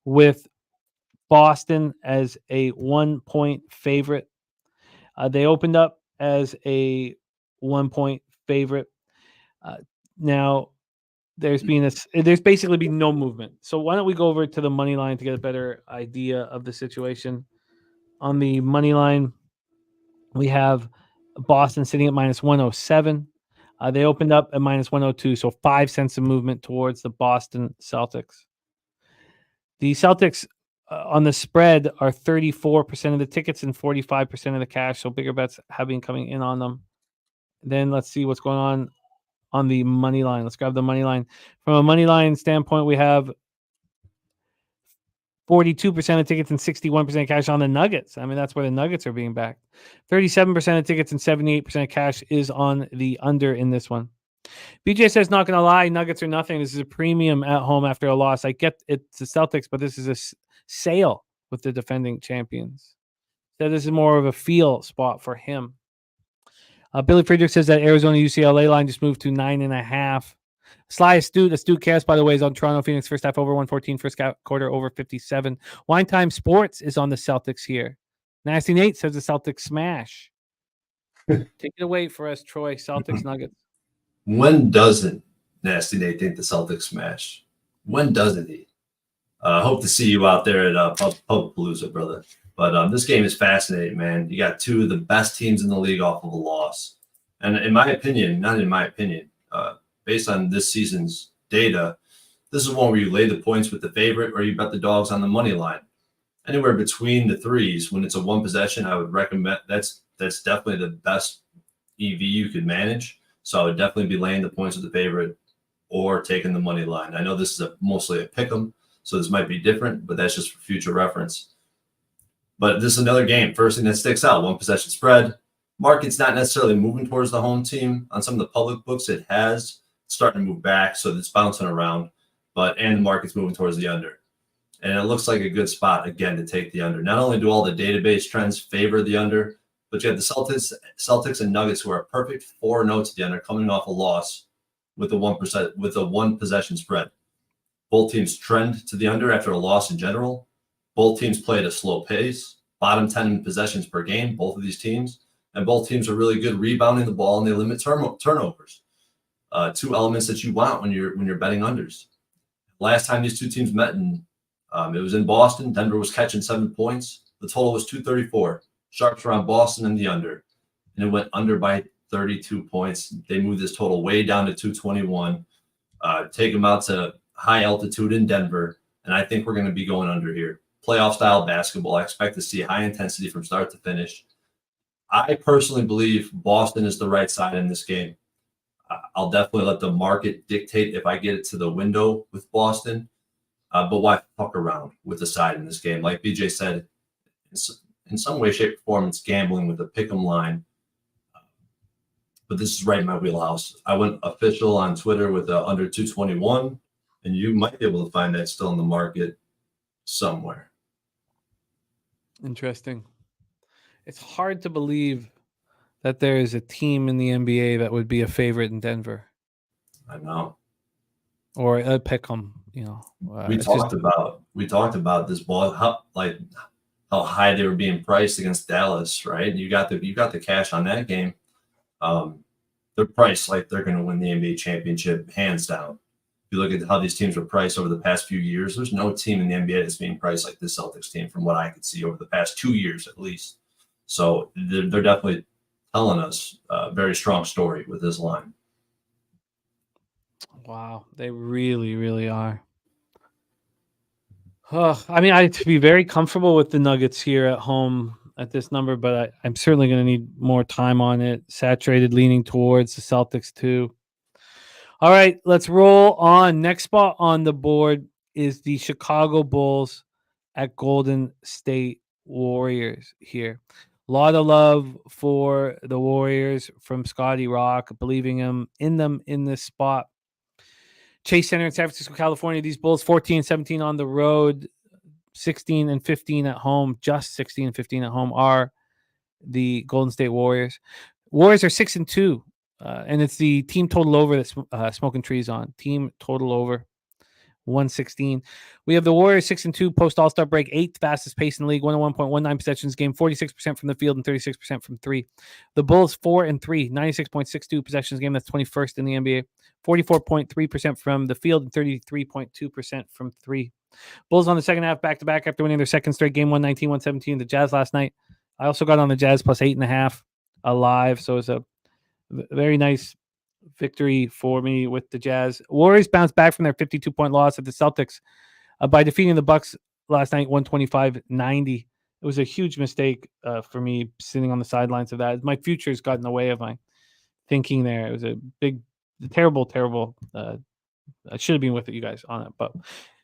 with Boston as a 1-point favorite. They opened up as a 1-point favorite. Now, there's basically been no movement. So why don't we go over to the money line to get a better idea of the situation. On the money line, we have Boston sitting at minus 107. They opened up at minus 102, so 5 cents of movement towards the Boston Celtics. The Celtics on the spread are 34% of the tickets and 45% of the cash, so bigger bets have been coming in on them. Then let's see what's going on on the money line. Let's grab the money line. From a money line standpoint, we have 42% of tickets and 61% cash on the Nuggets. I mean, that's where the Nuggets are being backed. 37% of tickets and 78% of cash is on the under in this one. BJ says, not going to lie, Nuggets are nothing. This is a premium at home after a loss. I get it's the Celtics, but this is a sale with the defending champions. So this is more of a feel spot for him. Billy Friedrich says that Arizona UCLA line just moved to 9.5. Sly Astute Cast, by the way, is on Toronto Phoenix first half over 114, first quarter over 57. Wine Time Sports is on the Celtics here. Nasty Nate says the Celtics smash. Take it away for us, Troy. Celtics Nuggets. When doesn't Nasty Nate think the Celtics smash? When doesn't he? Hope to see you out there at Pub Palooza, brother. But this game is fascinating, man. You got two of the best teams in the league off of a loss. And in my opinion, based on this season's data, this is one where you lay the points with the favorite or you bet the dogs on the money line. Anywhere between the threes, when it's a one possession, I would recommend that's definitely the best EV you could manage. So I would definitely be laying the points with the favorite or taking the money line. I know this is mostly a pick 'em, so this might be different, but that's just for future reference. But this is another game. First thing that sticks out, one possession spread. Market's not necessarily moving towards the home team. On some of the public books, it has starting to move back, so it's bouncing around. And the market's moving towards the under. And it looks like a good spot, again, to take the under. Not only do all the database trends favor the under, but you have the Celtics and Nuggets who are perfect 4-0 to the under, coming off a loss with a 1 possession spread. Both teams trend to the under after a loss in general. Both teams play at a slow pace, bottom 10 possessions per game, both of these teams. And both teams are really good rebounding the ball, and they limit turnovers. Two elements that you want when you're betting unders. Last time these two teams met, it was in Boston. Denver was catching 7 points. The total was 234. Sharps were on Boston and the under, and it went under by 32 points. They moved this total way down to 221. Take them out to high altitude in Denver, and I think we're going to be going under here. Playoff style basketball. I expect to see high intensity from start to finish. I personally believe Boston is the right side in this game. I'll definitely let the market dictate if I get it to the window with Boston. But why fuck around with the side in this game? Like BJ said, in some way, shape, or form, it's gambling with a pick'em line. But this is right in my wheelhouse. I went official on Twitter with under 221, and you might be able to find that still in the market somewhere. Interesting. It's hard to believe that there is a team in the NBA that would be a favorite in Denver. I know. Or a pick'em, you know. We talked about this ball, how high they were being priced against Dallas, right? You got the cash on that game. They're priced like they're going to win the NBA championship hands down. If you look at how these teams were priced over the past few years, there's no team in the NBA that's being priced like this Celtics team, from what I could see over the past 2 years at least. So they're definitely telling us a very strong story with this line. Wow, they really, really are. I mean, I'd be very comfortable with the Nuggets here at home at this number, but I'm certainly going to need more time on it. Saturated, leaning towards the Celtics too. All right, let's roll on. Next spot on the board is the Chicago Bulls at Golden State Warriors here. A lot of love for the Warriors from Scotty Rock, believing in them in this spot. Chase Center in San Francisco, California. These Bulls 14-17 on the road, 16-15 at home. Just 16-15 at home are the Golden State Warriors. Warriors are 6-2, and it's the team total over that's smoking trees on. Team total over 116. We have the Warriors 6-2 post All-Star break, 8th fastest pace in the league, 101.19 possessions game, 46% from the field and 36% from three. The Bulls 4-3, 96.62 possessions game. That's 21st in the NBA. 44.3% from the field and 33.2% from three. Bulls on the second half back-to-back after winning their second straight game, 119-117. The Jazz last night. I also got on the Jazz plus 8.5 alive, so it's a very nice victory for me with the Jazz. Warriors bounced back from their 52-point loss at the Celtics by defeating the Bucks last night, 125-90. It was a huge mistake for me sitting on the sidelines of that. My future's got in the way of my thinking there. It was a big terrible. I should have been with you guys on it, but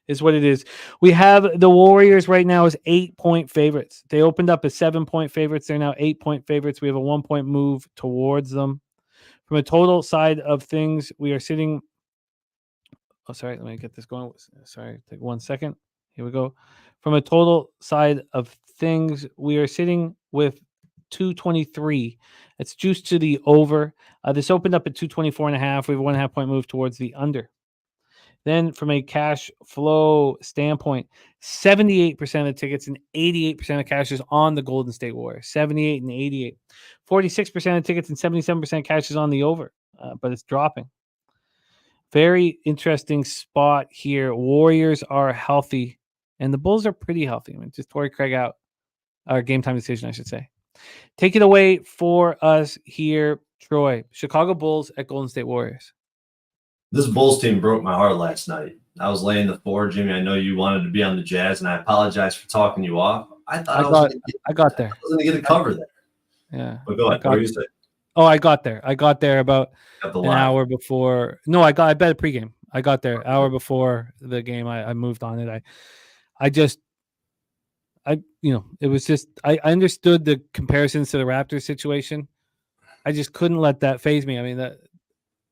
is what it is. We have the Warriors right now as 8-point favorites. They opened up as 7-point favorites. They're now 8-point favorites. We have a 1-point move towards them. From a total side of things, we are sitting. Oh, sorry. Let me get this going. Sorry. Take 1 second. Here we go. From a total side of things, we are sitting with 223. It's juiced to the over. This opened up at 224.5. We have a 1.5 point move towards the under. Then from a cash flow standpoint, 78% of the tickets and 88% of cash is on the Golden State Warriors. 78 and 88. 46% of tickets and 77% cash is on the over, but it's dropping. Very interesting spot here. Warriors are healthy, and the Bulls are pretty healthy. I mean, just Torrey Craig out. Our game time decision, I should say. Take it away for us here, Troy. Chicago Bulls at Golden State Warriors. This Bulls team broke my heart last night. I was laying the floor, Jimmy. I know you wanted to be on the Jazz, and I apologize for talking you off. I thought I got there. I was going to get a cover there. Yeah. But go ahead. What were you saying? Oh, I got there. I got there about an hour before. No, I bet a pregame. I got there an hour before the game. I moved on it. It was just I understood the comparisons to the Raptors situation. I just couldn't let that faze me. I mean,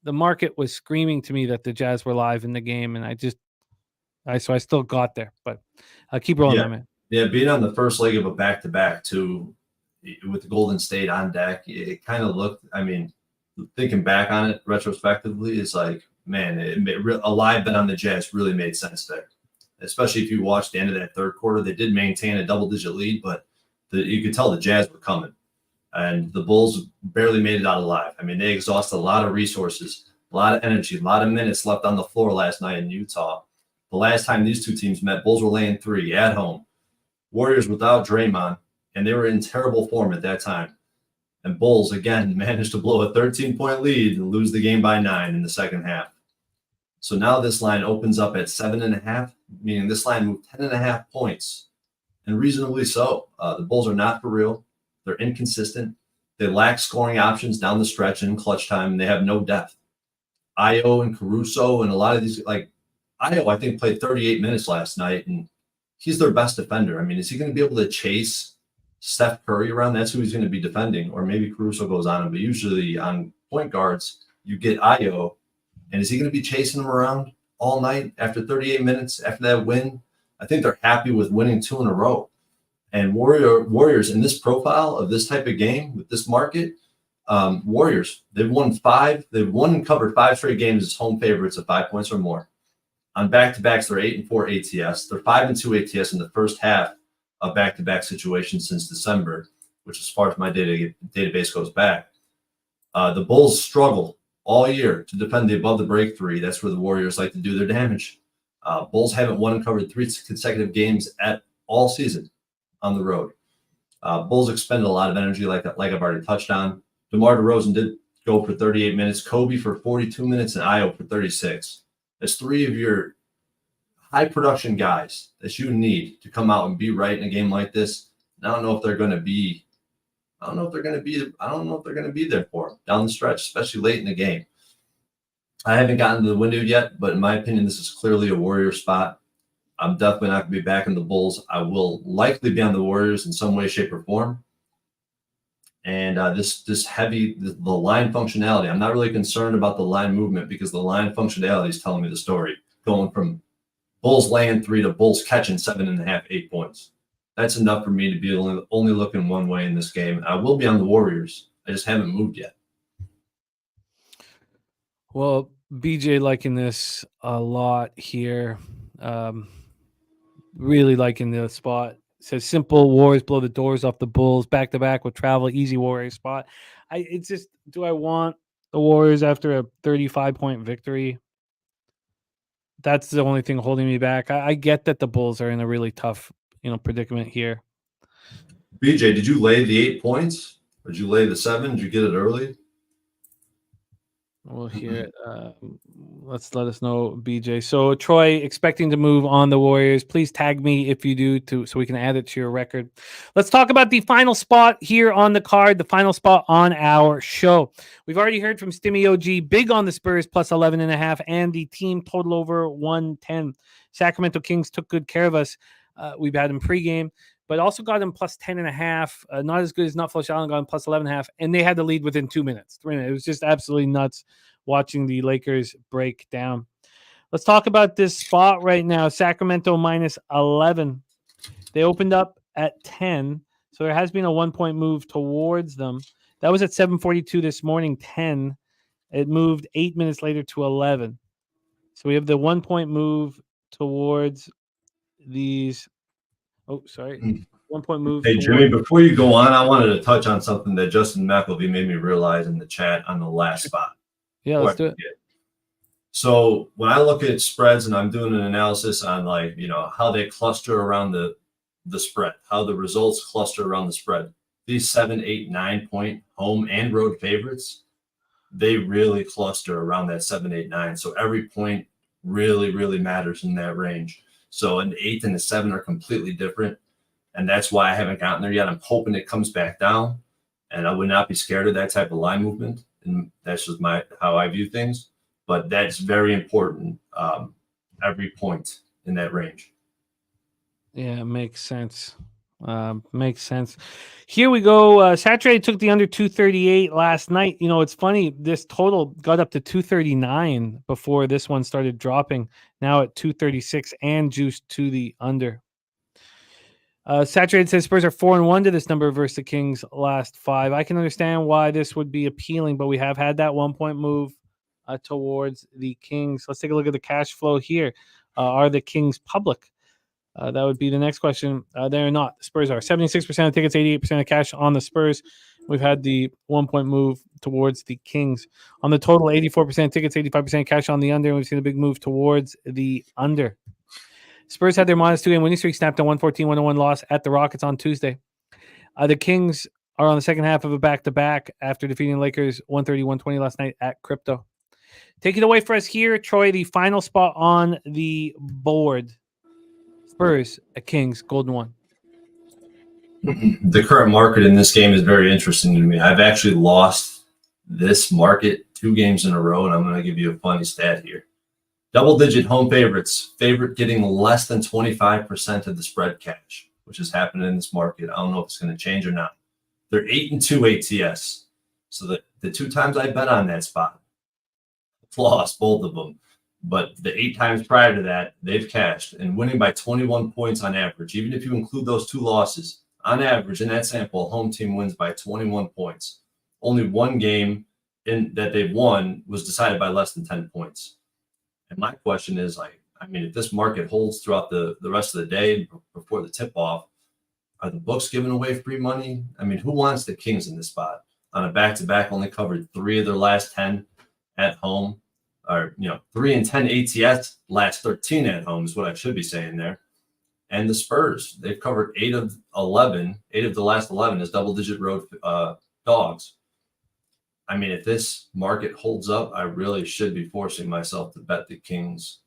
the market was screaming to me that the Jazz were live in the game, and so I still got there. But I'll keep rolling, my man. Yeah, being on the first leg of a back-to-back too, with the Golden State on deck, it kind of looked. I mean, thinking back on it retrospectively, it's like, man, a live bet on the Jazz really made sense there. Especially if you watch the end of that third quarter, they did maintain a double-digit lead, but you could tell the Jazz were coming. And the Bulls barely made it out alive. I mean, they exhausted a lot of resources, a lot of energy, a lot of minutes left on the floor last night in Utah. The last time these two teams met, Bulls were laying 3 at home. Warriors without Draymond, and they were in terrible form at that time. And Bulls, again, managed to blow a 13-point lead and lose the game by 9 in the second half. So now this line opens up at 7.5, meaning this line moved 10.5 points, and reasonably so. The Bulls are not for real. They're inconsistent. They lack scoring options down the stretch in clutch time, and they have no depth. Io and Caruso and a lot of these, like Io, I think, played 38 minutes last night, and he's their best defender. I mean, is he going to be able to chase Steph Curry around? That's who he's going to be defending, or maybe Caruso goes on him. But usually on point guards, you get Io, and is he going to be chasing him around all night after 38 minutes after that win? I think they're happy with winning 2 in a row. And Warriors in this profile of this type of game with this market, Warriors, they've won and covered 5 straight games as home favorites of 5 points or more. On back-to-backs, they're 8-4 ATS. They're 5-2 ATS in the first half of back-to-back situations since December, which as far as my database goes back. The Bulls struggle all year to defend the above the break 3. That's where the Warriors like to do their damage. Bulls haven't won and covered 3 consecutive games at all season on the road. Bulls expended a lot of energy, like I've already touched on. DeMar DeRozan did go for 38 minutes, Kobe for 42 minutes, and Io for 36. That's 3 of your high production guys that you need to come out and be right in a game like this. And I don't know if they're going to be there for them down the stretch, especially late in the game. I haven't gotten to the window yet, but in my opinion, this is clearly a Warrior spot. I'm definitely not going to be back in the Bulls. I will likely be on the Warriors in some way, shape, or form. And the line functionality, I'm not really concerned about the line movement because the line functionality is telling me the story. Going from Bulls laying 3 to Bulls catching 7.5, 8 points. That's enough for me to be only looking one way in this game. I will be on the Warriors. I just haven't moved yet. Well, BJ liking this a lot here. Really liking the spot. Says simple Warriors blow the doors off the Bulls back to back with travel, easy Warriors spot. Do I want the Warriors after a 35-point victory? That's the only thing holding me back. I get that the Bulls are in a really tough, predicament here. BJ, did you lay the 8 points? Or did you lay the 7? Did you get it early? We'll hear it. Let us know, BJ. So Troy expecting to move on the Warriors. Please tag me if you do, so we can add it to your record. Let's talk about the final spot here on the card, the final spot on our show. We've already heard from Stimmy OG, big on the Spurs plus 11.5 and the team total over 110. Sacramento Kings took good care of us. We've had them pregame, but also got them plus 10.5. Not as good as Not Flush Island, got them plus 11.5, and they had the lead within 2 minutes. 3 minutes. It was just absolutely nuts watching the Lakers break down. Let's talk about this spot right now. Sacramento minus 11. They opened up at 10, so there has been a 1-point move towards them. That was at 7:42 this morning, 10. It moved 8 minutes later to 11. So we have the 1-point move towards these. Oh, sorry. 1-point move. Hey, Jimmy, before you go on, I wanted to touch on something that Justin McElvey made me realize in the chat on the last spot. Yeah, let's do it. So when I look at spreads and I'm doing an analysis on how they cluster around the spread, how the results cluster around the spread, these 7, 8, 9 point home and road favorites, they really cluster around that 7, 8, 9. So every point really, really matters in that range. So an 8 and a 7 are completely different. And that's why I haven't gotten there yet. I'm hoping it comes back down, and I would not be scared of that type of line movement. And that's just how I view things. But that's very important. Every point in that range. Yeah, makes sense. Makes sense. Here we go. Saturday took the under 238 last night. You know, it's funny. This total got up to 239 before this one started dropping. Now at 236 and juiced to the under. Saturated says Spurs are 4-1 to this number versus the Kings last 5. I can understand why this would be appealing, but we have had that 1-point move towards the Kings. Let's take a look at the cash flow here. Are the Kings public? That would be the next question. They're not. The Spurs are 76% of tickets, 88% of cash on the Spurs. We've had the 1-point move towards the Kings. On the total, 84% tickets, 85% cash on the under. And we've seen a big move towards the under. Spurs had their -2-game winning streak snapped, a 114-101 loss at the Rockets on Tuesday. The Kings are on the second half of a back-to-back after defeating Lakers 130-120 last night at Crypto. Take it away for us here, Troy, the final spot on the board. Spurs at Kings, Golden One. The current market in this game is very interesting to me. I've actually lost this market 2 games in a row, and I'm going to give you a funny stat here. Double-digit home favorites, favorite getting less than 25% of the spread cash, which is happening in this market. I don't know if it's going to change or not. They're 8-2 ATS. So the 2 times I bet on that spot, lost both of them. But the 8 times prior to that, they've cashed and winning by 21 points on average. Even if you include those 2 losses, on average in that sample, home team wins by 21 points. Only 1 game that they've won was decided by less than 10 points. And my question is, if this market holds throughout the rest of the day before the tip-off, are the books giving away free money? Who wants the Kings in this spot? On a back-to-back, only covered 3 of their last 10 at home. Or, 3 and 10 ATS, last 13 at home is what I should be saying there. And the Spurs, they've covered 8 of 11. 8 of the last 11 is double-digit road dogs. If this market holds up, I really should be forcing myself to bet the Kings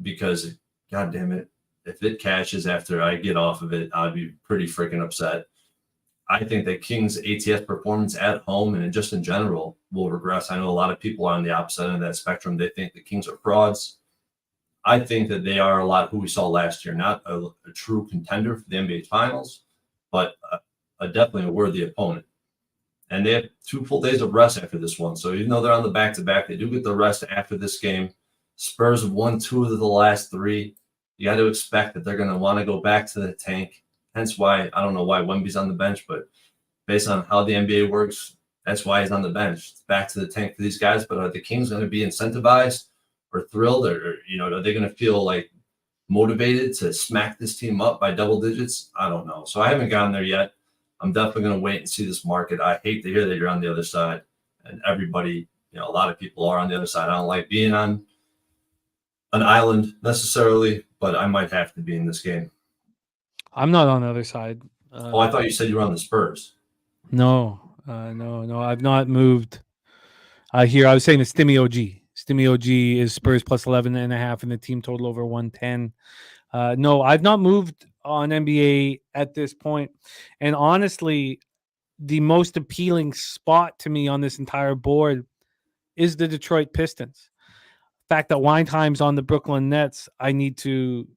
because, God damn it, if it cashes after I get off of it, I'd be pretty freaking upset. I think that Kings' ATS performance at home and just in general will regress. I know a lot of people are on the opposite end of that spectrum. They think the Kings are frauds. I think that they are a lot who we saw last year, not a true contender for the NBA Finals, but definitely a worthy opponent. And they have 2 full days of rest after this one. So even though they're on the back-to-back, they do get the rest after this game. Spurs have won 2 of the last 3. You got to expect that they're going to want to go back to the tank. Hence why, I don't know why Wemby's on the bench, but based on how the NBA works, that's why he's on the bench. It's back to the tank for these guys. But are the Kings going to be incentivized or thrilled? Or are they going to feel motivated to smack this team up by double digits? I don't know. So I haven't gotten there yet. I'm definitely going to wait and see this market. I hate to hear that you're on the other side. And everybody, a lot of people are on the other side. I don't like being on an island necessarily, but I might have to be in this game. I'm not on the other side. I thought you said you were on the Spurs. No. I've not moved. Here, I was saying the Stimmy OG. Stimmy OG is Spurs plus 11.5 and the team total over 110. No, I've not moved on NBA at this point. And honestly, the most appealing spot to me on this entire board is the Detroit Pistons. The fact that Weinheim's on the Brooklyn Nets, I need to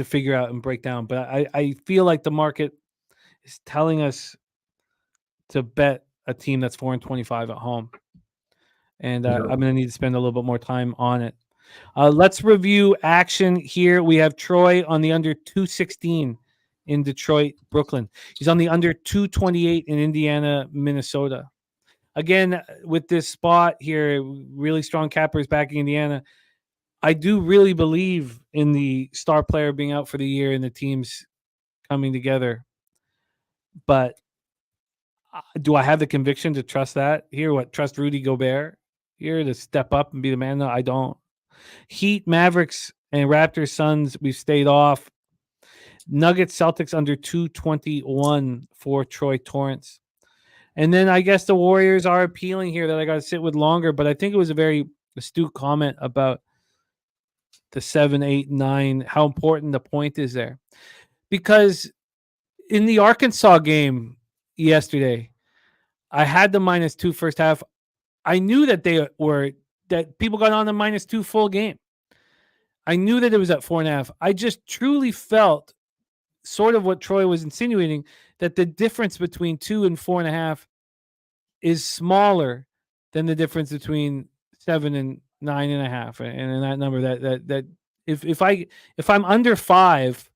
figure out and break down. But I feel like the market is telling us to bet a team that's 4-25 at home. And I'm going to need to spend a little bit more time on it. Let's review action here. We have Troy on the under 216 in Detroit, Brooklyn. He's on the under 228 in Indiana, Minnesota. Again, with this spot here, really strong cappers backing Indiana. I do really believe in the star player being out for the year and the teams coming together. But do I have the conviction to trust that here? Trust Rudy Gobert here to step up and be the man? No, I don't. Heat, Mavericks, and Raptors, Suns, we've stayed off. Nuggets, Celtics under 221 for Troy Torrance. And then I guess the Warriors are appealing here that I got to sit with longer, but I think it was a very astute comment about the 7, 8, 9, how important the point is there. Because in the Arkansas game yesterday, I had the -2 first half. I knew that that people got on the -2 full game. I knew that it was at 4.5. I just truly felt sort of what Troy was insinuating, that the difference between 2 and 4.5 is smaller than the difference between 7 and 9.5. And in that number, that if I'm under 5,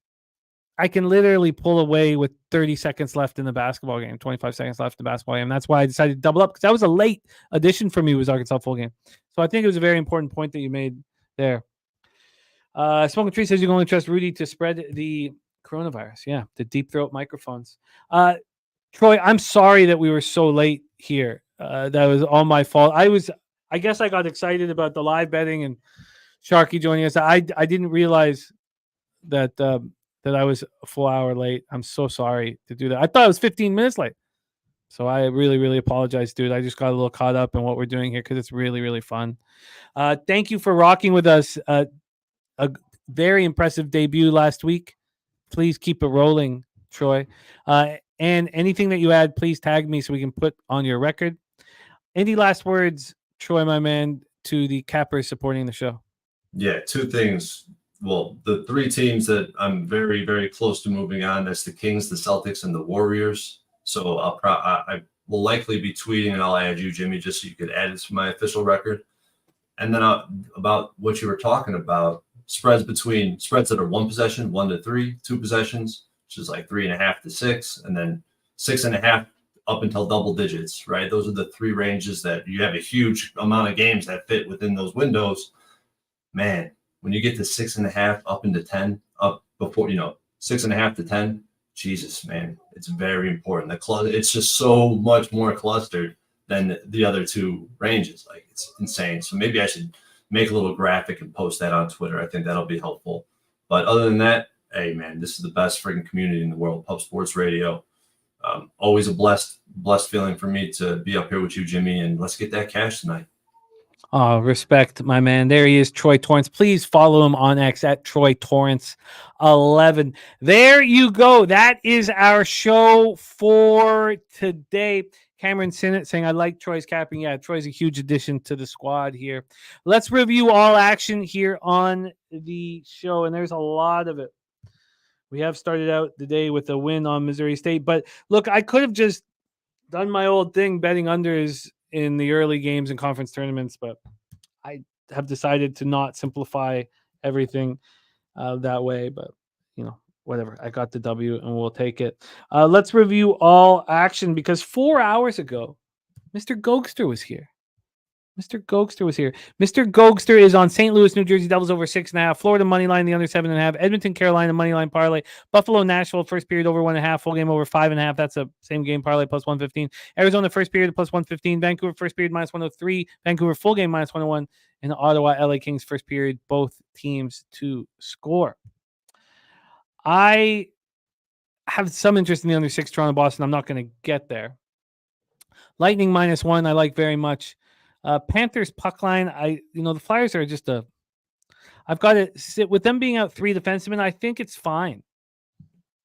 I can literally pull away with 30 seconds left in the basketball game, 25 seconds left in the basketball game. That's why I decided to double up, because that was a late addition for me, was Arkansas full game. So I think it was a very important point that you made there. Smoking Tree says you can only trust Rudy to spread the coronavirus. Yeah, the deep throat microphones. Troy, I'm sorry that we were so late here. That was all my fault. I guess I got excited about the live betting and Sharky joining us. I didn't realize that that I was a full hour late. I'm so sorry to do that. I thought it was 15 minutes late. So I really, really apologize, dude. I just got a little caught up in what we're doing here because it's really, really fun. Thank you for rocking with us. A very impressive debut last week. Please keep it rolling, Troy. And anything that you add, please tag me so we can put on your record. Any last words, Troy, my man, to the cappers supporting the show? Yeah, two things. Well, the three teams that I'm very, very close to moving on, that's the Kings, the Celtics, and the Warriors. So I will likely be tweeting, and I'll add you, Jimmy, just so you could add it to my official record. And then about what you were talking about, spreads that are 1 possession, 1 to 3, 2 possessions, which is like 3.5 to 6, and then 6.5 up until double digits, right? Those are the three ranges that you have a huge amount of games that fit within those windows. Man, when you get to 6.5 up into 10, up before, 6.5 to 10, Jesus, man, it's very important. It's just so much more clustered than the other two ranges. Like, it's insane. So maybe I should make a little graphic and post that on Twitter. I think that'll be helpful. But other than that, hey, man, this is the best freaking community in the world, Pub Sports Radio. Always a blessed feeling for me to be up here with you, Jimmy, and let's get that cash tonight. Oh, respect, my man. There he is, Troy Torrance. Please follow him on X at Troy Torrance 11. There you go. That is our show for today. Cameron Sinnott saying, I like Troy's capping. Yeah, Troy's a huge addition to the squad here. Let's review all action here on the show, and there's a lot of it. We have started out the day with a win on Missouri State, but look, I could have just done my old thing, betting unders in the early games and conference tournaments, but I have decided to not simplify everything that way. But whatever, I got the W and we'll take it. Let's review all action, because 4 hours ago, Mr. Gogster was here. Mr. Gogster is on St. Louis, New Jersey Devils over 6.5, Florida money line the under 7.5, Edmonton, Carolina money line parlay, Buffalo, Nashville first period over 1.5, full game over 5.5. That's a same game parlay plus 115. Arizona first period plus 115, Vancouver first period minus 103, Vancouver full game minus 101, and Ottawa, LA Kings first period, both teams to score. I have some interest in the under 6, Toronto, Boston. I'm not going to get there. Lightning -1, I like very much. Panthers puck line, the Flyers are just I've got to sit with them being out 3 defensemen. I think it's fine.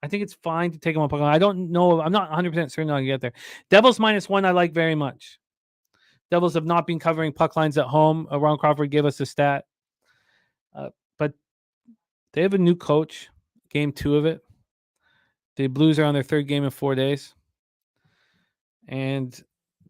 I think it's fine to take them on puck line. I don't know. I'm not 100% certain I'll get there. Devils -1, I like very much. Devils have not been covering puck lines at home. Ron Crawford gave us a stat. But they have a new coach, game 2 of it. The Blues are on their 3rd game in 4 days. And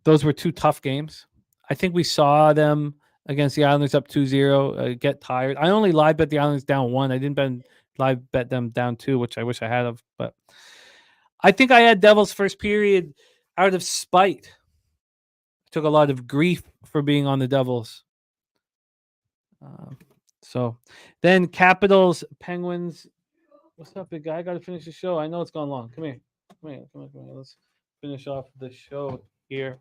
those were 2 tough games. I think we saw them against the Islanders up 2-0, get tired. I only live bet the Islanders down 1. I didn't live bet them down 2, which I wish I had of. But I think I had Devils first period out of spite. I took a lot of grief for being on the Devils. So then Capitals, Penguins. What's up, big guy? I got to finish the show. I know it's gone long. Come here. Let's finish off the show here.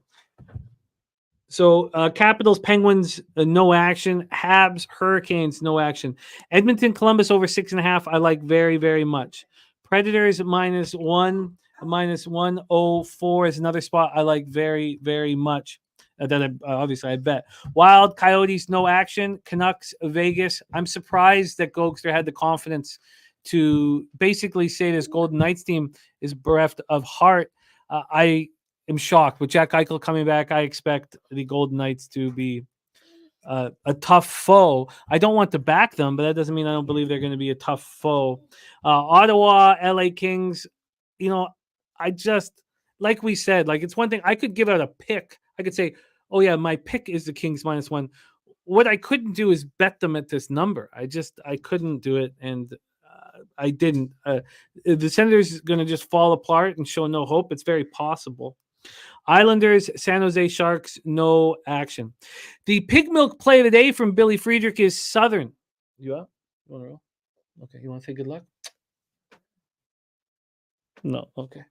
So Capitals, Penguins, no action. Habs, Hurricanes, no action. Edmonton, Columbus over 6.5. I like very, very much. Predators -1, -104 is another spot I like very, very much. That obviously I bet. Wild, Coyotes, no action. Canucks, Vegas. I'm surprised that Gogster had the confidence to basically say this Golden Knights team is bereft of heart. I am shocked. With Jack Eichel coming back, I expect the Golden Knights to be a tough foe. I don't want to back them, but that doesn't mean I don't believe they're going to be a tough foe. Ottawa, LA Kings, I just, like we said, it's one thing. I could give out a pick. I could say, oh, yeah, my pick is the Kings -1. What I couldn't do is bet them at this number. I couldn't do it, and I didn't. The Senators going to just fall apart and show no hope. It's very possible. Islanders, San Jose Sharks, no action. The pig milk play of the day from Billy Friedrich is Southern. You up? You want to roll? Okay. You want to say good luck? No. Okay.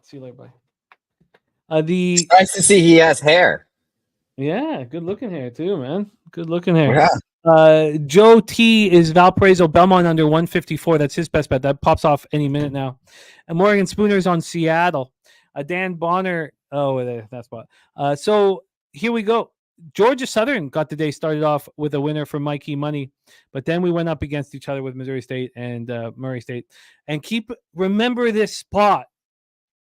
See you later. Bye. It's nice to see he has hair. Yeah, good looking hair too, man. Good looking hair. Yeah. Joe T is Valparaiso Belmont under 154. That's his best bet. That pops off any minute now. And Morgan Spooner's on Seattle. Dan Bonner. Oh, that's what. So here we go. Georgia Southern got the day started off with a winner for Mikey Money, but then we went up against each other with Missouri State and Murray State. And remember this spot.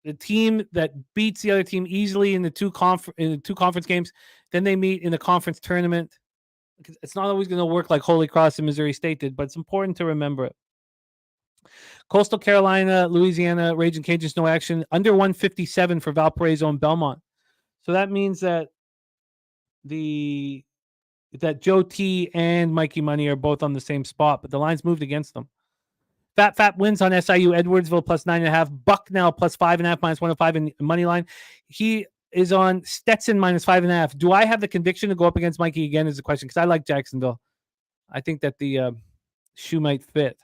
The team that beats the other team easily in the two conference games, then they meet in the conference tournament. It's not always going to work like Holy Cross and Missouri State did, but it's important to remember it. Coastal Carolina, Louisiana, Raging Cajuns, no action. Under 157 for Valparaiso and Belmont. So that means that Joe T and Mikey Money are both on the same spot, but the lines moved against them. Fat wins on SIU, Edwardsville +9.5, Bucknell +5.5, -105 in money line. He is on Stetson -5.5. Do I have the conviction to go up against Mikey again is the question, because I like Jacksonville. I think that the shoe might fit.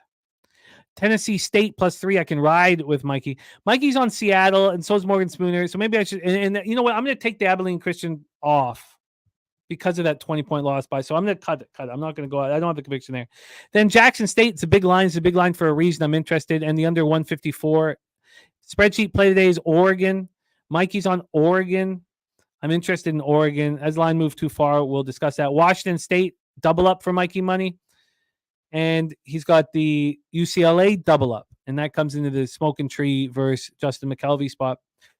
Tennessee State +3. I can ride with Mikey. Mikey's on Seattle, and so is Morgan Spooner. So maybe I should. And you know what? I'm going to take the Abilene Christian off because of that 20-point loss by. So I'm going to cut it. I'm not going to go out. I don't have the conviction there. Then Jackson State. It's a big line. It's a big line for a reason. I'm interested. And the under 154 spreadsheet play today is Oregon. Mikey's on Oregon. I'm interested in Oregon. As line moved too far, we'll discuss that. Washington State double up for Mikey Money. And he's got the UCLA double up. And that comes into the Smoking Tree versus Justin McKelvey spot.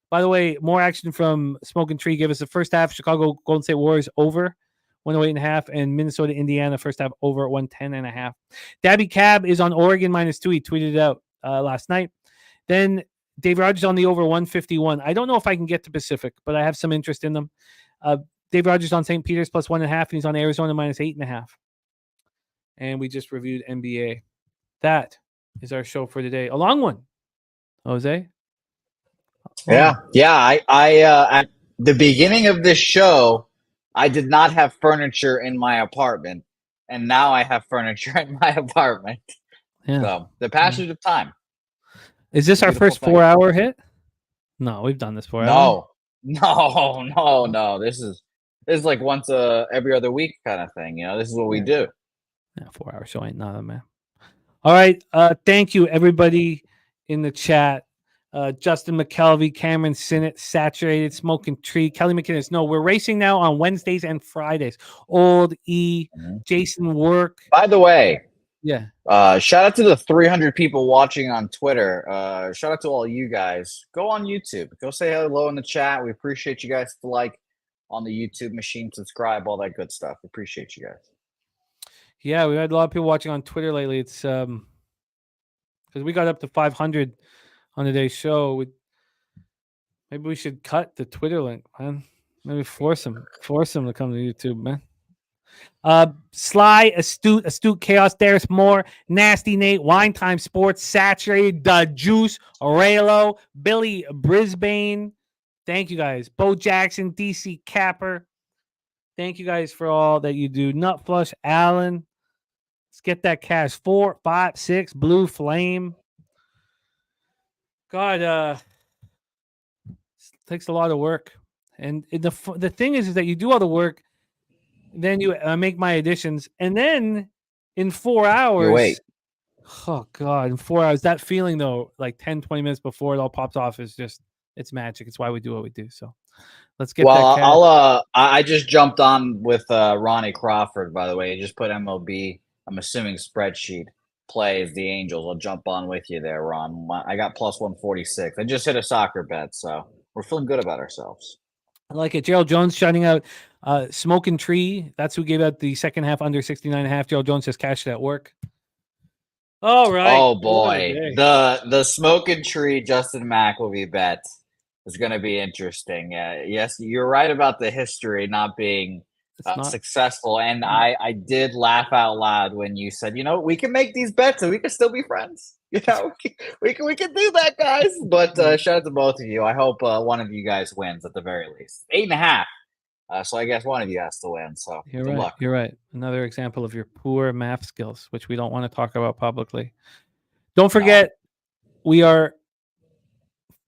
By the way, more action from Smoking Tree. Give us the first half. Chicago Golden State Warriors over 108.5, and Minnesota Indiana first half over 110.5. Daby Cab is on Oregon -2. He tweeted it out last night. Then Dave Rogers on the over 151. I don't know if I can get to Pacific, but I have some interest in them. Dave Rogers on St. Peter's +1.5, and he's on Arizona -8.5. And we just reviewed NBA. That is our show for today. A long one, Jose. Yeah. I at the beginning of this show, I did not have furniture in my apartment, and now I have furniture in my apartment. Yeah. So the passage of time. Is this our first 4-hour hit? No, we've done this 4 hours. No. This is like once every other week kind of thing. This is what we do. Yeah, 4-hour show ain't nothing, man. All right. Thank you, everybody in the chat. Justin McKelvey, Cameron Sinnott, Saturated, Smoking Tree, Kelly McKinnon. No, we're racing now on Wednesdays and Fridays. Old E, Jason Work. By the way, Yeah. shout out to the 300 people watching on Twitter. Shout out to all you guys. Go on YouTube. Go say hello in the chat. We appreciate you guys to like on the YouTube machine, subscribe, all that good stuff. Appreciate you guys. Yeah, we had a lot of people watching on Twitter lately. It's because we got up to 500 on today's show. Maybe we should cut the Twitter link, man. Maybe force them to come to YouTube, man. Sly, Astute Chaos, Darius Moore, Nasty Nate, Wine Time Sports, Saturated, The Juice, Aurelo, Billy Brisbane. Thank you guys. Bo Jackson, DC Capper. Thank you guys for all that you do. Nut Flush, Allen. Let's get that cash. 4, 5, 6, Blue Flame. God, it takes a lot of work. And the thing is that you do all the work, then you make my additions, and then in 4 hours, You wait. Oh, God, in 4 hours, that feeling, though, like 10, 20 minutes before it all pops off is just, it's magic. It's why we do what we do. So let's get Well, that. I just jumped on with Ronnie Crawford, by the way. He just put MLB, I'm assuming spreadsheet, plays the Angels. I'll jump on with you there, Ron. I got plus 146. I just hit a soccer bet, so we're feeling good about ourselves. I like it. Gerald Jones shouting out Smoking Tree. That's who gave out the second half under 69.5. Gerald Jones says cashed it at work. All right. Oh, boy. The Smoking Tree Justin McElvey bet is going to be interesting. Yes, you're right about the history not being successful. And I did laugh out loud when you said, we can make these bets and we can still be friends. We can do that, guys. But shout out to both of you. I hope one of you guys wins at the very least. 8.5. So I guess one of you has to win. So You're good right. luck. You're right. Another example of your poor math skills, which we don't want to talk about publicly. Don't forget, we are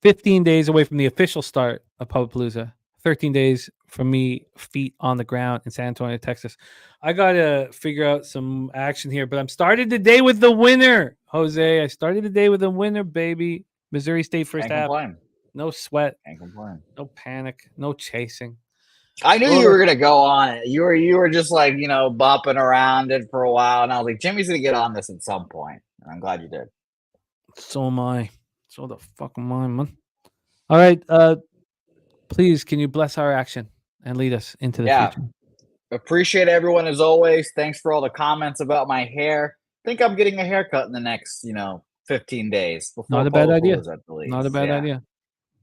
15 days away from the official start of Pubapalooza. 13 days from me, feet on the ground in San Antonio, Texas. I got to figure out some action here, but I'm started the day with the winner, Jose. I started the day with the winner, baby. Missouri State first half. No sweat. Can't complain. No panic. No chasing. I knew you were going to go on it. You were just like, bopping around it for a while. And I was like, Jimmy's going to get on this at some point. And I'm glad you did. So am I. So the fuck am I, man. All right. Please, can you bless our action and lead us into the future? Appreciate everyone as always. Thanks for all the comments about my hair. I think I'm getting a haircut in the next, 15 days. Not a bad idea. Not a bad idea.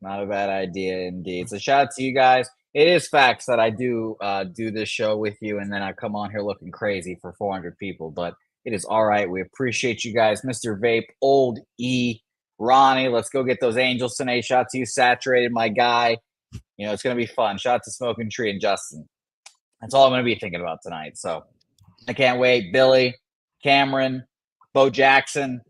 Not a bad idea indeed. So shout out to you guys. It is facts that I do this show with you, and then I come on here looking crazy for 400 people, but it is all right. We appreciate you guys. Mr. Vape, Old E, Ronnie, let's go get those Angels tonight. Shout out to you, Saturated, my guy. It's going to be fun. Shout out to Smoking Tree and Justin. That's all I'm going to be thinking about tonight. So I can't wait. Billy, Cameron, Bo Jackson,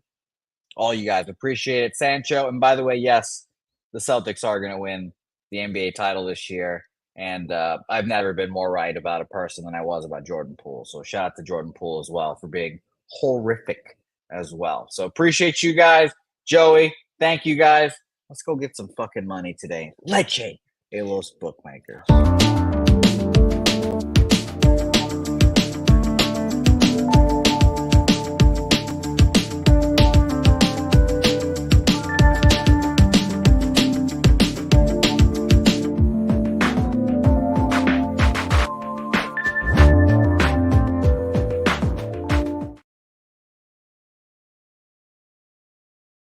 all you guys. Appreciate it. Sancho. And by the way, yes, the Celtics are going to win the NBA title this year. And I've never been more right about a person than I was about Jordan Poole. So shout out to Jordan Poole as well for being horrific as well. So appreciate you guys. Joey, thank you guys. Let's go get some fucking money today. Leche, los bookmakers.